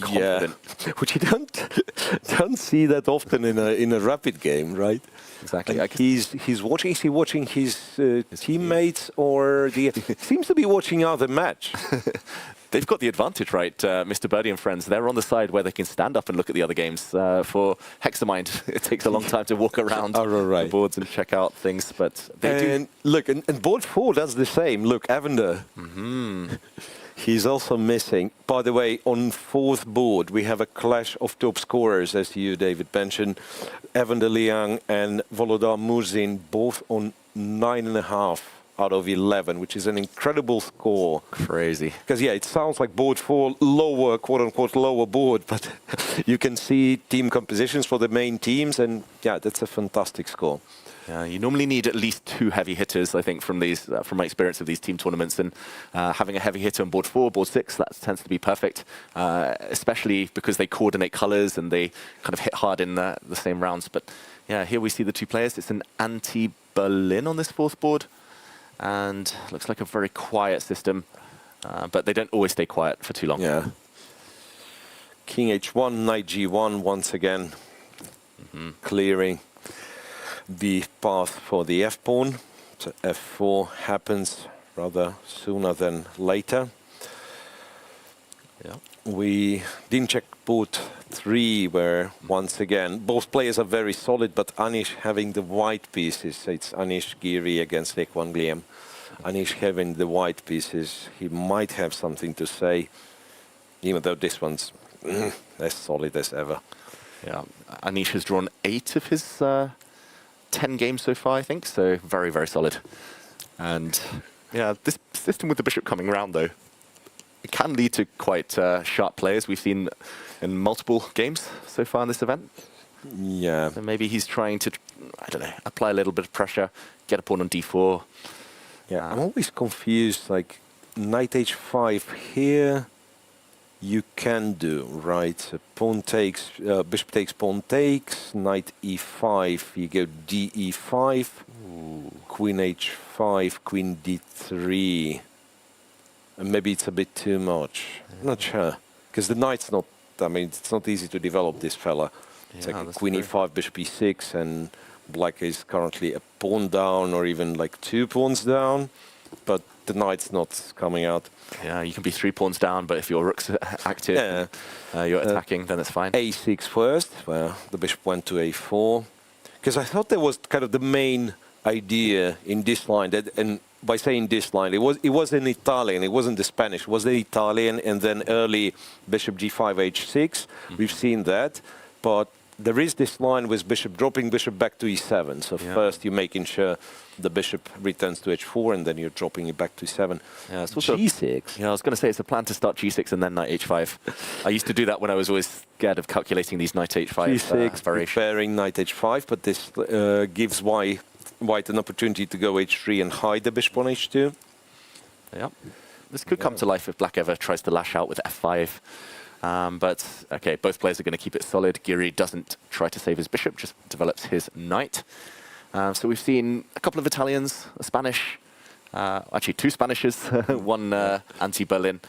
confident. Which you don't see that often in a rapid game, right? Exactly. Like he's watching. Is he watching his teammates or seems to be watching other match? They've got the advantage, right, Mr. Birdie and friends. They're on the side where they can stand up and look at the other games. For Hexamind, it takes a long time to walk around the boards and check out things, but they do. Look, and board 4 does the same. Look, Evander. He's also missing. By the way, on 4th board, we have a clash of top scorers, as you, David, mentioned. Evander Liang and Volodar Murzin, both on 9.5. out of 11, which is an incredible score. Crazy. Because, yeah, it sounds like board 4, lower, quote-unquote, lower board, but you can see team compositions for the main teams, and, yeah, that's a fantastic score. Yeah, you normally need at least 2 heavy hitters, I think, from these, from my experience of these team tournaments. And having a heavy hitter on board 4, board 6, that tends to be perfect, especially because they coordinate colors and they kind of hit hard in the same rounds. But, yeah, here we see the 2 players. It's an anti-Berlin on this 4th board. And looks like a very quiet system, but they don't always stay quiet for too long. Yeah. King h1, knight g1 once again, clearing the path for the f-pawn. So f4 happens rather sooner than later. Yeah. We didn't check board 3, where once again both players are very solid, but Anish having the white pieces. It's Anish Giri against Nick Van Gliem. Anish having the white pieces, he might have something to say, even though this one's as solid as ever. Yeah, Anish has drawn 8 of his 10 games so far, I think, so very, very solid. And yeah, this system with the bishop coming around, though, it can lead to quite sharp players. We've seen in multiple games so far in this event. Yeah. So maybe he's trying to, I don't know, apply a little bit of pressure, get a pawn on d4. Yeah, I'm always confused, like knight h5 here you can do, right? So pawn takes, bishop takes, pawn takes, knight e5, you go d-e5, queen h5, queen d3. And maybe it's a bit too much. I'm not sure. Because the knight's not, I mean, it's not easy to develop this fella. It's like queen e5, bishop e6, and Black is currently a pawn down or even like 2 pawns down, but the knight's not coming out. Yeah, you can be 3 pawns down, but if your rook's active, you're attacking, then it's fine. A6 first, well, the bishop went to A4. Because I thought that was kind of the main idea in this line, that, and by saying this line, it was in Italian, it wasn't the Spanish, it was the Italian, and then early bishop G5, H6. We've seen that, but there is this line with bishop dropping bishop back to E7. So first you're making sure the bishop returns to H4, and then you're dropping it back to E7. Yeah, it's also G6. Yeah, I was going to say it's a plan to start G6 and then knight H5. I used to do that when I was always scared of calculating these knight H5 G6, variations. preparing knight H5, but this gives White an opportunity to go H3 and hide the bishop on H2. Yeah, this could come to life if Black ever tries to lash out with F5. But, okay, both players are going to keep it solid. Giri doesn't try to save his bishop, just develops his knight. So we've seen a couple of Italians, a Spanish, actually 2 Spanishes, one anti-Berlin.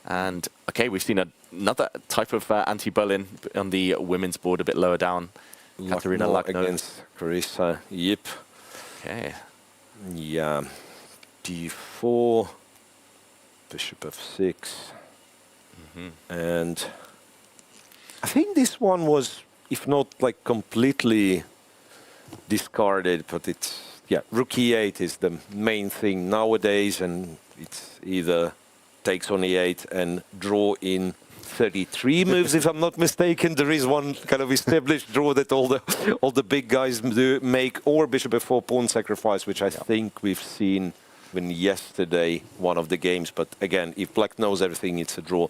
And, okay, we've seen another type of anti-Berlin on the women's board a bit lower down. Katarina Lagno against Carissa. Yep. Okay. Yeah. D4, bishop F6. And I think this one was, if not like completely discarded, but it's, yeah, rook E8 is the main thing nowadays, and it's either takes on E8 and draw in 33 moves, if I'm not mistaken. There is one kind of established draw that all the big guys do make, or bishop F4 pawn sacrifice, which I think we've seen when yesterday, one of the games. But again, if Black knows everything, it's a draw.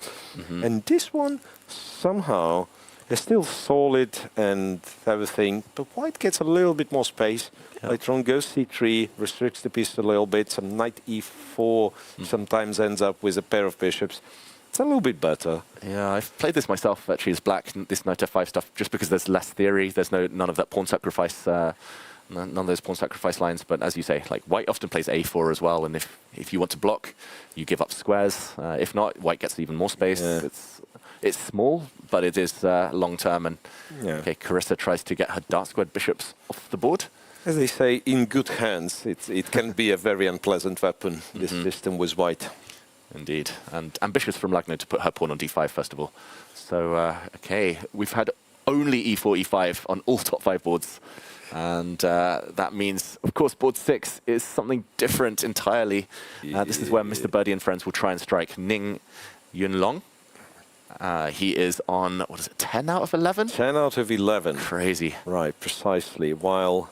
And this one somehow is still solid and everything, but White gets a little bit more space. Later on goes C3, restricts the piece a little bit. Some knight E4 sometimes ends up with a pair of bishops. It's a little bit better. Yeah, I've played this myself, actually, as Black, this knight F5 stuff, just because there's less theory. There's none of that pawn sacrifice, none of those pawn sacrifice lines. But as you say, like White often plays A4 as well, and if you want to block, you give up squares. If not, White gets even more space. It's small, but it is long-term. And okay, Carissa tries to get her dark squared bishops off the board. As they say, in good hands, it can be a very unpleasant weapon, this system with White. Indeed, and ambitious from Lagno to put her pawn on D5 first of all. So, okay, we've had only E4, E5 on all top 5 boards. And that means, of course, board 6 is something different entirely. This is where Mr. Birdie and friends will try and strike Ning Yunlong. He is on, what is it, 10 out of 11? 10 out of 11. Crazy. Right, precisely. While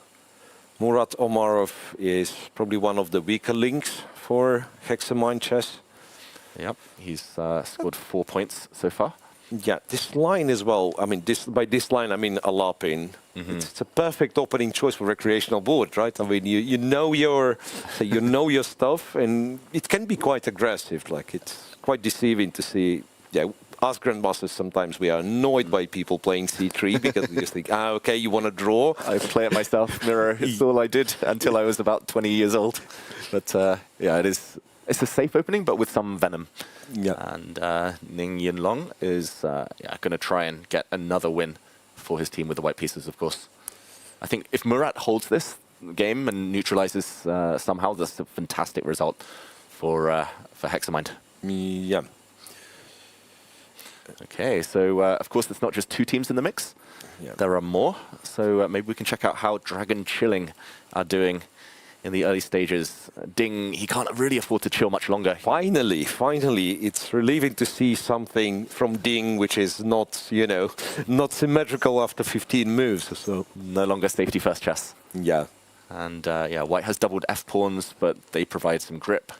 Murat Omarov is probably one of the weaker links for Hexamine chess. Yep, he's scored 4 points so far. Yeah, this line as well, I mean, by this line I mean Alapin. It's a perfect opening choice for recreational board, right? I mean, you know your stuff, and it can be quite aggressive. Like, it's quite deceiving to see. Yeah, us grandmasters sometimes we are annoyed by people playing C3 because we just think, okay, you want to draw. I play it myself, mirror. It's all I did until I was about 20 years old. But yeah, it's a safe opening, but with some venom. Yeah. And Ning Yinlong is going to try and get another win for his team with the white pieces, of course. I think if Murat holds this game and neutralizes somehow, that's a fantastic result for Hexamind. Yeah. Okay, so of course it's not just 2 teams in the mix. Yeah. There are more. So maybe we can check out how Dragon Chilling are doing in the early stages. Ding, he can't really afford to chill much longer. Finally, it's relieving to see something from Ding which is not, not symmetrical after 15 moves. So no longer safety first chess. Yeah. And yeah, White has doubled F pawns, but they provide some grip.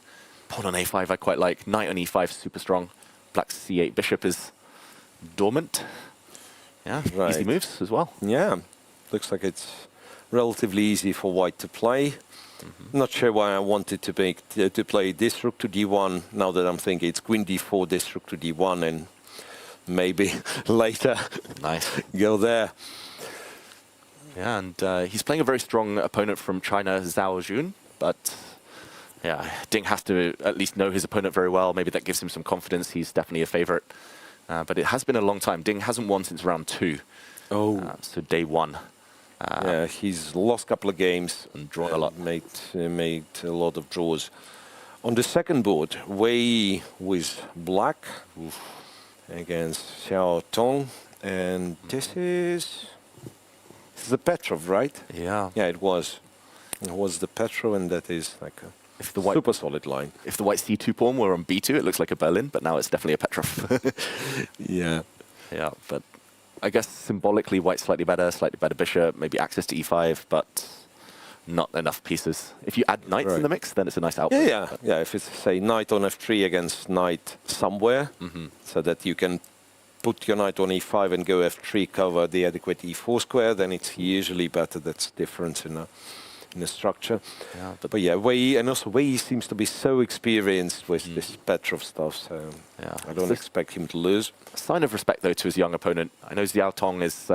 Pawn on A5 I quite like. Knight on E5 super strong. Black's C8 bishop is dormant. Yeah, right. Easy moves as well. Yeah, looks like it's relatively easy for White to play. Not sure why I wanted to play this rook to D1. Now that I'm thinking it's Queen D4, this rook to D1, and maybe later go there. Yeah, and he's playing a very strong opponent from China, Zhao Jun, but yeah, Ding has to at least know his opponent very well. Maybe that gives him some confidence. He's definitely a favorite. But it has been a long time. Ding hasn't won since round 2. Oh. So day 1. Yeah, he's lost a couple of games and drawn a lot. Made a lot of draws. On the second board, Wei with black against Xiao Tong, and this is the Petrov, right? Yeah. Yeah, it was. It was the Petrov, and that is like a super solid line. If the white c2 pawn were on b2, it looks like a Berlin, but now it's definitely a Petrov. Yeah. Yeah, but I guess symbolically, white's slightly better bishop, maybe access to e5, but not enough pieces. If you add knights in the mix, then it's a nice output. Yeah. If it's, say, knight on f3 against knight somewhere, so that you can put your knight on e5 and go f3, cover the adequate e4 square, then it's usually better. That's different in the structure. Yeah, but yeah, Wei seems to be so experienced with this Petrov stuff, so yeah, I don't expect him to lose. A sign of respect, though, to his young opponent. I know Xiao Tong is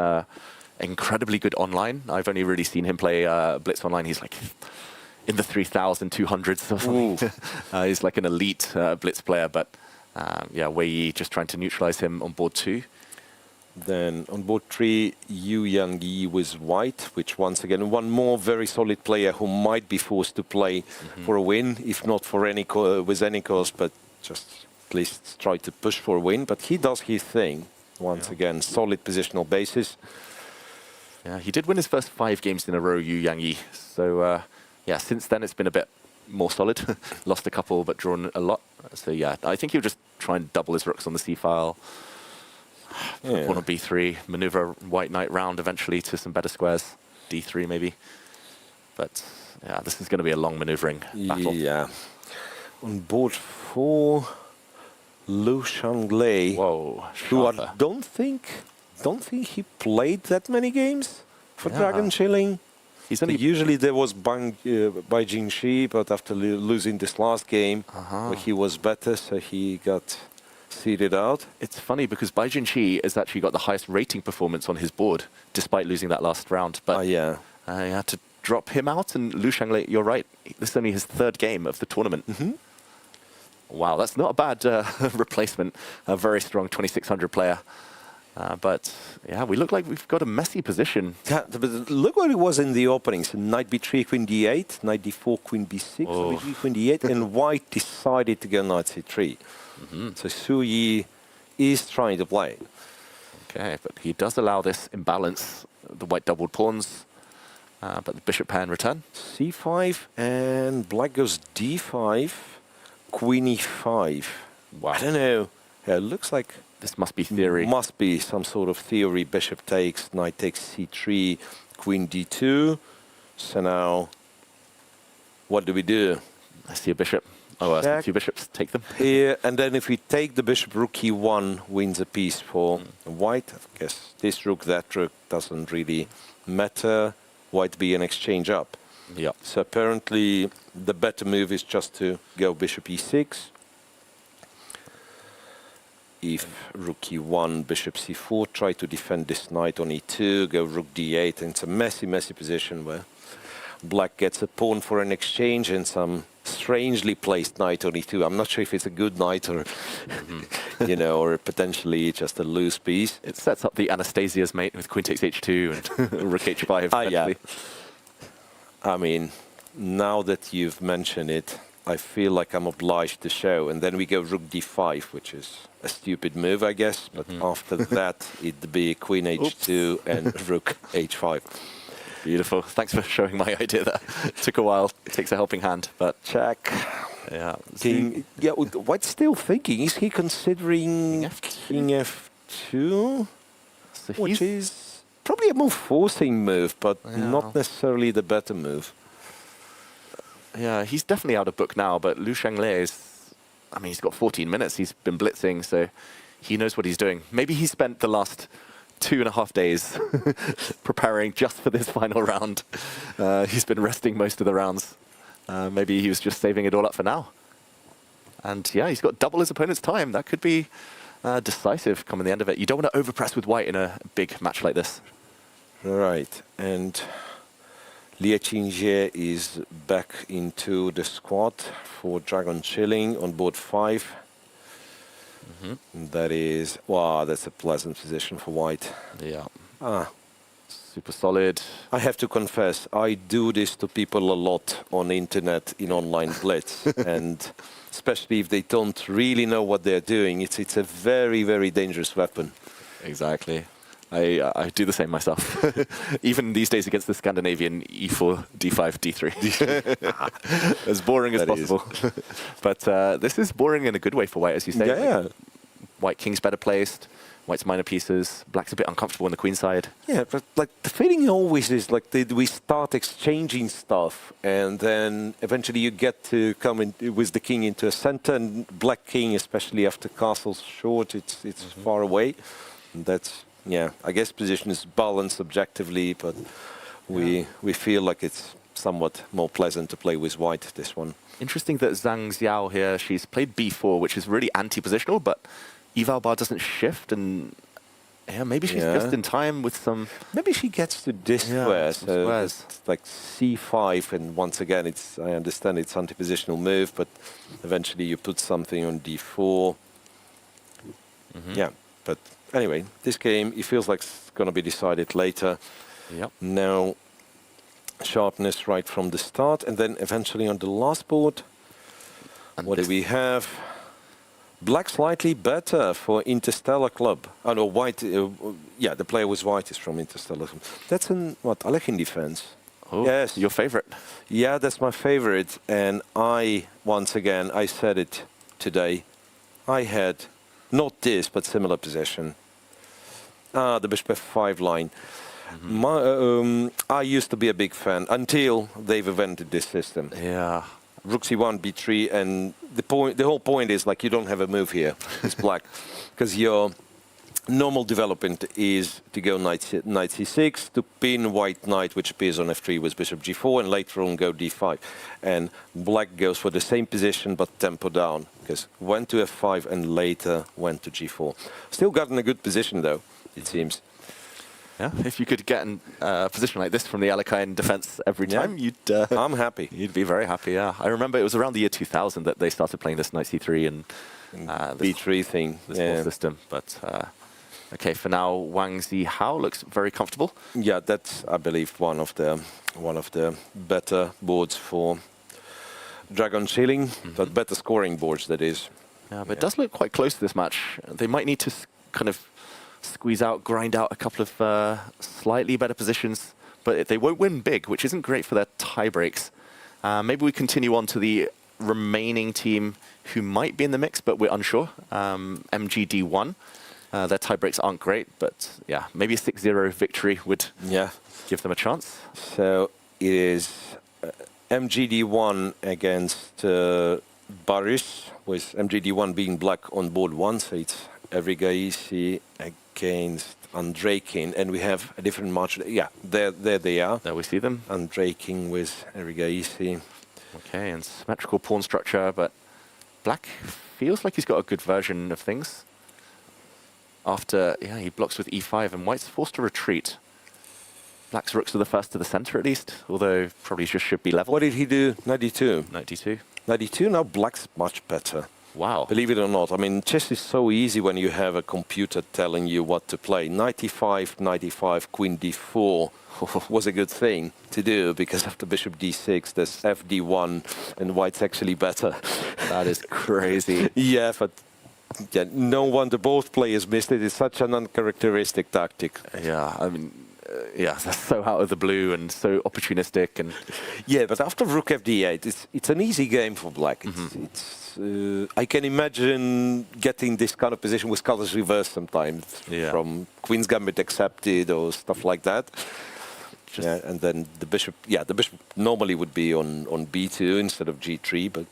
incredibly good online. I've only really seen him play Blitz online. He's like in the 3,200s or something. He's like an elite Blitz player, but yeah, Wei just trying to neutralize him on board 2. Then on board 3, Yu Yang-yi with white, which once again, one more very solid player who might be forced to play for a win, if not for any with any cause, but just at least try to push for a win. But he does his thing. Once again, solid positional basis. Yeah, he did win his first 5 games in a row, Yu Yang-yi. So yeah, since then it's been a bit more solid. Lost a couple, but drawn a lot. So yeah, I think he'll just try and double his rooks on the C file. Pawn on b3, maneuver white knight round eventually to some better squares. d3 maybe. But yeah, this is going to be a long maneuvering battle. Yeah. On board 4, Lu Shanglei. Whoa, who I don't think he played that many games for Dragon Chilling. He's only usually there was Bai Jingxi, but after losing this last game, he was better, so he got seeded out. It's funny because Bai Jingxi has actually got the highest rating performance on his board, despite losing that last round. But yeah, I had to drop him out, and Lu Shanglei, you're right, this is only his 3rd game of the tournament. Wow, that's not a bad replacement. A very strong 2600 player. But yeah, we look like we've got a messy position. Yeah, but look what it was in the openings. Knight b3, queen d8, knight d4, queen b6, b3, queen d8, and white decided to go knight c3. So Su Yi is trying to play. Okay, but he does allow this imbalance, the white doubled pawns, but the bishop pair in return. c5, and black goes d5, queen e5. Wow. I don't know. Yeah, it looks like this must be theory. Must be some sort of theory. Bishop takes, knight takes c3, queen d2. So now, what do we do? I see a bishop. Oh, a few bishops. Take them. Here, and then if we take the bishop, rook e1 wins a piece for white. I guess this rook, that rook doesn't really matter. White be an exchange up. Yeah. So apparently, the better move is just to go bishop e6. If rook e1, bishop c4, try to defend this knight on e2, go rook d8, and it's a messy, messy position where black gets a pawn for an exchange and some strangely placed knight on e2. I'm not sure if it's a good knight or, you know, or potentially just a loose piece. It sets up the Anastasia's mate with queen takes h2 and rook h5. Yeah. I mean, now that you've mentioned it, I feel like I'm obliged to show. And then we go rook d5, which is a stupid move, I guess. But after that, it'd be queen h2 and rook h5. Beautiful. Thanks for showing my idea there. It took a while. It takes a helping hand, but check. Yeah. Yeah. What's still thinking? Is he considering king f2? So which is probably a more forcing move, but not necessarily the better move. Yeah, he's definitely out of book now, but Lu Shanglei is, I mean, he's got 14 minutes. He's been blitzing, so he knows what he's doing. Maybe he spent the last 2.5 days preparing just for this final round. He's been resting most of the rounds. Maybe he was just saving it all up for now. And yeah, he's got double his opponent's time. That could be decisive come in the end of it. You don't want to overpress with white in a big match like this. Right, and Lia Qingye is back into the squad for Dragon Chilling on board 5. That is, wow, that's a pleasant position for white. Yeah. Super solid. I have to confess, I do this to people a lot on the internet in online Blitz, and especially if they don't really know what they're doing, it's a very, very dangerous weapon. Exactly. I do the same myself. Even these days against the Scandinavian E4, D5, D3. As boring as possible. But this is boring in a good way for White, as you say. Yeah. Like, White King's better placed. White's minor pieces. Black's a bit uncomfortable on the queen side. Yeah, but like the feeling always is like we start exchanging stuff, and then eventually you get to come in with the king into a center, and Black King, especially after castle's short, it's far away. And that's, yeah, I guess position is balanced objectively, but we feel like it's somewhat more pleasant to play with White this one. Interesting that Zhang Xiao here, she's played b4, which is really anti-positional, but eval bar doesn't shift, and yeah, maybe she's just in time with some... Maybe she gets to this square, so it's like c5, and once again, I understand it's anti-positional move, but eventually you put something on d4. Yeah, but anyway, this game, it feels like it's going to be decided later. Yep. Now, sharpness right from the start, and then eventually on the last board, and what do we have? Black slightly better for Interstellar Club. Oh no, White, yeah, the player with White is from Interstellar Club. That's an, what, Alechin defense. Oh, yes. Your favorite. Yeah, that's my favorite. And once again, I said it today. I had not this, but similar position. The bishop f5 line. I used to be a big fan until they've invented this system. Yeah. Rook c1, b3, and the whole point is like you don't have a move here. It's black, because your normal development is to go knight c6 to pin white knight, which appears on f3 with bishop g4, and later on go d5. And black goes for the same position but tempo down, because went to f5 and later went to g4. Still got in a good position though, it seems. Yeah, if you could get in a position like this from the Alekhine defense every time, you'd... I'm happy. You'd be very happy, yeah. I remember it was around the year 2000 that they started playing this knight c3 and b3 thing. This whole system. But, okay, for now, Wang Zihao looks very comfortable. Yeah, that's, I believe, one of the better boards for Dragon Shilling, but better scoring boards, that is. Yeah, but it does look quite close to this match. They might need to kind of squeeze out, grind out a couple of slightly better positions, but they won't win big, which isn't great for their tie breaks. Maybe we continue on to the remaining team who might be in the mix, but we're unsure. MGD1. Their tie breaks aren't great, but yeah, maybe a 6-0 victory would give them a chance. So it is MGD1 against Baris, with MGD1 being black on board 1, so it's Erigaisi against Andreikin, and we have a different match. Yeah, there they are. There we see them. Andreikin with Erigaisi. Okay, and symmetrical pawn structure, but black feels like he's got a good version of things. After, yeah, he blocks with e5, and white's forced to retreat. Black's rooks are the first to the center, at least, although probably just should be level. What did he do? Knight d2. Knight d2. Knight d2, now black's much better. Wow. Believe it or not, I mean, chess is so easy when you have a computer telling you what to play. Knight e5, queen d4 was a good thing to do, because after bishop d6, there's fd1, and white's actually better. That is crazy. Yeah, but yeah, no wonder both players missed it. It's such an uncharacteristic tactic. Yeah, I mean, yeah, that's so out of the blue and so opportunistic. And yeah, but after rook fd8, it's an easy game for black. I can imagine getting this kind of position with colors reversed sometimes, from Queen's Gambit accepted or stuff like that. Yeah, and then the bishop normally would be on b2 instead of g3, but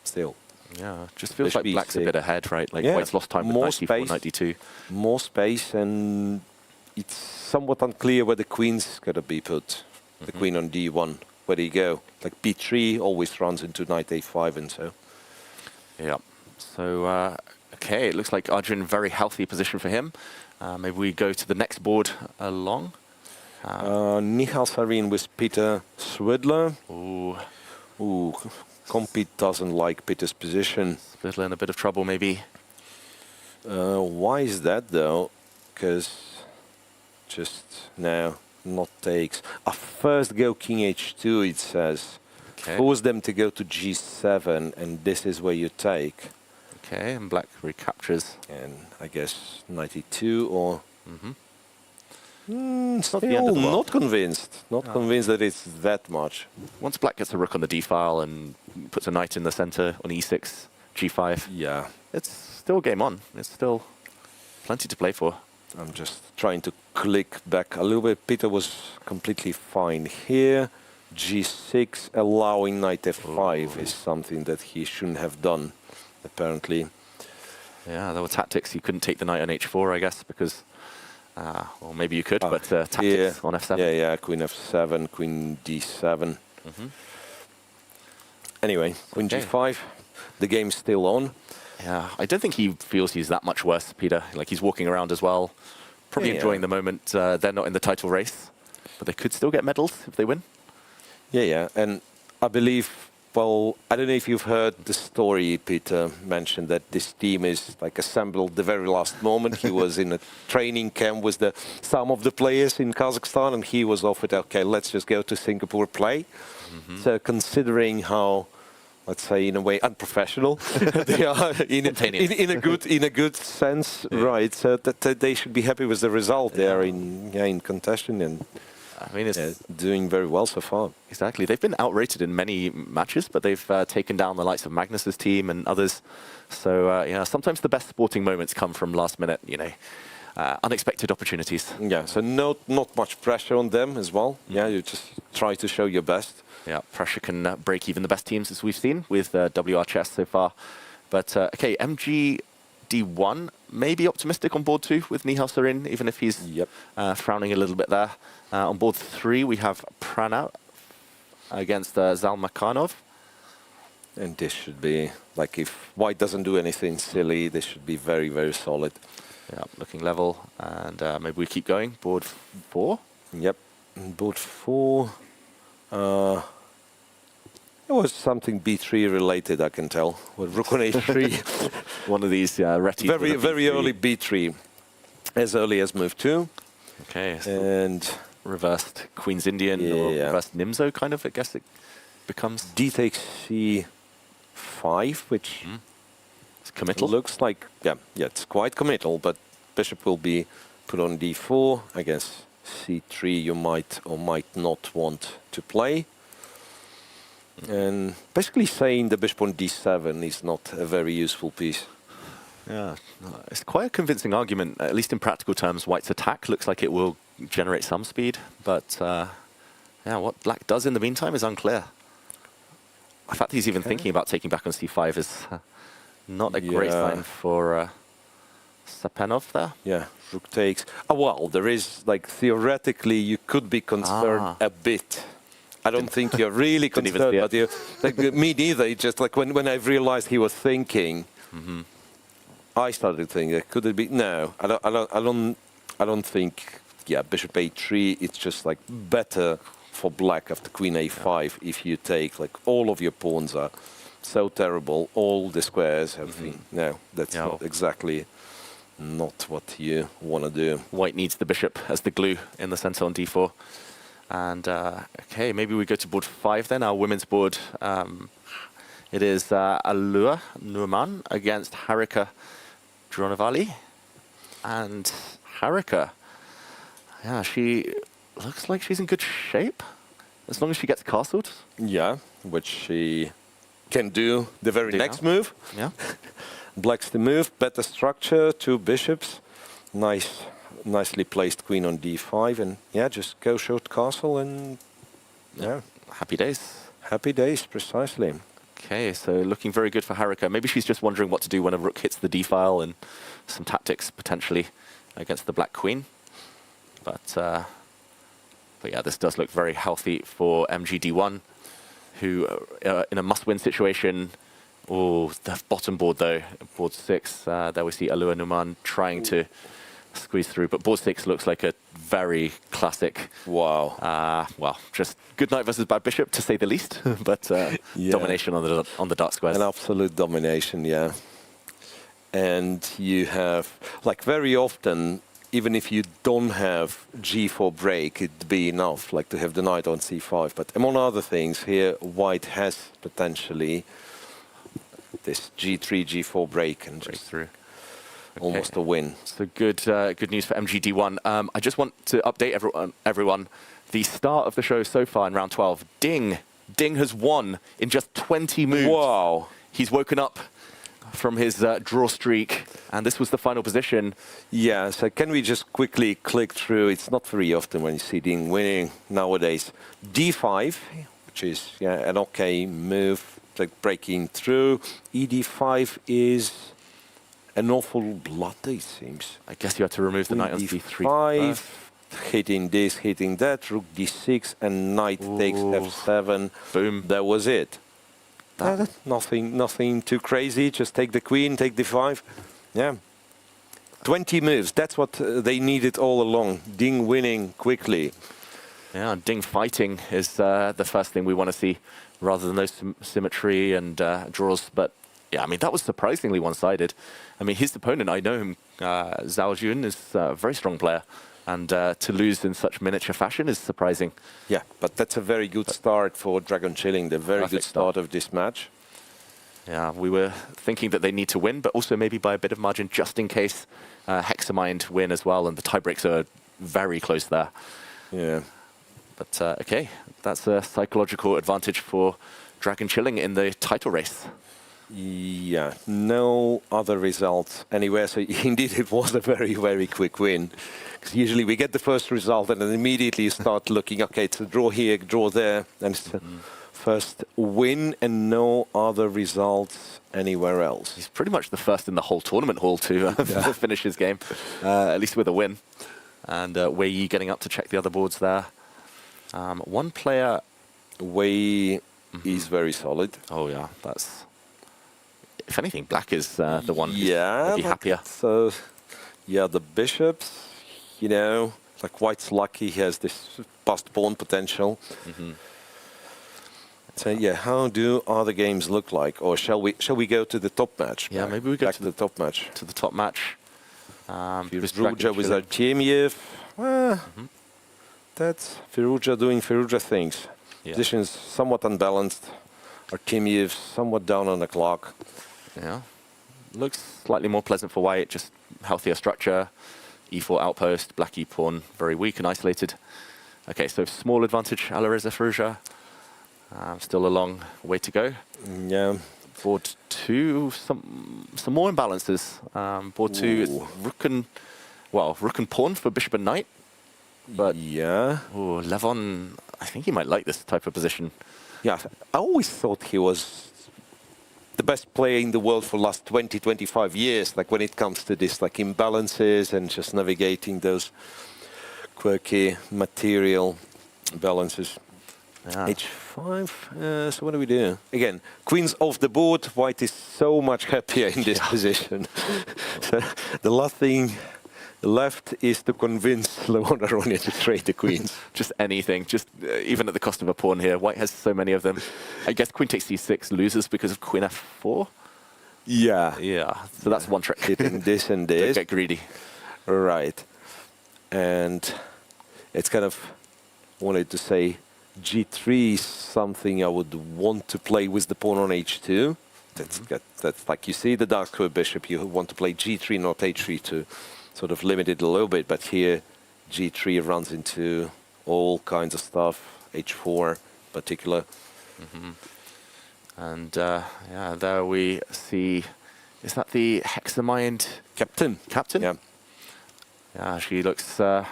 still. Yeah, just feels like black's a bit ahead, right? Like white's lost time with more knight space, d4, knight d2. More space, and it's somewhat unclear where the queen's going to be put. The queen on d1, where do you go? Like b3 always runs into knight a5 and so. Yeah. So, okay, it looks like Arjun, very healthy position for him. Maybe we go to the next board along. Nihal Sarin with Peter Swidler. Ooh. Compete doesn't like Peter's position. Swidler in a bit of trouble, maybe. Why is that, though? Because just now not takes. A first go king h2, it says. Okay. Force them to go to g7, and this is where you take. Okay, and black recaptures. And I guess knight e2 or... It's not the end of the world. Not convinced. Not convinced that it's that much. Once black gets a rook on the d-file and puts a knight in the center on e6, g5, Yeah. it's still game on. It's still plenty to play for. I'm just trying to click back a little bit. Peter was completely fine here. g6, allowing knight f5 is something that he shouldn't have done, apparently. Yeah, there were tactics. You couldn't take the knight on h4, I guess, because... well, maybe you could, but tactics on f7. Yeah, queen f7, queen d7. Anyway, queen g5. The game's still on. Yeah, I don't think he feels he's that much worse, Peter. Like, he's walking around as well, probably enjoying the moment. They're not in the title race, but they could still get medals if they win. Yeah, and I believe, well, I don't know if you've heard the story Peter mentioned, that this team is like assembled the very last moment. He was in a training camp with some of the players in Kazakhstan, and he was offered, okay, let's just go to Singapore play. So considering how, let's say, in a way, unprofessional they are in a good sense, right? So that they should be happy with the result. They are in contention, and I mean, it's doing very well so far. Exactly. They've been outrated in many matches, but they've taken down the likes of Magnus's team and others. So, yeah, sometimes the best sporting moments come from last minute, unexpected opportunities. Yeah, so not much pressure on them as well. Yeah, you just try to show your best. Yeah, pressure can break even the best teams, as we've seen with WR Chess so far. But, okay, MG D1, maybe optimistic on board 2 with Nihal Sarin, even if he's frowning a little bit there. On board 3, we have Pranav against Zalmakhanov. And this should be, like, if white doesn't do anything silly, this should be very, very solid. Yeah, looking level. And maybe we keep going. Board 4? Yep. Board 4. It was something b3 related, I can tell. With rook on h3. One of these retis. Very early b3. As early as move 2. Okay. So and reversed Queen's Indian or reversed Nimzo, kind of, I guess it becomes. D takes c5, which it's committal. Looks like, yeah, it's quite committal, but bishop will be put on d4. I guess c3 you might or might not want to play. And basically saying the bishop on d7 is not a very useful piece. Yeah, it's quite a convincing argument, at least in practical terms. White's attack looks like it will generate some speed, but yeah, what black does in the meantime is unclear. The fact he's even thinking about taking back on c5 is not a great sign for Sapenov there. Yeah, rook takes. Oh, well, there is, like, theoretically, you could be concerned a bit. I don't think you're really concerned, but like, me neither. It's just like when I realized he was thinking, I started thinking, could it be? No, I don't think. Yeah, bishop a3. It's just like better for black after queen a5 if you take, like, all of your pawns are so terrible, all the squares have been. No, that's not exactly not what you want to do. White needs the bishop as the glue in the center on d4. And, okay, maybe we go to board 5 then, our women's board. It is Alua Numan against Harika Dronovali. And Harika, yeah, she looks like she's in good shape, as long as she gets castled. Yeah, which she can do the very next move. Yeah. Black's the move, better structure, 2 bishops. Nicely placed queen on d5, and yeah, just go short castle and happy days. Happy days, precisely. Okay, so looking very good for Harika. Maybe she's just wondering what to do when a rook hits the d-file and some tactics potentially against the black queen. But yeah, this does look very healthy for MGD1, who in a must-win situation. Oh, the bottom board though, board 6. There we see Alua Numan trying to squeeze through, but board 6 looks like a very classic. Wow. Well, just good knight versus bad bishop, to say the least, but domination on the dark squares. An absolute domination, yeah. And you have, like, very often even if you don't have g4 break, it'd be enough, like to have the knight on c5. But among other things, here white has potentially this g3, g4 break and just through. Almost a win. So good news for MGD1. I just want to update everyone. The start of the show so far in round 12, Ding has won in just 20 moves. Wow. He's woken up from his draw streak, and this was the final position. Yeah, so can we just quickly click through? It's not very often when you see Ding winning nowadays. D5, which is an okay move, like breaking through. ED5 is an awful lot, it seems. I guess you have to remove the knight on D3. Hitting this, hitting that, rook d6, and knight takes f7. Boom. That was it. Nothing too crazy. Just take the queen, take d5. Yeah. 20 moves. That's what they needed all along. Ding winning quickly. Yeah, Ding fighting is the first thing we want to see, rather than those symmetry and draws. But yeah, I mean, that was surprisingly one-sided. I mean, his opponent, I know him, Zhao Jun, is a very strong player. And to lose in such miniature fashion is surprising. Yeah, but that's a very good start for Dragon Chilling, the very good start of this match. Yeah, we were thinking that they need to win, but also maybe by a bit of margin, just in case Hexamind win as well, and the tiebreaks are very close there. Yeah. But okay, that's a psychological advantage for Dragon Chilling in the title race. Yeah, no other results anywhere. So indeed, it was a very, very quick win. Because usually we get the first result and then immediately you start looking, okay, it's a draw here, draw there. And it's the first win and no other results anywhere else. He's pretty much the first in the whole tournament hall to finish his game, at least with a win. And Wei Yi getting up to check the other boards there. One player... Wei is very solid. Oh, yeah, that's... If anything, black is the one who's maybe happier. So, yeah, the bishops, you know, like white's lucky, he has this passed pawn potential. So, yeah, how do other games look like? Or shall we go to the top match? Yeah, maybe we go to the top match. To the top match. Firuja with Artemiev. That's Firuja doing Firuja things. Yeah. Positions somewhat unbalanced. Artemiev somewhat down on the clock. Yeah, looks slightly more pleasant for white, just healthier structure. E4 outpost, black E pawn, very weak and isolated. Okay, so small advantage, Alireza Firuja. Still a long way to go. Yeah. Board 2, some more imbalances. Board 2 is rook and pawn for bishop and knight. But yeah, Levon, I think he might like this type of position. Yeah, I always thought he was the best player in the world for the last 20, 25 years, like when it comes to this, like imbalances and just navigating those quirky material balances. Yeah. H5, so what do we do? Again, queen's off the board, white is so much happier in this position. So the last thing left is to convince Levon Aronian to trade the queens. Just anything, just even at the cost of a pawn here. White has so many of them. I guess queen takes c6 loses because of queen f4? Yeah. Yeah, so that's one trick. Hitting this and this. Don't get greedy. Right. And it's kind of, wanted to say, g3 is something I would want to play with the pawn on h2. That's like you see the dark square bishop, you want to play g3, not h3 to sort of limit it a little bit, but here g3 runs into all kinds of stuff, h4 particular. And yeah, there we see, is that the Hexamind Captain? Yeah. Yeah, she looks well,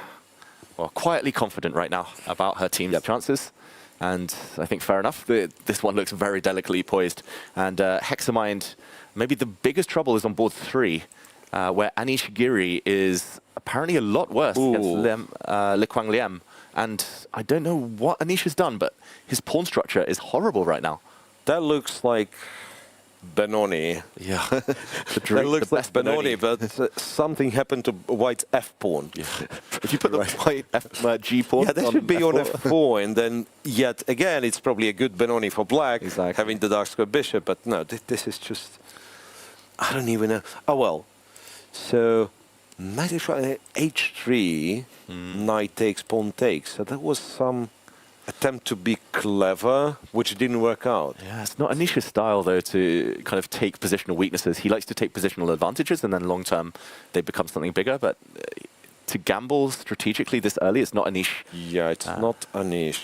quietly confident right now about her team's chances. And I think fair enough. This one looks very delicately poised. And Hexamind, maybe the biggest trouble is on board 3. Where Anish Giri is apparently a lot worse against Le Quang Liem. And I don't know what Anish has done, but his pawn structure is horrible right now. That looks like Benoni. Yeah. That looks like Benoni, but something happened to white's f-pawn. Yeah. If you put the white g-pawn yeah, that should be on f4, and then yet again, it's probably a good Benoni for black, having the dark square bishop, but no, this is just, I don't even know. Oh, well. So Knight h3, knight takes, pawn takes. So that was some attempt to be clever, which didn't work out. Yeah, it's not Anish's style, though, to kind of take positional weaknesses. He likes to take positional advantages, and then long-term, they become something bigger. But to gamble strategically this early, it's not Anish. Yeah, it's not Anish.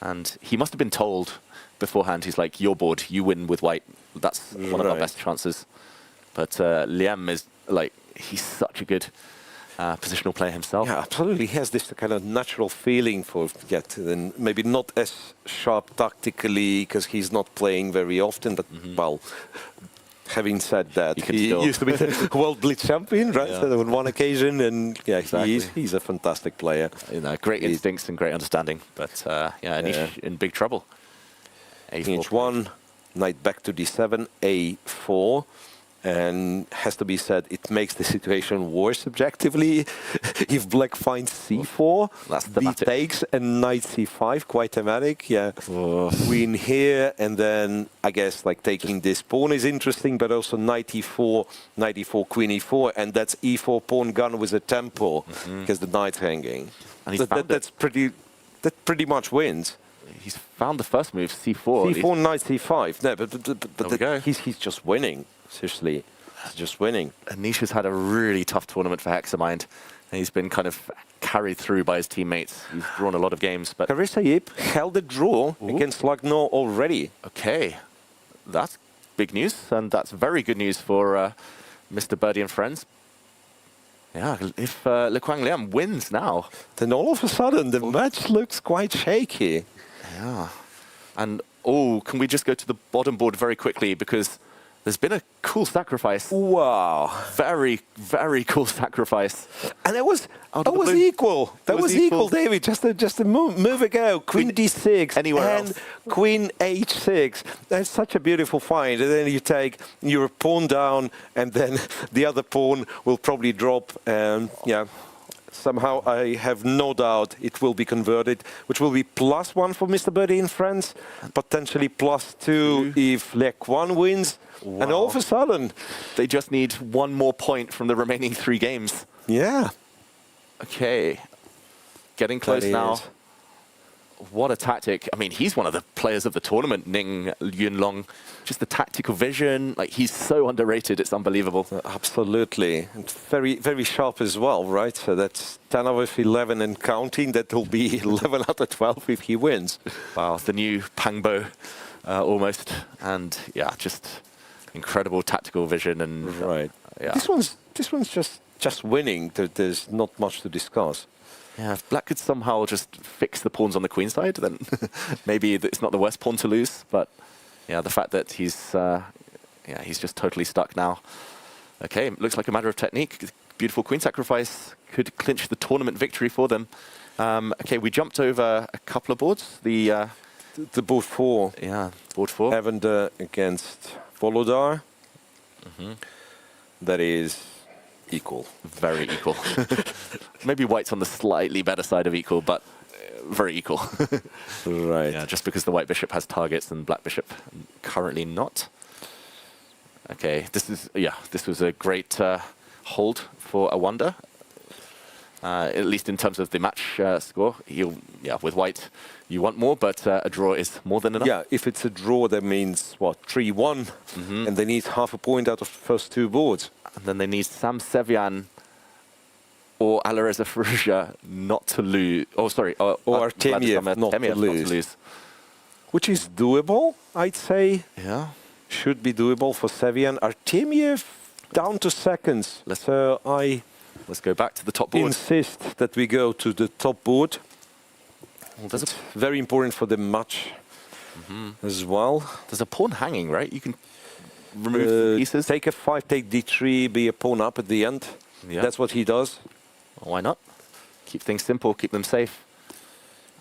And he must have been told beforehand, he's like, you're bored, you win with white. That's one of our best chances. But Liam is like, he's such a good positional player himself. Yeah, absolutely. He has this kind of natural feeling for and maybe not as sharp tactically because he's not playing very often. But well, having said that, he used to be the world Blitz champion, right? Yeah. So on one occasion, and yeah, exactly. he's a fantastic player. You know, great instincts and great understanding. But yeah, Anish in big trouble. H1, knight back to d7, a4. And has to be said, it makes the situation worse objectively. If black finds c4, that's b takes, and knight c5, quite thematic. Yeah, queen here, and then I guess like taking this pawn is interesting, but also knight e4, queen e4, and that's e4 pawn gone with a tempo because the knight's hanging. And that pretty much wins. He's found the first move, c4. c4, knight c5. No, but he's just winning. Seriously, he's just winning. Anish has had a really tough tournament for Hexamind. And he's been kind of carried through by his teammates. He's drawn a lot of games. But Karisayip held a draw against Lagno already. Okay, that's big news. And that's very good news for Mr. Birdie and friends. Yeah, if Le Quang Liam wins now, then all of a sudden the match looks quite shaky. Yeah. And, can we just go to the bottom board very quickly? Because there's been a cool sacrifice. Wow. Very, very cool sacrifice. And that was equal. That was equal, David. Just a move ago. Queen d6. Anywhere and else. Queen h6. That's such a beautiful find. And then you take your pawn down, and then the other pawn will probably drop. And yeah, somehow I have no doubt it will be converted, which will be +1 for Mr. Birdie and friends. Potentially +2 if Le Quang wins. Wow. And all of a sudden, they just need one more point from the remaining 3 games. Yeah. Okay. Getting close now. What a tactic. I mean, he's one of the players of the tournament, Ning Yunlong. Just the tactical vision. Like, he's so underrated. It's unbelievable. Absolutely. And very, very sharp as well, right? So that's 10 out of 11 and counting. That will be 11 out of 12 if he wins. Wow. The new Pangbo, almost. And, yeah, just incredible tactical vision. And right. Yeah. This one's just winning. There's not much to discuss. Yeah, if black could somehow just fix the pawns on the queen side, then maybe it's not the worst pawn to lose. But yeah, the fact that he's just totally stuck now. Okay, looks like a matter of technique. Beautiful queen sacrifice could clinch the tournament victory for them. Okay, we jumped over a couple of boards. The board 4. Yeah, board 4. Evander against Volodar. That is equal. Very equal. Maybe white's on the slightly better side of equal, but very equal. Right. Yeah, just because the white bishop has targets and black bishop currently not. Okay, this was a great hold for Awanda. At least in terms of the match score. With white, you want more, but a draw is more than enough. Yeah, if it's a draw, that means, what, 3-1? And they need half a point out of the first 2 boards. And then they need Sam Sevian or Alireza Firouzja not to lose. Oh, sorry. Or Artemiev not to lose. Which is doable, I'd say. Yeah. Should be doable for Sevian. Artemiev down to seconds. Let's go back to the top board. Insist that we go to the top board. Well, that's very important for the match as well. There's a pawn hanging, right? You can remove pieces. Take f5, take d3, be a pawn up at the end. Yeah. That's what he does. Well, why not? Keep things simple, keep them safe.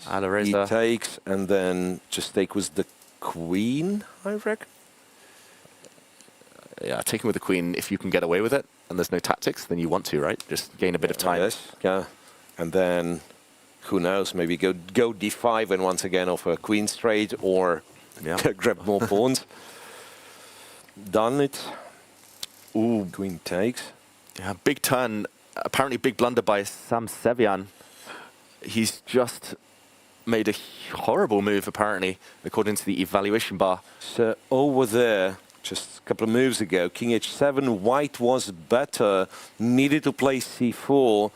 Alireza. He takes, and then just take with the queen, I reckon. Yeah, taking with the queen, if you can get away with it, and there's no tactics, then you want to, right? Just gain a bit of time. Yes, yeah. And then, who knows, maybe go d5 and once again offer queen straight, or grab more pawns. Done it. Ooh. Queen takes. Yeah, big turn apparently big blunder by Sam Sevian. He's just made a horrible move, apparently, according to the evaluation bar. So over there, just a couple of moves ago, King H7, white was better, needed to play C4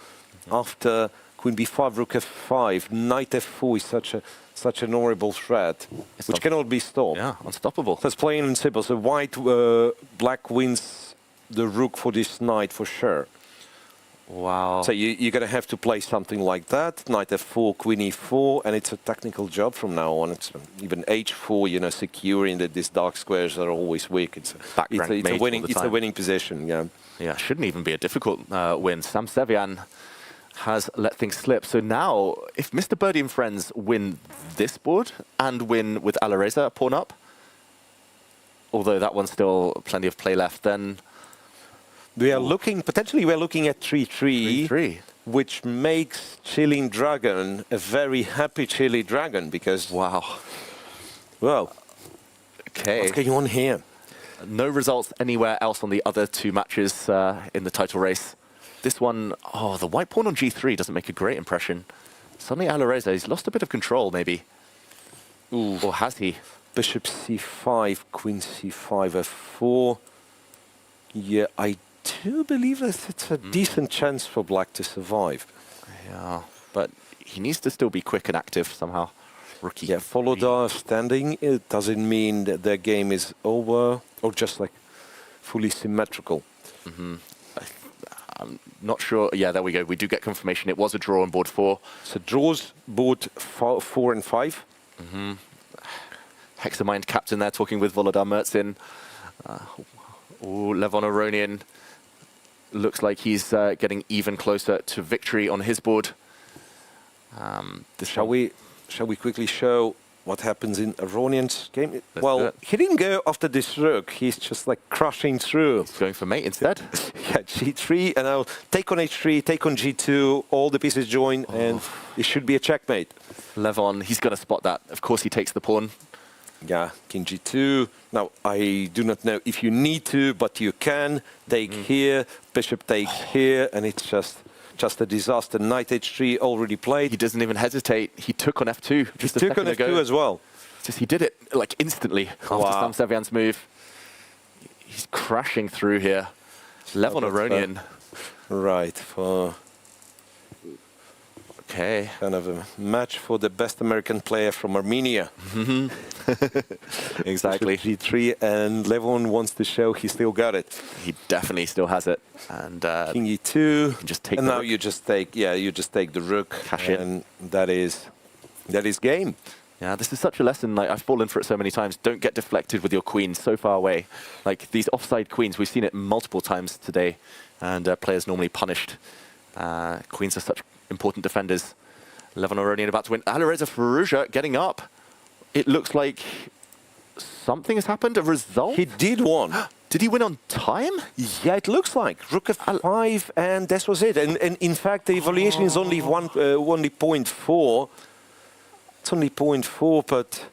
after Queen B5, Rook F5, Knight F4 is such an horrible threat, which cannot be stopped. Yeah, unstoppable. So it's plain and simple. So white, black wins the rook for this knight for sure. Wow. So you're going to have to play something like that, Knight F4, Queen E4, and it's a technical job from now on. It's even H4, you know, securing that these dark squares are always weak. It's a winning position, yeah. Yeah, shouldn't even be a difficult win. Sam Sevian has let things slip. So now, if Mr. Birdie and friends win this board and win with Alireza pawn up, although that one's still plenty of play left, then we are looking, potentially we're looking at 3-3, which makes Chilling Dragon a very happy Chilly Dragon because, wow. Well, okay. What's going on here? No results anywhere else on the other two matches in the title race. This one, oh, the white pawn on G3 doesn't make a great impression. Suddenly Alireza, he's lost a bit of control, maybe. Ooh. Or has he? Bishop C5, Queen C5, F4. Yeah, I do believe that it's a decent chance for black to survive. Yeah, but he needs to still be quick and active somehow. Rookie. Yeah, Volodar standing, it doesn't mean that their game is over or just like fully symmetrical. I'm not sure. Yeah, there we go. We do get confirmation. It was a draw on board 4. So draws board 4 and 5. Hexamind captain there talking with Volodar Mertzin. Levon Aronian looks like he's getting even closer to victory on his board. Shall we quickly show what happens in Aronian's game? Well, he didn't go after this rook. He's just like crushing through. He's going for mate instead. Yeah, G3, and now take on H3, take on G2, all the pieces join, and it should be a checkmate. Levon, he's going to spot that. Of course, he takes the pawn. Yeah, King G2. Now, I do not know if you need to, but you can. Take here, bishop takes here, and it's just a disaster. Knight H3 already played. He doesn't even hesitate. He took on F2. He took on F2 as well. Just he did it like instantly after Sam Sevian's move. He's crashing through here. Levon Aronian. Right, for kind of a match for the best American player from Armenia. Exactly. G3, and Levon wants to show he still got it. He definitely still has it. And King E2. Just take and the now rook. you just take the rook. Cash in. And that is game. Yeah, this is such a lesson. Like I've fallen for it so many times. Don't get deflected with your queen so far away. Like these offside queens, we've seen it multiple times today, and players normally punished. Queens are such important defenders. Levon Aronian about to win. Alireza Firouzja getting up. It looks like something has happened. A result. He did win. Did he win on time? Yeah, it looks like Rook F5, and this was it. And in fact, the evaluation is only 0.4. It's only 0.4, but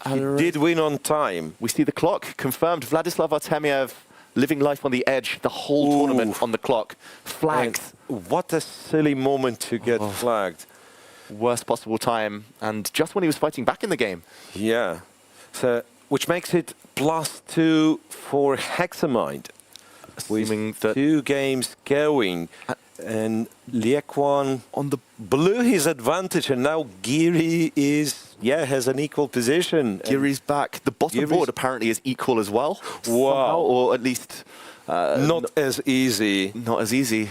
he did win on time. We see the clock confirmed. Vladislav Artemiev living life on the edge. The whole tournament on the clock. Flags. And what a silly moment to get flagged. Worst possible time, and just when he was fighting back in the game. Yeah, so which makes it +2 for Hexamind. Assuming that 2 games going, and Liekwan on the blew his advantage, and now Giri has an equal position. Giri's back. The bottom board apparently is equal as well. Wow, somehow, or at least not as easy. Not as easy.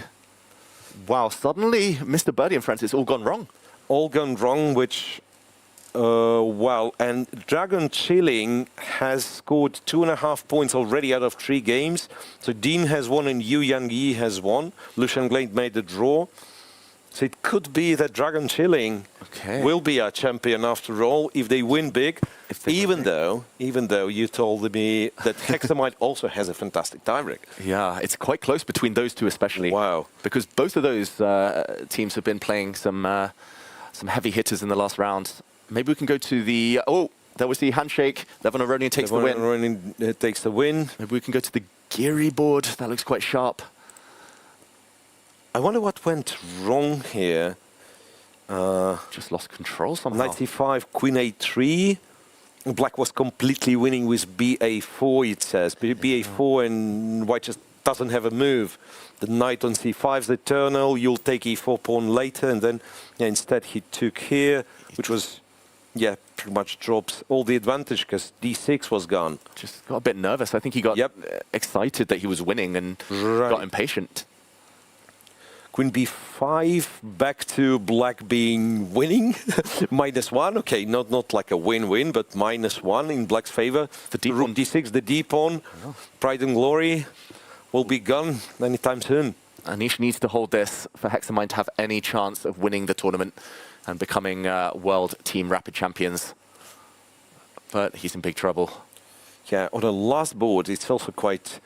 Wow, suddenly, Mr. Birdie and friends, it's all gone wrong. All gone wrong, which, and Dragon Chilling has scored 2.5 points already out of 3 games. So Dean has won and Yu Yang-yi has won. Lucian Glade made the draw. So it could be that Dragon Chilling will be our champion after all if they win big. Even though you told me that Hexamite also has a fantastic tiebreak. Yeah, it's quite close between those two especially. Wow. Because both of those teams have been playing some heavy hitters in the last round. Maybe we can go to the... there was the handshake. Levon Aronian takes the win. Aronian takes the win. Maybe we can go to the Giri board. That looks quite sharp. I wonder what went wrong here. Just lost control somehow. Knight c5, queen a3. Black was completely winning with ba4, it says. ba4 and white just doesn't have a move. The knight on c5 is eternal. You'll take e4 pawn later, and then instead he took here, which was, pretty much drops all the advantage because d6 was gone. Just got a bit nervous. I think he got excited that he was winning and got impatient. Queen b5, back to black being winning. -1, okay, not like a win-win, but -1 in black's favor. The d Rook d6, the d-pawn, pride and glory will be gone anytime soon. Anish needs to hold this for Hexamind to have any chance of winning the tournament and becoming world team rapid champions. But he's in big trouble. Yeah, on the last board, it's also quite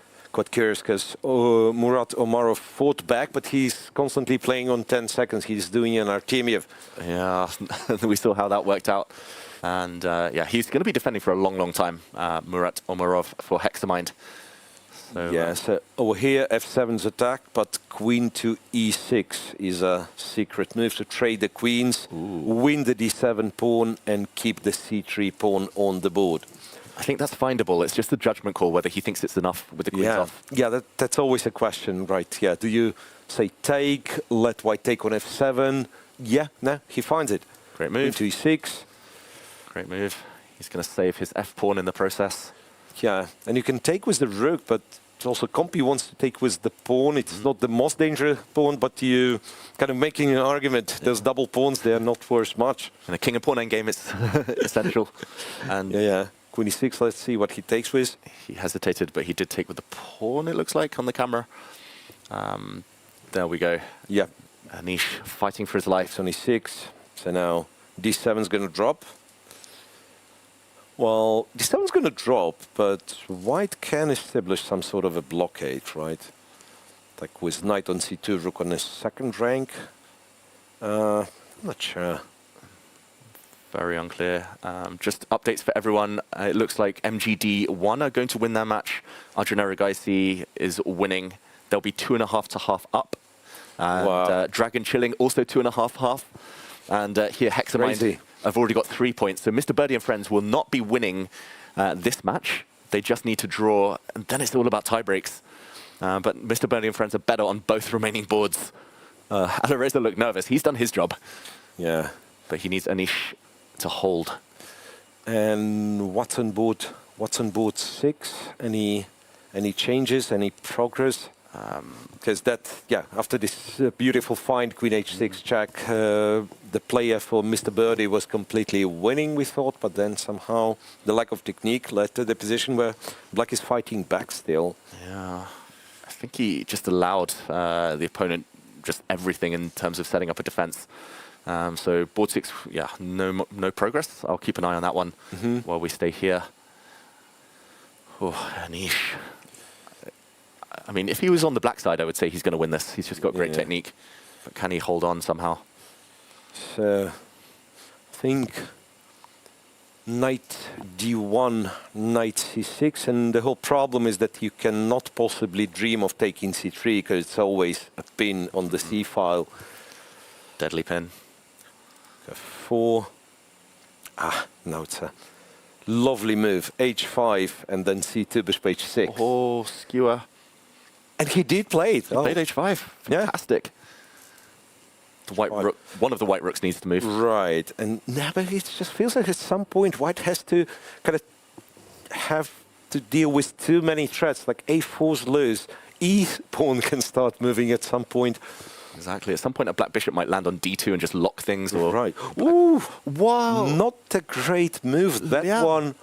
curious because Murat Omarov fought back, but he's constantly playing on 10 seconds. He's doing an Artemiev. Yeah, we saw how that worked out. And he's going to be defending for a long, long time, Murat Omarov for Hexamind. So, so over here, f7's attack, but queen to e6 is a secret move to trade the queens, win the d7 pawn, and keep the c3 pawn on the board. I think that's findable. It's just a judgment call whether he thinks it's enough with the queens off. Yeah, that's always a question, right? Yeah, do you say take, let white take on f7? Yeah, no, he finds it. Great move. Queen to e6. Great move. He's going to save his f-pawn in the process. Yeah, and you can take with the rook, but it's also Compi wants to take with the pawn. It's not the most dangerous pawn, but you kind of making an argument. Those double pawns, they are not worth much. In a king and pawn endgame, it's essential. And Queen e6, let's see what he takes with. He hesitated, but he did take with the pawn, it looks like, on the camera. There we go. Yeah. Anish fighting for his life. On e6. So now d7 is going to drop. Well, d7 is going to drop, but white can establish some sort of a blockade, right? Like with knight on c2, rook on the second rank. I'm not sure. Very unclear. Just updates for everyone. It looks like MGD1 are going to win their match. Arjun Erigaisi is winning. They'll be 2.5 to half up. And Dragon Chilling also 2.5 half. And here Hexamind have already got 3 points. So Mr. Birdie and friends will not be winning this match. They just need to draw, and then it's all about tie breaks. But Mr. Birdie and friends are better on both remaining boards. Alireza looked nervous. He's done his job. Yeah. But he needs Anish to hold. And what's on board 6? Any changes, any progress? Because after this beautiful find, Queen h6 check, the player for Mr. Birdie was completely winning, we thought, but then somehow the lack of technique led to the position where black is fighting back still. Yeah, I think he just allowed the opponent just everything in terms of setting up a defense. So board 6, no progress. I'll keep an eye on that one while we stay here. Oh, Anish. I mean, if he was on the black side, I would say he's going to win this. He's just got great technique. But can he hold on somehow? So, I think knight d1, knight c6, and the whole problem is that you cannot possibly dream of taking c3 because it's always a pin on the c file. Deadly pin. F4. Now it's a lovely move. h5 and then c2 bishop h6. Oh, skewer. And he did play it. He played h5. Fantastic. The white rook, one of the white rooks needs to move. Right. And now, but it just feels like at some point white has to kind of have to deal with too many threats. Like a4's loose. E pawn can start moving at some point. Exactly. At some point, a black bishop might land on d2 and just lock things. Or right. Ooh, wow. Not a great move, that one.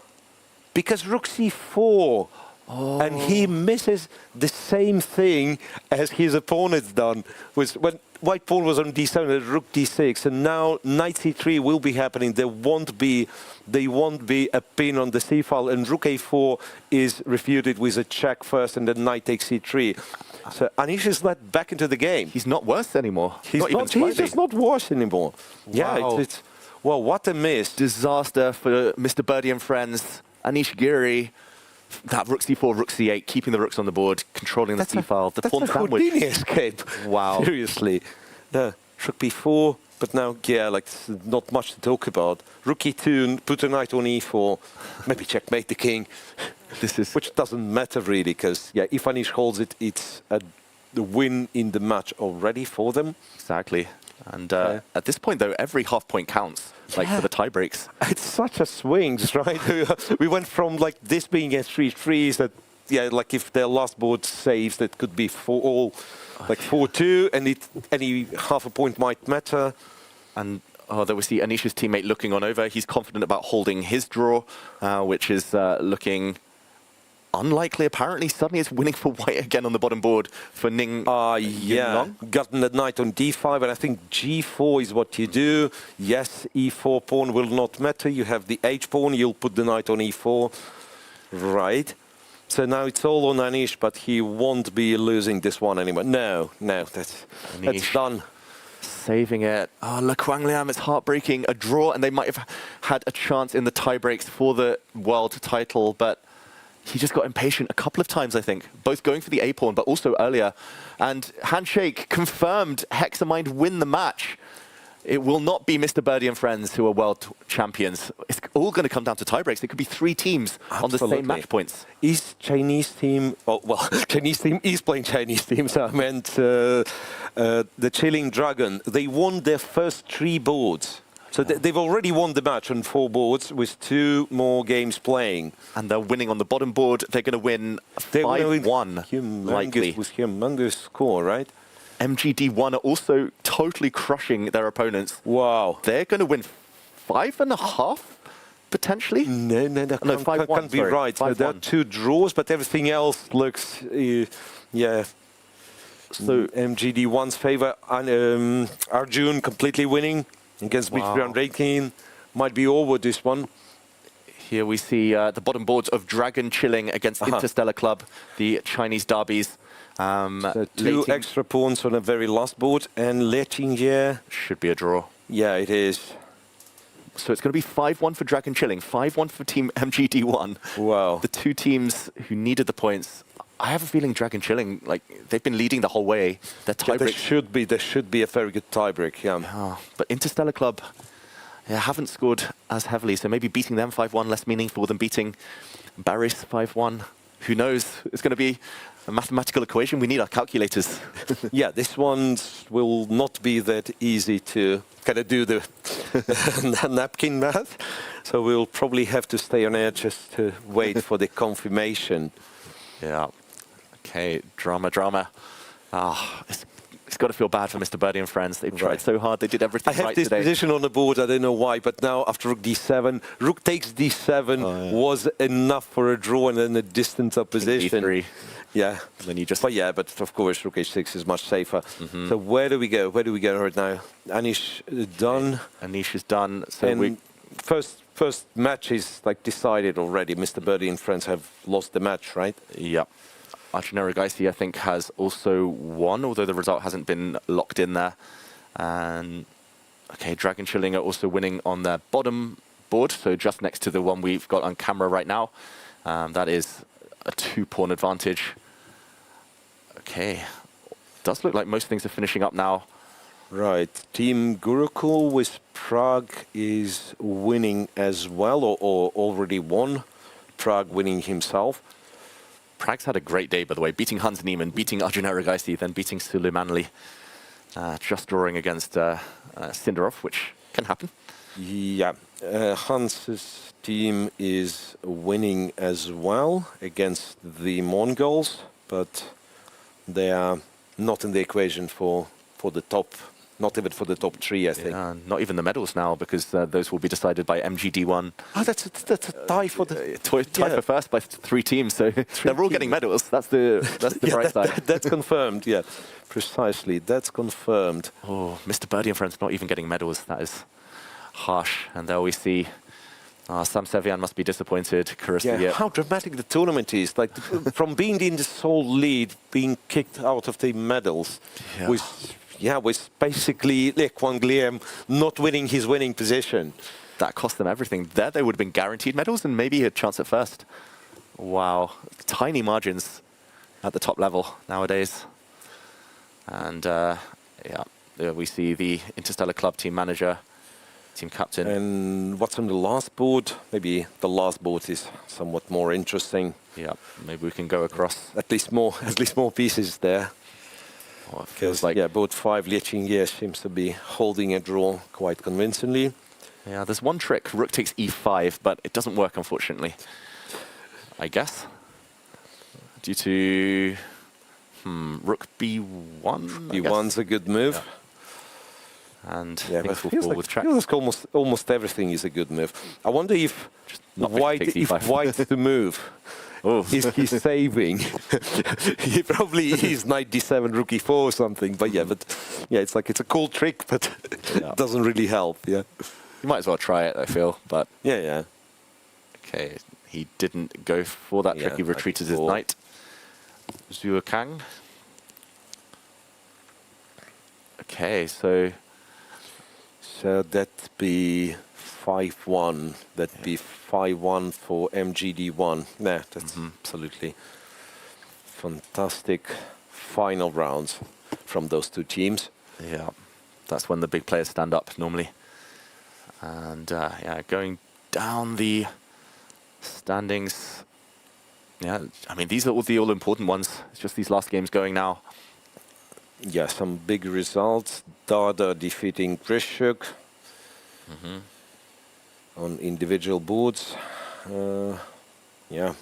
Because rook c4. Oh. And he misses the same thing as his opponent's done. When white pawn was on d7, rook d6, and now knight c3 will be happening. There won't be a pin on the c file, and rook a4 is refuted with a check first, and then knight takes c3. So Anish is let back into the game. He's not worse anymore. He's just not worse anymore. Wow. Yeah, well, what a miss. Disaster for Mr. Birdie and friends. Anish Giri that rook c4, rook c8, keeping the rooks on the board, controlling the c-file, the pawn sandwich. That's a Houdini escape. Wow. Seriously. No, rook b4, but now, yeah, like, not much to talk about. Rook e2, put a knight on e4, maybe checkmate the king. Which doesn't matter really, because, yeah, if Anish holds it, it's the win in the match already for them. Exactly. And at this point, though, every half point counts, like for the tie breaks. It's such a swings, right? We went from like this being a 3-3s that, yeah, like if their last board saves, that could be 4-2, and any half a point might matter. And there we see Anish's teammate looking on over. He's confident about holding his draw, which is looking unlikely, apparently. Suddenly it's winning for white again on the bottom board for Ning. Yeah, gotten the knight on d5, and I think g4 is what you do. Yes, e4 pawn will not matter. You have the h pawn, you'll put the knight on e4. Right. So now it's all on Anish, but he won't be losing this one anymore. No, that's done. Saving it. Oh, Le Quang Liam, it's heartbreaking. A draw, and they might have had a chance in the tie breaks for the world title, but he just got impatient a couple of times, I think, both going for the A-pawn, but also earlier. And handshake confirmed, Hexamind win the match. It will not be Mr. Birdie and friends who are world champions. It's all going to come down to tiebreaks. It could be 3 teams on the same match points. Is Chinese team, well, Chinese team is playing Chinese teams. I meant the Chilling Dragon. They won their first 3 boards. So they've already won the match on 4 boards with 2 more games playing. And they're winning on the bottom board. They're going to win 5-1, likely. With humongous score, right? MGD1 are also totally crushing their opponents. Wow. They're going to win 5.5, potentially? No, can't be right. So there are 2 draws, but everything else looks, yeah. So MGD1's favor, and Arjun completely winning against Goryachkina. Might be over this one. Here we see the bottom boards of Dragon Chilling against Interstellar Club, the Chinese derbies. So 2 extra pawns on a very last board, and Letingye should be a draw. Yeah, it is. So it's going to be 5-1 for Dragon Chilling, 5-1 for Team MGD1. Wow. The 2 teams who needed the points. I have a feeling Dragon Chilling, like, they've been leading the whole way. Their tiebreak there should be a very good tiebreak, yeah. But Interstellar Club, haven't scored as heavily, so maybe beating them 5-1 less meaningful than beating Barris 5-1. Who knows? It's going to be a mathematical equation. We need our calculators. Yeah, this one will not be that easy to kind of do the napkin math. So we'll probably have to stay on air just to wait for the confirmation. Yeah. Okay, drama. It's got to feel bad for Mr. Birdie and friends. They've tried so hard. They did everything right today. I have this position on the board. I don't know why, but now after rook d7, rook takes d7 was enough for a draw and then a distant opposition. d3. Yeah. And then you just. But of course, rook h6 is much safer. So where do we go? Where do we go right now? Anish done. Anish is done. So and first match is like decided already. Mr. Birdie and friends have lost the match, right? Yep. Arjun Gaisi, I think, has also won, although the result hasn't been locked in there. And okay, Dragon Chilling are also winning on their bottom board, so just next to the one we've got on camera right now. That is a 2-pawn advantage. Okay, does look like most things are finishing up now. Right, Team Gurukul with Prague is winning as well, or already won. Prague winning himself. Prague's had a great day, by the way, beating Hans Niemann, beating Arjun Gaisi, then beating Suleimanli. Just drawing against Sindarov, which can happen. Yeah, Hans's team is winning as well against the Mongols, but they are not in the equation for the top, not even for the top 3, I think. Not even the medals now, because those will be decided by MGD1. Oh, that's a tie for the tie for first by 3 teams, so they're all getting medals. That's the bright side. That's confirmed. Yeah, precisely. That's confirmed. Oh, Mr. Birdie and friends not even getting medals. That is harsh. And there we see Sam Sevian must be disappointed. Yeah, how dramatic the tournament is. Like from being in the sole lead, being kicked out of the medals with basically Le Quang Liam not winning his winning position. That cost them everything. There they would have been guaranteed medals and maybe a chance at first. Wow, tiny margins at the top level nowadays. And yeah, there we see the Interstellar Club team manager, team captain. And what's on the last board? Maybe the last board is somewhat more interesting. Yeah, maybe we can go across. At least more pieces there. Oh, it feels like, yeah, board 5, Goryachkina seems to be holding a draw quite convincingly. yeah, there's one trick, rook takes e5, but it doesn't work, unfortunately. I guess. Due to rook b1. b1's a good move. Yeah. And yeah, things will feels fall like, with track. feels like almost everything is a good move. I wonder if white to move. Oh. He's saving. He probably is knight d7, rook e4 or something. But yeah, it's like it's a cool trick, but it doesn't really help. Yeah, You might as well try it, I feel. But yeah. okay, he didn't go for that trick. He retreated his knight. Zhuo Kang. Okay, so that'd be 5-1. That'd be 5-1 for MGD1. Nah, that's absolutely fantastic final rounds from those two teams. yeah, that's when the big players stand up normally. And yeah, going down the standings. Yeah, I mean, these are all the all-important ones. It's just these last games going now. Yeah, some big results. Dada defeating Krishuk on individual boards. Yeah. Yeah,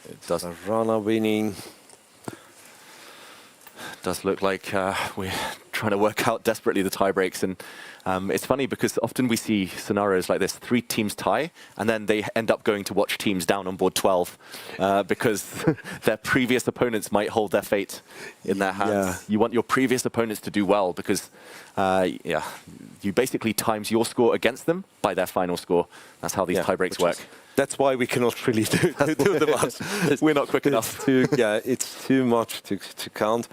it does. Rana winning. Does look like we're trying to work out desperately the tie breaks. And it's funny because often we see scenarios like this, 3 teams tie, and then they end up going to watch teams down on board 12 because their previous opponents might hold their fate in their hands. Yeah. You want your previous opponents to do well because yeah, you basically times your score against them by their final score. That's how these tie breaks work. That's why we cannot really do the math. We're not quick enough. Yeah, it's too much to count.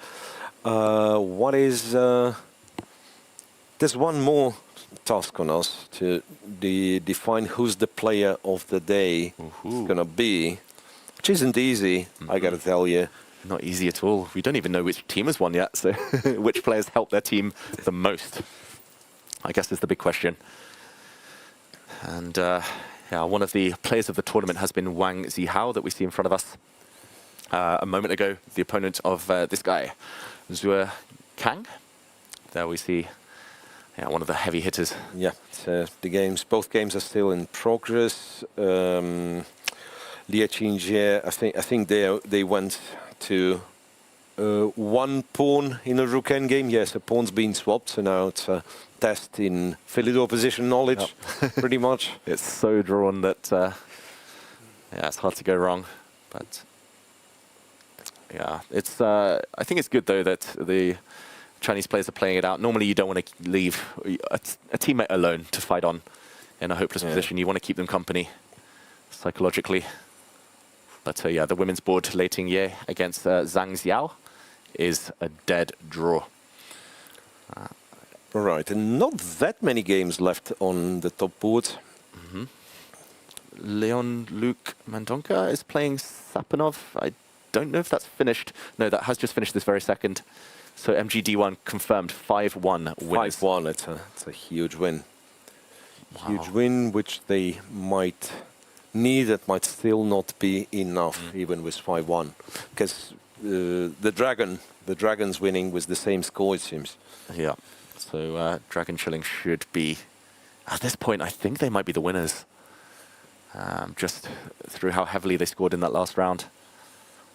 What is... there's one more task on us to define who's the player of the day going to be, which isn't easy, I got to tell you. Not easy at all. We don't even know which team has won yet, so which players help their team the most, I guess, is the big question. And yeah, one of the players of the tournament has been Wang Zihao that we see in front of us. A moment ago, the opponent of this guy, Zhuo Kang. There we see one of the heavy hitters. Yeah, both games are still in progress. Goryachkina, I think they went to one pawn in a rook endgame. Yes, a pawn's been swapped, so now it's a test in Philidor position knowledge, pretty much. It's so drawn that yeah, it's hard to go wrong. But yeah, it's I think it's good though that the Chinese players are playing it out. Normally, you don't want to leave a teammate alone to fight on in a hopeless position. You want to keep them company psychologically. But yeah, the women's board, Lei Tingye against Zhang Xiao, is a dead draw. Right, and not that many games left on the top board. Leon Luke Mandonka is playing Sapanov. I don't know if that's finished. No, that has just finished this very second. So MGD1 confirmed 5-1 winners. 5-1, it's a huge win. Huge win, which they might need. That might still not be enough, even with 5-1. Because the Dragon's winning with the same score, it seems. Yeah. So Dragon Chilling should be, at this point, I think they might be the winners. Just through how heavily they scored in that last round.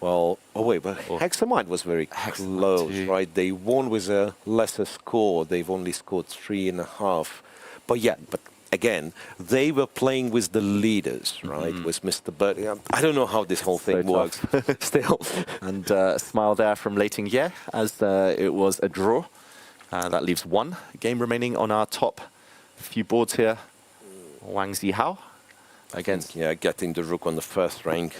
Well, but Hexamite was very close, right? They won with a lesser score. They've only scored 3.5. But yeah, but again, they were playing with the leaders, right? With Mr. Bird. I don't know how this whole thing works still. And a smile there from Lei Tingye as it was a draw. That leaves one game remaining on our top few boards here. Wang Zihao against... Yeah, getting the rook on the first rank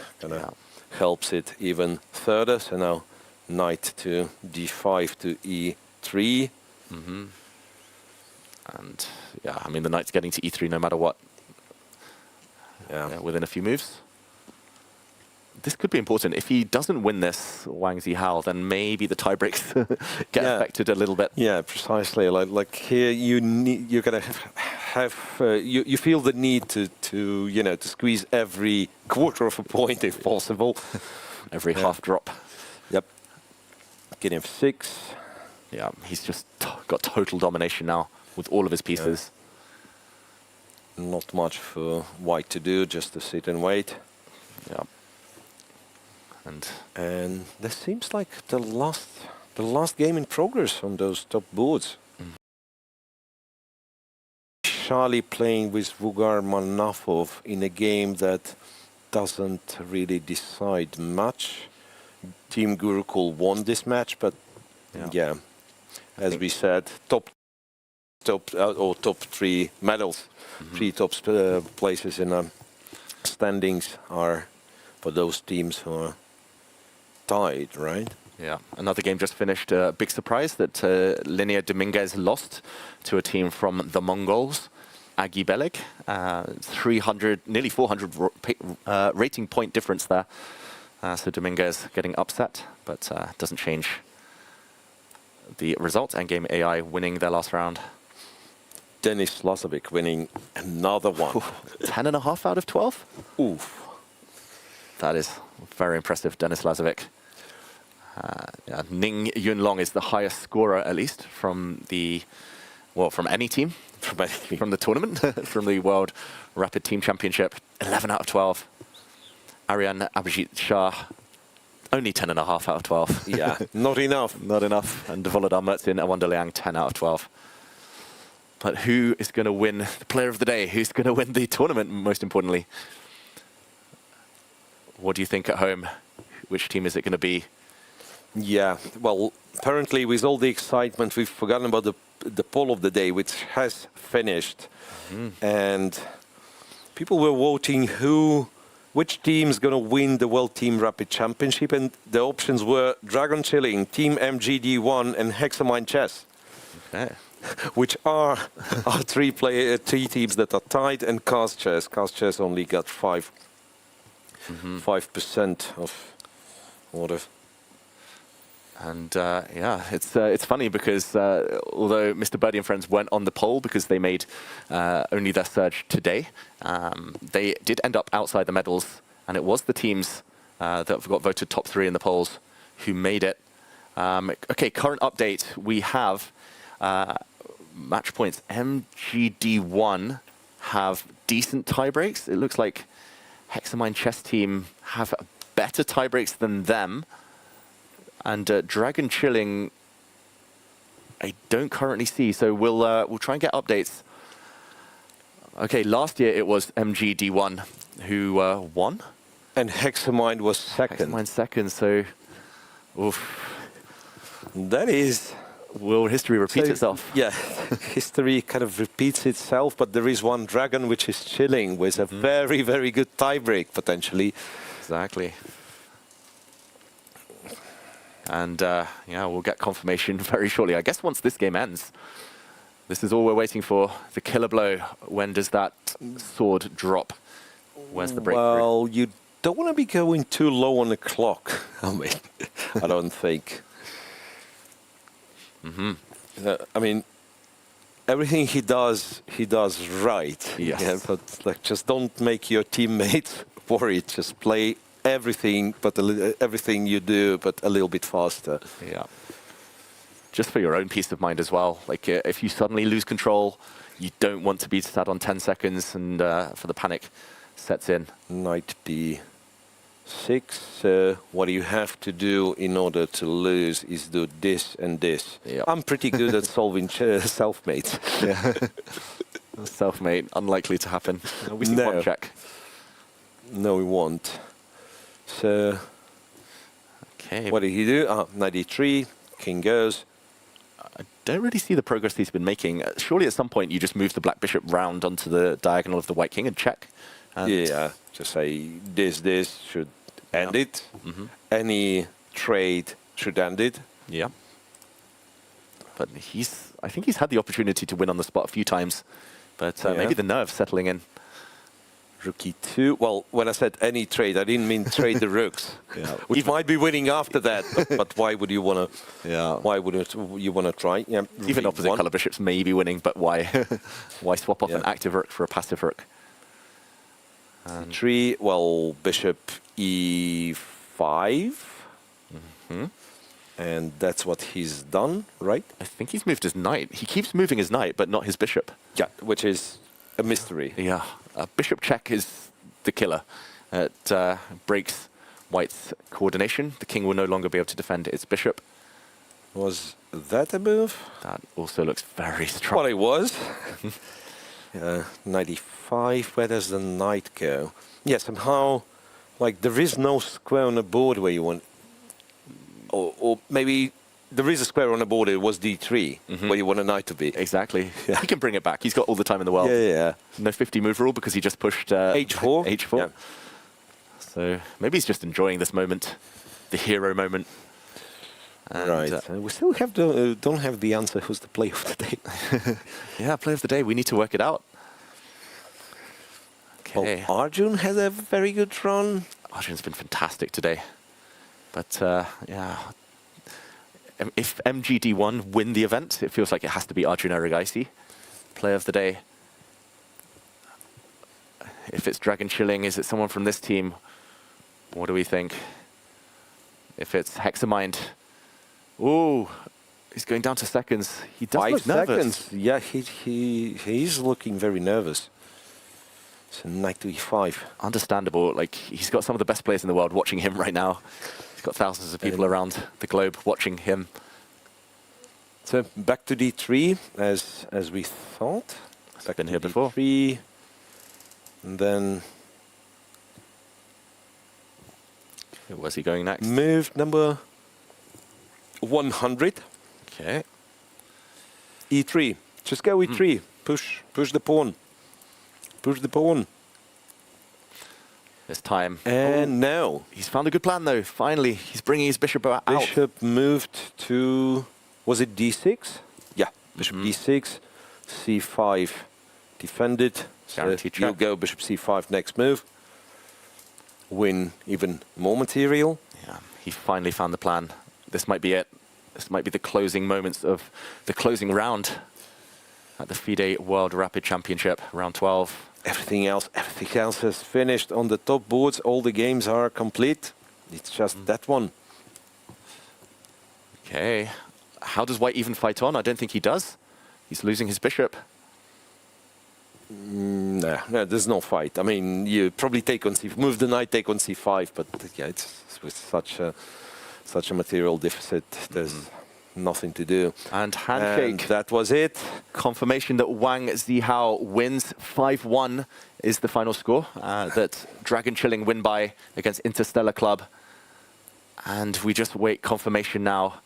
helps it even further. So now knight to d5 to e3. And yeah, I mean, the knight's getting to e3 no matter what. within a few moves. This could be important. If he doesn't win this, Wang Zihao, then maybe the tiebreaks get affected a little bit. Yeah, precisely. Like here, you're gonna you feel the need to squeeze every quarter of a point if possible, every half drop. Yep. King f6. Yeah, he's just got total domination now with all of his pieces. Not much for white to do, just to sit and wait. Yeah. And this seems like the last game in progress on those top boards. Charlie playing with Vugar Manafov in a game that doesn't really decide much. Team Gurukul won this match, but as we said, top 3 medals, 3 top places in standings are for those teams who are tied, right? Yeah, another game just finished. Big surprise that Linnea Dominguez lost to a team from the Mongols, Agi Beleg. 300, nearly 400 rating point difference there. So Dominguez getting upset, but doesn't change the result. Endgame AI winning their last round. Denis Lazovic winning another one. 10.5 out of 12? Oof. That is very impressive, Denis Lazovic. Ning Yunlong is the highest scorer, at least, from from any team, from the tournament, from the World Rapid Team Championship. 11 out of 12. Aryan Abhijit Shah, only 10.5 out of 12. Yeah, not enough. Not enough. And Volodar Mertzin, Awanda Liang, 10 out of 12. But who is going to win the Player of the Day? Who's going to win the tournament, most importantly? What do you think at home? Which team is it going to be? Yeah, well, apparently with all the excitement, we've forgotten about the poll of the day, which has finished. And people were voting which team is going to win the World Team Rapid Championship. And the options were Dragon Chilling, Team MGD1 and Hexamine Chess. Okay. Which are three teams that are tied, and Cast Chess. Cast Chess only got 5% of order. And yeah, it's funny because although Mr. Birdie and friends weren't on the poll because they made only their surge today, they did end up outside the medals, and it was the teams that got voted top 3 in the polls who made it. Okay, current update, we have match points. MGD1 have decent tiebreaks. It looks like Hexamine Chess Team have better tiebreaks than them. And Dragon Chilling, I don't currently see. So we'll try and get updates. Okay, last year it was MGD1 who won. And Hexamine was second. Hexamine second, so oof. That is... Will history repeat itself? Yeah, history kind of repeats itself, but there is one dragon which is chilling with a very, very good tiebreak, potentially. Exactly. And yeah, we'll get confirmation very shortly. I guess once this game ends, this is all we're waiting for. The killer blow. When does that sword drop? Where's the breakthrough? Well, you don't want to be going too low on the clock. I mean, I don't think. I mean, everything he does right. Yes. Yeah, but like, just don't make your teammates worried. Just play everything, but everything you do, but a little bit faster. Yeah. Just for your own peace of mind as well. Like, if you suddenly lose control, you don't want to be sat on 10 seconds, and for the panic sets in. Knight B6. What you have to do in order to lose is do this and this. Yep. I'm pretty good at solving self-mates. Yeah. Self-mate, unlikely to happen. We need one check. No, we won't. So, okay. What did he do? Knight E3, king goes. I don't really see the progress he's been making. Surely at some point you just move the black bishop round onto the diagonal of the white king and check. And yeah, just say this should end it. Any trade should end it. Yeah. But I think he's had the opportunity to win on the spot a few times, but maybe the nerves settling in. Rook e2. Well, when I said any trade, I didn't mean trade the rooks. Yeah. He might be winning after that, but why would you want to? Yeah. Why wouldn't you want to try? Yeah, Even opposite one. colour bishops may be winning, but why? Why swap off Yeah. an active rook for a passive rook? C3. Well, bishop e5. And that's what he's done, right? I think he's moved his knight. He keeps moving his knight, but not his bishop. Yeah, which is a mystery. Yeah, bishop check is the killer. It breaks White's coordination. The king will no longer be able to defend its bishop. Was that a move? That also looks very strong. What it was. 95. Where does the knight go? Yeah, somehow, like there is no square on the board where you want. Or maybe there is a square on the board. It was d3 where you want a knight to be. Exactly. Yeah. He can bring it back. He's got all the time in the world. Yeah. No 50 move rule because he just pushed h4. H4. Yeah. So maybe he's just enjoying this moment, the hero moment. And, Right. We still have don't have the answer. Who's the player of the day? Yeah, play of the day. We need to work it out. Okay. Well, Arjun had a very good run. Arjun's been fantastic today. But yeah, if MGD1 win the event, it feels like it has to be Arjun Erigaisi, player of the day. If it's Dragon Chilling, is it someone from this team? What do we think? If it's Hexamind, ooh, he's going down to seconds. He does 5 look nervous. seconds. Yeah, he's looking very nervous. So knight to e5. Understandable. Like he's got some of the best players in the world watching him right now. He's got thousands of people around the globe watching him. So back to d3 as we thought. Back been here before. D3, and then Where's he going next? move number 100. Okay. e3. Just go e3. Push the pawn. Push the pawn. This time. And now He's found a good plan though. Finally, he's bringing his bishop out. bishop moved to, was it d6? Yeah, bishop d6, c5 defended. So Guaranteed you check. go bishop c5 next move. Win even more material. Yeah, he finally found the plan. This might be it. This might be the closing moments of the closing round at the FIDE World Rapid Championship, round 12. Everything else has finished on the top boards. All the games are complete. It's just that one. Okay. How does White even fight on? I don't think he does. He's losing his bishop. No, there's no fight. I mean, you probably take on c5, move the knight, take on c5, but yeah, it's with such a material deficit. There's nothing to do. And handshake. And that was it. Confirmation that Wang Zihao wins 5-1 is the final score that Dragon Chilling win by against Interstellar Club. And we just wait confirmation now.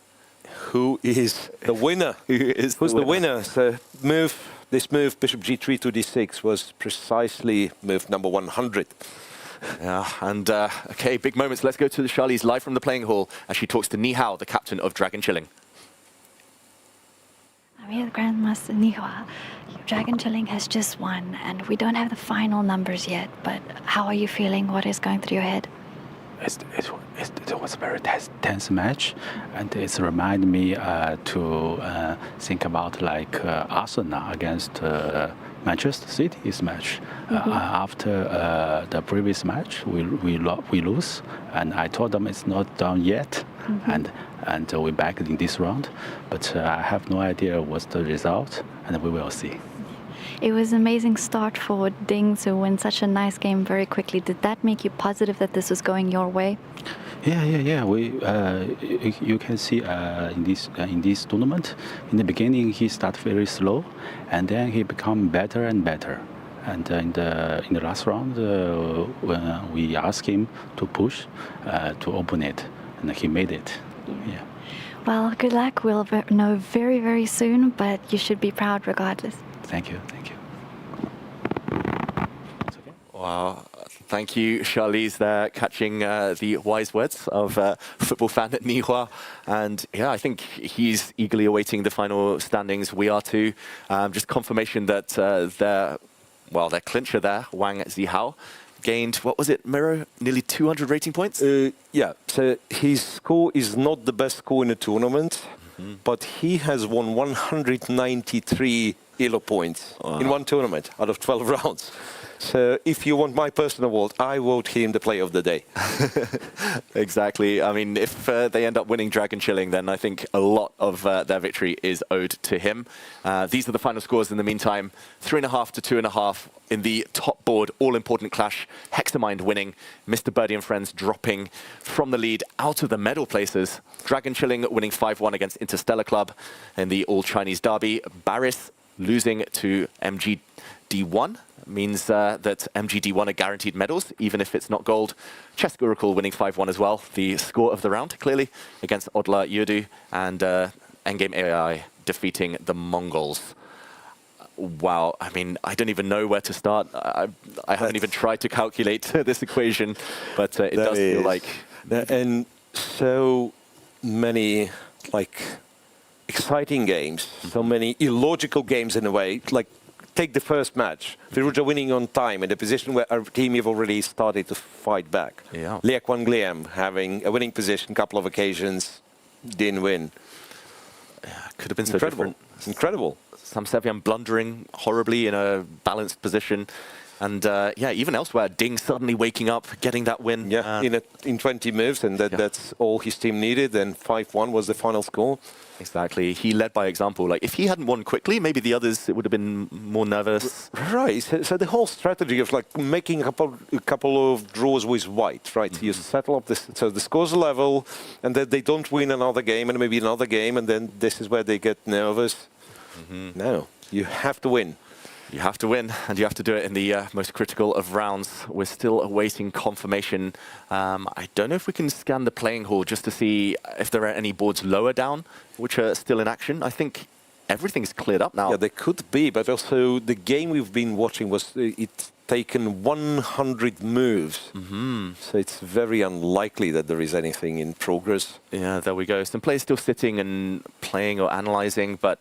Who is the winner? Who's the winner? So this move, bishop g3 to d6, was precisely move number 100. Yeah, and okay, big moments. Let's go to Charlize live from the playing hall as she talks to Ni Hao, the captain of Dragon Chilling. I'm here, Grandmaster Nihua. Dragon Chilling has just won, and we don't have the final numbers yet, but how are you feeling? What is going through your head? It was a very tense match, and it's reminded me to think about like Arsenal against Manchester City's match. After the previous match, we lose, and I told them it's not done yet, and we're back in this round. But I have no idea what's the result, and we will see. It was an amazing start for Ding to win such a nice game very quickly. Did that make you positive that this was going your way? Yeah. We you can see in this tournament, in the beginning he started very slow, and then he become better and better. And in the last round, when we asked him to push to open it, and he made it. Yeah. Well, good luck. We'll know very, very soon, but you should be proud regardless. Thank you. Wow. Thank you, Charlize, there, catching the wise words of football fan Ni Hua. And yeah, I think he's eagerly awaiting the final standings. We are too. Just confirmation that they're well, their clincher there, Wang Zihao, gained, what was it, Miro? Nearly 200 rating points? Yeah, so his score is not the best score in the tournament, but he has won 193 ELO points in one tournament out of 12 rounds. So if you want my personal vote, I vote him the player of the day. Exactly. I mean, if they end up winning Dragon Chilling, then I think a lot of their victory is owed to him. These are the final scores in the meantime. 3.5 to 2.5 in the top board, all-important clash. Hexamind winning, Mr. Birdie and Friends dropping from the lead out of the medal places. Dragon Chilling winning 5-1 against Interstellar Club in the all-Chinese derby. Barris losing to MGD1. Means that MGD1 are guaranteed medals, even if it's not gold. Chess Gurukul winning 5-1 as well, the score of the round, clearly, against Odla Yurdu, and Endgame AI defeating the Mongols. Wow, I mean, I don't even know where to start. I haven't even tried to calculate this equation, but it does feel like... And so many, like, exciting games, so many illogical games in a way, like, take the first match. Firouzja winning on time in a position where our team have already started to fight back. Yeah. Liek Wan Gliem having a winning position, couple of occasions, didn't win. Yeah, could have been so different. Incredible. Sam Sevian blundering horribly in a balanced position. And yeah, even elsewhere, Ding suddenly waking up, getting that win. Yeah, in 20 moves, and that's all his team needed. And 5-1 was the final score. Exactly. He led by example. Like, if he hadn't won quickly, maybe the others would have been more nervous. Right. So the whole strategy of like making a couple of draws with white, right? You settle up this, so the score's level, and then they don't win another game, and maybe another game, and then this is where they get nervous. No, you have to win. You have to win, and you have to do it in the most critical of rounds. We're still awaiting confirmation. I don't know if we can scan the playing hall just to see if there are any boards lower down which are still in action. I think everything's cleared up now. Yeah, they could be, but also the game we've been watching was it's taken 100 moves. So it's very unlikely that there is anything in progress. Yeah, there we go. Some players still sitting and playing or analyzing, but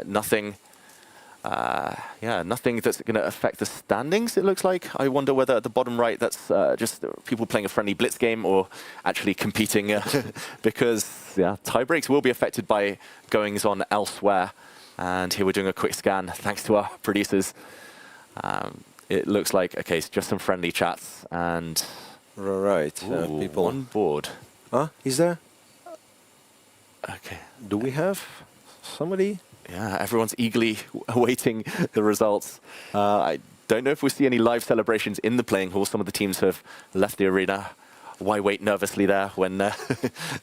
nothing. Yeah, nothing that's going to affect the standings, it looks like. I wonder whether at the bottom right that's just people playing a friendly Blitz game or actually competing because yeah, tie breaks will be affected by goings on elsewhere. And here we're doing a quick scan thanks to our producers. It looks like, okay, it's just some friendly chats and... Right, people on board. Is there? Okay. Do we have somebody? Yeah, everyone's eagerly awaiting the results. I don't know if we see any live celebrations in the playing hall. Some of the teams have left the arena. Why wait nervously there when they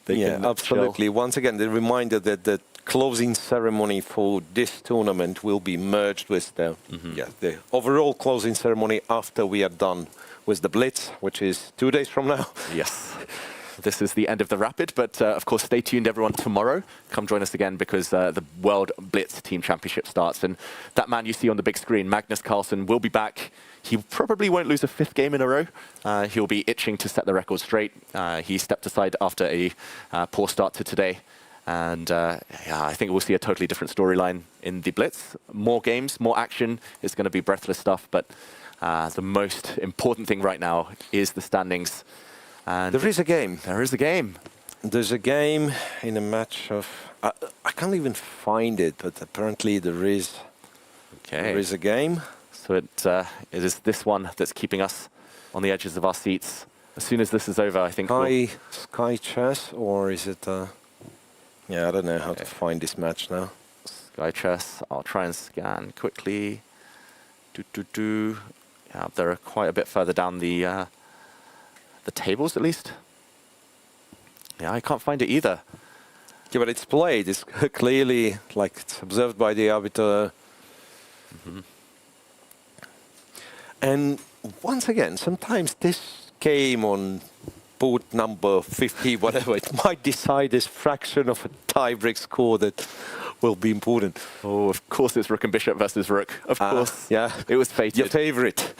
can absolutely. chill? Once again, the reminder that the closing ceremony for this tournament will be merged with the overall closing ceremony after we are done with the Blitz, which is 2 days from now. Yes. This is the end of the Rapid, but of course, stay tuned, everyone. Tomorrow, come join us again because the World Blitz Team Championship starts. And that man you see on the big screen, Magnus Carlsen, will be back. He probably won't lose a 5th game in a row. He'll be itching to set the record straight. He stepped aside after a poor start to today. And yeah, I think we'll see a totally different storyline in the Blitz. More games, more action. It's going to be breathless stuff. But the most important thing right now is the standings. And there is a game. There is a game. There's a game in a match of... I can't even find it, but apparently there is. Okay. There is a game. So it is this one that's keeping us on the edges of our seats. As soon as this is over, I think Sky Chess, or is it... yeah, I don't know how to find this match now. Sky Chess. I'll try and scan quickly. Yeah, they're quite a bit further down the tables, at least. Yeah, I can't find it either. Yeah, but it's played. It's clearly, like, it's observed by the arbiter. And once again, sometimes this game on board number 50, whatever, it might decide this fraction of a tie-break score that will be important. Oh, of course it's rook and bishop versus rook. Of course. Yeah. It was fated. Your favorite.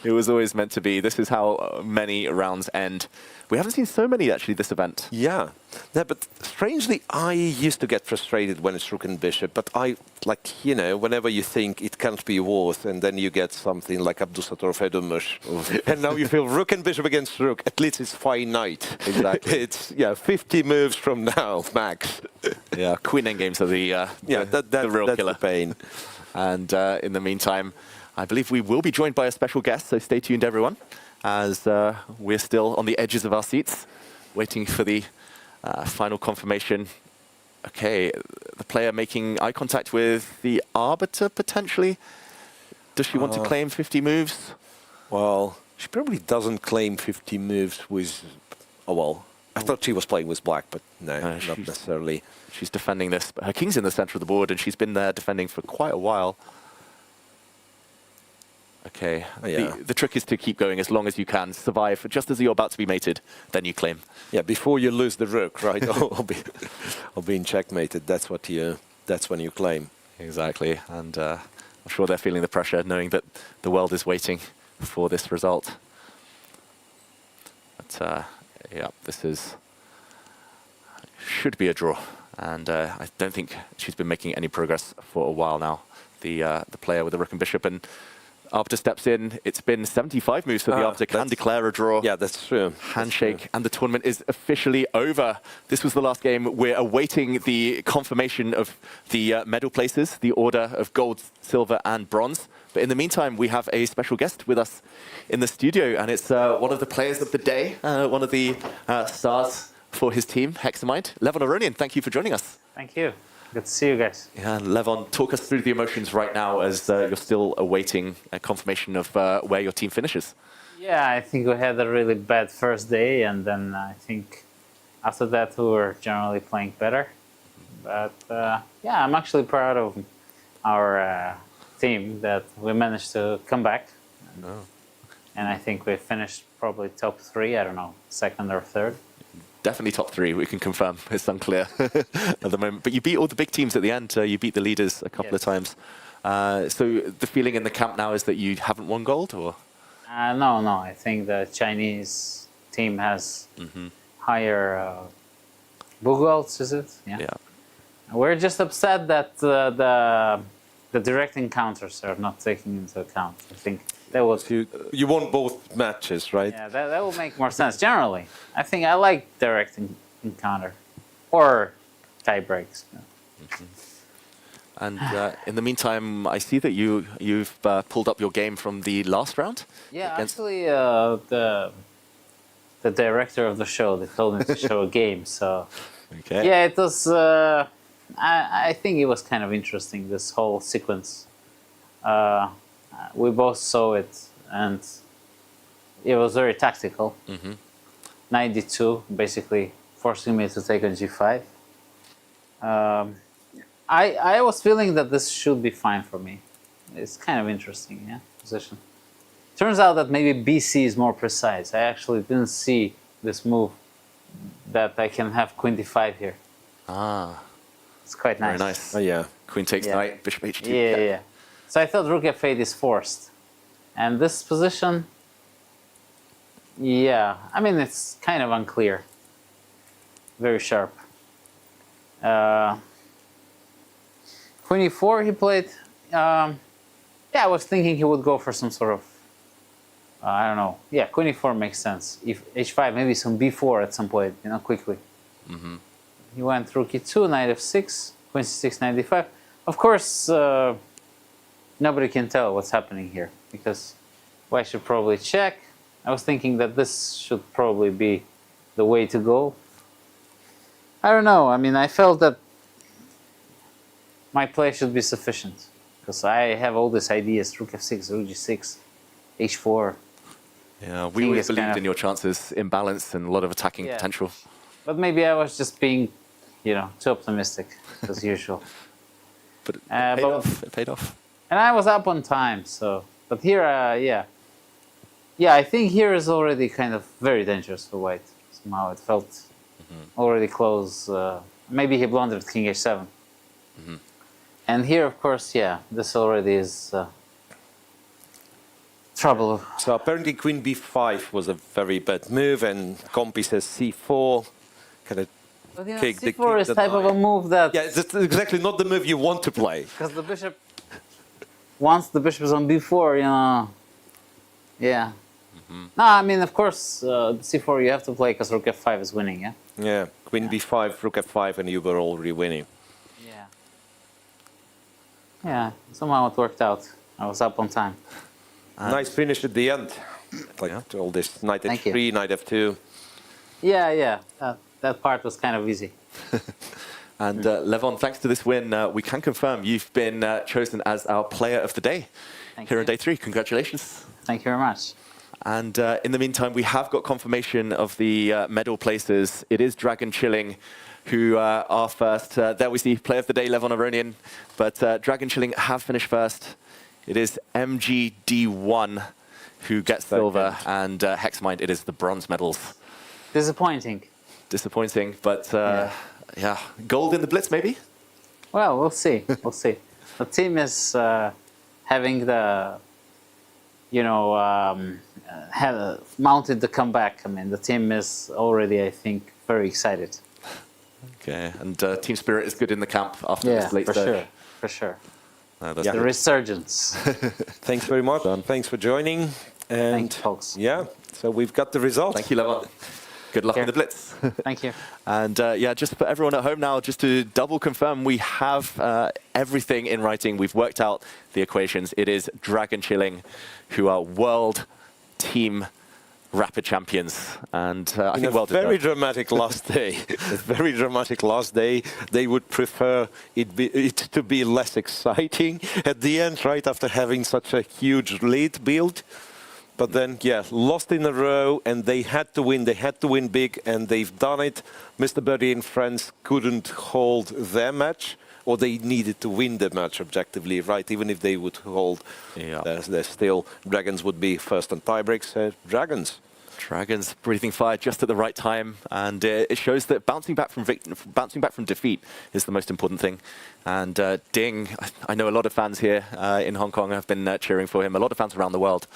It was always meant to be. This is how many rounds end. We haven't seen so many, actually, this event. Yeah. No, but strangely, I used to get frustrated when it's rook and bishop, but whenever you think it can't be worse, and then you get something like Abdusattor Fedumush, and now you feel rook and bishop against rook, at least it's fine knight. Exactly. It's, 50 moves from now, max. Yeah, queen endgames are the real that's killer. The pain. And in the meantime, I believe we will be joined by a special guest, so stay tuned, everyone, as we're still on the edges of our seats, waiting for the final confirmation. Okay, the player making eye contact with the arbiter, potentially. Does she want to claim 50 moves? Well, she probably doesn't claim 50 moves with... Oh, well, I thought she was playing with black, but no, not necessarily. She's defending this, but her king's in the center of the board, and she's been there defending for quite a while. Okay, the trick is to keep going as long as you can, survive. Just as you're about to be mated, then you claim. Yeah, before you lose the rook, right? or being checkmated, that's when you claim. Exactly, and I'm sure they're feeling the pressure, knowing that the world is waiting for this result. But yeah, this should be a draw, and I don't think she's been making any progress for a while now. The player with the rook and bishop, and Arbiter steps in. It's been 75 moves, so the Arbiter can declare a draw. Yeah, that's true. Handshake, and the tournament is officially over. This was the last game. We're awaiting the confirmation of the medal places, the order of gold, silver, and bronze. But in the meantime, we have a special guest with us in the studio, and it's one of the players of the day, one of the stars for his team, Hexamite, Levon Aronian. Thank you for joining us. Thank you. Good to see you guys. Yeah, Levon, talk us through the emotions right now as you're still awaiting a confirmation of where your team finishes. Yeah, I think we had a really bad first day, and then I think after that we were generally playing better. But yeah, I'm actually proud of our team that we managed to come back. And I think we finished probably top 3, I don't know, second or third. Definitely top 3, we can confirm. It's unclear at the moment. But you beat all the big teams at the end. You beat the leaders a couple of times. So the feeling in the camp now is that you haven't won gold, or? No. I think the Chinese team has higher blue golds, is it? Yeah. We're just upset that the direct encounters are not taken into account. I think that was... You won both matches, right? Yeah, that would make more sense. Generally, I think I like direct encounter or tie breaks. And in the meantime, I see that you've pulled up your game from the last round. Yeah, actually, the director of the show, they told me to show a game. So yeah, it was. I think it was kind of interesting, this whole sequence. We both saw it, and it was very tactical. 92, basically forcing me to take on g5. I was feeling that this should be fine for me. It's kind of interesting, yeah, position. Turns out that maybe BC is more precise. I actually didn't see this move, that I can have queen d5 here. It's quite nice. Very nice. Oh, yeah. Queen takes knight, bishop h2. Yeah. So I thought rook f8 is forced. And this position, yeah, I mean, it's kind of unclear. Very sharp. Queen e4 he played. Yeah, I was thinking he would go for some sort of, I don't know. Yeah, queen e4 makes sense. If h5, maybe some b4 at some point, you know, quickly. He went rook e2, knight f6, queen c6, knight d5. Of course, nobody can tell what's happening here, because white should probably check. I was thinking that this should probably be the way to go. I don't know. I mean, I felt that my play should be sufficient, because I have all these ideas: rook f6, rook g6, h4. Yeah, we always believed in your chances, in balance, and a lot of attacking potential. But maybe I was just being, you know, too optimistic, as usual. But it paid off. It paid off. And I was up on time, so. But here, yeah, I think here is already kind of very dangerous for white. Somehow it felt already close. Maybe he blundered king h7. And here, of course, yeah, this already is trouble. So apparently queen b5 was a very bad move, and Compi says c4, kind of But you know, kick the c4 is the type of a move that... Yeah, it's exactly not the move you want to play. Because the bishop, once the bishop is on b4, you know, yeah. No, I mean, of course, c4 you have to play because rook f5 is winning, yeah? Yeah, queen b5, rook f5, and you were already winning. Yeah. Yeah, somehow it worked out. I was up on time. Nice finish at the end. Like all this knight Thank h3, you. knight f2. Yeah. That part was kind of easy. And Levon, thanks to this win, we can confirm you've been chosen as our player of the day here on day 3. Congratulations. Thank you very much. And in the meantime, we have got confirmation of the medal places. It is Dragon Chilling who are first. There we see player of the day, Levon Aronian. But Dragon Chilling have finished first. It is MGD1 who gets silver, and Hexamind, it is the bronze medals. Disappointing. Disappointing, but yeah, gold in the Blitz maybe? Well, we'll see. We'll see. The team is having the, you know, mounted the comeback. I mean, the team is already, I think, very excited. Okay, and team spirit is good in the camp after this late stage. For sure. The resurgence. Thanks very much. Thanks for joining. And thanks, folks. Yeah, so we've got the result. Thank you, Levon. Good luck in the Blitz. Thank you. And yeah, just for everyone at home now, just to double confirm, we have everything in writing. We've worked out the equations. It is Dragon Chilling who are world team rapid champions. And I think well very dramatic last day. A very dramatic last day. They would prefer it to be less exciting at the end, right after having such a huge lead build. But then, yeah, lost in a row, and they had to win. They had to win big, and they've done it. Mr. Birdie and friends couldn't hold their match, or they needed to win the match objectively, right? Even if they would hold, they're still, Dragons would be first on tiebreaks. Dragons. Dragons breathing fire just at the right time, and it shows that bouncing back from defeat is the most important thing. And Ding, I know a lot of fans here in Hong Kong have been cheering for him. A lot of fans around the world.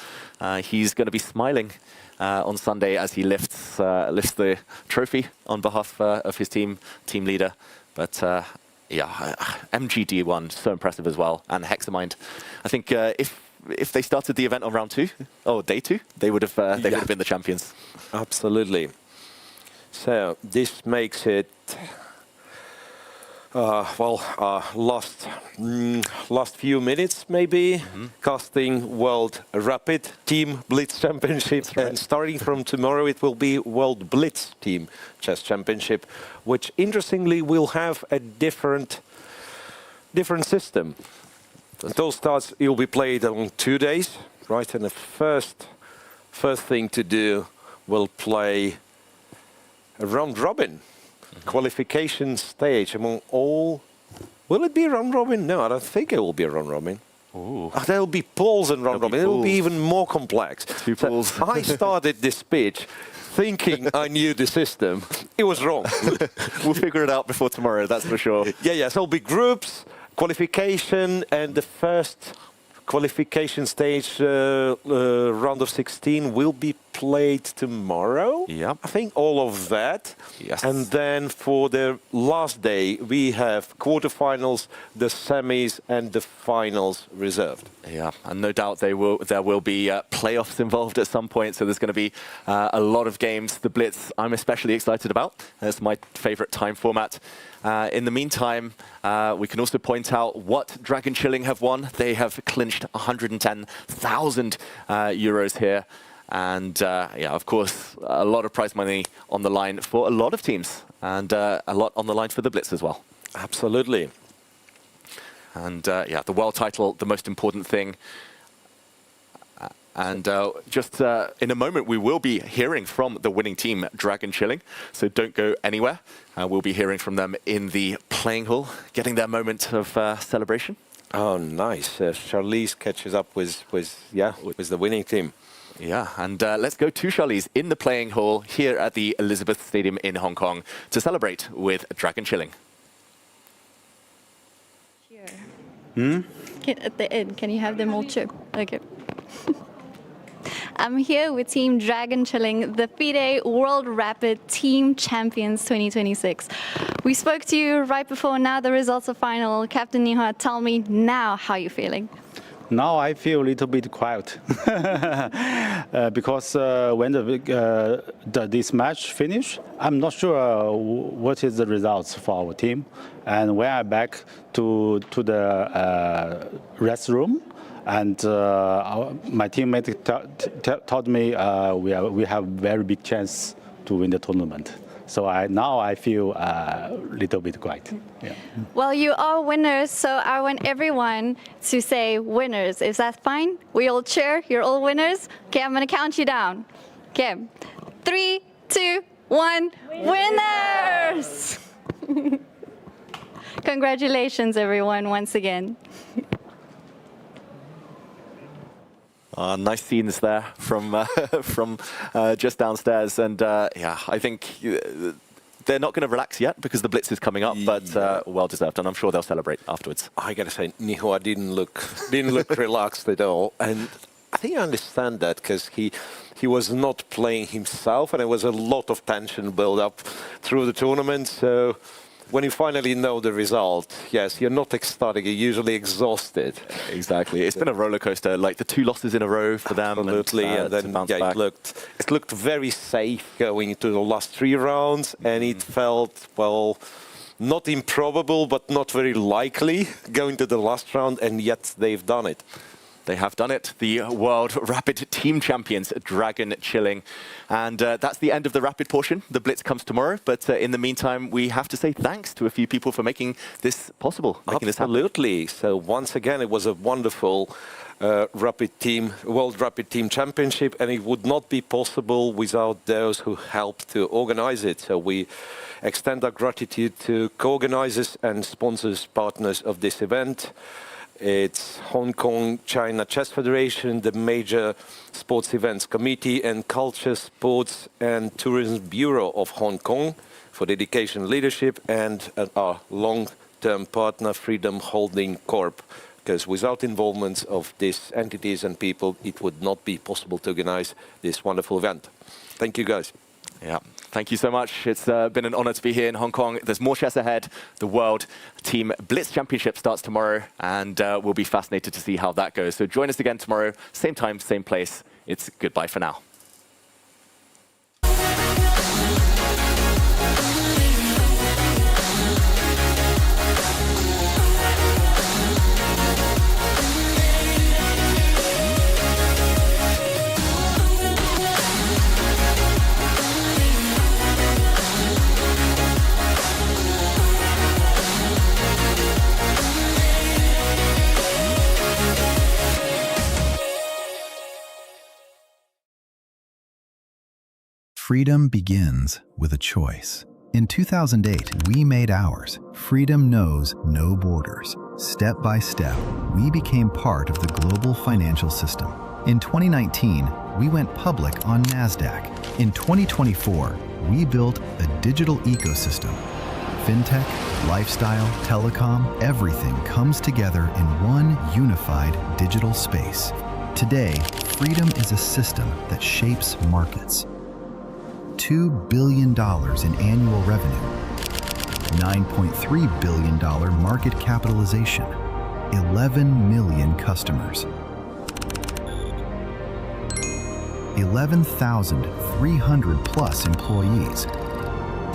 He's going to be smiling on Sunday as he lifts the trophy on behalf of his team leader. But yeah, MGD1 so impressive as well, and Hexamind. I think if they started the event on round 2 or day 2, they would have been the champions. Absolutely. So this makes it last few minutes maybe, casting World Rapid Team Blitz Championship, and starting from tomorrow it will be World Blitz Team Chess Championship, which interestingly will have a different system. Those starts will be played on 2 days, right? And the first thing to do, we'll play a round robin qualification stage among all. Will it be a round robin? No, I don't think it will be a round robin. There will be pools and round robin. It will be even more complex. 2 pools. So I started this speech thinking I knew the system. It was wrong. We'll figure it out before tomorrow, that's for sure. Yeah. So it'll be groups, qualification, and the first qualification stage, round of 16, will be played tomorrow. Yeah, I think all of that. Yes. And then for the last day, we have quarterfinals, the semis, and the finals reserved. Yeah, and no doubt there will be playoffs involved at some point. So there's going to be a lot of games. The Blitz, I'm especially excited about. It's my favorite time format. In the meantime, we can also point out what Dragon Chilling have won. They have clinched 110,000 euros here. And yeah, of course, a lot of prize money on the line for a lot of teams, and a lot on the line for the Blitz as well. Absolutely. And yeah, the world title, the most important thing. And just in a moment, we will be hearing from the winning team, Dragon Chilling. So don't go anywhere. We'll be hearing from them in the playing hall, getting their moment of celebration. Oh, nice. Charlize catches up with the winning team. Yeah, and let's go to Charlize in the playing hall here at the Elizabeth Stadium in Hong Kong to celebrate with Dragon Chilling. At the end, can you have them all cheer? Okay. I'm here with Team Dragon Chilling, the FIDE World Rapid Team Champions 2026. We spoke to you right before now the results of final. Captain Niha, tell me now how you're feeling. Now I feel a little bit quiet because when this match finish, I'm not sure what is the results for our team. And when I back to the restroom, and my teammate told me we have very big chance to win the tournament. So now I feel a little bit quiet. Yeah. Well, you are winners, so I want everyone to say winners. Is that fine? We all cheer. You're all winners. Okay, I'm going to count you down. Okay, 3, 2, 1. Winners! Congratulations, everyone, once again. Nice scenes there from just downstairs, and yeah, I think they're not going to relax yet because the Blitz is coming up, but well deserved, and I'm sure they'll celebrate afterwards. I gotta say, Nihua didn't look relaxed at all, and I think I understand that because he was not playing himself, and there was a lot of tension built up through the tournament. So when you finally know the result, yes, you're not ecstatic, you're usually exhausted. Exactly. It's been a roller coaster, like the 2 losses in a row for them. Absolutely, and then yeah, it looked very safe going into the last 3 rounds, and it felt, well, not improbable, but not very likely going to the last round, and yet they've done it. They have done it, the World Rapid Team Champions, Dragon Chilling. And that's the end of the Rapid portion. The Blitz comes tomorrow, but in the meantime, we have to say thanks to a few people for making this possible, making this happen. Absolutely. So once again, it was a wonderful World Rapid Team Championship, and it would not be possible without those who helped to organize it. So we extend our gratitude to co-organizers and sponsors, partners of this event. It's Hong Kong China Chess Federation, the Major Sports Events Committee, and Culture, Sports and Tourism Bureau of Hong Kong for dedication and leadership, and our long-term partner, Freedom Holding Corp. Because without involvement of these entities and people, it would not be possible to organize this wonderful event. Thank you, guys. Yeah, thank you so much. It's been an honor to be here in Hong Kong. There's more chess ahead. The World Team Blitz Championship starts tomorrow, and we'll be fascinated to see how that goes. So join us again tomorrow, same time, same place. It's goodbye for now. Freedom begins with a choice. In 2008, we made ours. Freedom knows no borders. Step by step, we became part of the global financial system. In 2019, we went public on NASDAQ. In 2024, we built a digital ecosystem. Fintech, lifestyle, telecom, everything comes together in one unified digital space. Today, freedom is a system that shapes markets. $2 billion in annual revenue, $9.3 billion market capitalization, 11 million customers, 11,300 plus employees,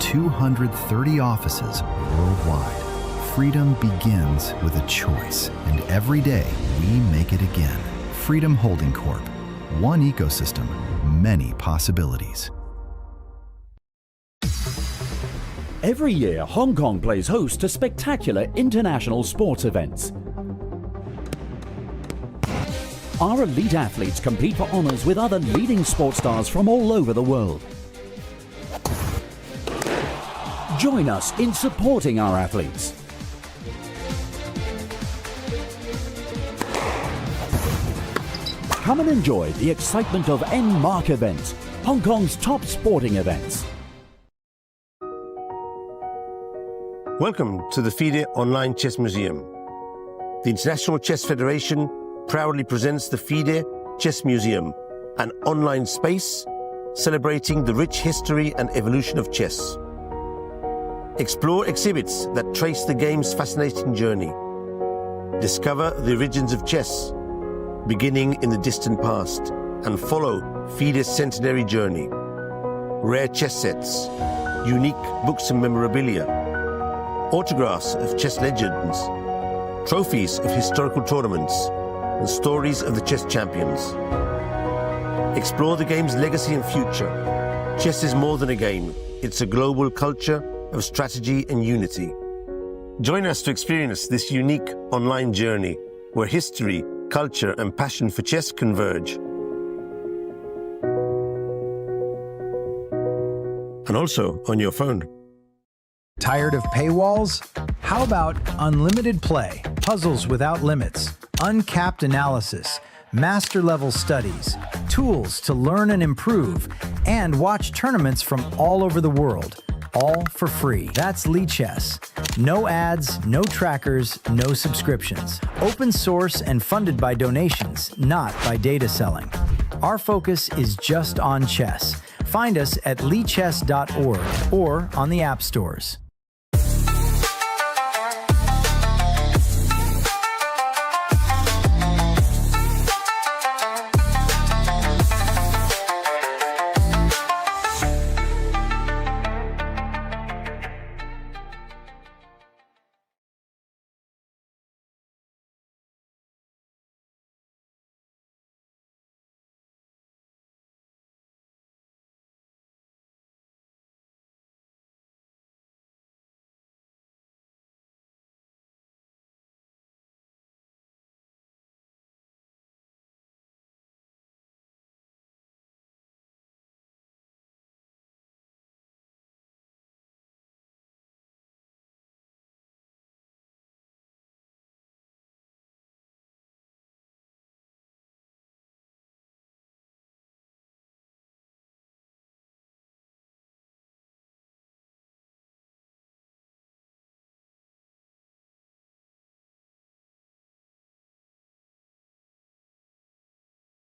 230 offices worldwide. Freedom begins with a choice, and every day we make it again. Freedom Holding Corp. One ecosystem, many possibilities. Every year, Hong Kong plays host to spectacular international sports events. Our elite athletes compete for honors with other leading sports stars from all over the world. Join us in supporting our athletes. Come and enjoy the excitement of En-Mark events, Hong Kong's top sporting events. Welcome to the FIDE Online Chess Museum. The International Chess Federation proudly presents the FIDE Chess Museum, an online space celebrating the rich history and evolution of chess. Explore exhibits that trace the game's fascinating journey. Discover the origins of chess, beginning in the distant past, and follow FIDE's centenary journey. Rare chess sets, unique books and memorabilia, autographs of chess legends, trophies of historical tournaments, and stories of the chess champions. Explore the game's legacy and future. Chess is more than a game. It's a global culture of strategy and unity. Join us to experience this unique online journey where history, culture, and passion for chess converge. And also on your phone. Tired of paywalls? How about unlimited play, puzzles without limits, uncapped analysis, master-level studies, tools to learn and improve, and watch tournaments from all over the world, all for free. That's Lichess. No ads, no trackers, no subscriptions. Open source and funded by donations, not by data selling. Our focus is just on chess. Find us at lichess.org or on the app stores.